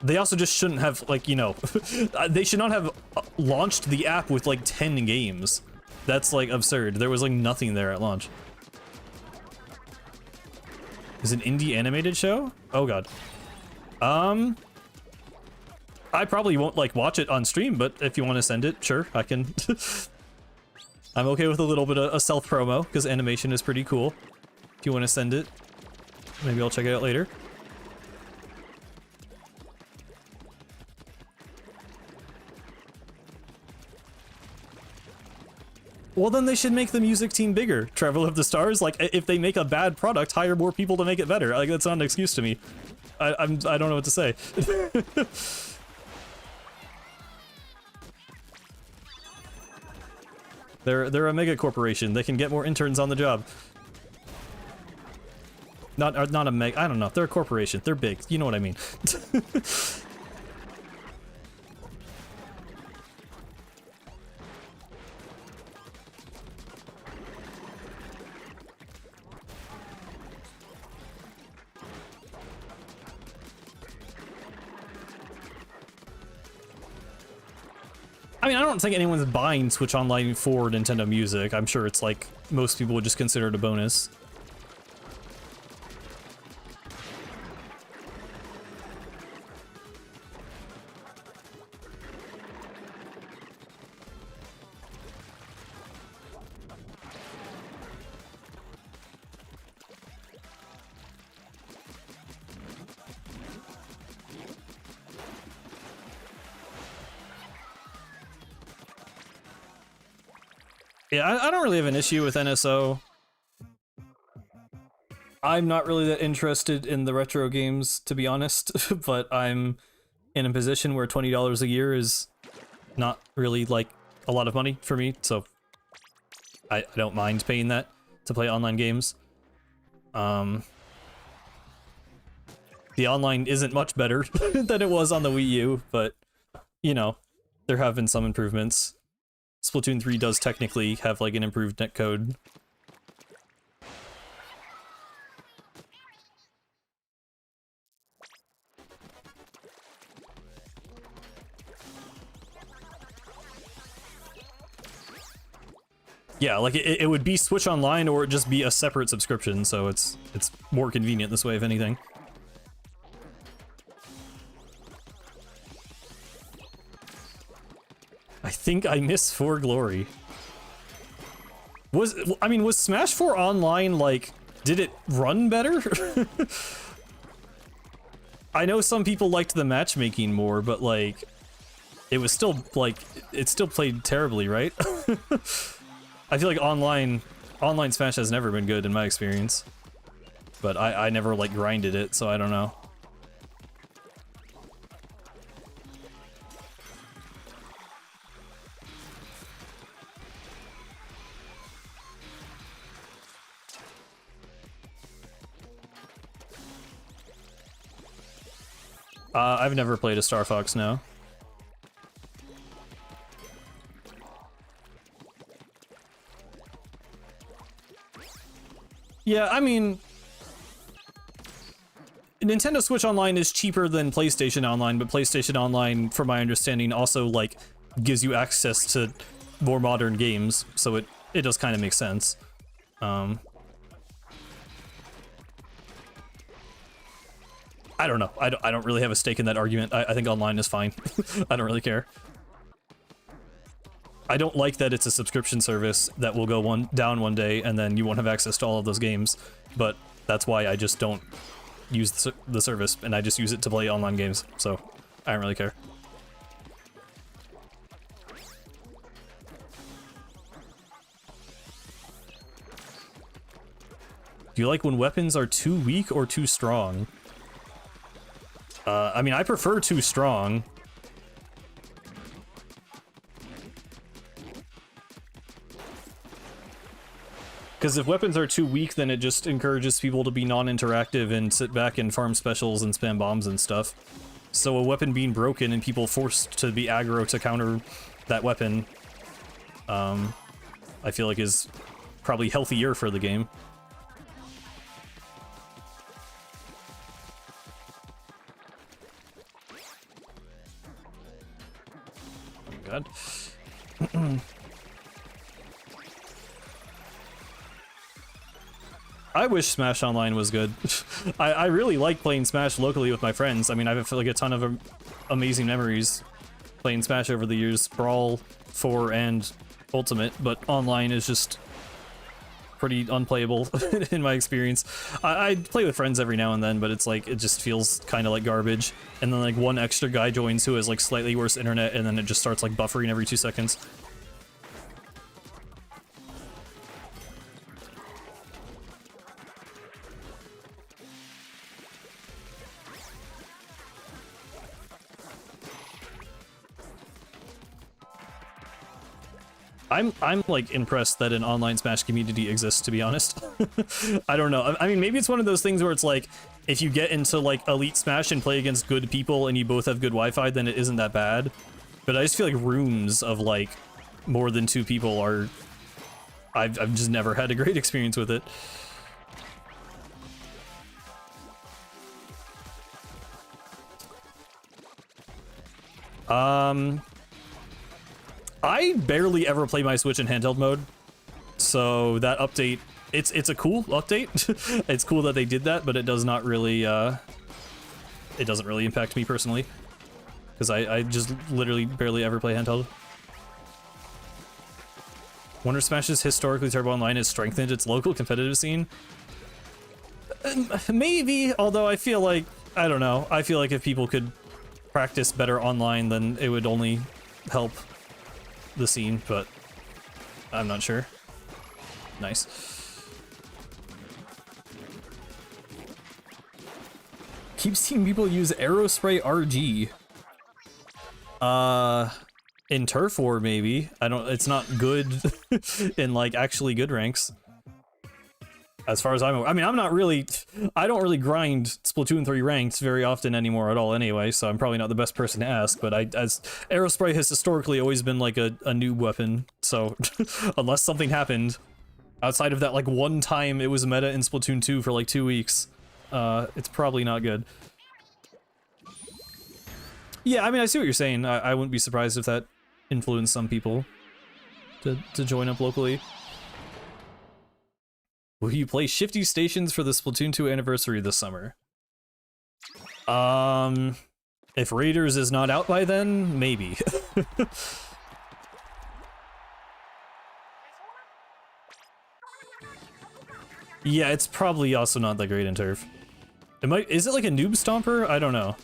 they also just shouldn't have, like, you know, they should not have launched the app with like 10 games. That's like absurd. There was like nothing there at launch. Is an indie animated show? Oh god. I probably won't like watch it on stream, but if you want to send it, sure, I can. I'm okay with a little bit of a self promo because animation is pretty cool. If you want to send it, maybe I'll check it out later. Well, then they should make the music team bigger. Travel of the Stars, like, if they make a bad product, hire more people to make it better. Like, that's not an excuse to me. I don't know what to say. They're a mega corporation. They can get more interns on the job. Not a mega. I don't know. They're a corporation. They're big. You know what I mean. I mean, I don't think anyone's buying Switch Online for Nintendo Music. I'm sure it's like most people would just consider it a bonus. Yeah, I don't really have an issue with NSO. I'm not really that interested in the retro games, to be honest, but I'm in a position where $20 a year is not really, like, a lot of money for me, so I don't mind paying that to play online games. The online isn't much better than it was on the Wii U, but, you know, there have been some improvements. Splatoon 3 does technically have, like, an improved netcode. Yeah, like, it would be Switch Online or just be a separate subscription, so it's more convenient this way, if anything. think I miss For Glory. Was Smash 4 Online, like, did it run better? I know some people liked the matchmaking more, but, like, it was still, like, it still played terribly, right? I feel like online Smash has never been good in my experience. But I never, like, grinded it, so I don't know. I've never played a Star Fox, no. Yeah, I mean, Nintendo Switch Online is cheaper than PlayStation Online, but PlayStation Online, from my understanding, also, like, gives you access to more modern games, so it does kind of make sense. I don't know. I don't really have a stake in that argument. I think online is fine. I don't really care. I don't like that it's a subscription service that will go down one day and then you won't have access to all of those games, but that's why I just don't use the service and I just use it to play online games, so I don't really care. Do you like when weapons are too weak or too strong? I mean, I prefer too strong. Because if weapons are too weak, then it just encourages people to be non-interactive and sit back and farm specials and spam bombs and stuff. So a weapon being broken and people forced to be aggro to counter that weapon, I feel like is probably healthier for the game. God. I wish Smash Online was good. I really like playing Smash locally with my friends. I mean, I have like a ton of amazing memories playing Smash over the years, Brawl, 4, and Ultimate, but online is just pretty unplayable in my experience. I play with friends every now and then, but it's like, it just feels kind of like garbage. And then like one extra guy joins who has like slightly worse internet, and then it just starts like buffering every 2 seconds. I'm like impressed that an online Smash community exists, to be honest. I don't know. I mean, maybe it's one of those things where it's like, if you get into like Elite Smash and play against good people and you both have good Wi-Fi, then it isn't that bad. But I just feel like rooms of like more than 2 people are... I've just never had a great experience with it. I barely ever play my Switch in handheld mode, so that update, it's a cool update. It's cool that they did that, but it does not really, it doesn't really impact me personally, because I just literally barely ever play handheld. Wonder Smash's historically terrible online has strengthened its local competitive scene? Maybe, although I feel like, I don't know, I feel like if people could practice better online, then it would only help the scene, but I'm not sure. Nice. Keep seeing people use Aerospray RG. In Turf War maybe. It's not good in like actually good ranks. As far as I'm aware. I mean, I don't really grind Splatoon 3 ranked very often anymore at all anyway, so I'm probably not the best person to ask, but as Aerospray has historically always been like a noob weapon, so unless something happened outside of that like one time it was meta in Splatoon 2 for like 2 weeks, it's probably not good. Yeah, I mean, I see what you're saying. I wouldn't be surprised if that influenced some people to join up locally. Will you play Shifty Stations for the Splatoon 2 anniversary this summer? If Raiders is not out by then, maybe. Yeah, it's probably also not that great in turf. Is it like a noob stomper? I don't know.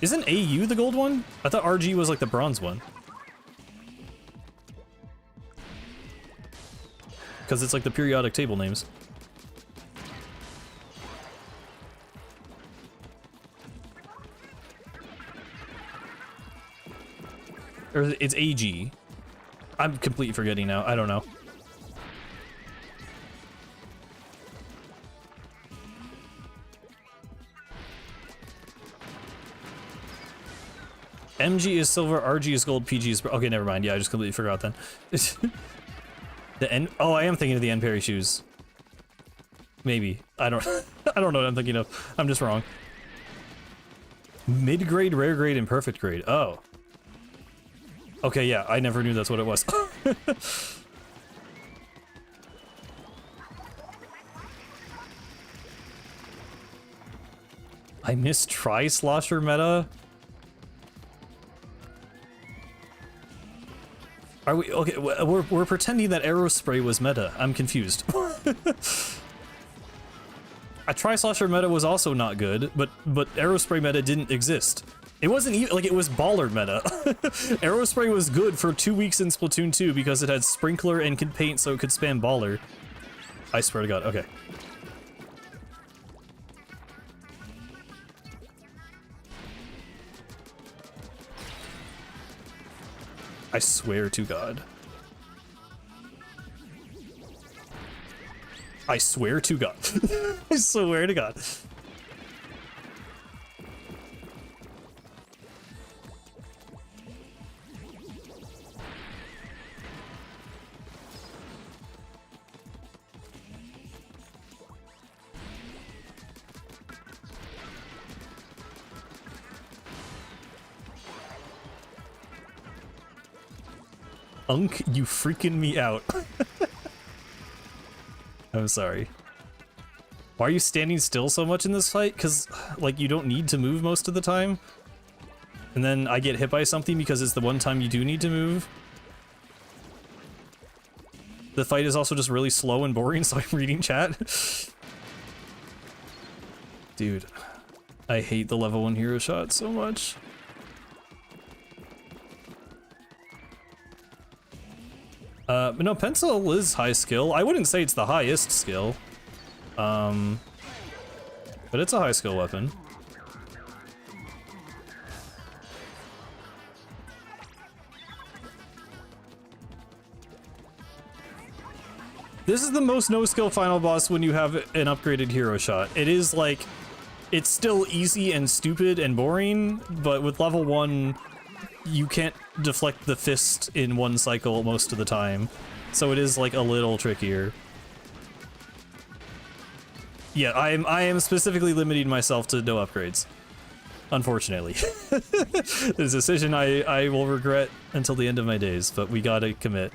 Isn't AU the gold one? I thought RG was like the bronze one. Because it's like the periodic table names. Or it's AG. I'm completely forgetting now. I don't know. MG is silver, RG is gold, PG is... Okay, never mind. Yeah, I just completely forgot then. The N... Oh, I am thinking of the N Perry shoes. Maybe. I don't... I don't know what I'm thinking of. I'm just wrong. Mid-grade, rare grade, and perfect grade. Oh. Okay, yeah, I never knew that's what it was. I miss Tri-Slosher meta? Are we... Okay, we're pretending that Aerospray was meta. I'm confused. A Tri-Slosher meta was also not good, but Aerospray meta didn't exist. It wasn't even... Like, it was baller meta. Aerospray was good for 2 weeks in Splatoon 2 because it had Sprinkler and could paint so it could spam baller. I swear to God. Okay. I swear to God. I swear to God. I swear to God. Unk, you freaking me out. I'm sorry. Why are you standing still so much in this fight? Because, like, you don't need to move most of the time. And then I get hit by something because it's the one time you do need to move. The fight is also just really slow and boring, so I'm reading chat. Dude, I hate the level 1 hero shot so much. No, pencil is high skill. I wouldn't say it's the highest skill. But it's a high skill weapon. This is the most no-skill final boss when you have an upgraded hero shot. It is like, it's still easy and stupid and boring, but with level 1, you can't deflect the fist in one cycle most of the time. So it is like a little trickier. Yeah, I am specifically limiting myself to no upgrades. Unfortunately. It's a decision I will regret until the end of my days, but we gotta commit.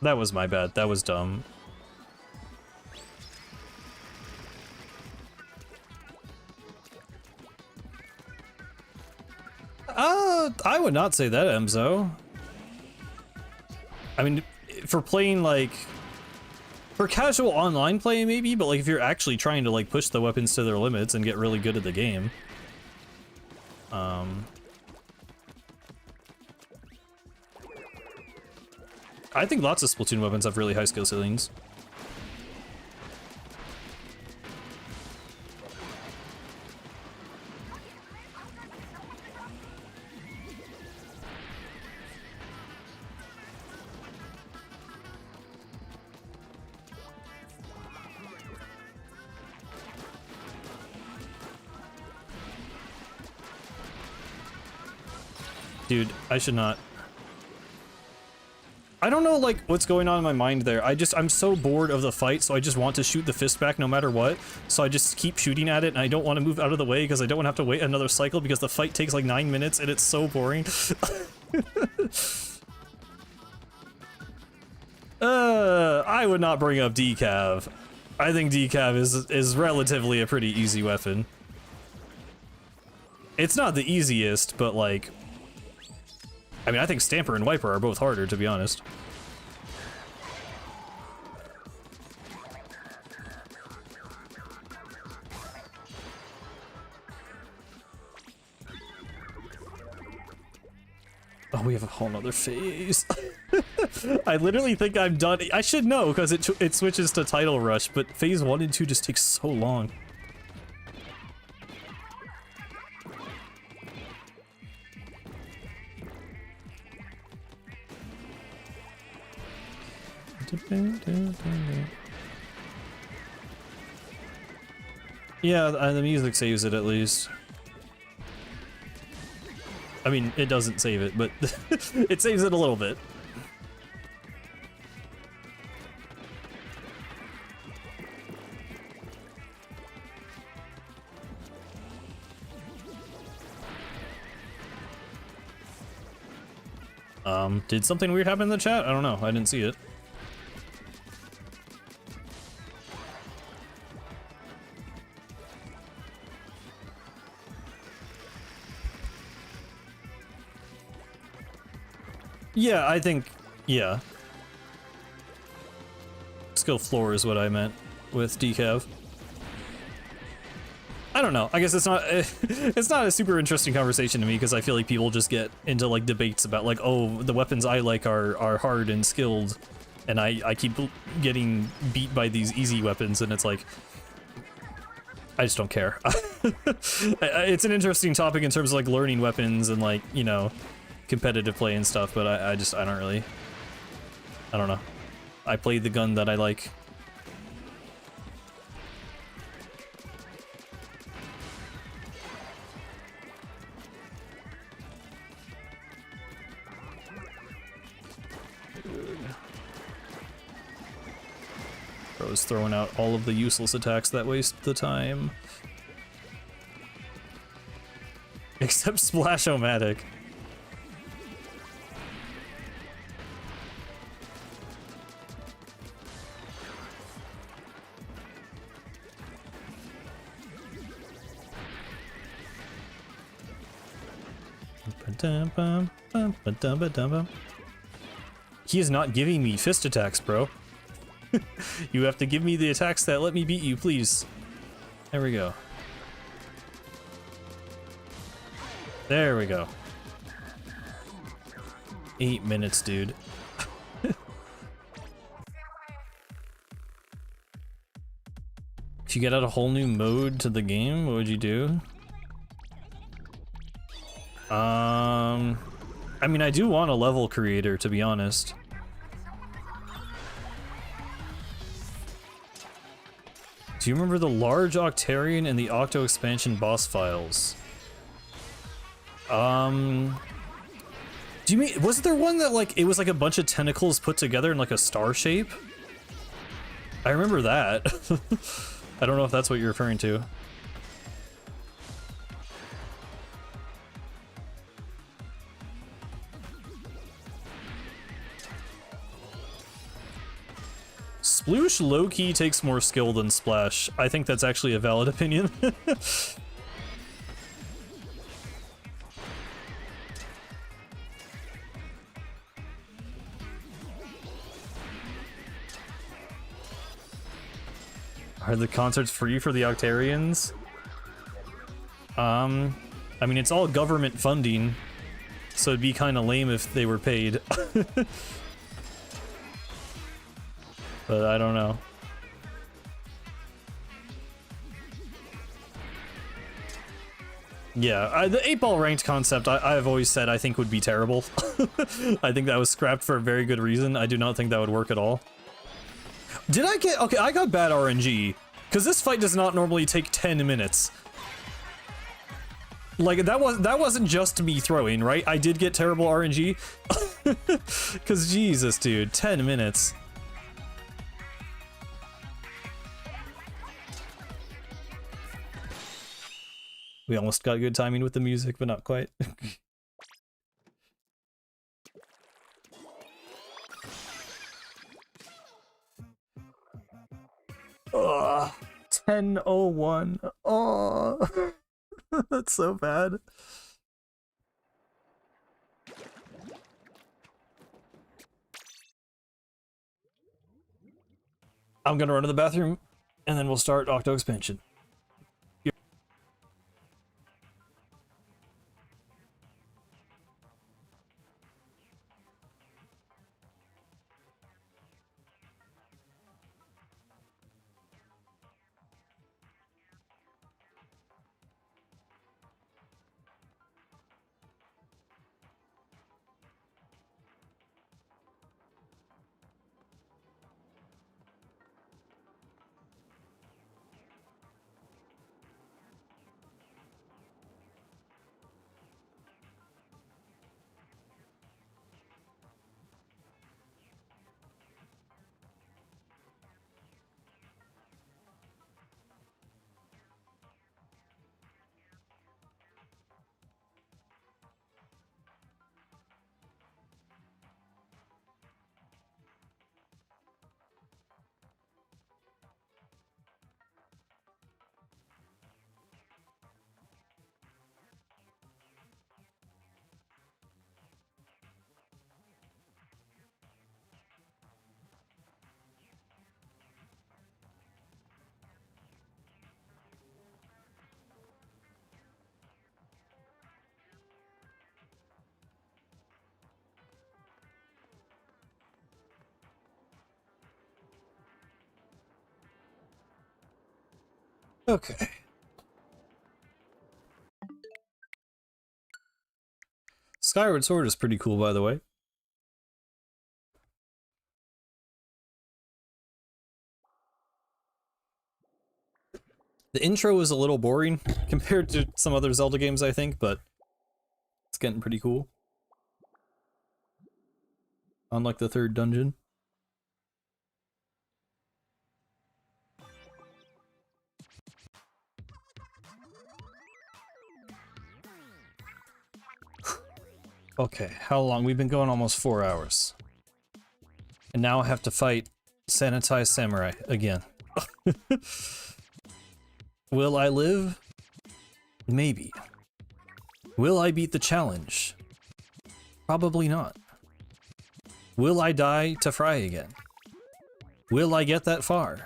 That was my bad. That was dumb. I would not say that, Emzo. I mean, for playing, like... For casual online play, maybe, but, like, if you're actually trying to, like, push the weapons to their limits and get really good at the game. I think lots of Splatoon weapons have really high skill ceilings. Dude, I should not. I don't know, like, what's going on in my mind there. I'm so bored of the fight, so I just want to shoot the fist back no matter what. So I just keep shooting at it, and I don't want to move out of the way because I don't want to have to wait another cycle because the fight takes like 9 minutes and it's so boring. I would not bring up decav. I think decav is relatively a pretty easy weapon. It's not the easiest, but like, I mean, I think Stamper and Wiper are both harder, to be honest. Oh, we have a whole nother phase. I literally think I'm done. I should know, because it switches to Title Rush, but phase 1 and 2 just takes so long. Yeah, the music saves it at least. I mean, it doesn't save it, but it saves it a little bit. Did something weird happen in the chat? I don't know. I didn't see it. Yeah, I think, yeah. Skill floor is what I meant with decav. I don't know. I guess it's not it's not a super interesting conversation to me because I feel like people just get into like debates about like, oh, the weapons I like are hard and skilled, and I keep getting beat by these easy weapons, and it's like, I just don't care. It's an interesting topic in terms of like learning weapons and like, you know, competitive play and stuff, but I don't really, I don't know. I play the gun that I like. Bro's throwing out all of the useless attacks that waste the time. Except Splash-O-Matic. He is not giving me fist attacks, bro. You have to give me the attacks that let me beat you, please. There we go. There we go. 8 minutes, dude. If you get out a whole new mode to the game, what would you do? I mean, I do want a level creator, to be honest. Do you remember the large Octarian and the Octo expansion boss files? Do you mean, was there one that like, it was like a bunch of tentacles put together in like a star shape? I remember that. I don't know if that's what you're referring to. Sploosh low-key takes more skill than Splash. I think that's actually a valid opinion. Are the concerts free for the Octarians? I mean, it's all government funding, so it'd be kind of lame if they were paid. But I don't know. Yeah, the 8-ball ranked concept, I've always said I think would be terrible. I think that was scrapped for a very good reason. I do not think that would work at all. Did I get... Okay, I got bad RNG. Because this fight does not normally take 10 minutes. Like, that wasn't just me throwing, right? I did get terrible RNG. Cause Jesus, dude, 10 minutes. We almost got good timing with the music, but not quite. Ugh, 10:01. Oh, that's so bad. I'm gonna run to the bathroom, and then we'll start Octo Expansion. Okay. Skyward Sword is pretty cool, by the way. The intro is a little boring compared to some other Zelda games, I think, but it's getting pretty cool. Unlike the third dungeon. Okay, how long? We've been going almost 4 hours. And now I have to fight Sanitized Samurai again. Will I live? Maybe. Will I beat the challenge? Probably not. Will I die to Fry again? Will I get that far?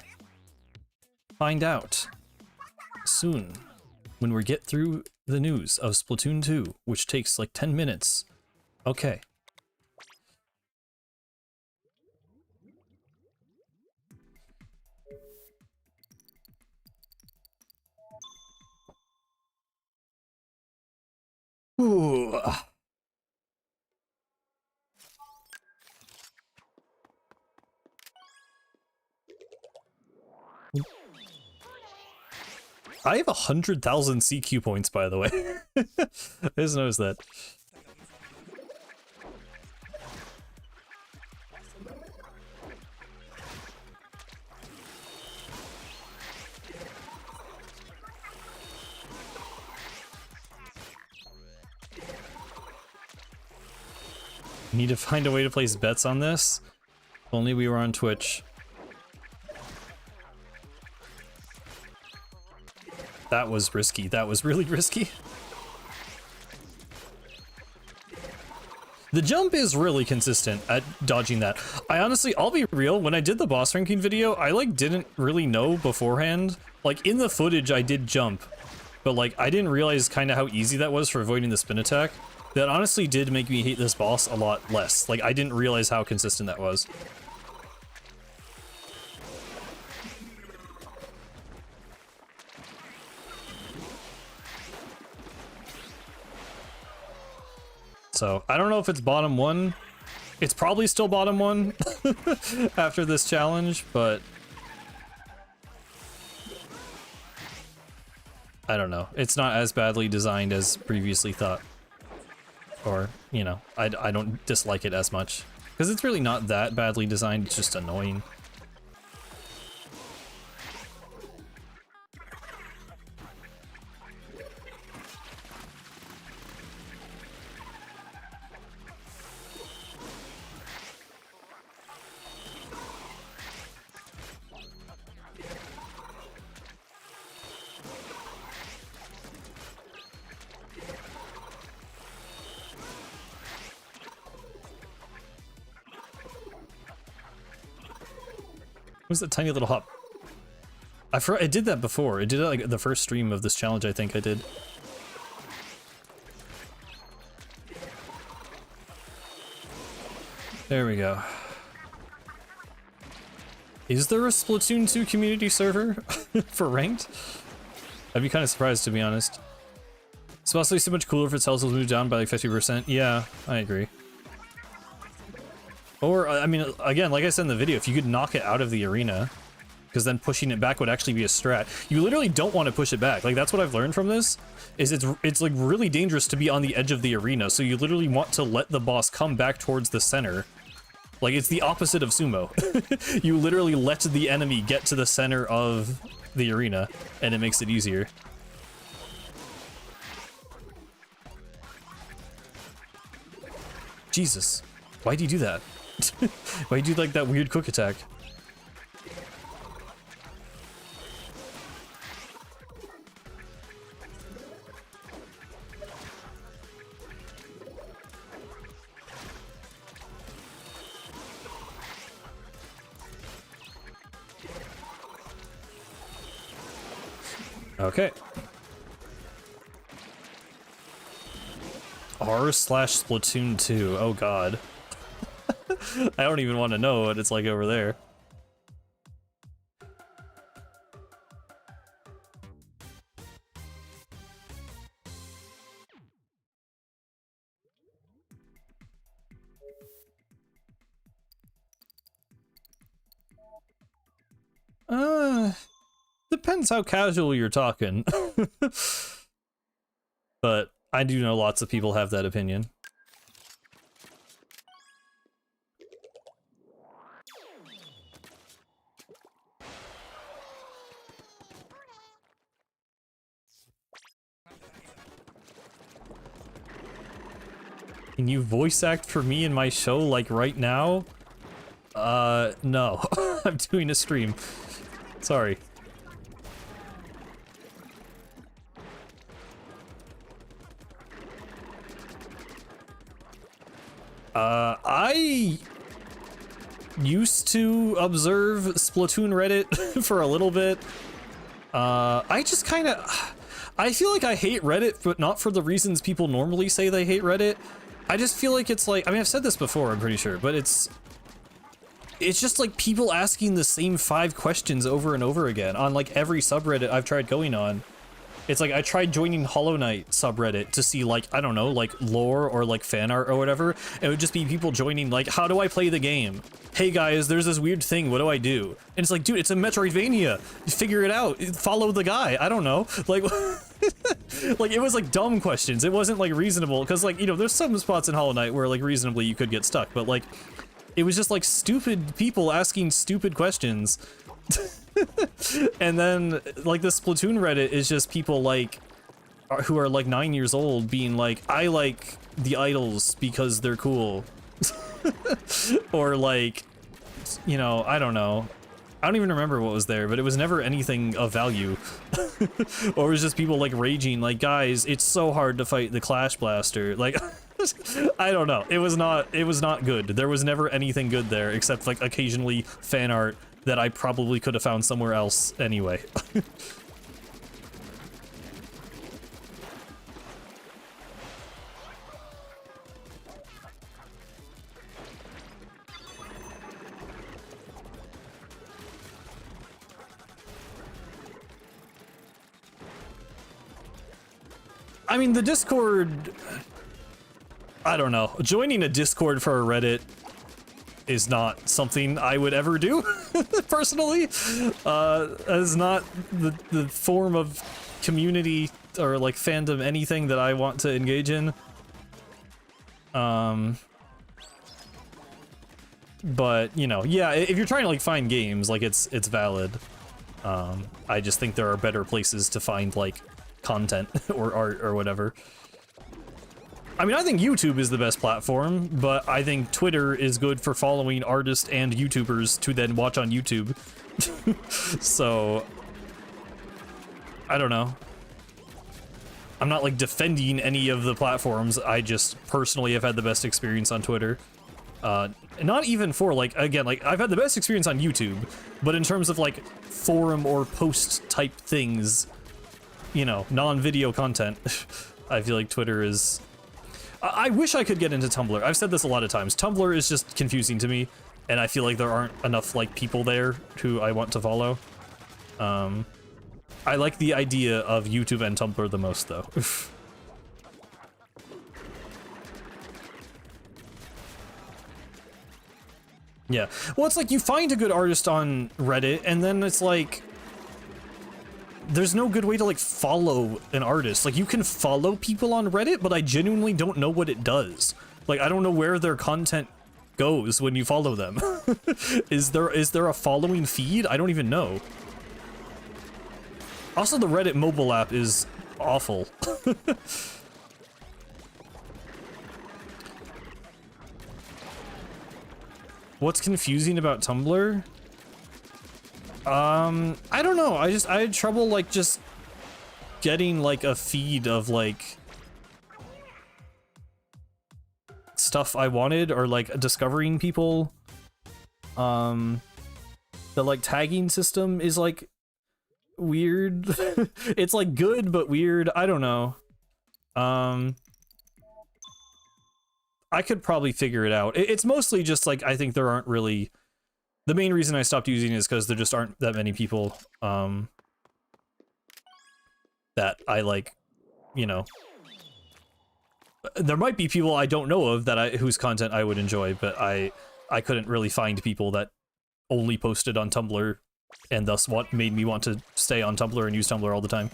Find out soon when we get through the news of Splatoon 2, which takes like 10 minutes. Okay. Ooh. I have 100,000 CQ points, by the way. I just noticed that. Need to find a way to place bets on this. If only we were on Twitch. That was risky. That was really risky. The jump is really consistent at dodging that. I honestly, I'll be real, when I did the boss ranking video, I like didn't really know beforehand. Like in the footage I did jump, but like I didn't realize kind of how easy that was for avoiding the spin attack. That honestly did make me hate this boss a lot less. Like I didn't realize how consistent that was. So, I don't know if it's bottom one. It's probably still bottom one after this challenge, but I don't know. It's not as badly designed as previously thought. or, you know, I don't dislike it as much. Because it's really not that badly designed, it's just annoying. What's that tiny little hop? I did that before. I did it like the first stream of this challenge, I think I did. There we go. Is there a Splatoon 2 community server for ranked? I'd be kind of surprised, to be honest. It's possibly so much cooler if its health was moved down by like 50%. Yeah, I agree. Or, I mean, again, like I said in the video, if you could knock it out of the arena, because then pushing it back would actually be a strat. You literally don't want to push it back. Like, that's what I've learned from this, is it's like really dangerous to be on the edge of the arena, so you literally want to let the boss come back towards the center. Like, it's the opposite of sumo. You literally let the enemy get to the center of the arena, and it makes it easier. Jesus, why'd you do that? Why'd you do like that weird quick attack? Okay. r/Splatoon 2. Oh god. I don't even want to know what it's like over there. Depends how casual you're talking. But I do know lots of people have that opinion. Can you voice act for me in my show, like, right now? No. I'm doing a stream. Sorry. I used to observe Splatoon Reddit for a little bit. I just kind of... I feel like I hate Reddit, but not for the reasons people normally say they hate Reddit. I just feel like it's like... I mean, I've said this before, I'm pretty sure, but it's just like people asking the same 5 questions over and over again on like every subreddit I've tried going on. It's like I tried joining Hollow Knight subreddit to see like, I don't know, like lore or like fan art or whatever. It would just be people joining like, how do I play the game? Hey guys, there's this weird thing, what do I do? And it's like, dude, it's a Metroidvania. Figure it out. Follow the guy. I don't know. Like, like it was like dumb questions. It wasn't like reasonable because like, you know, there's some spots in Hollow Knight where like reasonably you could get stuck, but like, it was just like stupid people asking stupid questions. And then like the Splatoon Reddit is just people like who are like 9 years old being like, I like the idols because they're cool. Or like, you know, I don't know. I don't even remember what was there, but it was never anything of value. Or it was just people like raging like, guys, it's so hard to fight the Clash Blaster. Like, I don't know. It was not good. There was never anything good there except like occasionally fan art that I probably could have found somewhere else anyway. I mean, the Discord... I don't know. Joining a Discord for a Reddit is not something I would ever do, personally. Is not the form of community or like fandom anything that I want to engage in. But, you know, yeah, if you're trying to, like, find games, like, it's valid. I just think there are better places to find, like, content or art or whatever. I mean, I think YouTube is the best platform, but I think Twitter is good for following artists and YouTubers to then watch on YouTube. So, I don't know. I'm not, like, defending any of the platforms. I just personally have had the best experience on Twitter. Not even for, like, again, like, I've had the best experience on YouTube, but in terms of, like, forum or post type things, you know, non-video content, I feel like Twitter is... I wish I could get into Tumblr. I've said this a lot of times. Tumblr is just confusing to me, and I feel like there aren't enough, like, people there who I want to follow. I like the idea of YouTube and Tumblr the most, though. Yeah. Well, it's like you find a good artist on Reddit, and then it's like... there's no good way to, like, follow an artist. Like, you can follow people on Reddit, but I genuinely don't know what it does. Like, I don't know where their content goes when you follow them. Is there a following feed? I don't even know. Also, the Reddit mobile app is awful. What's confusing about Tumblr? I don't know. I had trouble, like, just getting, like, a feed of, like, stuff I wanted, or, like, discovering people. The, like, tagging system is, like, weird. It's, like, good, but weird. I don't know. I could probably figure it out. It's mostly just, like, I think there aren't really... The main reason I stopped using it is because there just aren't that many people, that I, like, you know... There might be people I don't know of that whose content I would enjoy, but I couldn't really find people that only posted on Tumblr, and thus what made me want to stay on Tumblr and use Tumblr all the time.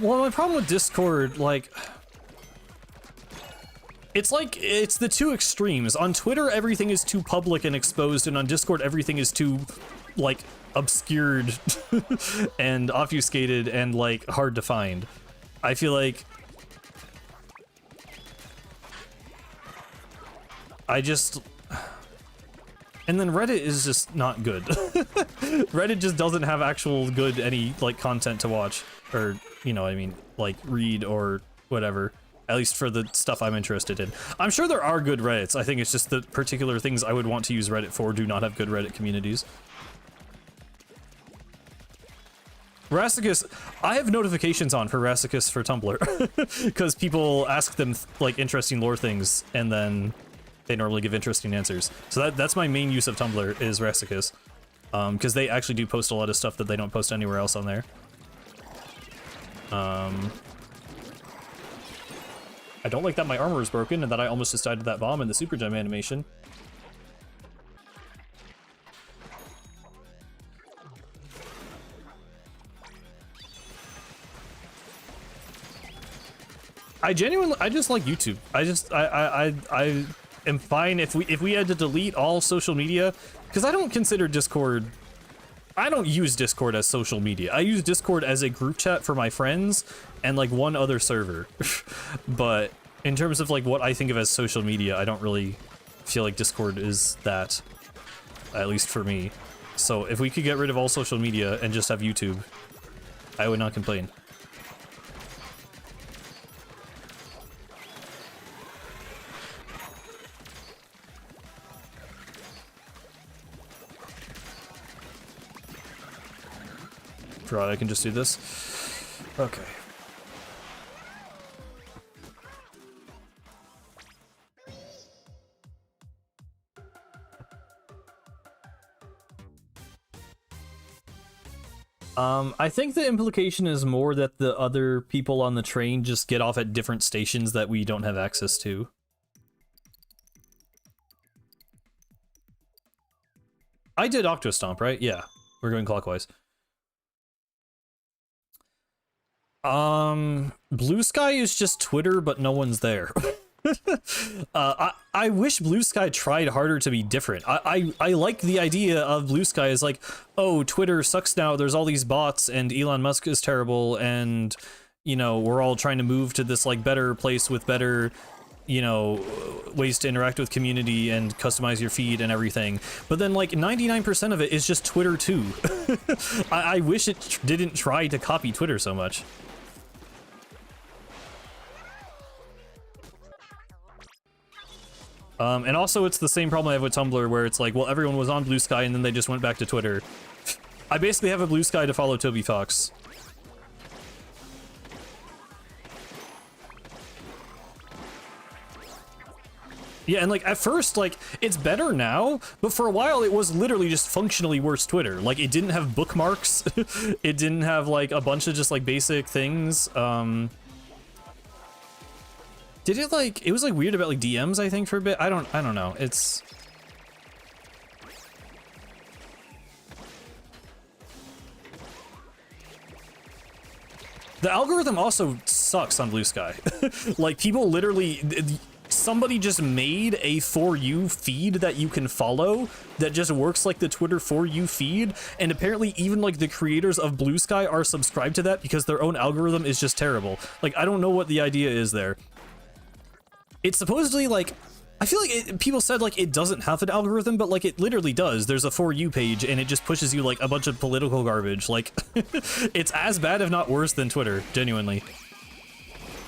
Well, my problem with Discord, like... It's the two extremes. On Twitter, everything is too public and exposed, and on Discord, everything is too, like, obscured and obfuscated and, like, hard to find. I feel like... And then Reddit is just not good. Reddit just doesn't have actual good, like, content to watch. Or, you know, I mean, like, read or whatever. At least for the stuff I'm interested in. I'm sure there are good Reddits. I think it's just the particular things I would want to use Reddit for do not have good Reddit communities. Rassicus, I have notifications on for Rassicus for Tumblr. Because people ask them, like, interesting lore things, and then they normally give interesting answers. So that's my main use of Tumblr, is Rassicus. Because they actually do post a lot of stuff that they don't post anywhere else on there. I don't like that my armor is broken and that I almost just died to that bomb in the Super Gem animation. I just like YouTube. I am fine if we had to delete all social media, because I don't consider Discord... I don't use Discord as social media. I use Discord as a group chat for my friends and, like, one other server. But in terms of, like, what I think of as social media, I don't really feel like Discord is that, at least for me. So if we could get rid of all social media and just have YouTube, I would not complain. Right, I can just do this. Okay. I think the implication is more that the other people on the train just get off at different stations that we don't have access to. I did Octostomp, right? Yeah, we're going clockwise. Blue Sky is just Twitter, but no one's there. I wish Blue Sky tried harder to be different. I like the idea of Blue Sky as like, oh, Twitter sucks now, there's all these bots, and Elon Musk is terrible, and, you know, we're all trying to move to this, like, better place with better, you know, ways to interact with community and customize your feed and everything. But then, like, 99% of it is just Twitter too. I wish it didn't try to copy Twitter so much. And also it's the same problem I have with Tumblr, where it's like, well, everyone was on Blue Sky and then they just went back to Twitter. I basically have a Blue Sky to follow Toby Fox. Yeah, and like at first, like, it's better now, but for a while it was literally just functionally worse Twitter. Like, it didn't have bookmarks, it didn't have like a bunch of just like basic things. Did it like, it was like weird about like DMs, I think, for a bit. I don't know. It's the algorithm also sucks on Blue Sky. Like, people literally, somebody just made a For You feed that you can follow that just works like the Twitter For You feed, and apparently even like the creators of Blue Sky are subscribed to that because their own algorithm is just terrible. Like, I don't know what the idea is there. It's supposedly like, I feel like people said like it doesn't have an algorithm, but like it literally does. There's a For You page and it just pushes you like a bunch of political garbage. Like, it's as bad, if not worse, than Twitter, genuinely.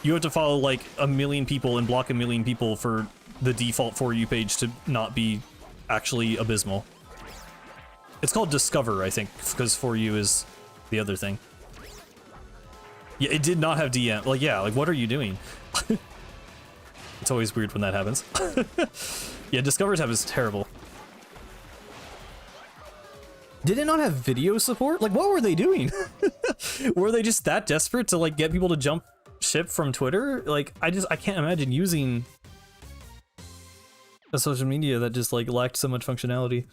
You have to follow like 1 million people and block 1 million people for the default For You page to not be actually abysmal. It's called Discover, I think, because For You is the other thing. Yeah, it did not have DM. Like, yeah, like what are you doing? It's always weird when that happens. Yeah, Discover tab is terrible. Did it not have video support? Like, what were they doing? Were they just that desperate to like get people to jump ship from Twitter? Like, I can't imagine using a social media that just like lacked so much functionality.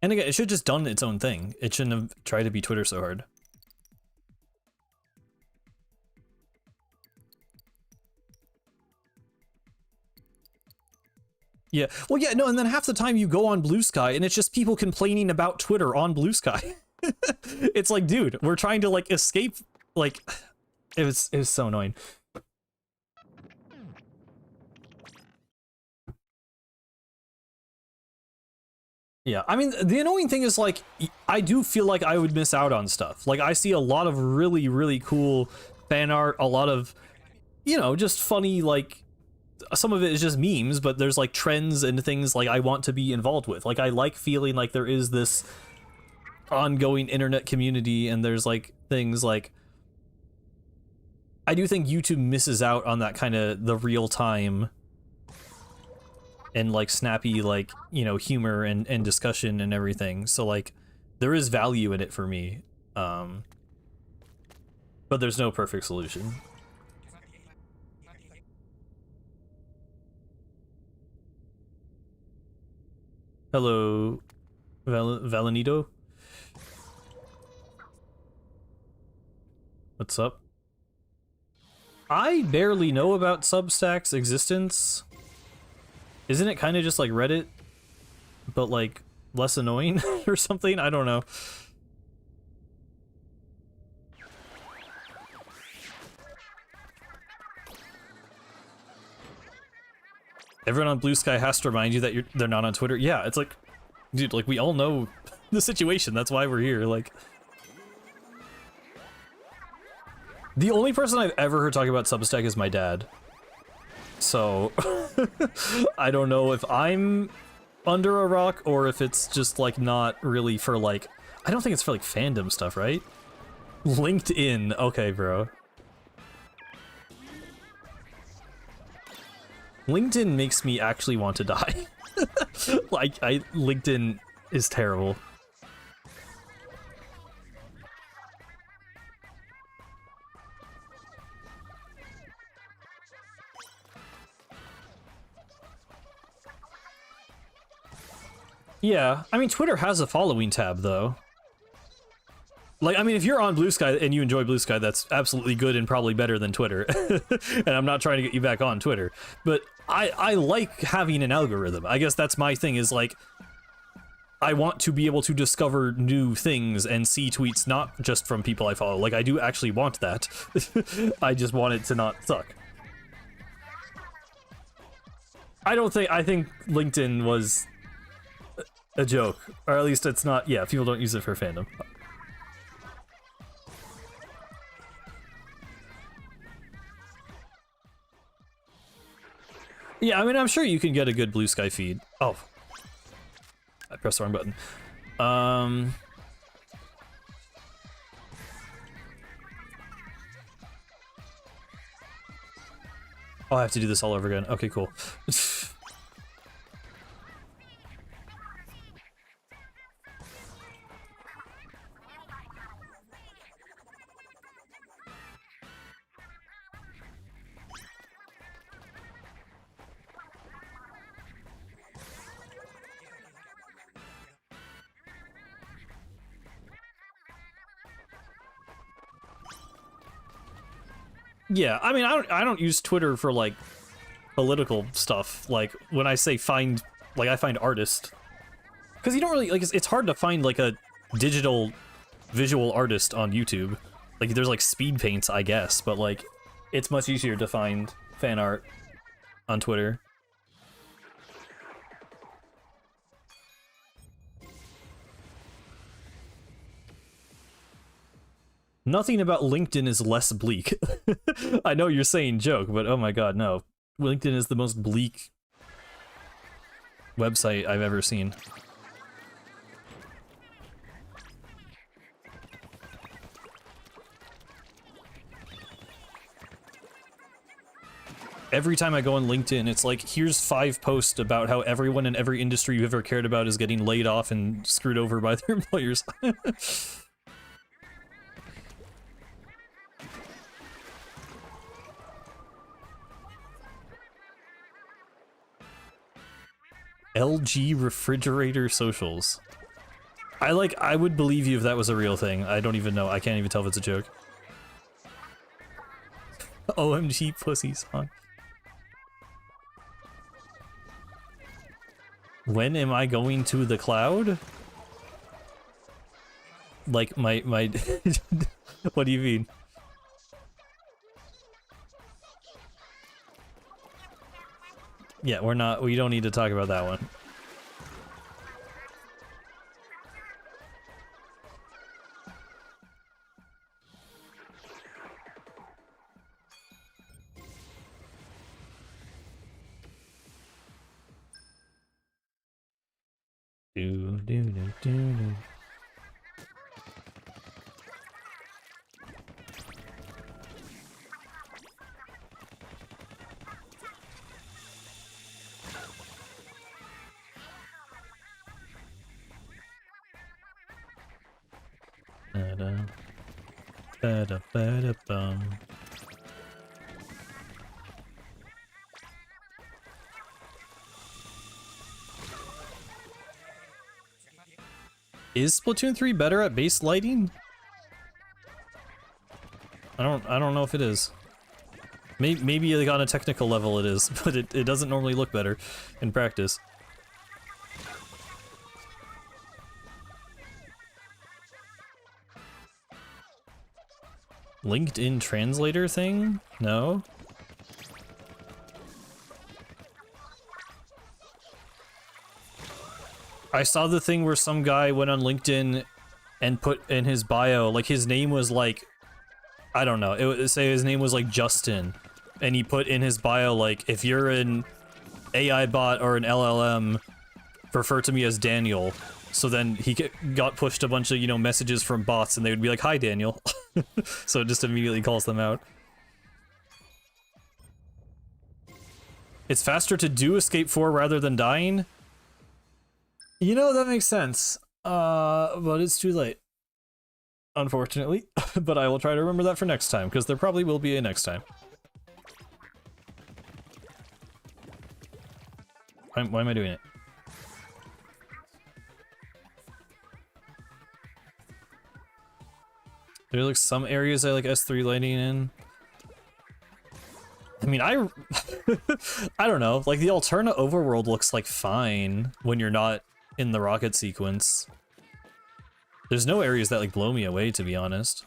And again, it should have just done its own thing. It shouldn't have tried to be Twitter so hard. Yeah, well, yeah, no, and then half the time you go on Blue Sky and it's just people complaining about Twitter on Blue Sky. It's like, dude, we're trying to like escape, like, it was so annoying. Yeah, I mean, the annoying thing is like, I do feel like I would miss out on stuff. Like, I see a lot of really, really cool fan art, a lot of, you know, just funny, like, some of it is just memes, but there's like trends and things like I want to be involved with. Like, I like feeling like there is this ongoing internet community, and there's like things like, I do think YouTube misses out on that kind of the real time and like snappy, like, you know, humor and discussion and everything. So like there is value in it for me, but there's no perfect solution. Hello, Valenito. What's up? I barely know about Substack's existence. Isn't it kind of just like Reddit, but like less annoying or something? I don't know. Everyone on Blue Sky has to remind you that they're not on Twitter. Yeah, it's like, dude, like we all know the situation. That's why we're here. Like, the only person I've ever heard talk about Substack is my dad. So I don't know if I'm under a rock or if it's just like not really for like, I don't think it's for like fandom stuff, right? LinkedIn. Okay, bro. LinkedIn makes me actually want to die. Like, LinkedIn is terrible. Yeah, I mean, Twitter has a following tab, though. Like, I mean, if you're on Blue Sky and you enjoy Blue Sky, that's absolutely good and probably better than Twitter. And I'm not trying to get you back on Twitter. But I like having an algorithm. I guess that's my thing, is like, I want to be able to discover new things and see tweets not just from people I follow. Like, I do actually want that. I just want it to not suck. I think LinkedIn was a joke. Or at least it's not, yeah, people don't use it for fandom. Yeah, I mean, I'm sure you can get a good Blue Sky feed. Oh. I pressed the wrong button. Oh, I have to do this all over again. Okay, cool. Yeah, I mean, I don't use Twitter for, like, political stuff. Like, when I say find, like, I find artist. Because you don't really, like, it's hard to find, like, a digital visual artist on YouTube. Like, there's, like, speed paints, I guess, but, like, it's much easier to find fan art on Twitter. Nothing about LinkedIn is less bleak. I know you're saying joke, but oh my god, no. LinkedIn is the most bleak website I've ever seen. Every time I go on LinkedIn, it's like, here's 5 posts about how everyone in every industry you've ever cared about is getting laid off and screwed over by their employers. LG refrigerator socials. I would believe you if that was a real thing. I don't even know. I can't even tell if it's a joke. OMG pussy song. When am I going to the cloud? Like my what do you mean? Yeah, we don't need to talk about that one. Do do do do do. Ba-da-ba-da-bum. Is Splatoon 3 better at base lighting? I don't know if it is. Maybe like on a technical level it is, but it doesn't normally look better in practice. LinkedIn translator thing? No? I saw the thing where some guy went on LinkedIn and put in his bio, like his name was like, I don't know, it would say his name was like Justin, and he put in his bio like, if you're an AI bot or an LLM, refer to me as Daniel. So then he got pushed a bunch of, you know, messages from bots, and they would be like, hi Daniel. So it just immediately calls them out. It's faster to do Escape 4 rather than dying? You know, that makes sense. But it's too late. Unfortunately. But I will try to remember that for next time, because there probably will be a next time. Why am I doing it? There's like some areas I like S3 lighting in. I mean, I don't know. Like the Alterna overworld looks like fine when you're not in the rocket sequence. There's no areas that like blow me away, to be honest.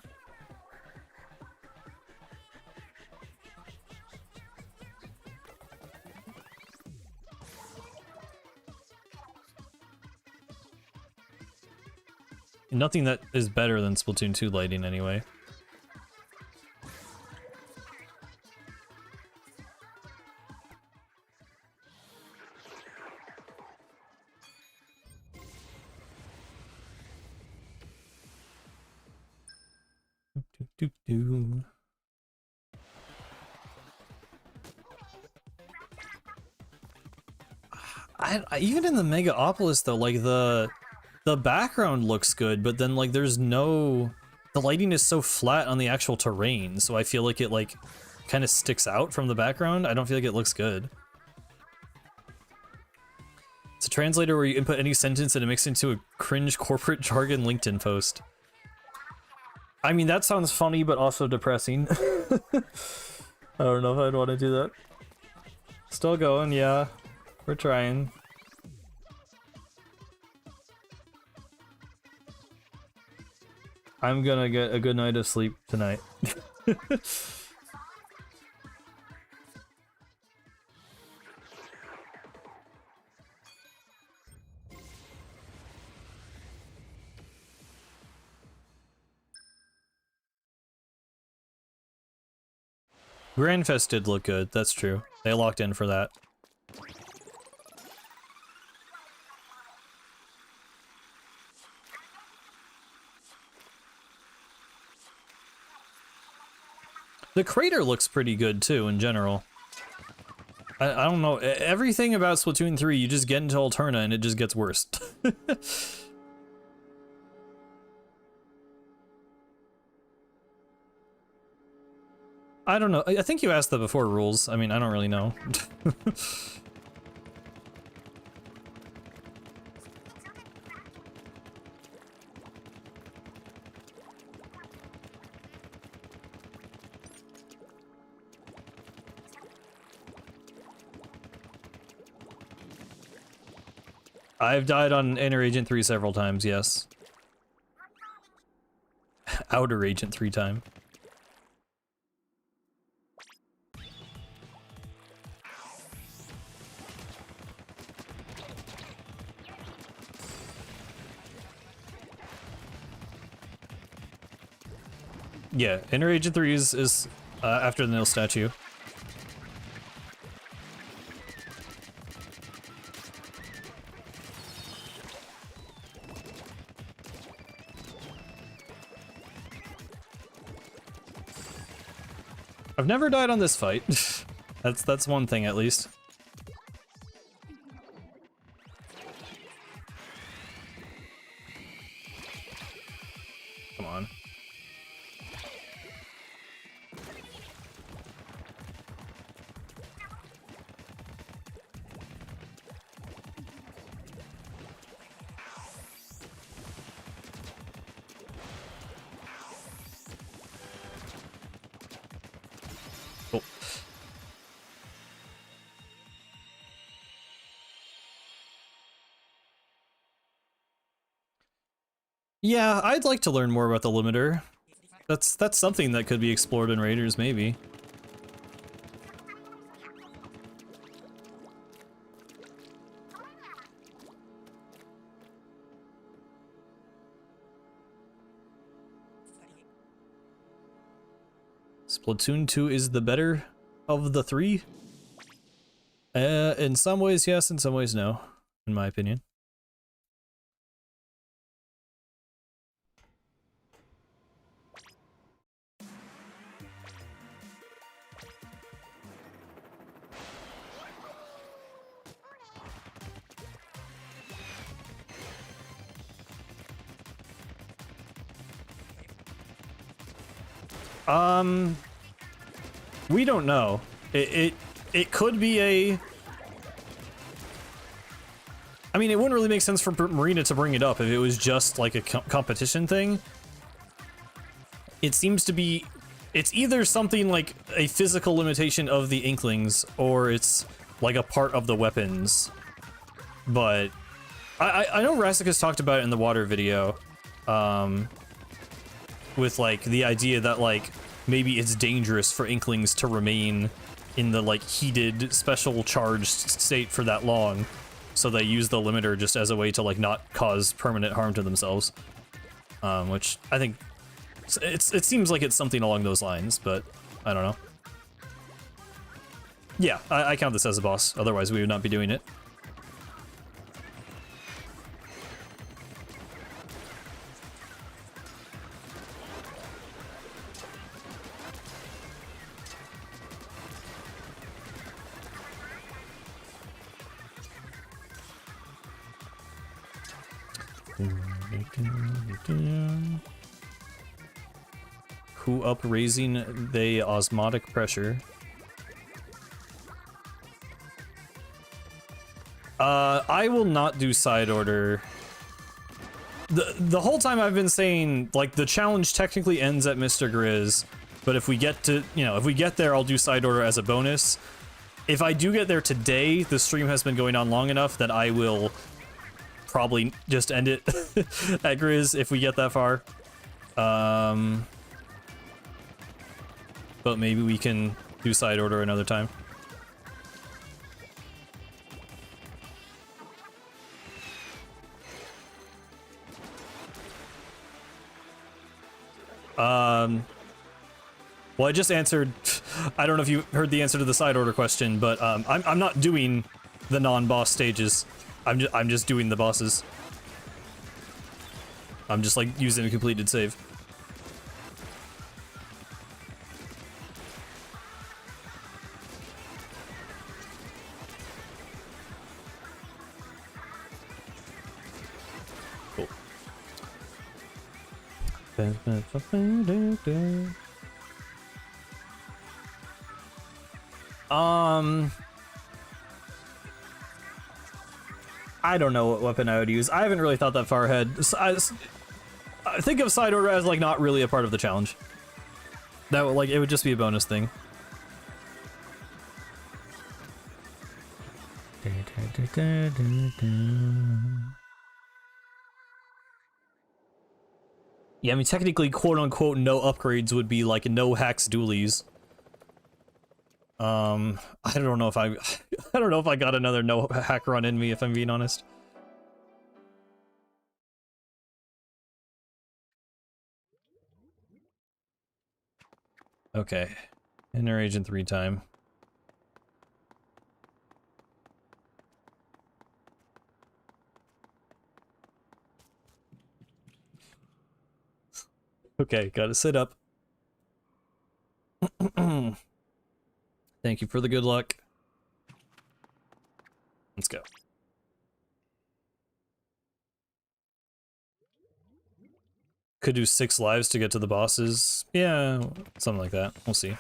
Nothing that is better than Splatoon 2 lighting anyway. Even in the Megaopolis though, like the background looks good, but then like there's no, the lighting is so flat on the actual terrain, so I feel like it like kind of sticks out from the background. I don't feel like it looks good. It's a translator where you input any sentence and it makes it into a cringe corporate jargon LinkedIn post. I mean, that sounds funny, but also depressing. I don't know if I'd want to do that. Still going, yeah. We're trying. I'm gonna get a good night of sleep tonight. Grandfest did look good, that's true. They locked in for that. The crater looks pretty good too, in general. I don't know, everything about Splatoon 3, you just get into Alterna and it just gets worse. I don't know, I think you asked that before, Rules. I mean, I don't really know. I've died on Inner Agent 3 several times, yes. Outer Agent 3 time. Yeah, Inner Agent 3 is after the Nil statue. I've never died on this fight. That's one thing at least. Come on. Oh. Yeah, I'd like to learn more about the limiter. That's something that could be explored in Raiders, maybe. Splatoon 2 is the better of the three? In some ways, yes, in some ways, no, in my opinion. We don't know. It could be a... I mean, it wouldn't really make sense for Marina to bring it up if it was just like a competition thing. it seems to be, it's either something like a physical limitation of the Inklings, or it's like a part of the weapons. But I know Rassicus talked about it in the water video, with like the idea that like maybe it's dangerous for Inklings to remain in the like heated special charged state for that long, so they use the limiter just as a way to like not cause permanent harm to themselves, which I think it seems like it's something along those lines, but I don't know. Yeah, I count this as a boss, otherwise we would not be doing it. Who up raising the osmotic pressure? I will not do side order. The whole time I've been saying, like, the challenge technically ends at Mr. Grizz, but if we get to, you know, if we get there, I'll do side order as a bonus. If I do get there today, the stream has been going on long enough that I will probably just end it at Grizz if we get that far. But maybe we can do side order another time. Well, I just answered. I don't know if you heard the answer to the side order question, but I'm not doing the non-boss stages. I'm just doing the bosses. I'm just like using a completed save. Cool. I don't know what weapon I would use. I haven't really thought that far ahead. I think of side order as like not really a part of the challenge. That would, like, it would just be a bonus thing. Yeah, I mean technically quote unquote no upgrades would be like no hacks dualies. I don't know if I don't know if I got another no hack run in me, if I'm being honest. Okay. Inner agent 3 time. Okay, gotta sit up. Thank you for the good luck. Let's go. Could do 6 lives to get to the bosses. Yeah, something like that. We'll see.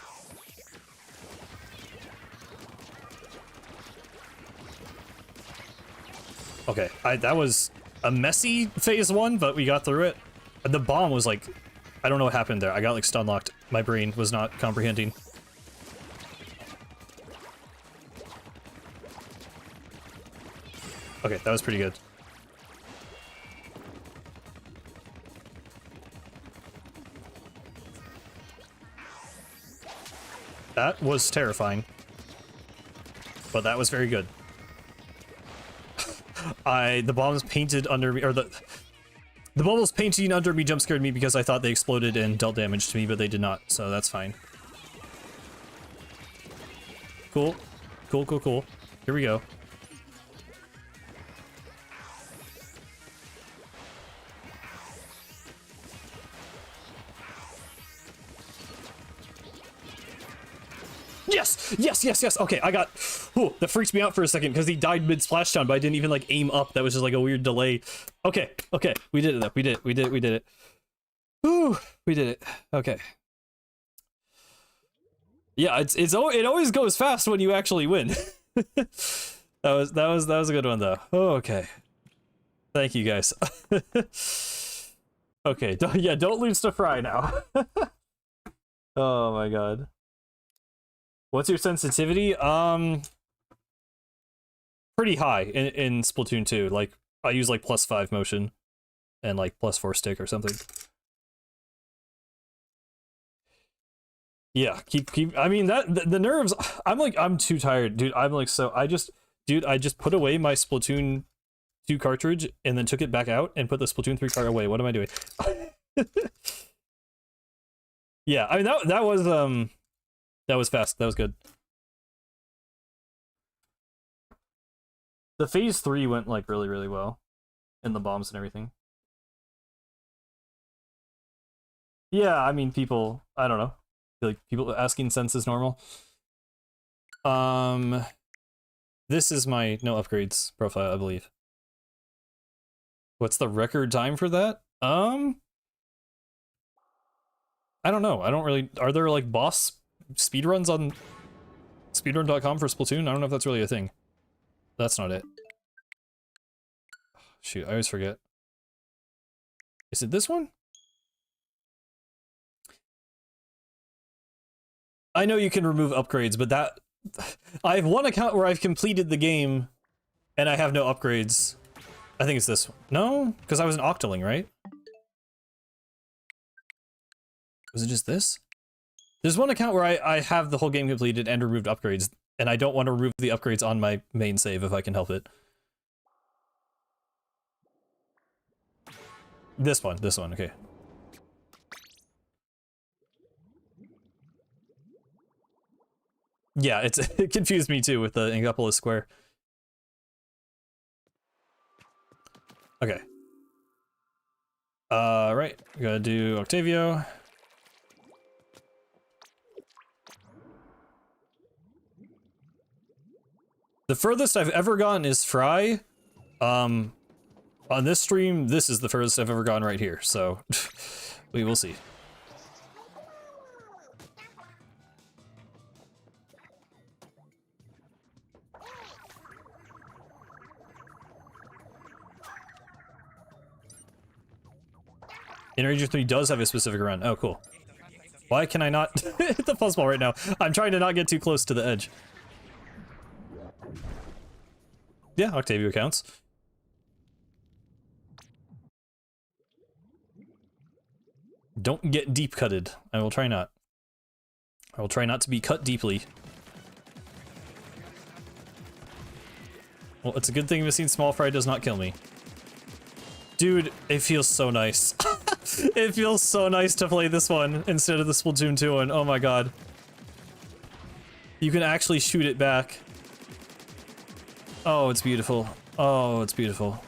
Okay, that was a messy phase 1, but we got through it. The bomb was like, I don't know what happened there. I got like stun locked. My brain was not comprehending. Okay, that was pretty good. That was terrifying. But that was very good. The bombs painted under me, or the bubbles painting under me jump scared me because I thought they exploded and dealt damage to me, but they did not, so that's fine. Cool. Cool, cool, cool. Here we go. Yes! Yes, yes, yes! Okay, I got... Ooh, that freaks me out for a second, because he died mid-splashdown, but I didn't even, like, aim up. That was just, like, a weird delay. Okay, okay. We did it, though. We did it. We did it. Ooh, we did it. Okay. Yeah, it always goes fast when you actually win. that was a good one, though. Oh, okay. Thank you, guys. Okay, yeah, don't lose to Fry now. Oh my god. What's your sensitivity? Pretty high in Splatoon 2. Like, I use like +5 motion and like +4 stick or something. Yeah, keep. I mean the nerves. I'm too tired, dude. I'm like so. I just put away my Splatoon 2 cartridge and then took it back out and put the Splatoon 3 card away. What am I doing? Yeah, I mean that was fast. That was good. The phase 3 went like really well, and the bombs and everything. Yeah, I mean people. I don't know. Like people asking sense is normal. This is my no upgrades profile, I believe. What's the record time for that? I don't know. I don't really. Are there like boss speedruns on speedrun.com for Splatoon? I don't know if that's really a thing. That's not it. Shoot, I always forget. Is it this one? I know you can remove upgrades, but that... I have one account where I've completed the game, and I have no upgrades. I think it's this one. No? Because I was an Octoling, right? Was it just this? There's one account where I have the whole game completed and removed upgrades, and I don't want to remove the upgrades on my main save if I can help it. This one, okay. Yeah, it confused me too with the Angopolis square. Okay. Right, gotta do Octavio. The furthest I've ever gone is Fry. On this stream, this is the furthest I've ever gone right here, so we will see. Ranger 3 does have a specific run. Oh, cool. Why can I not hit the fuzzball right now? I'm trying to not get too close to the edge. Yeah, Octavio counts. Don't get deep cutted. I will try not. I will try not to be cut deeply. Well, it's a good thing missing small fry does not kill me. Dude, it feels so nice. It feels so nice to play this one instead of the Splatoon 2 one. Oh my god. You can actually shoot it back. Oh, it's beautiful. Oh, it's beautiful.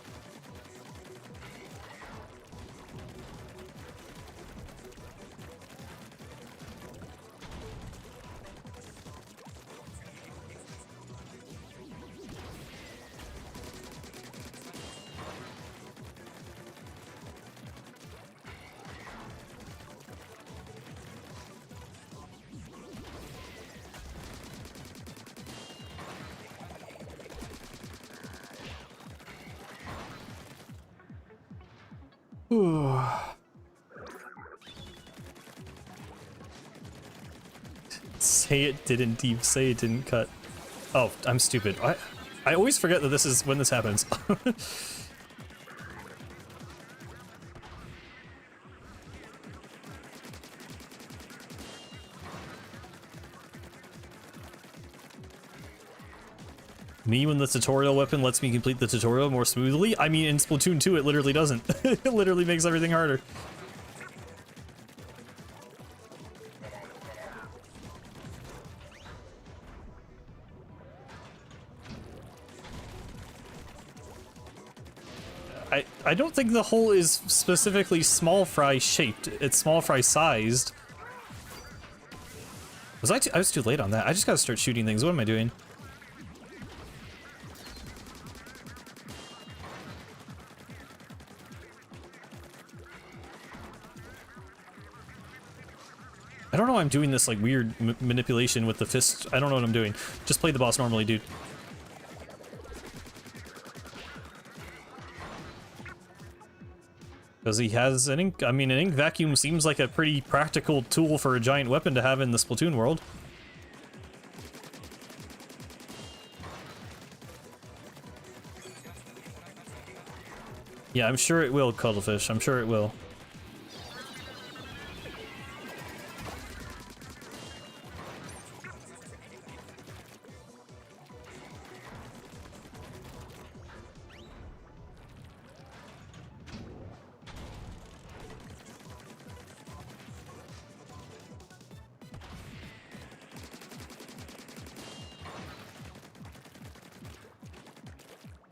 Say it didn't deep, say it didn't cut. Oh, I'm stupid. I always forget that this is when this happens. Me when the tutorial weapon lets me complete the tutorial more smoothly? I mean, in Splatoon 2 it literally doesn't. It literally makes everything harder. I don't think the hole is specifically small fry shaped. It's small fry sized. I was too late on that. I just gotta start shooting things. What am I doing? I don't know why I'm doing this like weird manipulation with the fist. I don't know what I'm doing. Just play the boss normally, dude. Because he has an ink... I mean, an ink vacuum seems like a pretty practical tool for a giant weapon to have in the Splatoon world. Yeah, I'm sure it will, Cuttlefish. I'm sure it will.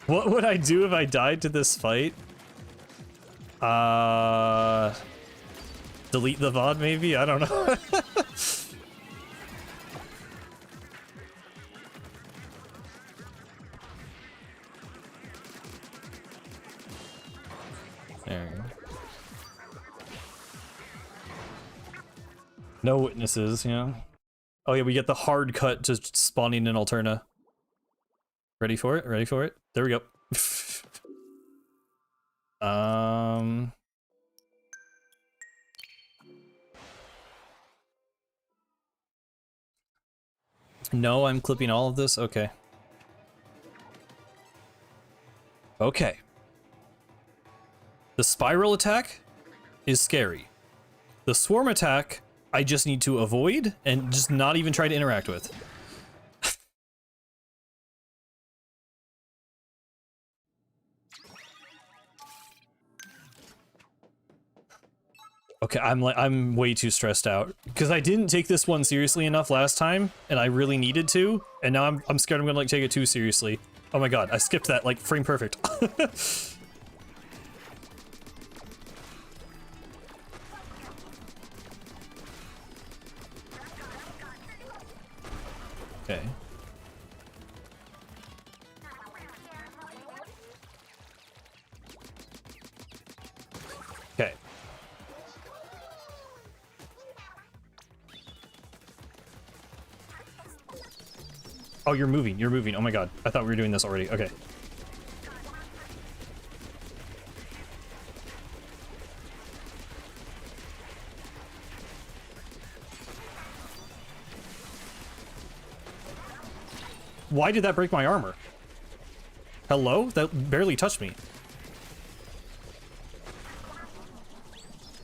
What would I do if I died to this fight? Delete the VOD maybe? I don't know. There we go. No witnesses, yeah. Oh yeah, we get the hard cut to spawning in Alterna. Ready for it? Ready for it? There we go. No, I'm clipping all of this? Okay. Okay. The spiral attack is scary. The swarm attack, I just need to avoid and just not even try to interact with. Okay, I'm way too stressed out because I didn't take this one seriously enough last time, and I really needed to, and now I'm scared I'm gonna like take it too seriously. Oh my god, I skipped that like frame perfect. Okay. Okay. Oh, you're moving. You're moving. Oh my god. I thought we were doing this already. Okay. Why did that break my armor? Hello? That barely touched me.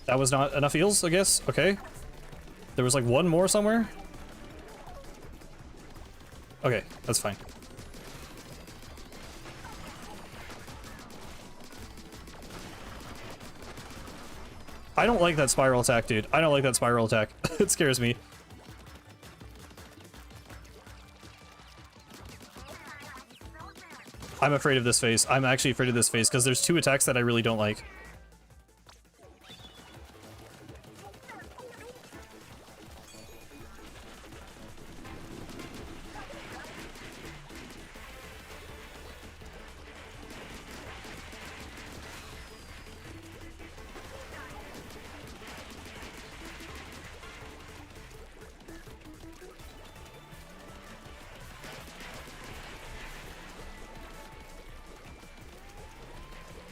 That was not enough heals, I guess? Okay. There was like one more somewhere? Okay, that's fine. I don't like that spiral attack, dude. I don't like that spiral attack. It scares me. I'm afraid of this phase. I'm actually afraid of this phase because there's two attacks that I really don't like.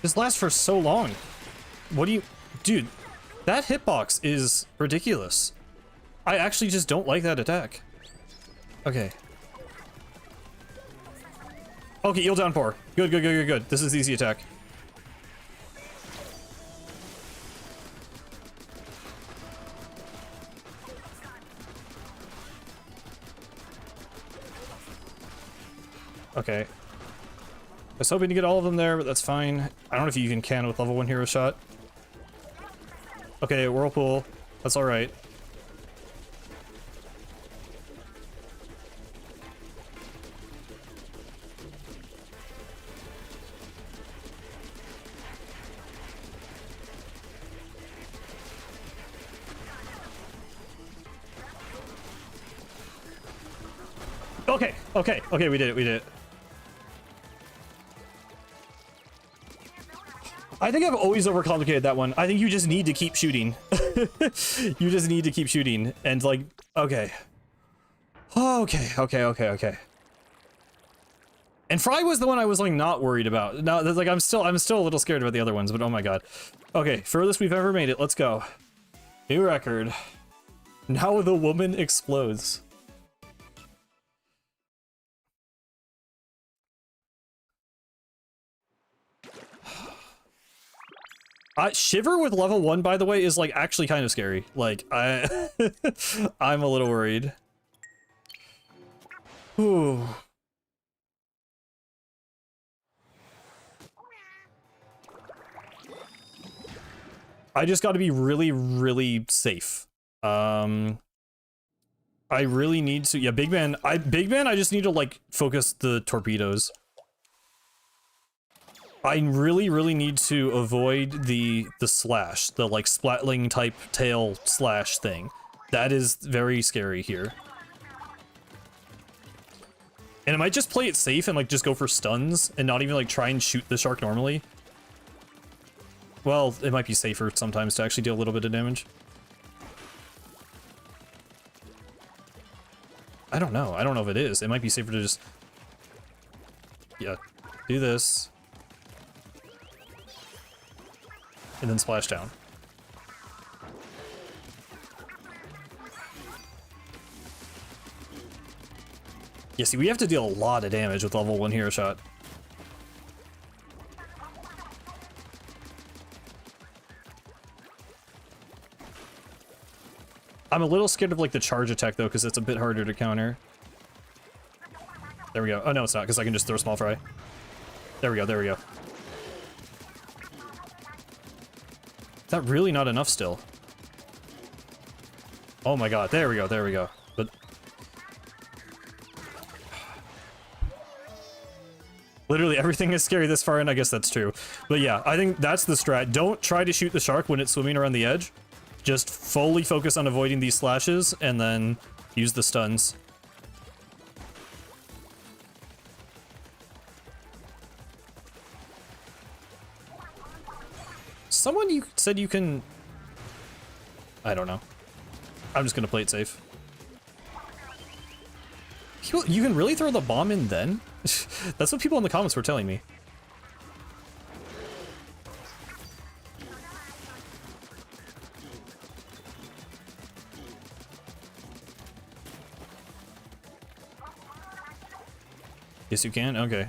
This lasts for so long. What do you... Dude, that hitbox is ridiculous. I actually just don't like that attack. Okay. Okay, eel downpour. Good, good, good, good, good. This is the easy attack. Okay. I was hoping to get all of them there, but that's fine. I don't know if you even can with level 1 hero shot. Okay, whirlpool. That's alright. Okay, okay, okay, we did it, we did it. I think I've always overcomplicated that one. I think you just need to keep shooting. You just need to keep shooting. And like, okay. Okay, okay, okay, okay. And Fry was the one I was like not worried about. Now, like I'm still a little scared about the other ones, but oh my god. Okay, furthest we've ever made it. Let's go. New record. Now the woman explodes. Shiver with level 1, by the way, is like actually kind of scary. Like I'm a little worried. Ooh. I just got to be really, really safe. I really need to. Yeah, Big Man. I just need to like focus the torpedoes. I really, really need to avoid the slash, the like splatling type tail slash thing. That is very scary here. And I might just play it safe and like just go for stuns and not even like try and shoot the shark normally. Well, it might be safer sometimes to actually deal a little bit of damage. I don't know. I don't know if it is. It might be safer to just... Yeah, do this. And then splash down. Yeah, see, we have to deal a lot of damage with level 1 hero shot. I'm a little scared of like the charge attack though, because it's a bit harder to counter. There we go. Oh no, it's not, because I can just throw small fry. There we go, there we go. Is that really not enough still? Oh my god, there we go, there we go. But literally everything is scary this far in, I guess that's true. But yeah, I think that's the strat. Don't try to shoot the shark when it's swimming around the edge. Just fully focus on avoiding these slashes, and then use the stuns. Someone you said you can... I don't know. I'm just gonna play it safe. You can really throw the bomb in then? That's what people in the comments were telling me. Yes, you can? Okay.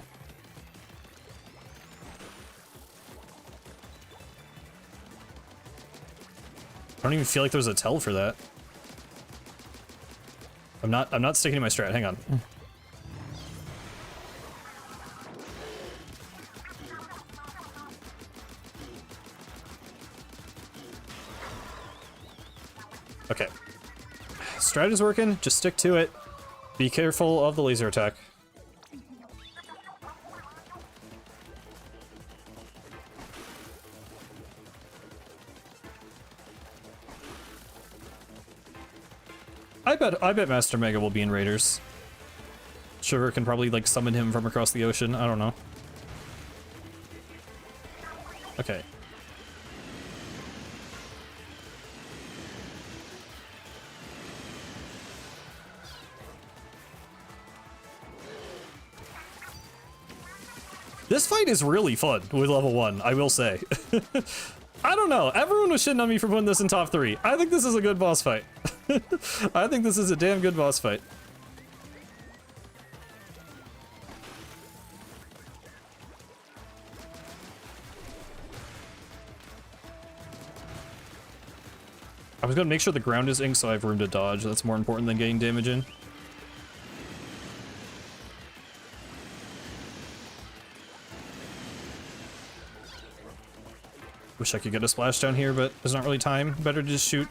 I don't even feel like there's a tell for that. I'm not sticking to my strat. Hang on. Okay. Strat is working. Just stick to it. Be careful of the laser attack. I bet Master Mega will be in Raiders. Sugar can probably like summon him from across the ocean. I don't know. Okay. This fight is really fun with level 1, I will say. I don't know. Everyone was shitting on me for putting this in top 3. I think this is a good boss fight. I think this is a damn good boss fight. I was gonna make sure the ground is inked so I have room to dodge. That's more important than getting damage in. Wish I could get a splash down here, but there's not really time. Better to just shoot.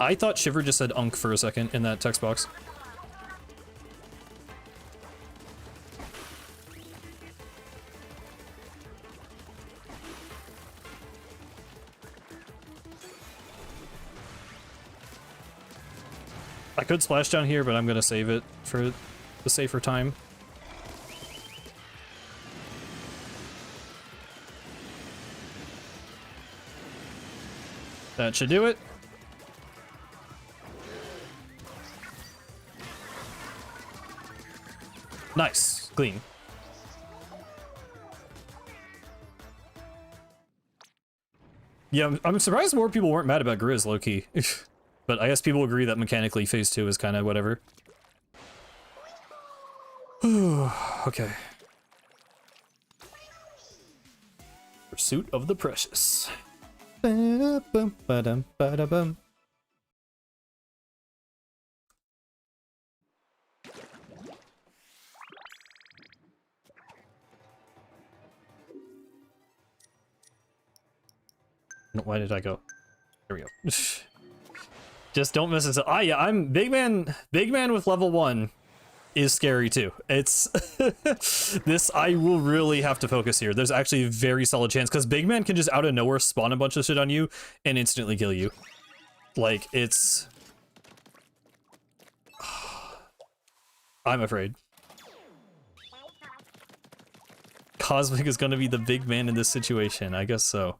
I thought Shiver just said unk for a second in that text box. I could splash down here, but I'm gonna save it for the safer time. That should do it. Nice. Clean. Yeah, I'm surprised more people weren't mad about Grizz, low-key. But I guess people agree that mechanically Phase 2 is kind of whatever. Okay. Pursuit of the Precious. Ba-dum, ba-dum, ba-da-bum. No, why did I go? There we go. Just don't miss it. Ah, yeah, I'm big man with level 1 is scary too. It's this, I will really have to focus here. There's actually a very solid chance because big man can just out of nowhere spawn a bunch of shit on you and instantly kill you. Like, it's I'm afraid Cosmic is gonna be the big man in this situation. I guess so.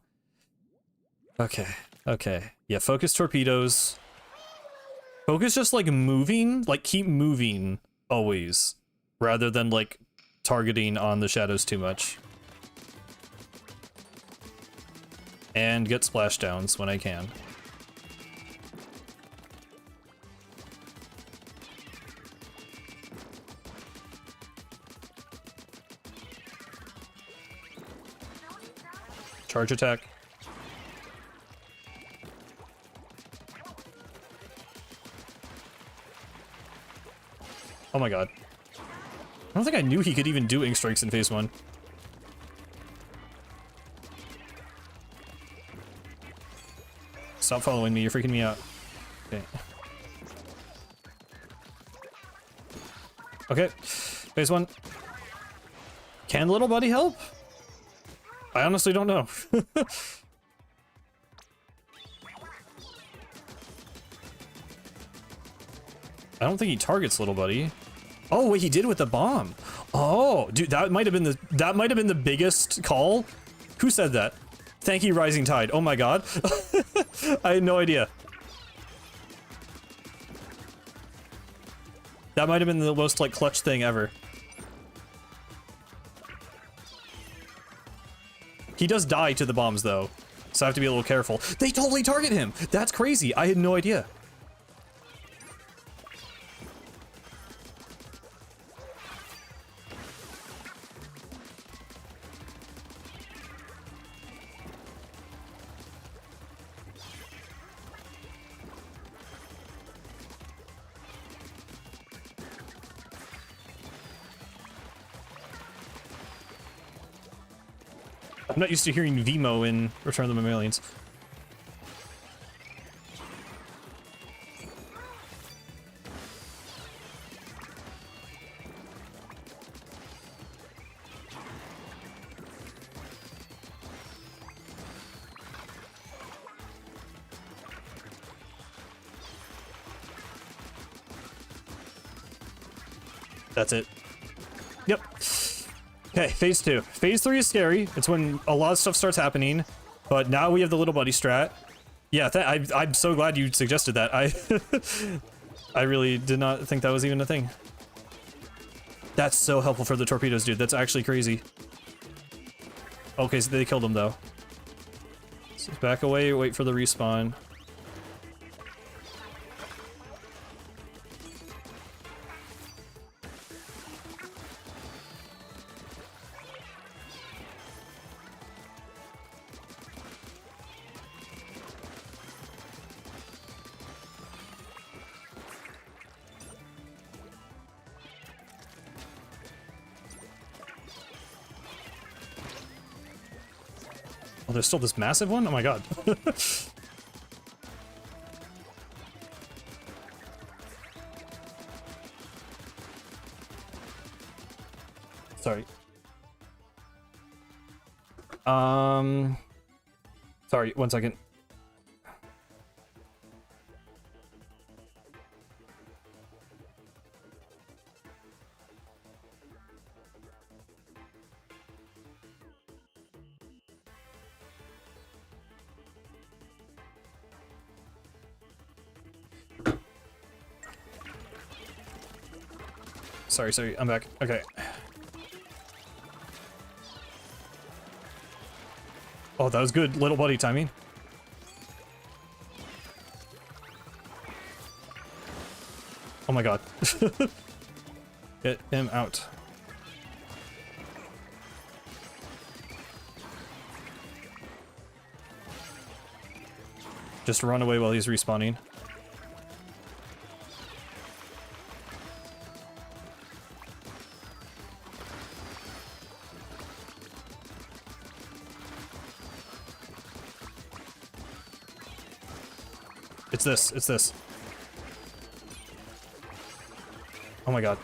Okay. Yeah, focus torpedoes. Focus just like moving, like keep moving always, rather than like targeting on the shadows too much. And get splashdowns when I can. Charge attack. Oh my god. I don't think I knew he could even do ink strikes in Phase 1. Stop following me, you're freaking me out. Okay. Okay, Phase 1. Can little buddy help? I honestly don't know. I don't think he targets little buddy. Oh wait, he did with the bomb. Oh, dude, that might have been the biggest call. Who said that? Thank you, Rising Tide. Oh my god. I had no idea. That might have been the most like clutch thing ever. He does die to the bombs though, so I have to be a little careful. They totally target him. That's crazy. I had no idea. I'm not used to hearing Vimo in Return of the Mammalians. That's it. Yep. Okay, Phase 2. Phase 3 is scary. It's when a lot of stuff starts happening, but now we have the little buddy strat. Yeah, I'm so glad you suggested that. I really did not think that was even a thing. That's so helpful for the torpedoes, dude. That's actually crazy. Okay, so they killed him though. So back away, wait for the respawn. Oh, there's still this massive one? Oh my god. Sorry. Sorry, 1 second. Sorry, I'm back. Okay. Oh, that was good little buddy timing. Oh my god. Get him out. Just run away while he's respawning. It's this. Oh my god.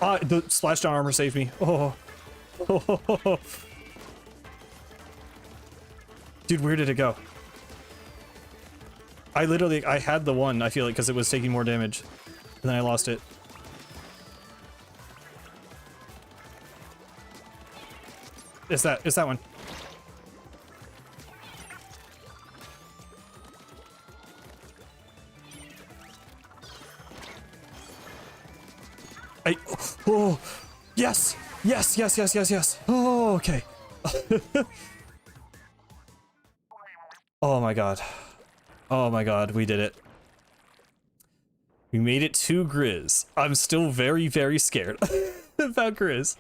Ah, the splashdown armor saved me. Oh. Dude, where did it go? I had the one, I feel like, because it was taking more damage. And then I lost it. It's that one. Oh, yes. Oh, okay. Oh my god. Oh my god, we did it. We made it to Grizz. I'm still very, very scared about Grizz,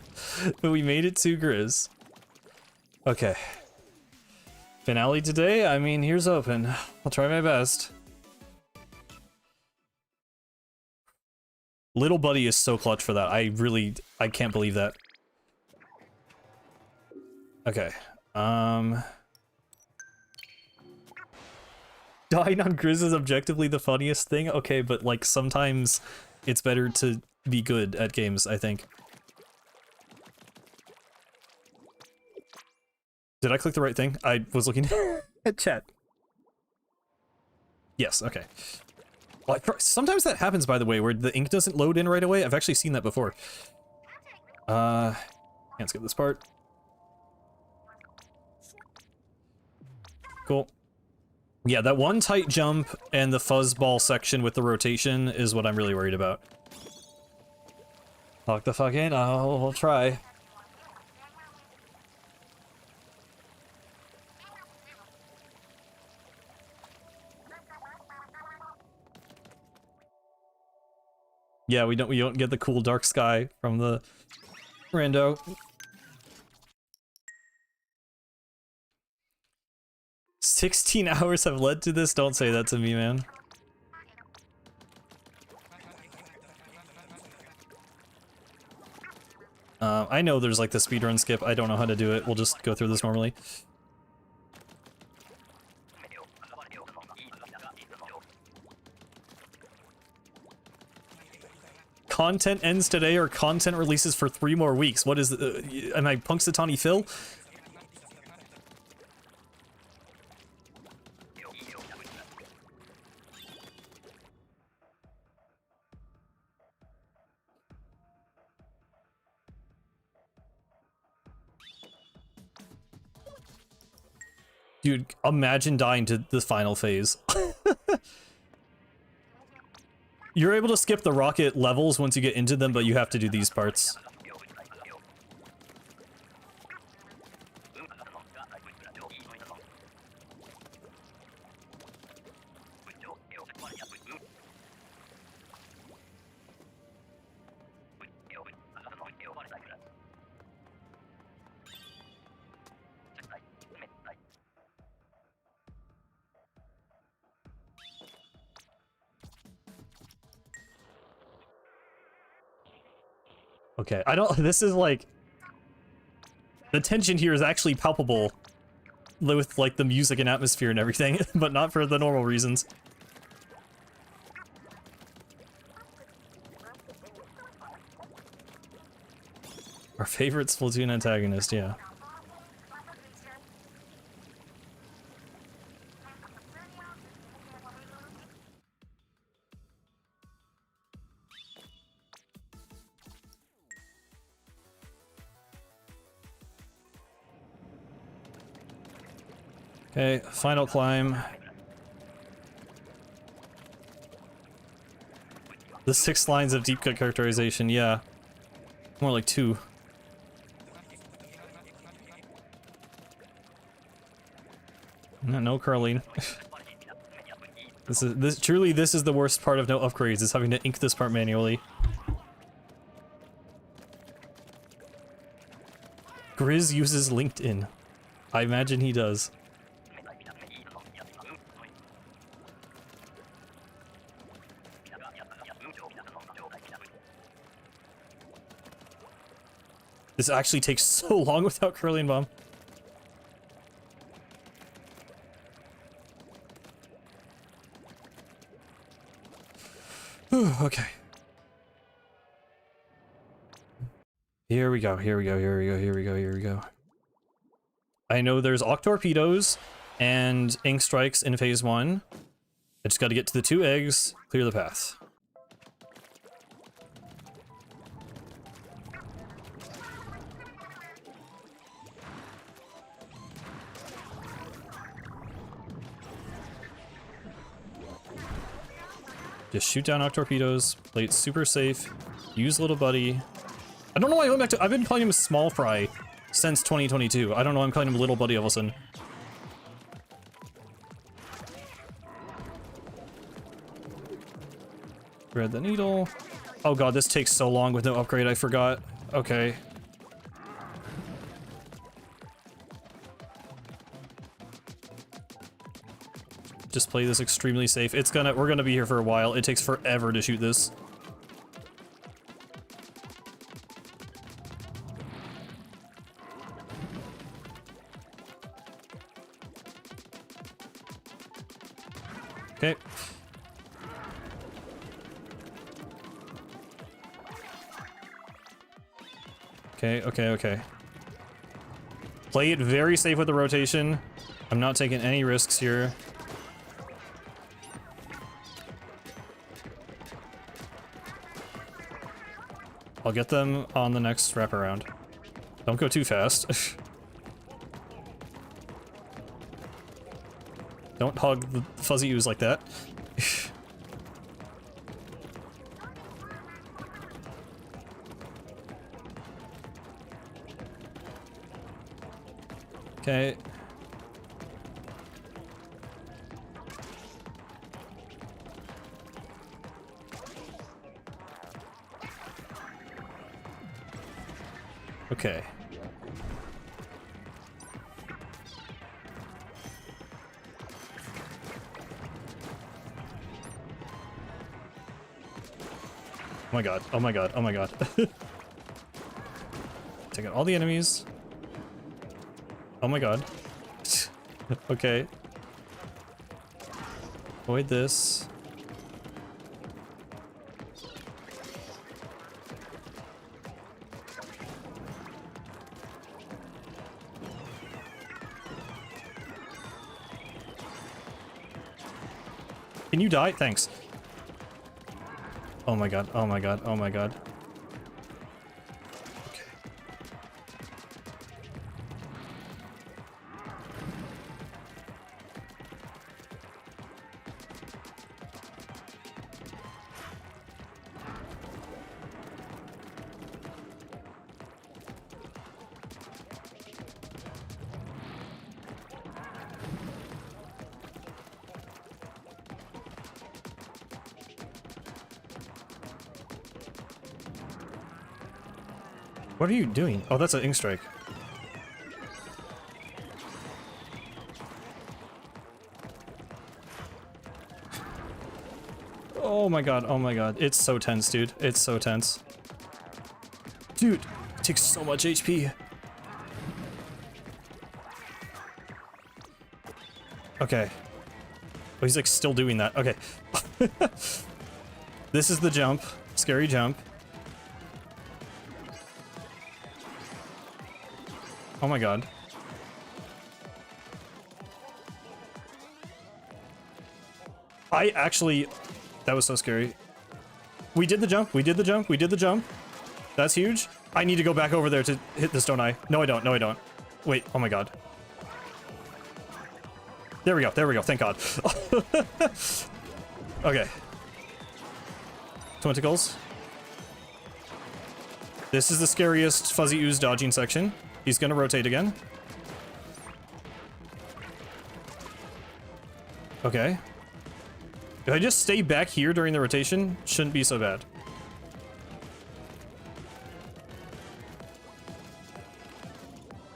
but we made it to Grizz. Okay. Finale today? I mean, here's open. I'll try my best. Little Buddy is so clutch for that. I can't believe that. Okay. Dying on Grizz is objectively the funniest thing. Okay, but like sometimes it's better to be good at games, I think. Did I click the right thing? I was looking at chat. Yes, okay. Well, sometimes that happens, by the way, where the ink doesn't load in right away. I've actually seen that before. Can't skip this part. Cool. Yeah, that one tight jump and the fuzzball section with the rotation is what I'm really worried about. Lock the fuck in. I'll try. Yeah, we don't get the cool dark sky from the rando. "16 hours have led to this." Don't say that to me, man. I know there's like the speedrun skip. I don't know how to do it. We'll just go through this normally. Content ends today or content releases for 3 more weeks. What is the, am I Punxsutawney Phil? Dude, imagine dying to the final phase. You're able to skip the rocket levels once you get into them, but you have to do these parts. Okay, I don't, this is like, the tension here is actually palpable with like the music and atmosphere and everything, but not for the normal reasons. Our favorite Splatoon antagonist, yeah. Okay, final climb. The 6 lines of deep cut characterization, yeah. More like 2. No curling. Truly this is the worst part of no upgrades, is having to ink this part manually. Grizz uses LinkedIn. I imagine he does. This actually takes so long without curling bomb. Okay. Here we go, here we go, here we go, here we go, here we go. I know there's Occ Torpedoes and Ink Strikes in phase 1. I just gotta get to the 2 eggs, clear the path. Just shoot down Occ Torpedoes, play it super safe, use Little Buddy. I don't know why I went back to- I've been calling him Small Fry since 2022. I don't know why I'm calling him Little Buddy all of a sudden. Thread the needle. Oh god, this takes so long with no upgrade, I forgot. Okay. Just play this extremely safe. We're gonna be here for a while. It takes forever to shoot this. Okay. Okay. Play it very safe with the rotation. I'm not taking any risks here. I'll get them on the next wraparound. Don't go too fast. Don't hog the fuzzy ooze like that. Okay. Okay. Oh my god, oh my god, oh my god. Take out all the enemies. Oh my god. Okay. Avoid this. Can you die? Thanks. Oh my god, oh my god, oh my god. Okay. What are you doing? Oh, that's an ink strike. Oh my god, oh my god. It's so tense, dude. It's so tense. Dude, it takes so much HP. Okay. Oh, he's like still doing that. Okay. This is the jump. Scary jump. Oh my god. I actually... That was so scary. We did the jump, we did the jump, we did the jump. That's huge. I need to go back over there to hit this, don't I? No, I don't. No, I don't. Wait, oh my god. There we go, thank god. Okay. Twenticles. This is the scariest fuzzy ooze dodging section. He's gonna rotate again. Okay. If I just stay back here during the rotation, shouldn't be so bad.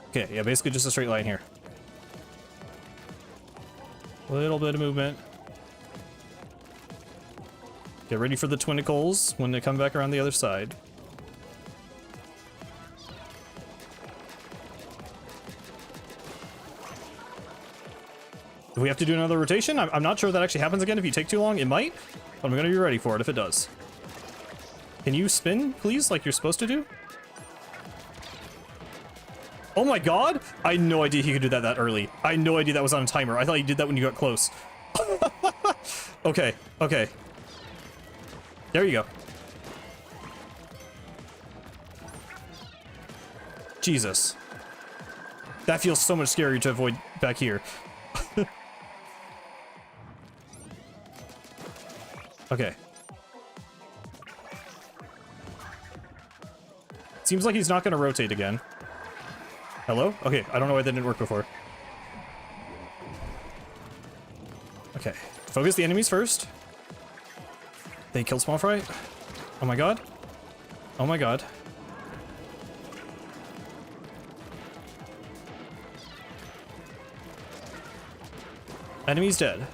Okay, yeah, basically just a straight line here. Little bit of movement. Get ready for the twinicles when they come back around the other side. Do we have to do another rotation? I'm not sure if that actually happens again if you take too long. It might, but I'm gonna be ready for it if it does. Can you spin, please, like you're supposed to do? Oh my god! I had no idea he could do that that early. I had no idea that was on a timer. I thought he did that when you got close. Okay, okay. There you go. Jesus. That feels so much scarier to avoid back here. Okay. Seems like he's not going to rotate again. Hello? Okay, I don't know why that didn't work before. Okay, focus the enemies first. They killed Small Fry. Oh my god. Oh my god. Enemy's dead.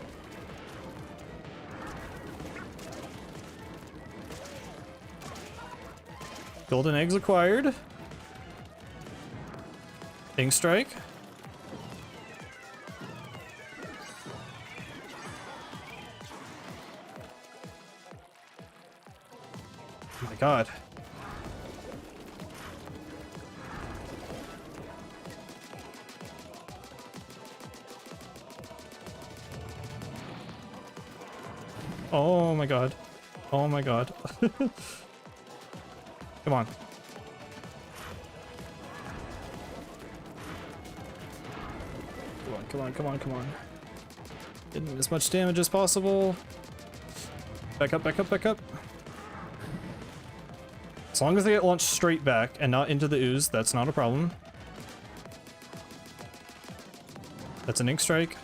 Golden eggs acquired. Ink strike. Oh my god. Oh my god. Oh my god. Come on. Come on, come on, come on. Getting as much damage as possible. Back up, back up, back up. As long as they get launched straight back and not into the ooze, that's not a problem. That's an ink strike.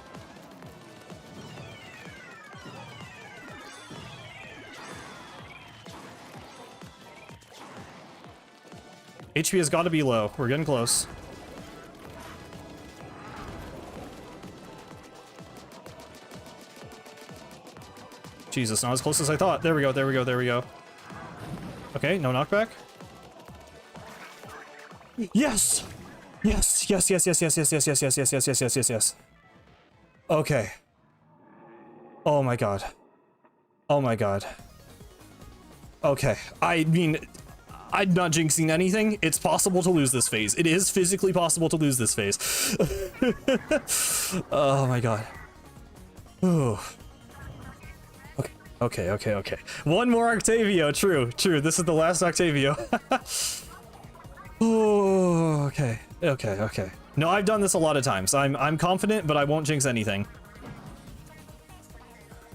HP has got to be low. We're getting close. Jesus, not as close as I thought. There we go, there we go, there we go. Okay, no knockback. Yes! Yes, yes, yes, yes, yes, yes, yes, yes, yes, yes, yes, yes, yes, yes, yes. Okay. Oh my god. Oh my god. Okay, I mean, I'm not jinxing anything. It's possible to lose this phase. It is physically possible to lose this phase. Oh my god. Ooh. Okay, okay, okay. One more Octavio. True, true. This is the last Octavio. Oh, okay, okay, okay. No, I've done this a lot of times. I'm confident, but I won't jinx anything.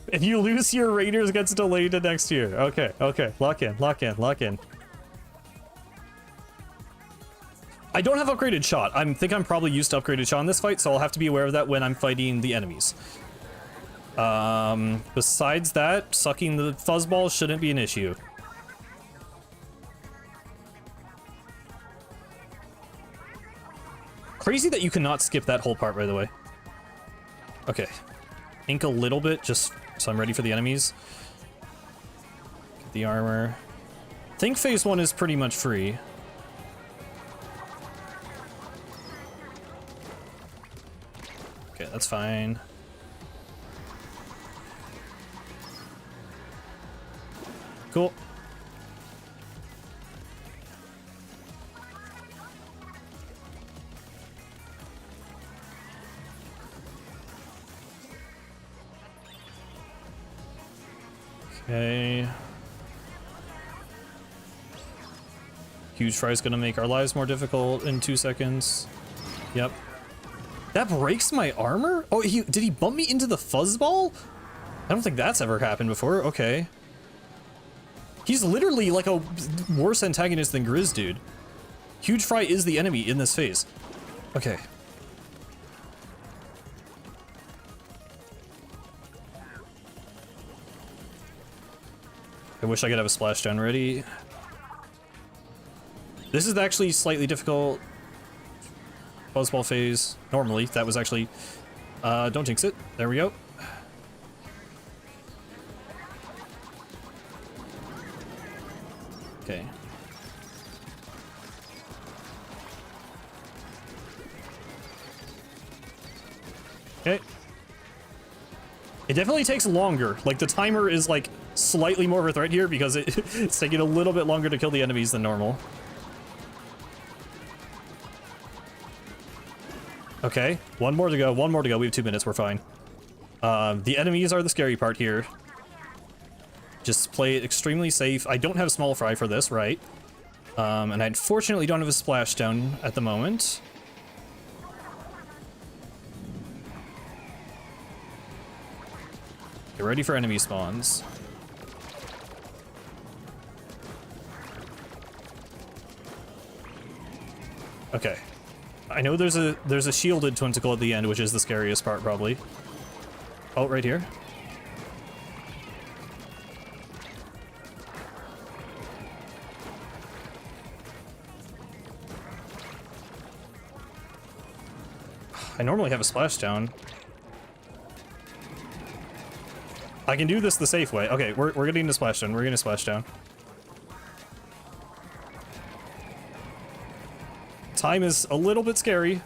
If you lose here, Raiders gets delayed to next year. Okay, okay. Lock in, lock in, lock in. I don't have upgraded shot. I think I'm probably used to upgraded shot in this fight, so I'll have to be aware of that when I'm fighting the enemies. Besides that, sucking the fuzzball shouldn't be an issue. Crazy that you cannot skip that whole part, by the way. Okay. Ink a little bit, just so I'm ready for the enemies. Get the armor. I think phase 1 is pretty much free. Okay, that's fine. Cool. Okay. Huge Fry's gonna make our lives more difficult in 2 seconds. Yep. That breaks my armor? Oh, did he bump me into the fuzzball? I don't think that's ever happened before. Okay. He's literally like a worse antagonist than Grizz, dude. Huge Fry is the enemy in this phase. Okay. I wish I could have a splashdown ready. This is actually slightly difficult. Buzzball phase. Normally, that was actually... don't jinx it. There we go. Okay. Okay. It definitely takes longer. Like, the timer is, like, slightly more of a threat here because it's taking a little bit longer to kill the enemies than normal. Okay, one more to go, one more to go. We have 2 minutes, we're fine. The enemies are the scary part here. Just play it extremely safe. I don't have a small fry for this, right? And I unfortunately don't have a splashdown at the moment. Get ready for enemy spawns. Okay. I know there's a shielded Twinsicle at the end, which is the scariest part, probably. Oh, right here. I normally have a splashdown. I can do this the safe way. Okay, we're getting a splashdown. We're getting a splashdown. Time is a little bit scary.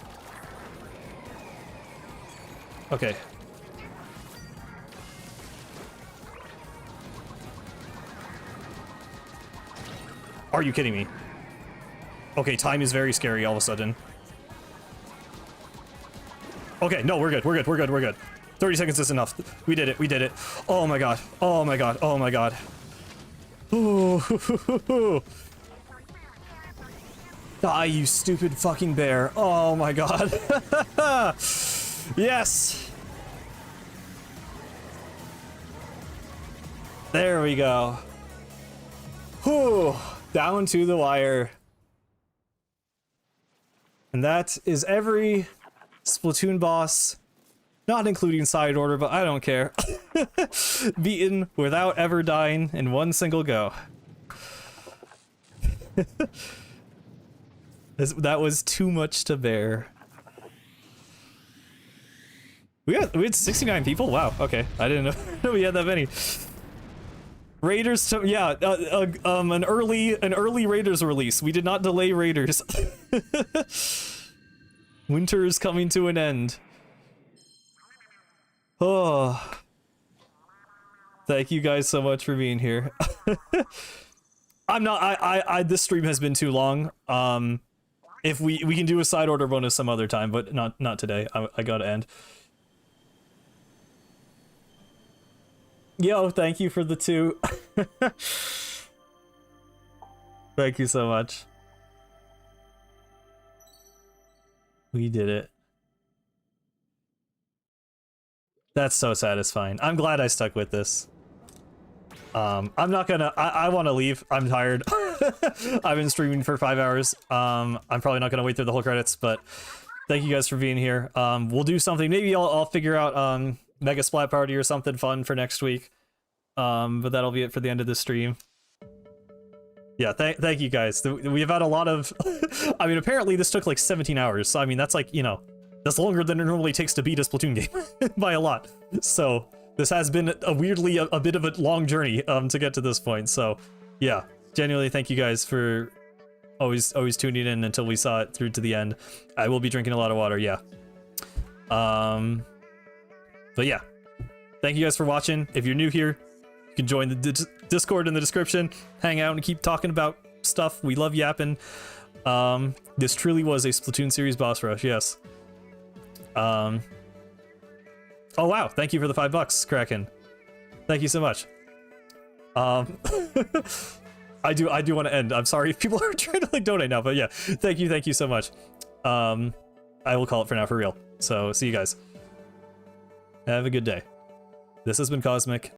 Okay. Are you kidding me? Okay, time is very scary all of a sudden. Okay, no, we're good, we're good, we're good, we're good. 30 seconds is enough. We did it, we did it. Oh my god, oh my god, oh my god. Ooh. Die, you stupid fucking bear. Oh my god. Yes! There we go. Whew. Down to the wire. And that is every Splatoon boss, not including side order, but I don't care, beaten without ever dying in one single go. That was too much to bear. We had 69 people? Wow, okay. I didn't know we had that many. Raiders, yeah, an early Raiders release. We did not delay Raiders. Winter is coming to an end. Oh. Thank you guys so much for being here. This stream has been too long. If we can do a side order bonus some other time, but not today. I gotta end. Yo, thank you for the 2. Thank you so much. We did it. That's so satisfying. I'm glad I stuck with this. I'm not gonna... I want to leave. I'm tired. I've been streaming for 5 hours. I'm probably not gonna wait through the whole credits, but thank you guys for being here. We'll do something. Maybe I'll figure out Mega Splat Party or something fun for next week. But that'll be it for the end of the stream. Yeah, thank you guys. We've had a lot of... I mean, apparently this took like 17 hours. So, I mean, that's like, you know, that's longer than it normally takes to beat a Splatoon game by a lot. So this has been a weirdly a bit of a long journey to get to this point. So yeah, genuinely thank you guys for always tuning in until we saw it through to the end. I will be drinking a lot of water, yeah. But yeah, thank you guys for watching. If you're new here, you can join the Discord in the description, hang out and keep talking about stuff. We love yapping. This truly was a Splatoon series boss rush, yes. Oh wow, thank you for the $5, Kraken. Thank you so much. I do want to end. I'm sorry if people are trying to like donate now, but yeah, thank you so much. I will call it for now for real. So see you guys. Have a good day. This has been Cosmic.